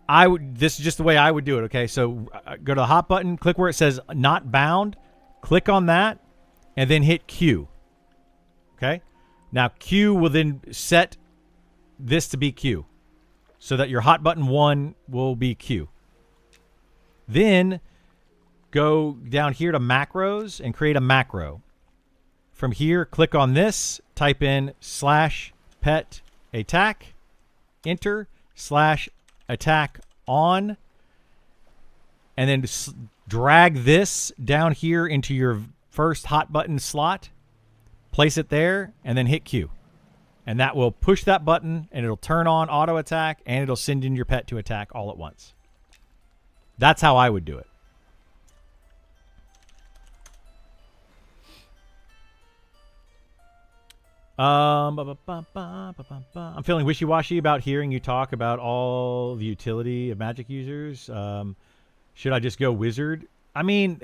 This is just the way I would do it, okay? So go to the hot button, click where it says not bound, click on that, and then hit Q. Okay? Now Q will then set this to be Q, so that your hot button 1 will be Q. Then go down here to macros and create a macro. From here, click on this, type in /pet attack, enter /attack on, and then drag this down here into your first hot button slot, place it there, and then hit Q. And that will push that button, and it'll turn on auto attack, and it'll send in your pet to attack all at once. That's how I would do it. I'm feeling wishy-washy about hearing you talk about all the utility of Magic users. Should I just go wizard? I mean,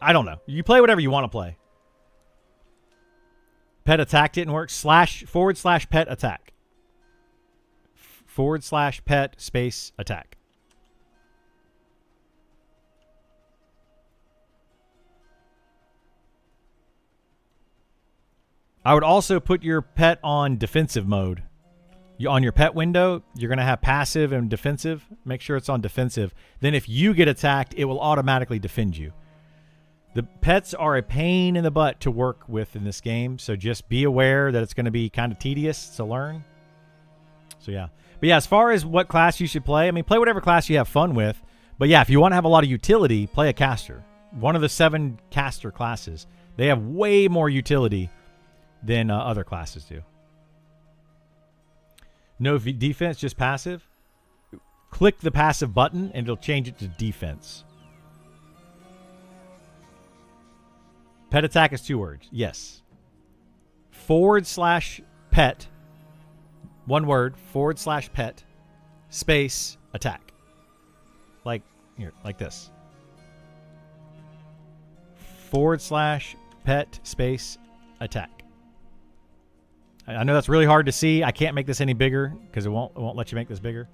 I don't know. You play whatever you want to play. Pet attack didn't work. /pet attack. /pet space attack. I would also put your pet on defensive mode. On your pet window, you're going to have passive and defensive. Make sure it's on defensive. Then if you get attacked, it will automatically defend you. The pets are a pain in the butt to work with in this game, so just be aware that it's going to be kind of tedious to learn. So yeah. But yeah, as far as what class you should play, I mean, play whatever class you have fun with. But yeah, if you want to have a lot of utility, play a caster. One of the 7 caster classes. They have way more utility than other classes do. No defense, just passive. Click the passive button and it'll change it to defense. Pet attack is 2 words. Yes. /pet. 1 word. /pet. Space attack. Like here, like this. /pet space attack. I know that's really hard to see. I can't make this any bigger because it won't let you make this bigger.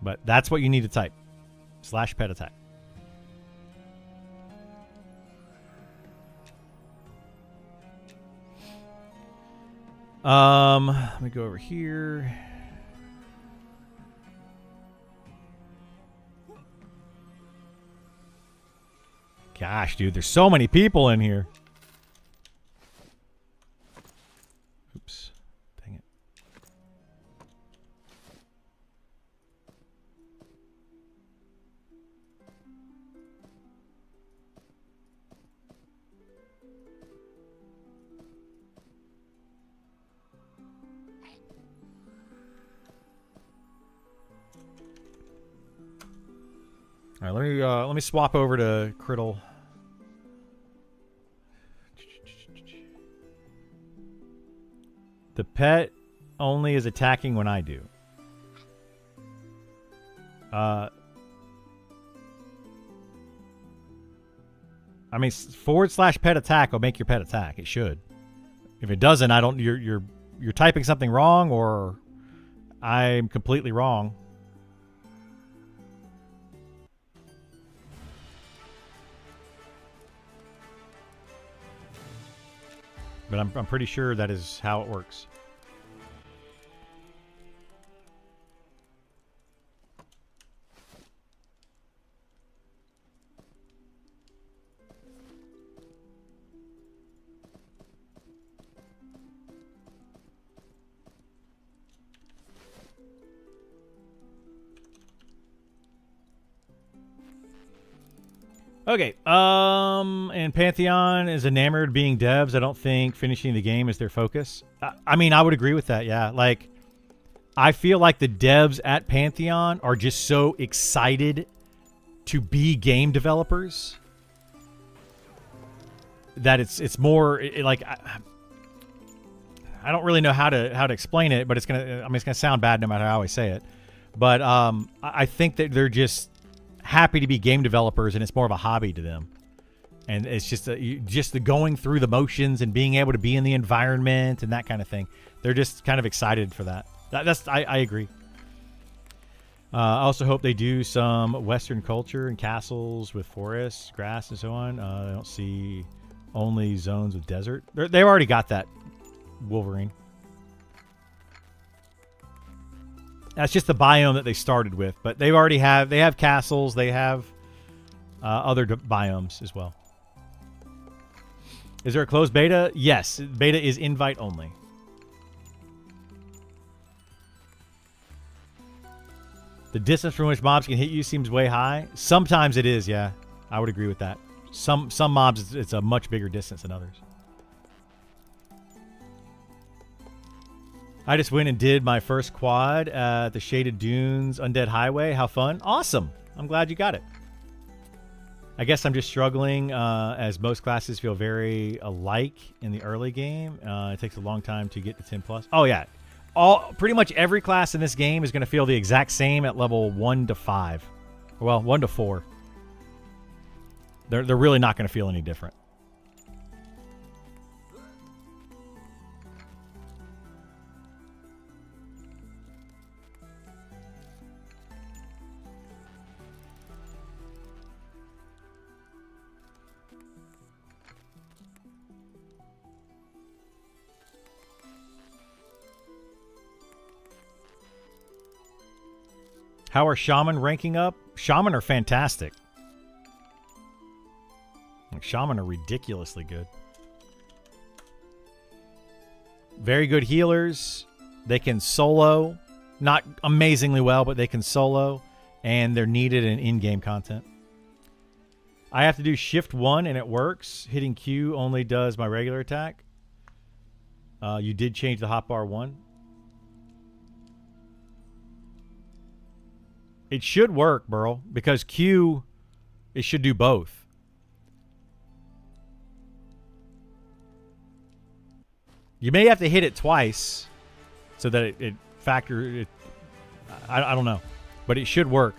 But that's what you need to type. /pet attack. Let me go over here. Gosh, dude, there's so many people in here. Oops. Dang it. All right, let me swap over to Criddle. The pet only is attacking when I do. I mean, /pet attack will make your pet attack. It should. If it doesn't, I don't. You're typing something wrong, or I'm completely wrong. But I'm pretty sure that is how it works. Okay, and Pantheon is enamored being devs. I don't think finishing the game is their focus. I mean, I would agree with that, yeah. Like, I feel like the devs at Pantheon are just so excited to be game developers that it's more like I don't really know how to explain it, but it's gonna sound bad no matter how I say it. But I think that they're just happy to be game developers, and it's more of a hobby to them. And it's just the going through the motions and being able to be in the environment and that kind of thing. They're just kind of excited for that. I agree. I also hope they do some Western culture and castles with forests, grass, and so on. I don't see only zones with desert. They've already got that, Wolverine. That's just the biome that they started with, but they have castles. They have other biomes as well. Is there a closed beta? Yes, beta is invite only. The distance from which mobs can hit you seems way high. Sometimes it is, yeah. I would agree with that. Some mobs, it's a much bigger distance than others. I just went and did my first quad at the Shaded Dunes Undead Highway. How fun. Awesome. I'm glad you got it. I guess I'm just struggling as most classes feel very alike in the early game. It takes a long time to get to 10 plus. Oh, yeah. Pretty much every class in this game is going to feel the exact same at level 1 to 5. Well, 1 to 4. They're really not going to feel any different. How are Shaman ranking up? Shaman are fantastic. Shaman are ridiculously good. Very good healers. They can solo. Not amazingly well, but they can solo. And they're needed in in-game content. I have to do shift 1 and it works. Hitting Q only does my regular attack. You did change the hotbar 1. It should work, Burl, because Q, it should do both. You may have to hit it twice so that it factor. I don't know, but it should work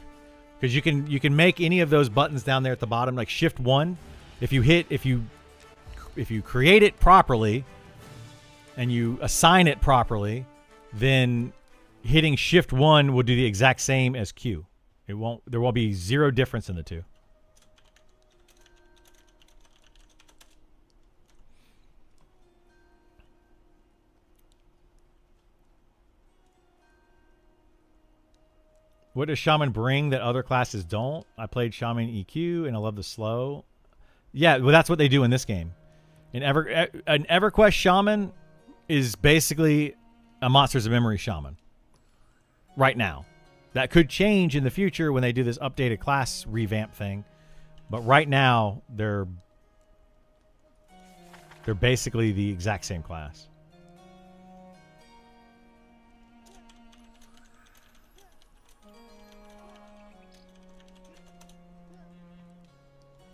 because you can make any of those buttons down there at the bottom, like shift 1. If you create it properly and you assign it properly, then hitting shift 1 will do the exact same as Q. There will be zero difference in the two. What does Shaman bring that other classes don't? I played Shaman EQ and I love the slow. Yeah, well, that's what they do in this game. An EverQuest Shaman is basically a Monsters of Memory Shaman. Right now. That could change in the future when they do this updated class revamp thing. But right now, they're basically the exact same class.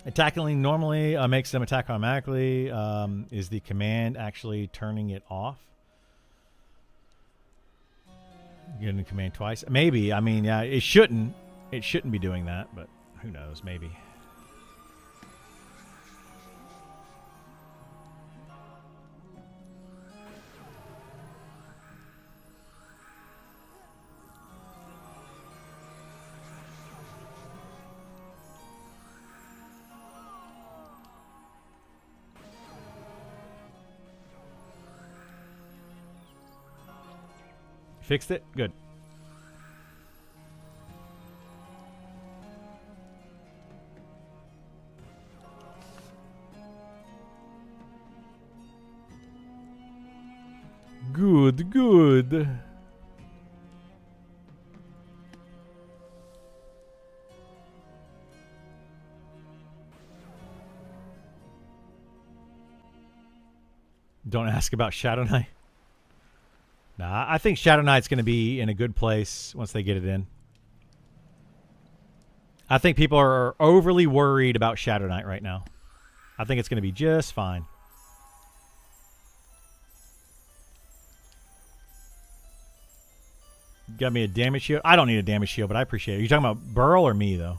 Attacking normally makes them attack automatically. Is the command actually turning it off? Getting the command twice, maybe. I mean, yeah, it shouldn't be doing that, but who knows? Maybe. Fixed it? Good. Good. Don't ask about Shadow Knight. Nah, I think Shadow Knight's going to be in a good place once they get it in. I think people are overly worried about Shadow Knight right now. I think it's going to be just fine. Got me a damage shield. I don't need a damage shield, but I appreciate it. You talking about Burl or me, though?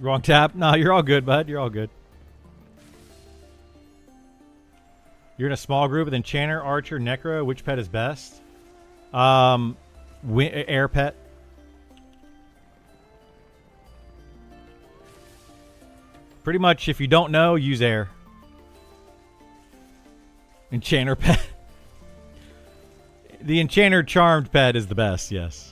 Wrong tap. No, you're all good, bud. You're all good. You're in a small group with Enchanter, Archer, Necro. Which pet is best? Air pet. Pretty much, if you don't know, use air. Enchanter pet. The Enchanter Charmed pet is the best, yes.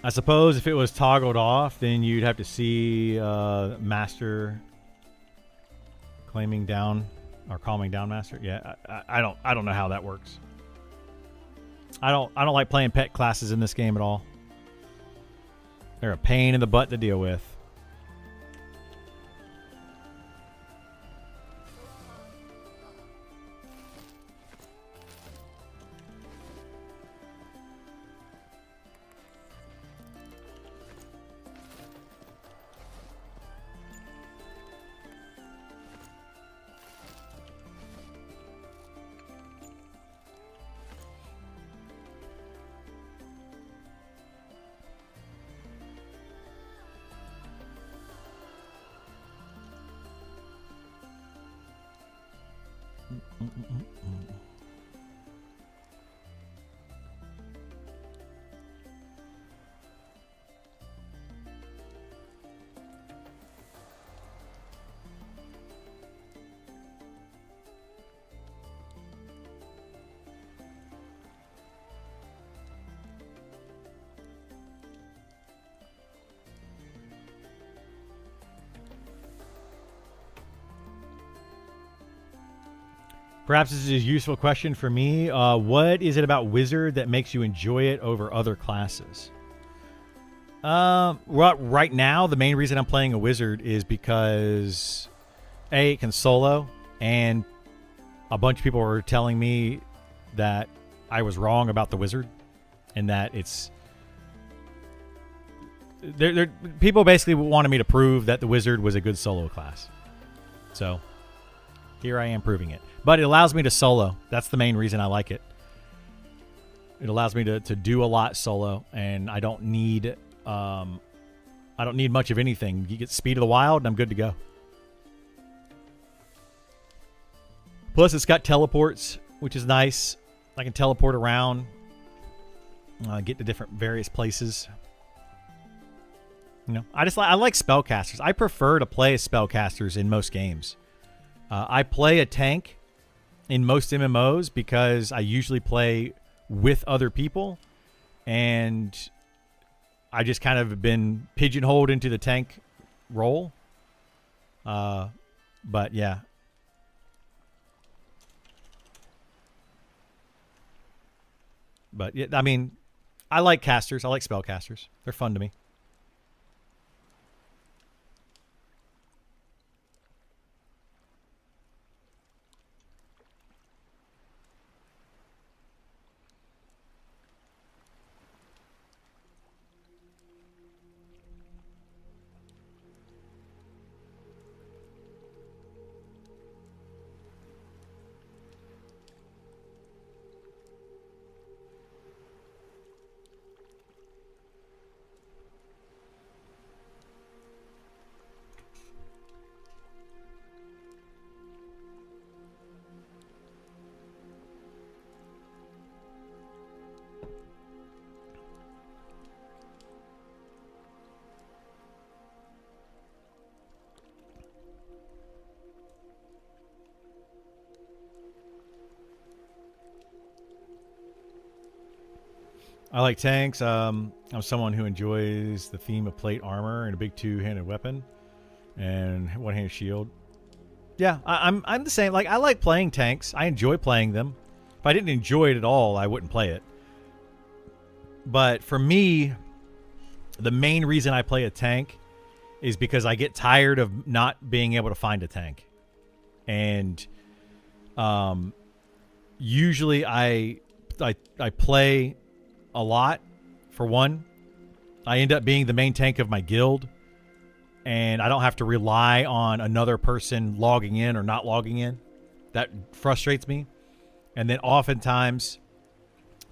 I suppose if it was toggled off, then you'd have to see Master claiming down or calming down Master. Yeah, I don't know how that works. I don't like playing pet classes in this game at all. They're a pain in the butt to deal with. Perhaps this is a useful question for me. What is it about Wizard that makes you enjoy it over other classes? Right now, the main reason I'm playing a Wizard is because A, it can solo, and a bunch of people were telling me that I was wrong about the Wizard, and that it's... people basically wanted me to prove that the Wizard was a good solo class. So, here I am proving it. But it allows me to solo. That's the main reason I like it. It allows me to do a lot solo, and I don't need much of anything. You get speed of the wild, and I'm good to go. Plus, it's got teleports, which is nice. I can teleport around, get to different various places. You know, I like spellcasters. I prefer to play spellcasters in most games. I play a tank in most MMOs because I usually play with other people, and I just kind of been pigeonholed into the tank role. But yeah. But yeah, I mean, I like casters. I like spellcasters. They're fun to me. I like tanks. I'm someone who enjoys the theme of plate armor and a big two-handed weapon and one-handed shield. Yeah, I'm the same. Like, I like playing tanks. I enjoy playing them. If I didn't enjoy it at all, I wouldn't play it. But for me, the main reason I play a tank is because I get tired of not being able to find a tank. And usually I play a lot. For one, I end up being the main tank of my guild, and I don't have to rely on another person logging in or not logging in. That frustrates me. And then oftentimes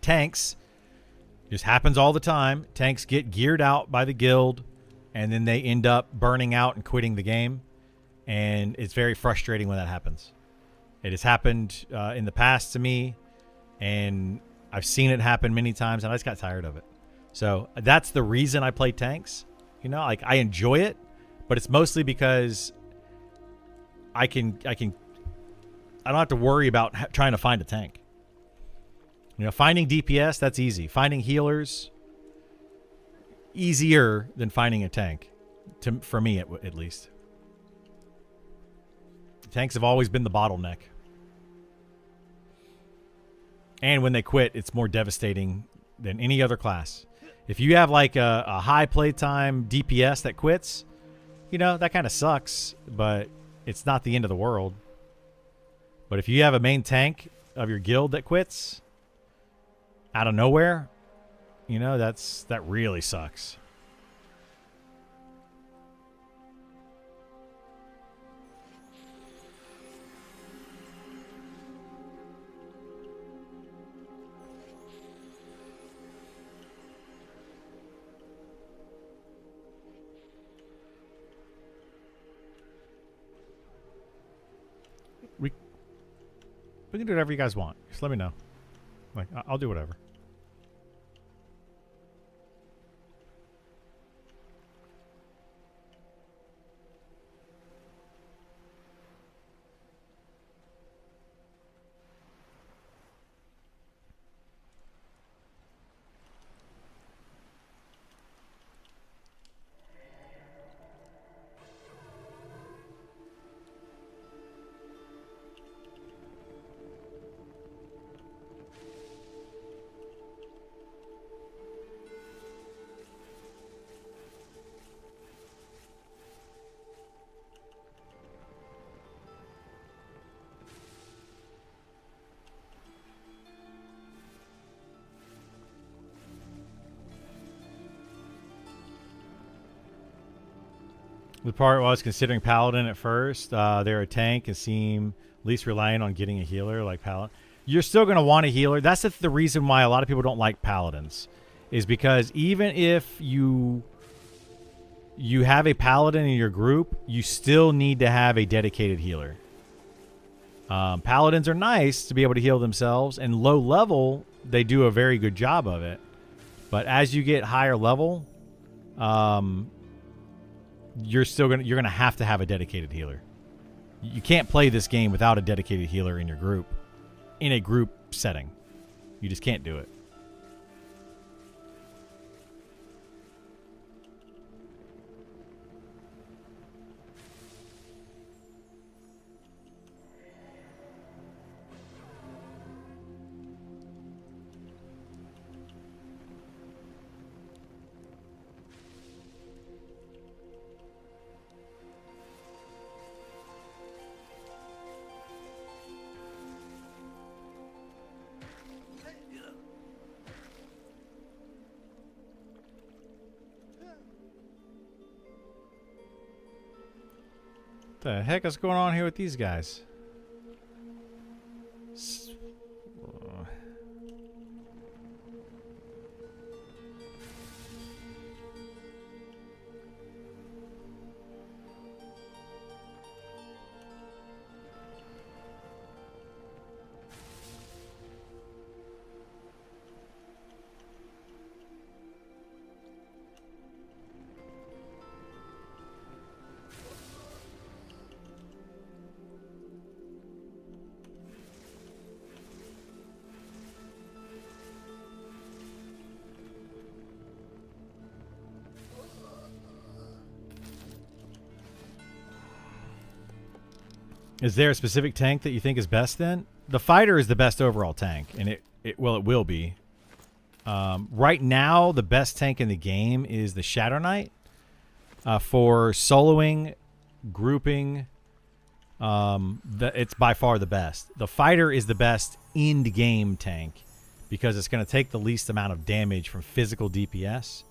tanks, just happens all the time, tanks get geared out by the guild, and then they end up burning out and quitting the game, and it's very frustrating when that happens. It has happened in the past to me, and I've seen it happen many times, and I just got tired of it. So that's the reason I play tanks. You know, like, I enjoy it, but it's mostly because I don't have to worry about trying to find a tank. You know, finding DPS, that's easy. Finding healers, easier than finding a tank, for me at least. Tanks have always been the bottleneck. And when they quit, it's more devastating than any other class. If you have like a high playtime DPS that quits, you know, that kind of sucks, but it's not the end of the world. But if you have a main tank of your guild that quits out of nowhere, you know, that really sucks. We can do whatever you guys want. Just let me know. Like, I'll do whatever. The part where I was considering Paladin at first, they're a tank and seem least reliant on getting a healer like Paladin. You're still going to want a healer. That's the reason why a lot of people don't like Paladins, is because even if you have a Paladin in your group, you still need to have a dedicated healer. Paladins are nice to be able to heal themselves, and low level, they do a very good job of it. But as you get higher level, you're gonna have to have a dedicated healer. You can't play this game without a dedicated healer in your group, in a group setting. You just can't do it. The heck is going on here with these guys? Is there a specific tank that you think is best then? The fighter is the best overall tank, and it will be. Right now, the best tank in the game is the Shadow Knight. For soloing, grouping, it's by far the best. The fighter is the best end-game tank because it's going to take the least amount of damage from physical DPS,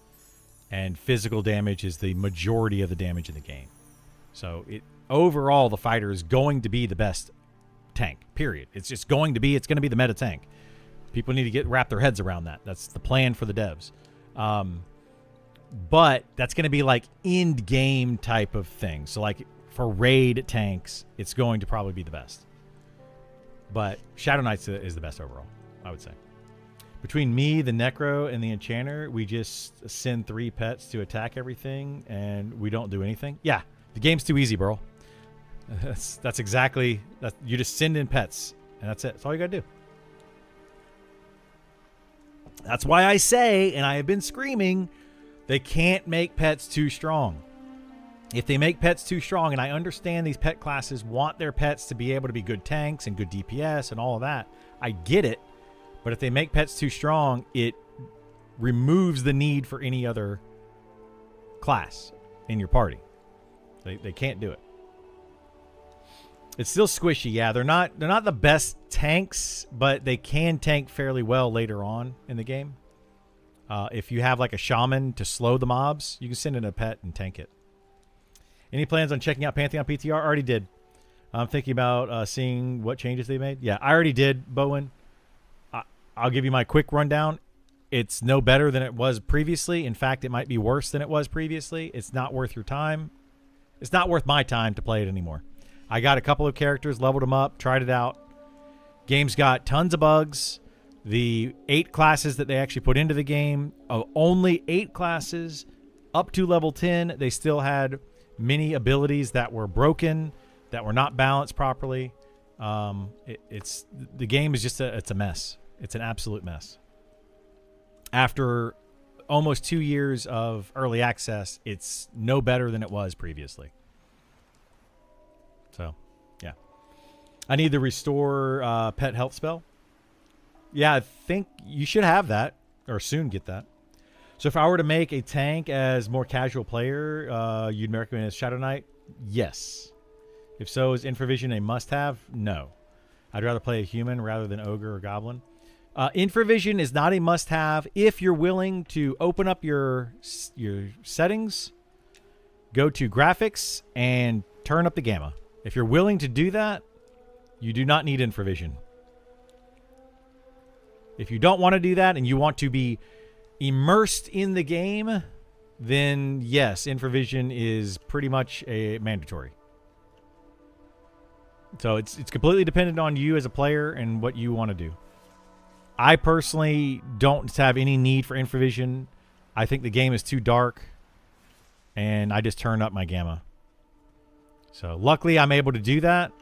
and physical damage is the majority of the damage in the game. So overall, the fighter is going to be the best tank, period. It's just going to be the meta tank. People need to wrap their heads around that. That's the plan for the devs. But that's going to be like end game type of thing. So like for raid tanks, it's going to probably be the best. But Shadow Knight is the best overall, I would say. Between me, the Necro, and the Enchanter, we just send 3 pets to attack everything, and we don't do anything. Yeah, the game's too easy, bro. That's exactly that. You just send in pets, and that's it. That's all you gotta do. That's why I say, and I have been screaming, they can't make pets too strong. If they make pets too strong, and I understand these pet classes want their pets to be able to be good tanks and good DPS and all of that, I get it. But if they make pets too strong, it removes the need for any other class in your party. They can't do it. It's still squishy, yeah. They're not the best tanks, but they can tank fairly well later on in the game. If you have like a shaman to slow the mobs, you can send in a pet and tank it. Any plans on checking out Pantheon PTR? Already did. I'm thinking about seeing what changes they made. Yeah, I already did, Bowen. I'll give you my quick rundown. It's no better than it was previously. In fact, it might be worse than it was previously. It's not worth your time. It's not worth my time to play it anymore. I got a couple of characters, leveled them up, tried it out. Game's got tons of bugs. The 8 classes that they actually put into the game, only 8 classes up to level 10. They still had many abilities that were broken, that were not balanced properly. The game is just it's a mess. It's an absolute mess. After almost 2 years of early access, it's no better than it was previously. So, yeah. I need the restore pet health spell. Yeah, I think you should have that, or soon get that. So if I were to make a tank as more casual player, you'd recommend as Shadow Knight? Yes. If so, is Infravision a must-have? No. I'd rather play a human rather than ogre or goblin. Infravision is not a must-have if you're willing to open up your settings, go to graphics and turn up the gamma. If you're willing to do that, you do not need infravision. If you don't want to do that and you want to be immersed in the game, then yes, infravision is pretty much a mandatory. So it's completely dependent on you as a player and what you want to do. I personally don't have any need for infravision. I think the game is too dark, and I just turn up my gamma. So luckily I'm able to do that.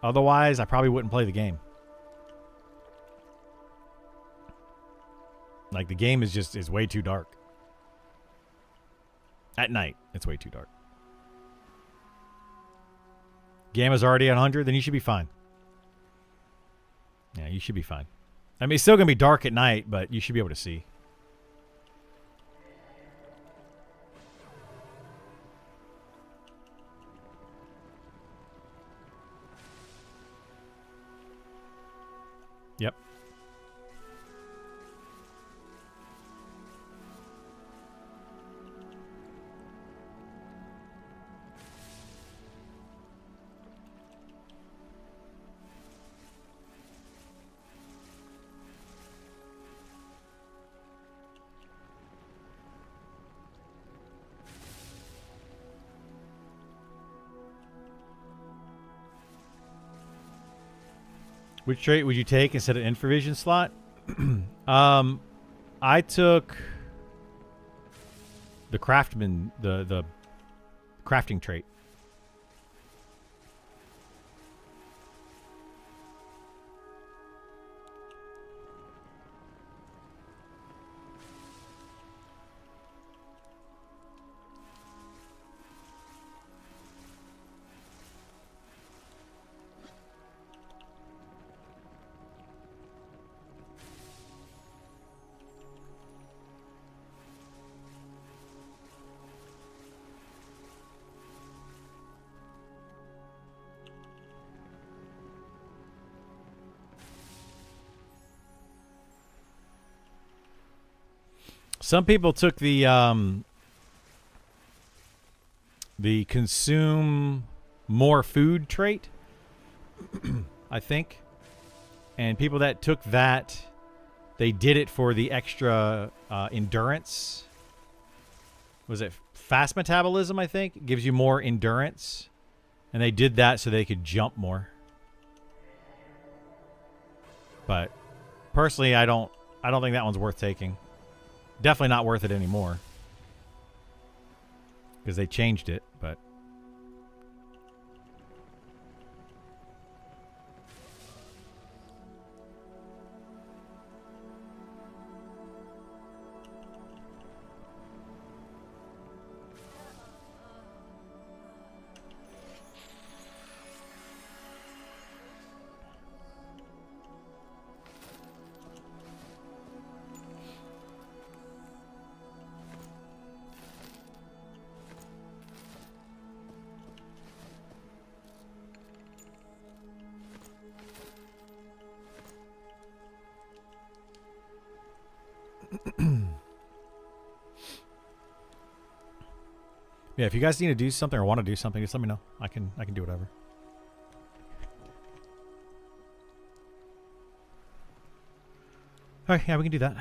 Otherwise, I probably wouldn't play the game. Like, the game is way too dark. At night, it's way too dark. Gamma's already at 100, then you should be fine. Yeah, you should be fine. I mean, it's still going to be dark at night, but you should be able to see. Yep. Which trait would you take instead of infravision slot? I took the craftsman, the crafting trait. Some people took the consume more food trait, I think. And people that took that, they did it for the extra endurance. Was it fast metabolism, I think? It gives you more endurance. And they did that so they could jump more. But personally, I don't think that one's worth taking. Definitely not worth it anymore. Because they changed it, but... Yeah, if you guys need to do something or want to do something, just let me know. I can do whatever. All right, yeah, we can do that.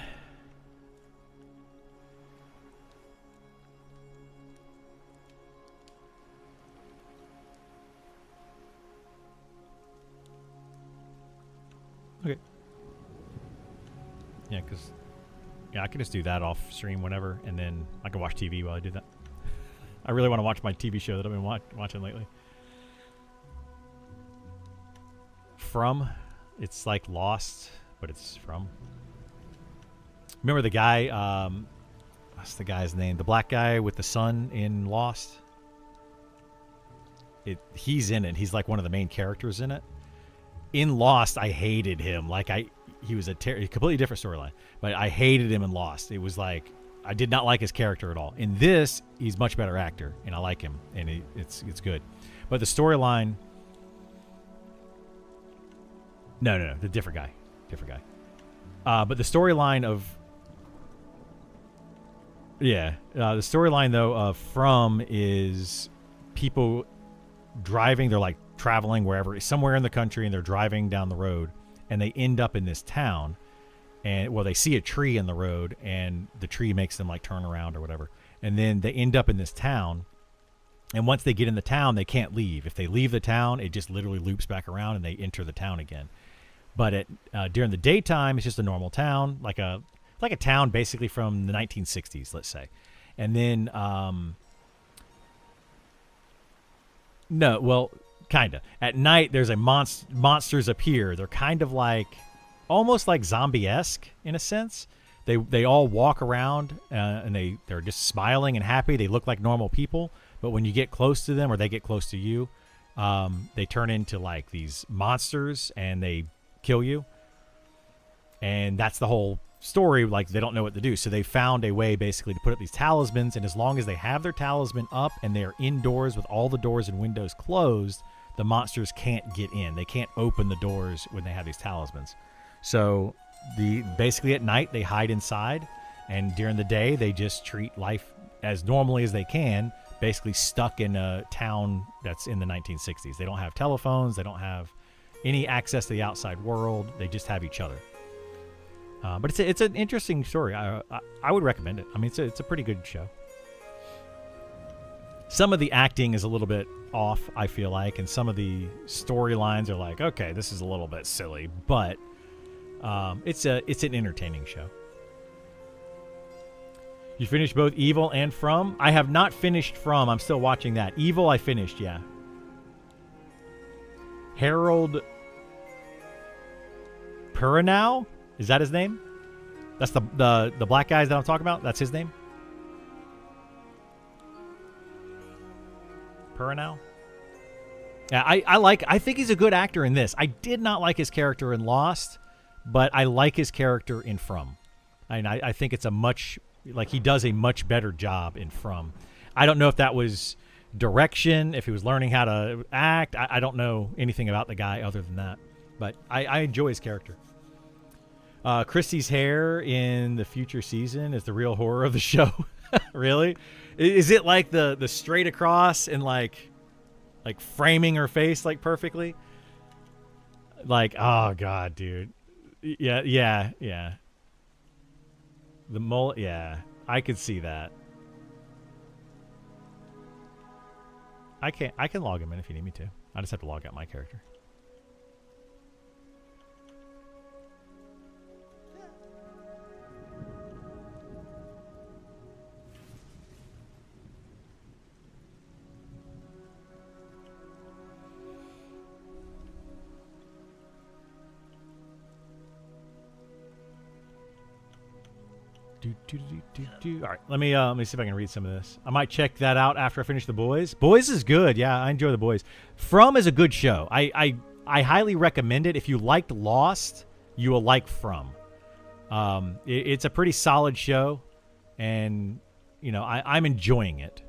Okay. Yeah, because I can just do that off stream whenever, and then I can watch TV while I do that. I really want to watch my TV show that I've been watching lately. From, it's like Lost, but it's from. Remember the guy, what's the guy's name? The black guy with the sun in Lost? He's in it. He's like one of the main characters in it. In Lost, I hated him. Like, he was a completely different storyline. But I hated him in Lost. It was like, I did not like his character at all. In this, he's a much better actor, and I like him, and it's good. But the storyline... No, the different guy. But the storyline of Yeah. The storyline though of From is people driving. They're like traveling wherever, somewhere in the country, and they're driving down the road, and they end up in this town. And well, they see a tree in the road, and the tree makes them like turn around or whatever. And then they end up in this town. And once they get in the town, they can't leave. If they leave the town, it just literally loops back around, and they enter the town again. But during the daytime, it's just a normal town, like a town basically from the 1960s, let's say. And then, no, well, kind of. At night, there's a monsters appear. They're kind of like, almost like zombie-esque in a sense. They all walk around and they're just smiling and happy. They look like normal people, but when you get close to them or they get close to you, they turn into like these monsters and they kill you. And that's the whole story. Like, they don't know what to do, so they found a way basically to put up these talismans, and as long as they have their talisman up and they're indoors with all the doors and windows closed, the monsters can't get in. They can't open the doors when they have these talismans. So basically at night they hide inside, and during the day they just treat life as normally as they can, basically stuck in a town that's in the 1960s. They don't have telephones, they don't have any access to the outside world, they just have each other. But it's an interesting story. I would recommend it. I mean, it's a pretty good show. Some of the acting is a little bit off, I feel like, and some of the storylines are like, okay, this is a little bit silly, but it's an entertaining show. You finished both Evil and From? I have not finished From. I'm still watching that. Evil I finished, yeah. Harold Perrineau? Is that his name? That's the black guys that I'm talking about? That's his name? Perrineau? Yeah, I think he's a good actor in this. I did not like his character in Lost, but I like his character in From. I think it's he does a much better job in From. I don't know if that was direction, if he was learning how to act. I don't know anything about the guy other than that, but I enjoy his character. Christy's hair in the future season is the real horror of the show. Really? Is it like the straight across and like framing her face like perfectly? Like, oh god, dude. Yeah. The mullet, yeah. I could see that. I can log him in if you need me to. I just have to log out my character. All right, let me see if I can read some of this. I might check that out after I finish The Boys. Boys is good. Yeah, I enjoy The Boys. From is a good show. I highly recommend it. If you liked Lost, you will like From. It's a pretty solid show, and I'm enjoying it.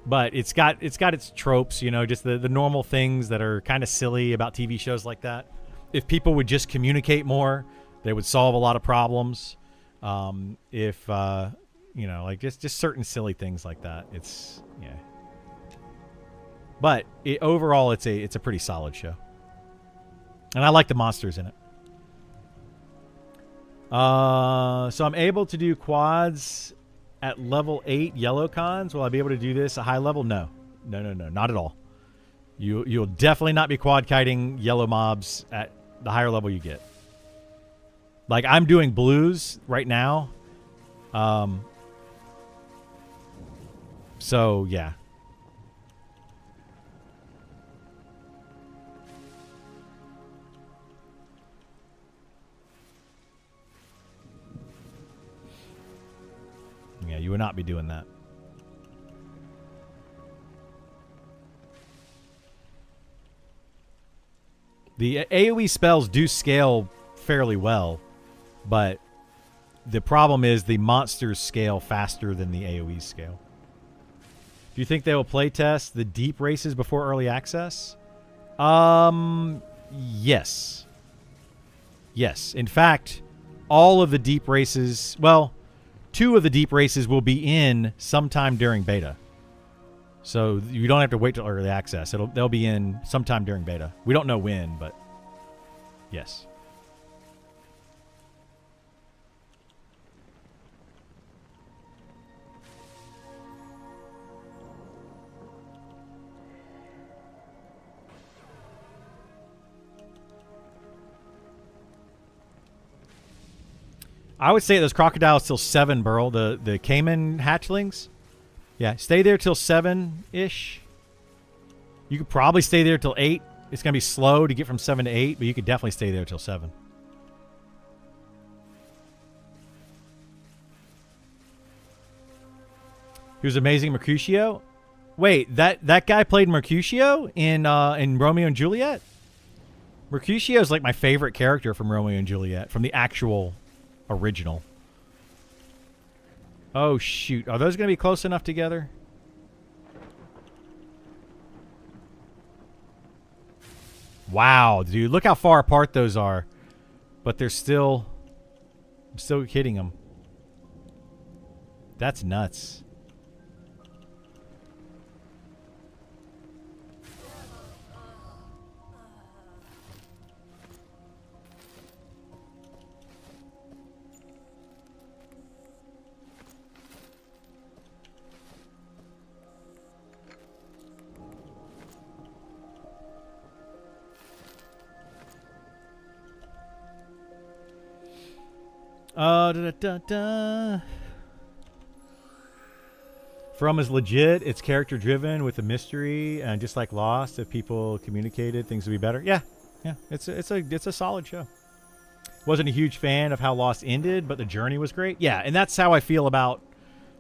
But it's got its tropes, just the normal things that are kind of silly about TV shows like that. If people would just communicate more, they would solve a lot of problems. If like just certain silly things like that. But overall, it's a pretty solid show, and I like the monsters in it. So I'm able to do quads at level 8 yellow cons. Will I be able to do this at high level? No, not at all. You'll definitely not be quad kiting yellow mobs at the higher level you get. Like, I'm doing blues right now. So, yeah. Yeah, you would not be doing that. The AoE spells do scale fairly well, but the problem is the monsters scale faster than the AoE scale. Do you think they will play test the deep races before early access? Yes. In fact, all of the deep races, well, 2 of the deep races will be in sometime during beta. So you don't have to wait till early access. They'll be in sometime during beta. We don't know when, but yes. I would say those crocodiles till 7, Burl. The caiman hatchlings. Yeah, stay there till 7-ish. You could probably stay there till 8. It's going to be slow to get from 7 to 8, but you could definitely stay there till 7. He was amazing, Mercutio. Wait, that guy played Mercutio in Romeo and Juliet? Mercutio is like my favorite character from Romeo and Juliet, from the actual original. Oh, shoot. Are those going to be close enough together? Wow, dude. Look how far apart those are. But they're still... I'm still hitting them. That's nuts. From is legit. It's character driven with a mystery, and just like Lost, if people communicated, things would be better. Yeah. It's a solid show. Wasn't a huge fan of how Lost ended, but the journey was great. Yeah, and that's how I feel about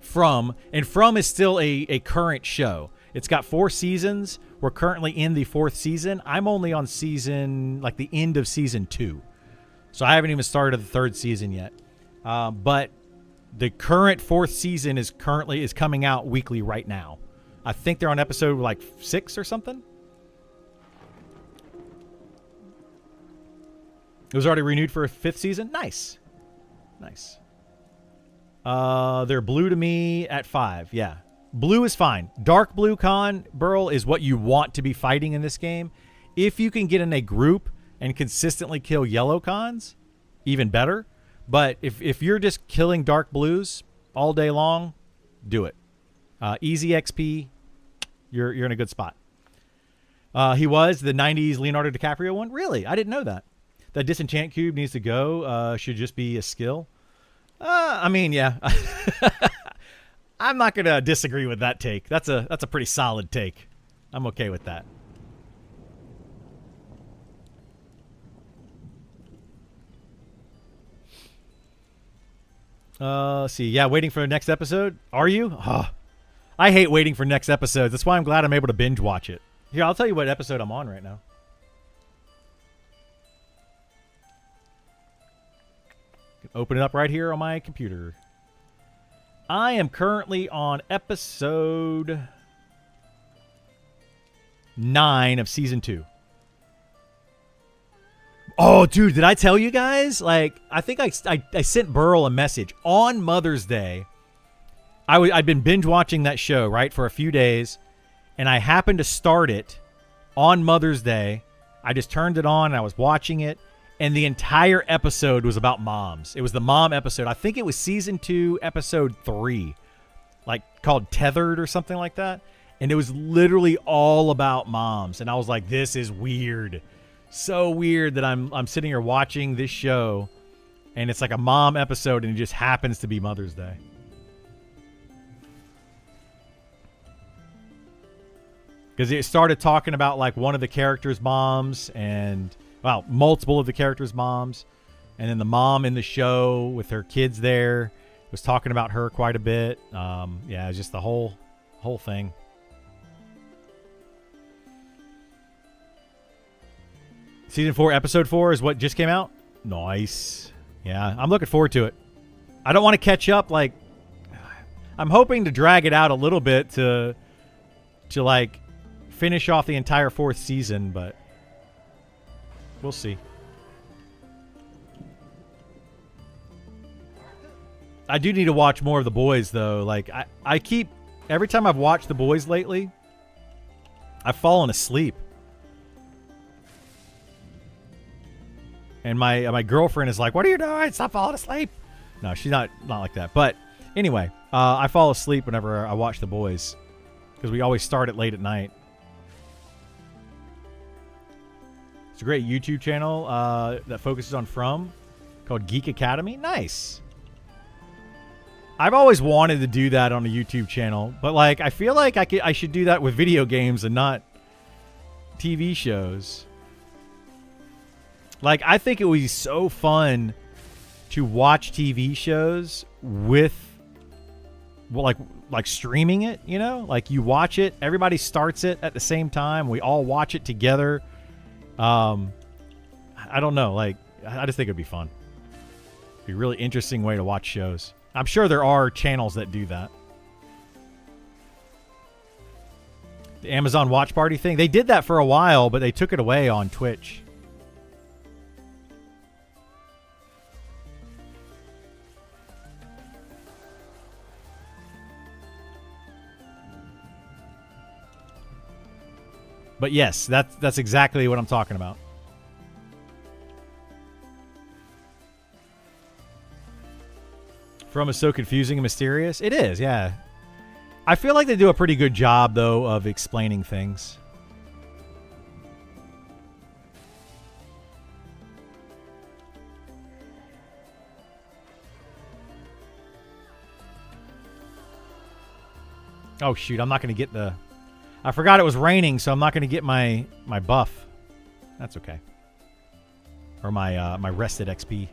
From. And From is still a current show. It's got 4 seasons. We're currently in the 4th season. I'm only on the end of season 2. So I haven't even started the 3rd season yet. But the current 4th season is coming out weekly right now. I think they're on episode like 6 or something. It was already renewed for a 5th season. Nice. They're blue to me at 5. Yeah. Blue is fine. Dark blue con, Burl, is what you want to be fighting in this game. If you can get in a group and consistently kill yellow cons, even better. But if you're just killing dark blues all day long, do it. Easy XP, you're in a good spot. He was the 90s Leonardo DiCaprio one? Really? I didn't know that. That disenchant cube needs to go. Should just be a skill. I mean, yeah. I'm not going to disagree with that take. That's a pretty solid take. I'm okay with that. Let's see. Yeah, waiting for the next episode. Are you? Oh, I hate waiting for next episodes. That's why I'm glad I'm able to binge watch it. Here, I'll tell you what episode I'm on right now. Open it up right here on my computer. I am currently on episode 9 of season 2. Oh, dude, did I tell you guys? Like, I think I sent Burl a message on Mother's Day. I'd been binge watching that show, right, for a few days, and I happened to start it on Mother's Day. I just turned it on, and I was watching it, and the entire episode was about moms. It was the mom episode. I think it was season 2, episode 3, like called Tethered or something like that, and it was literally all about moms, and I was like, this is weird. So weird that I'm sitting here watching this show, and it's like a mom episode, and it just happens to be Mother's Day. Because it started talking about like one of the characters' moms, and well, multiple of the characters' moms, and then the mom in the show with her kids there was talking about her quite a bit. Yeah, it's just the whole thing. Season 4, episode 4 is what just came out. Nice. Yeah, I'm looking forward to it. I don't want to catch up. Like, I'm hoping to drag it out a little bit to like finish off the entire 4th season, but we'll see. I do need to watch more of The Boys, though. Like, I keep... Every time I've watched The Boys lately, I've fallen asleep. And my girlfriend is like, what are you doing? Stop falling asleep. No, she's not like that. But anyway, I fall asleep whenever I watch The Boys. Because we always start it late at night. It's a great YouTube channel that focuses on From, called Geek Academy. Nice. I've always wanted to do that on a YouTube channel, but like I feel like I should do that with video games and not TV shows. Like, I think it would be so fun to watch TV shows with, well, like streaming it, you know? Like, you watch it, everybody starts it at the same time, we all watch it together. I don't know, like, I just think it'd be fun. It'd be a really interesting way to watch shows. I'm sure there are channels that do that. The Amazon Watch Party thing, they did that for a while, but they took it away on Twitch. But yes, that's exactly what I'm talking about. From is so confusing and mysterious. It is, yeah. I feel like they do a pretty good job, though, of explaining things. Oh, shoot. I'm not going to get the... I forgot it was raining, so I'm not going to get my buff. That's okay. Or my rested XP.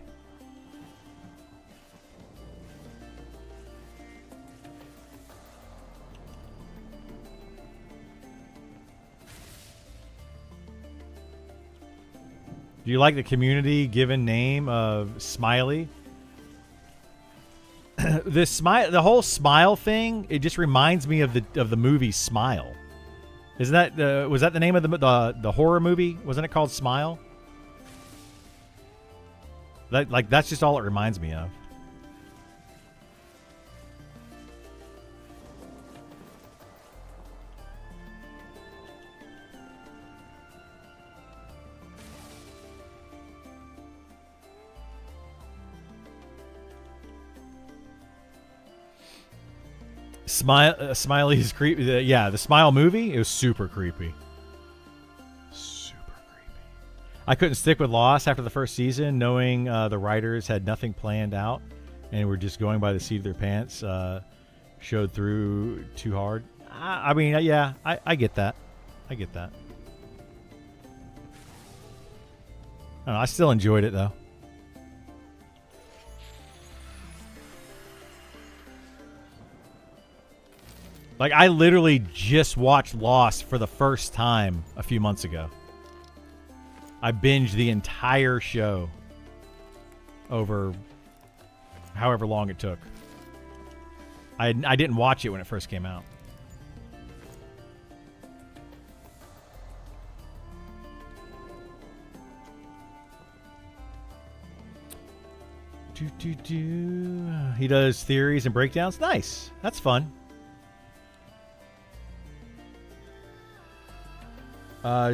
Do you like the community given name of Smiley? The whole Smile thing, it just reminds me of the movie Smile. Isn't that was that the name of the horror movie? Wasn't it called Smile? That's just all it reminds me of. Smiley is creepy. Yeah, the Smile movie, it was super creepy. Super creepy. I couldn't stick with Lost after the first season, knowing the writers had nothing planned out and were just going by the seat of their pants. Showed through too hard. I mean, yeah, I get that. I get that. I don't know, I still enjoyed it, though. Like, I literally just watched Lost for the first time a few months ago. I binged the entire show over however long it took. I didn't watch it when it first came out. He does theories and breakdowns. Nice. That's fun.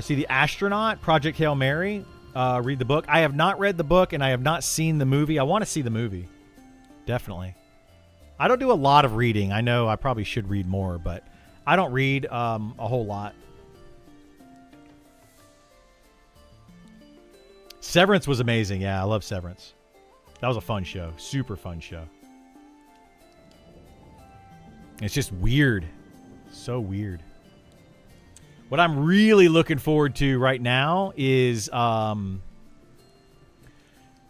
See The Astronaut, Project Hail Mary. Read the book. I have not read the book, and I have not seen the movie. I want to see the movie. Definitely. I don't do a lot of reading. I know I probably should read more, but I don't read a whole lot. Severance was amazing. Yeah, I love Severance. That was a fun show. Super fun show. It's just weird. So weird. What I'm really looking forward to right now is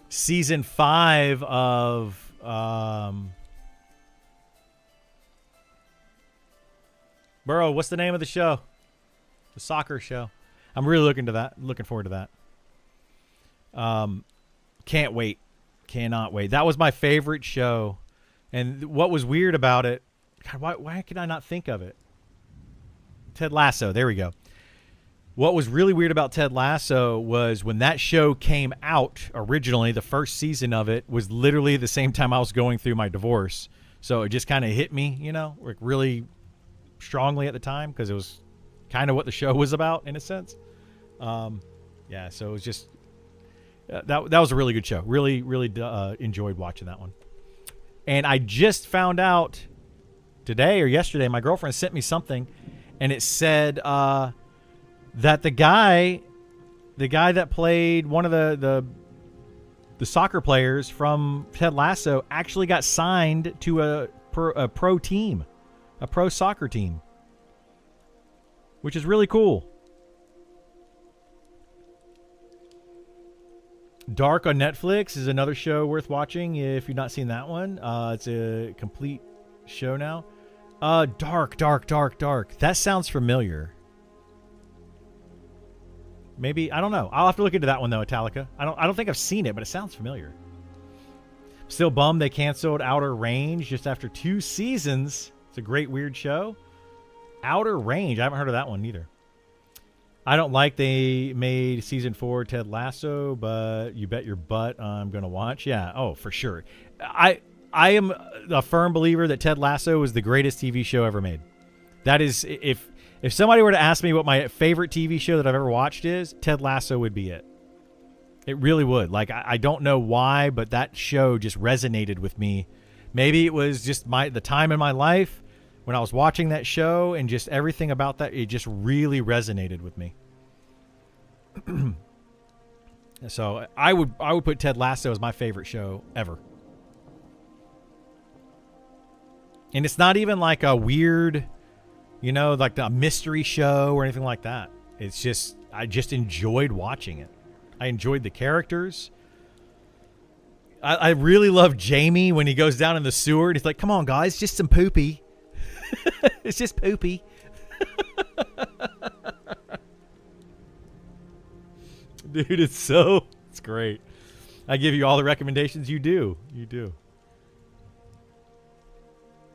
season 5 of Burrow, what's the name of the show? The soccer show. I'm really looking forward to that. Can't wait. Cannot wait. That was my favorite show. And what was weird about it, God, why can I not think of it? Ted Lasso. There we go. What was really weird about Ted Lasso was when that show came out originally, the first season of it was literally the same time I was going through my divorce. So it just kind of hit me, like really strongly at the time because it was kind of what the show was about in a sense. Yeah, so it was just that was a really good show. Really, really enjoyed watching that one. And I just found out today or yesterday, my girlfriend sent me something, and it said that the guy that played one of the soccer players from Ted Lasso actually got signed to a pro team, a pro soccer team, which is really cool. Dark on Netflix is another show worth watching if you've not seen that one. It's a complete show now. Dark. That sounds familiar. Maybe, I don't know. I'll have to look into that one though, Italica. I don't think I've seen it, but it sounds familiar. Still bummed they canceled Outer Range just after 2 seasons. It's a great weird show. Outer Range, I haven't heard of that one either. I don't like they made season 4 Ted Lasso, but you bet your butt I'm gonna watch. Yeah, oh for sure. I am a firm believer that Ted Lasso is the greatest TV show ever made. That is, if somebody were to ask me what my favorite TV show that I've ever watched is, Ted Lasso would be it. It really would. Like, I don't know why, but that show just resonated with me. Maybe it was just the time in my life when I was watching that show and just everything about that, it just really resonated with me. So I would put Ted Lasso as my favorite show ever. And it's not even like a weird, like a mystery show or anything like that. It's just, I just enjoyed watching it. I enjoyed the characters. I really love Jamie when he goes down in the sewer and he's like, come on guys, just some poopy. It's just poopy. Dude, it's great. I give you all the recommendations. You do.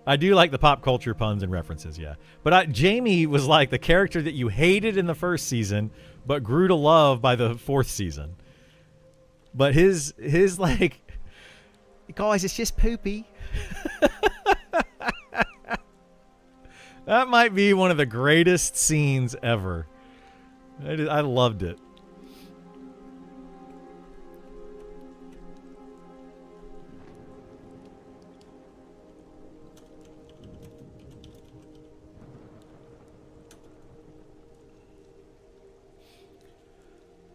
I do like the pop culture puns and references, yeah. But Jamie was like the character that you hated in the first season, but grew to love by the 4th season. But his like, guys, it's just poopy. That might be one of the greatest scenes ever. I loved it.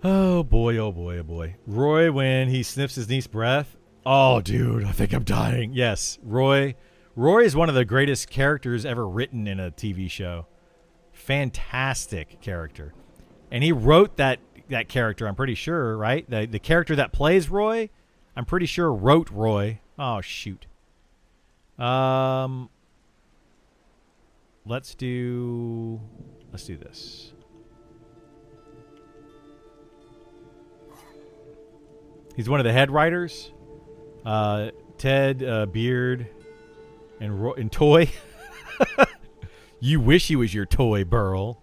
Oh boy, oh boy, oh boy. Roy, when he sniffs his niece's breath. Oh, dude, I think I'm dying. Yes, Roy. Roy is one of the greatest characters ever written in a TV show. Fantastic character. And he wrote that character, I'm pretty sure, right? The character that plays Roy, I'm pretty sure wrote Roy. Oh, shoot. Let's do this. He's one of the head writers. Ted, Beard, and Toy. You wish he was your toy, Burl.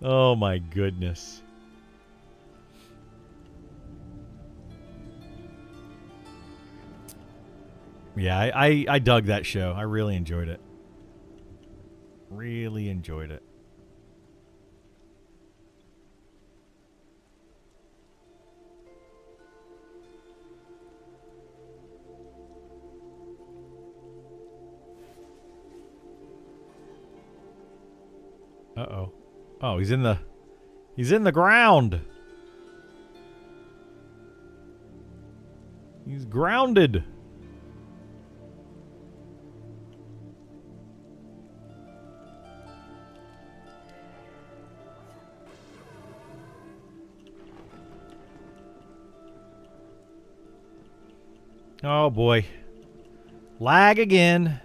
Oh my goodness. Yeah, I dug that show. I really enjoyed it. Really enjoyed it. Uh-oh. Oh, he's in the ground. He's grounded. Oh boy. Lag again.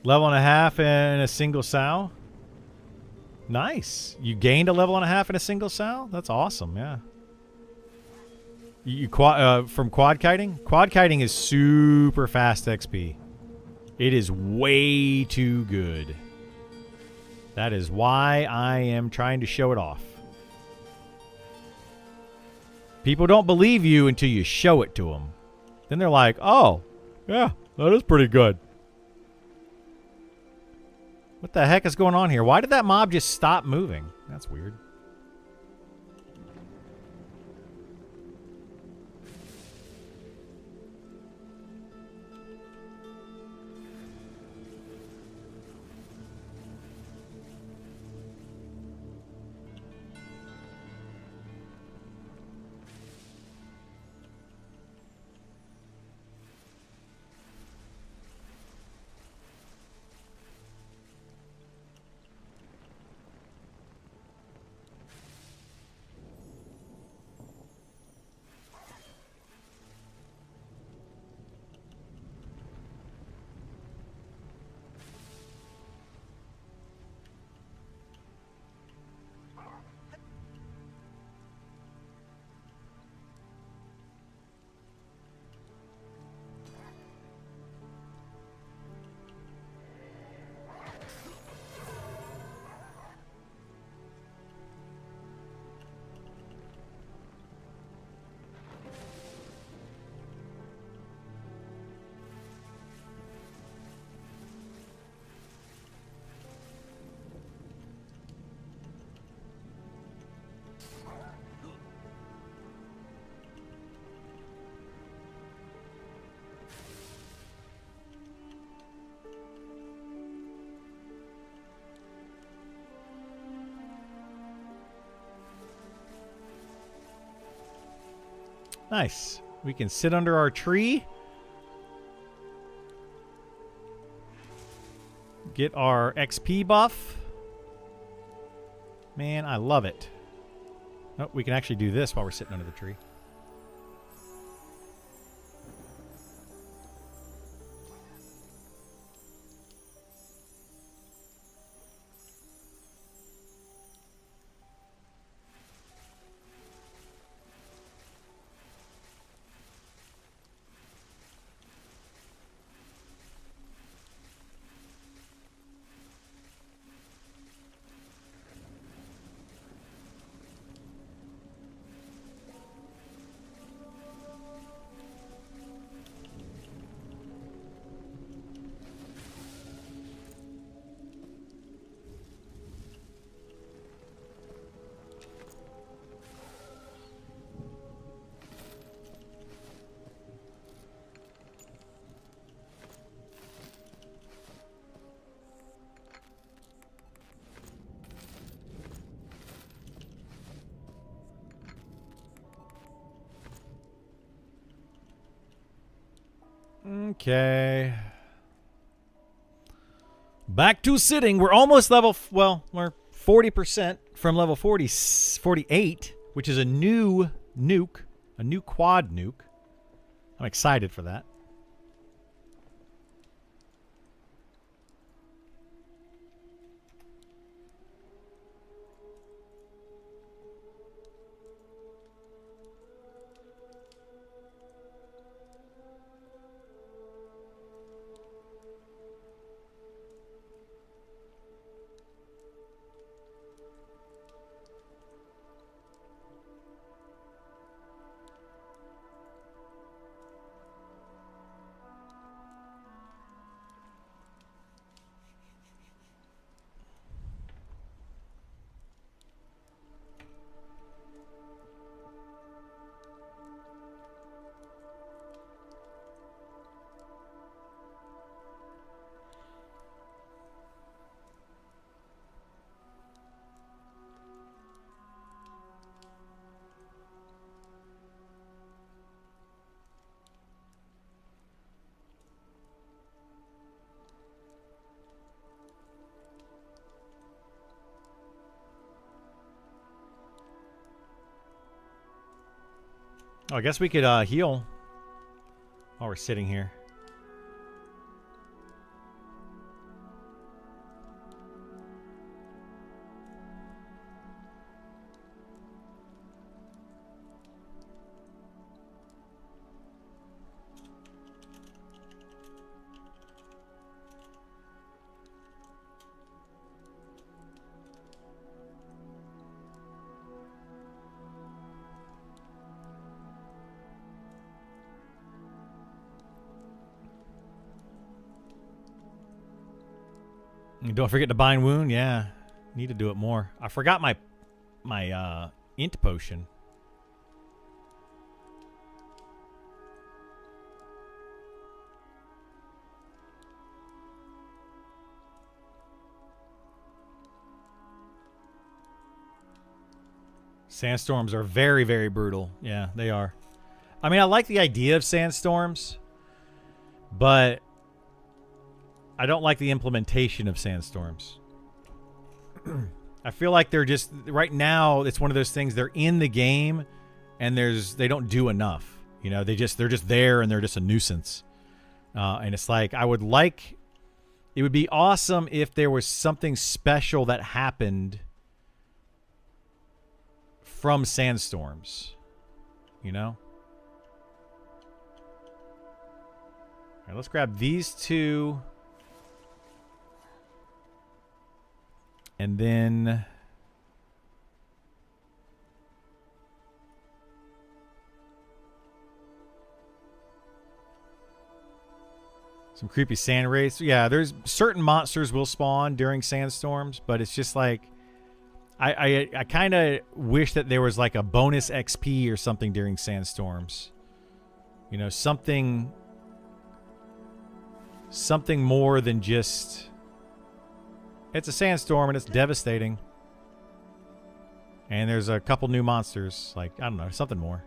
Level and a half in a single sow. Nice. You gained a level and a half in a single sow? That's awesome, yeah. From quad kiting? Quad kiting is super fast XP. It is way too good. That is why I am trying to show it off. People don't believe you until you show it to them. Then they're like, oh, yeah, that is pretty good. What the heck is going on here? Why did that mob just stop moving? That's weird. Nice. We can sit under our tree. Get our XP buff. Man, I love it. Oh, we can actually do this while we're sitting under the tree. Okay. Back to sitting. We're almost level... Well, we're 40% from level 48, which is a new nuke. A new quad nuke. I'm excited for that. Oh, I guess we could heal while we're sitting here. And don't forget to bind wound. Yeah, need to do it more. I forgot my int potion. Sandstorms are very, very brutal. Yeah, they are. I mean, I like the idea of sandstorms, but I don't like the implementation of sandstorms. I feel like they're just right now. It's one of those things. They're in the game, and they don't do enough. You know, they're just there, and they're just a nuisance. And it's like I would like. It would be awesome if there was something special that happened from sandstorms. You know. All right, let's grab these two. And then some creepy sand wraiths. Yeah, there's certain monsters will spawn during sandstorms, but it's just like I kind of wish that there was like a bonus XP or something during sandstorms. You know, something more than just it's a sandstorm and it's devastating. And there's a couple new monsters. Like, I don't know, something more.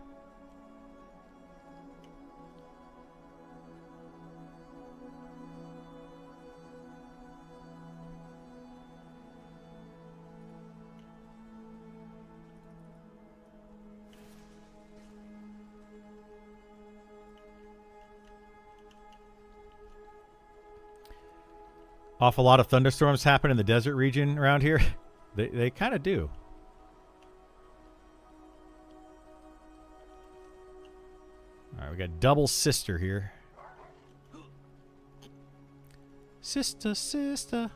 Awful lot of thunderstorms happen in the desert region around here. They kind of do. All right, we got double sister here. Sister, sister.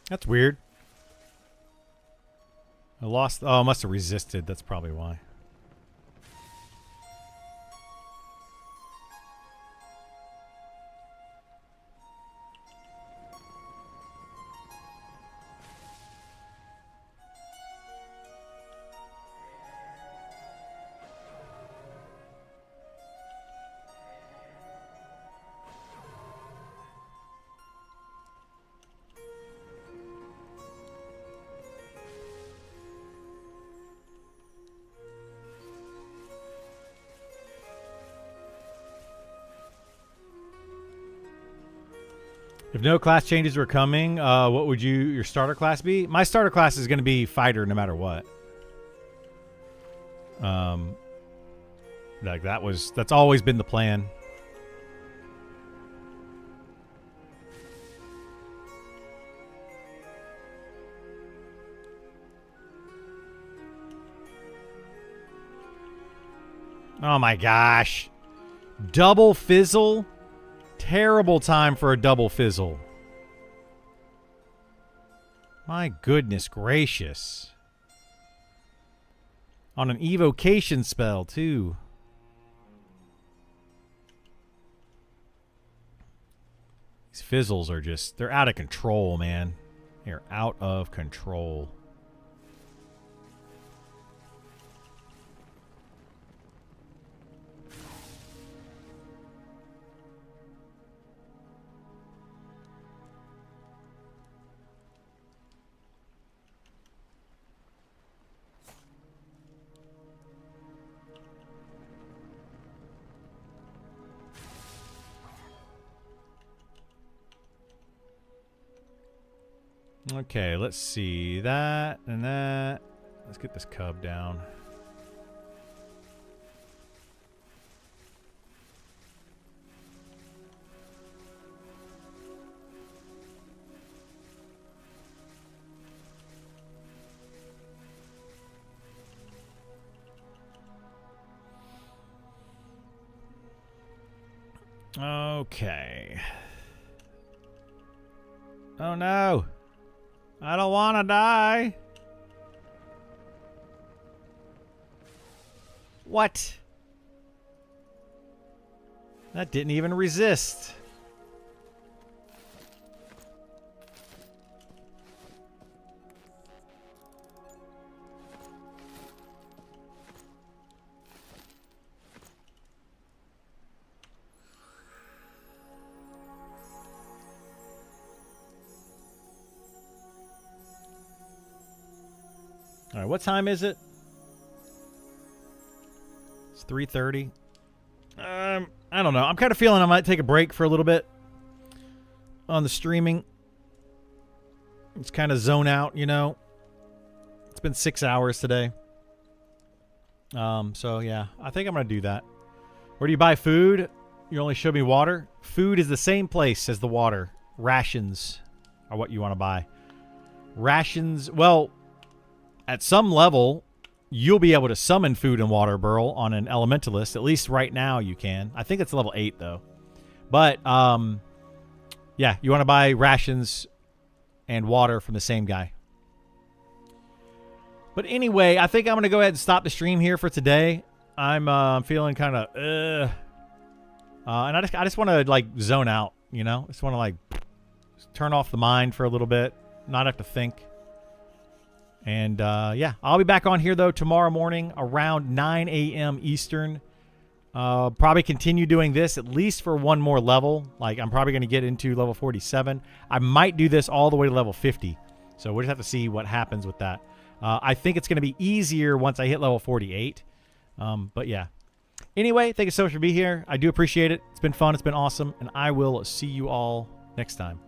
That's weird. I lost. Oh, I must have resisted. That's probably why. If no class changes were coming, what would your starter class be? My starter class is going to be fighter no matter what. Like that's always been the plan. Oh my gosh. Double fizzle? Terrible time for a double fizzle. My goodness gracious. On an evocation spell, too. These fizzles are just, they're out of control, man. They're out of control. Okay, let's see. That and that. Let's get this cub down. Okay. Oh no. I don't want to die. What? That didn't even resist. All right, what time is it? It's 3:30. I don't know. I'm kind of feeling I might take a break for a little bit on the streaming. It's kind of zone out, you know. It's been 6 hours today. So yeah, I think I'm gonna do that. Where do you buy food? You only showed me water. Food is the same place as the water. Rations are what you want to buy. Rations, well, at some level, you'll be able to summon food and water, Burl, on an elementalist. At least right now you can. I think it's level 8, though. But, yeah, you want to buy rations and water from the same guy. But anyway, I think I'm going to go ahead and stop the stream here for today. I'm feeling kind of, and I just want to, like, zone out, you know? I just want to, like, turn off the mind for a little bit, not have to think. And, yeah, I'll be back on here, though, tomorrow morning around 9 a.m. Eastern. Probably continue doing this at least for one more level. Like, I'm probably going to get into level 47. I might do this all the way to level 50. So we'll just have to see what happens with that. I think it's going to be easier once I hit level 48. But, yeah. Anyway, thank you so much for being here. I do appreciate it. It's been fun. It's been awesome. And I will see you all next time.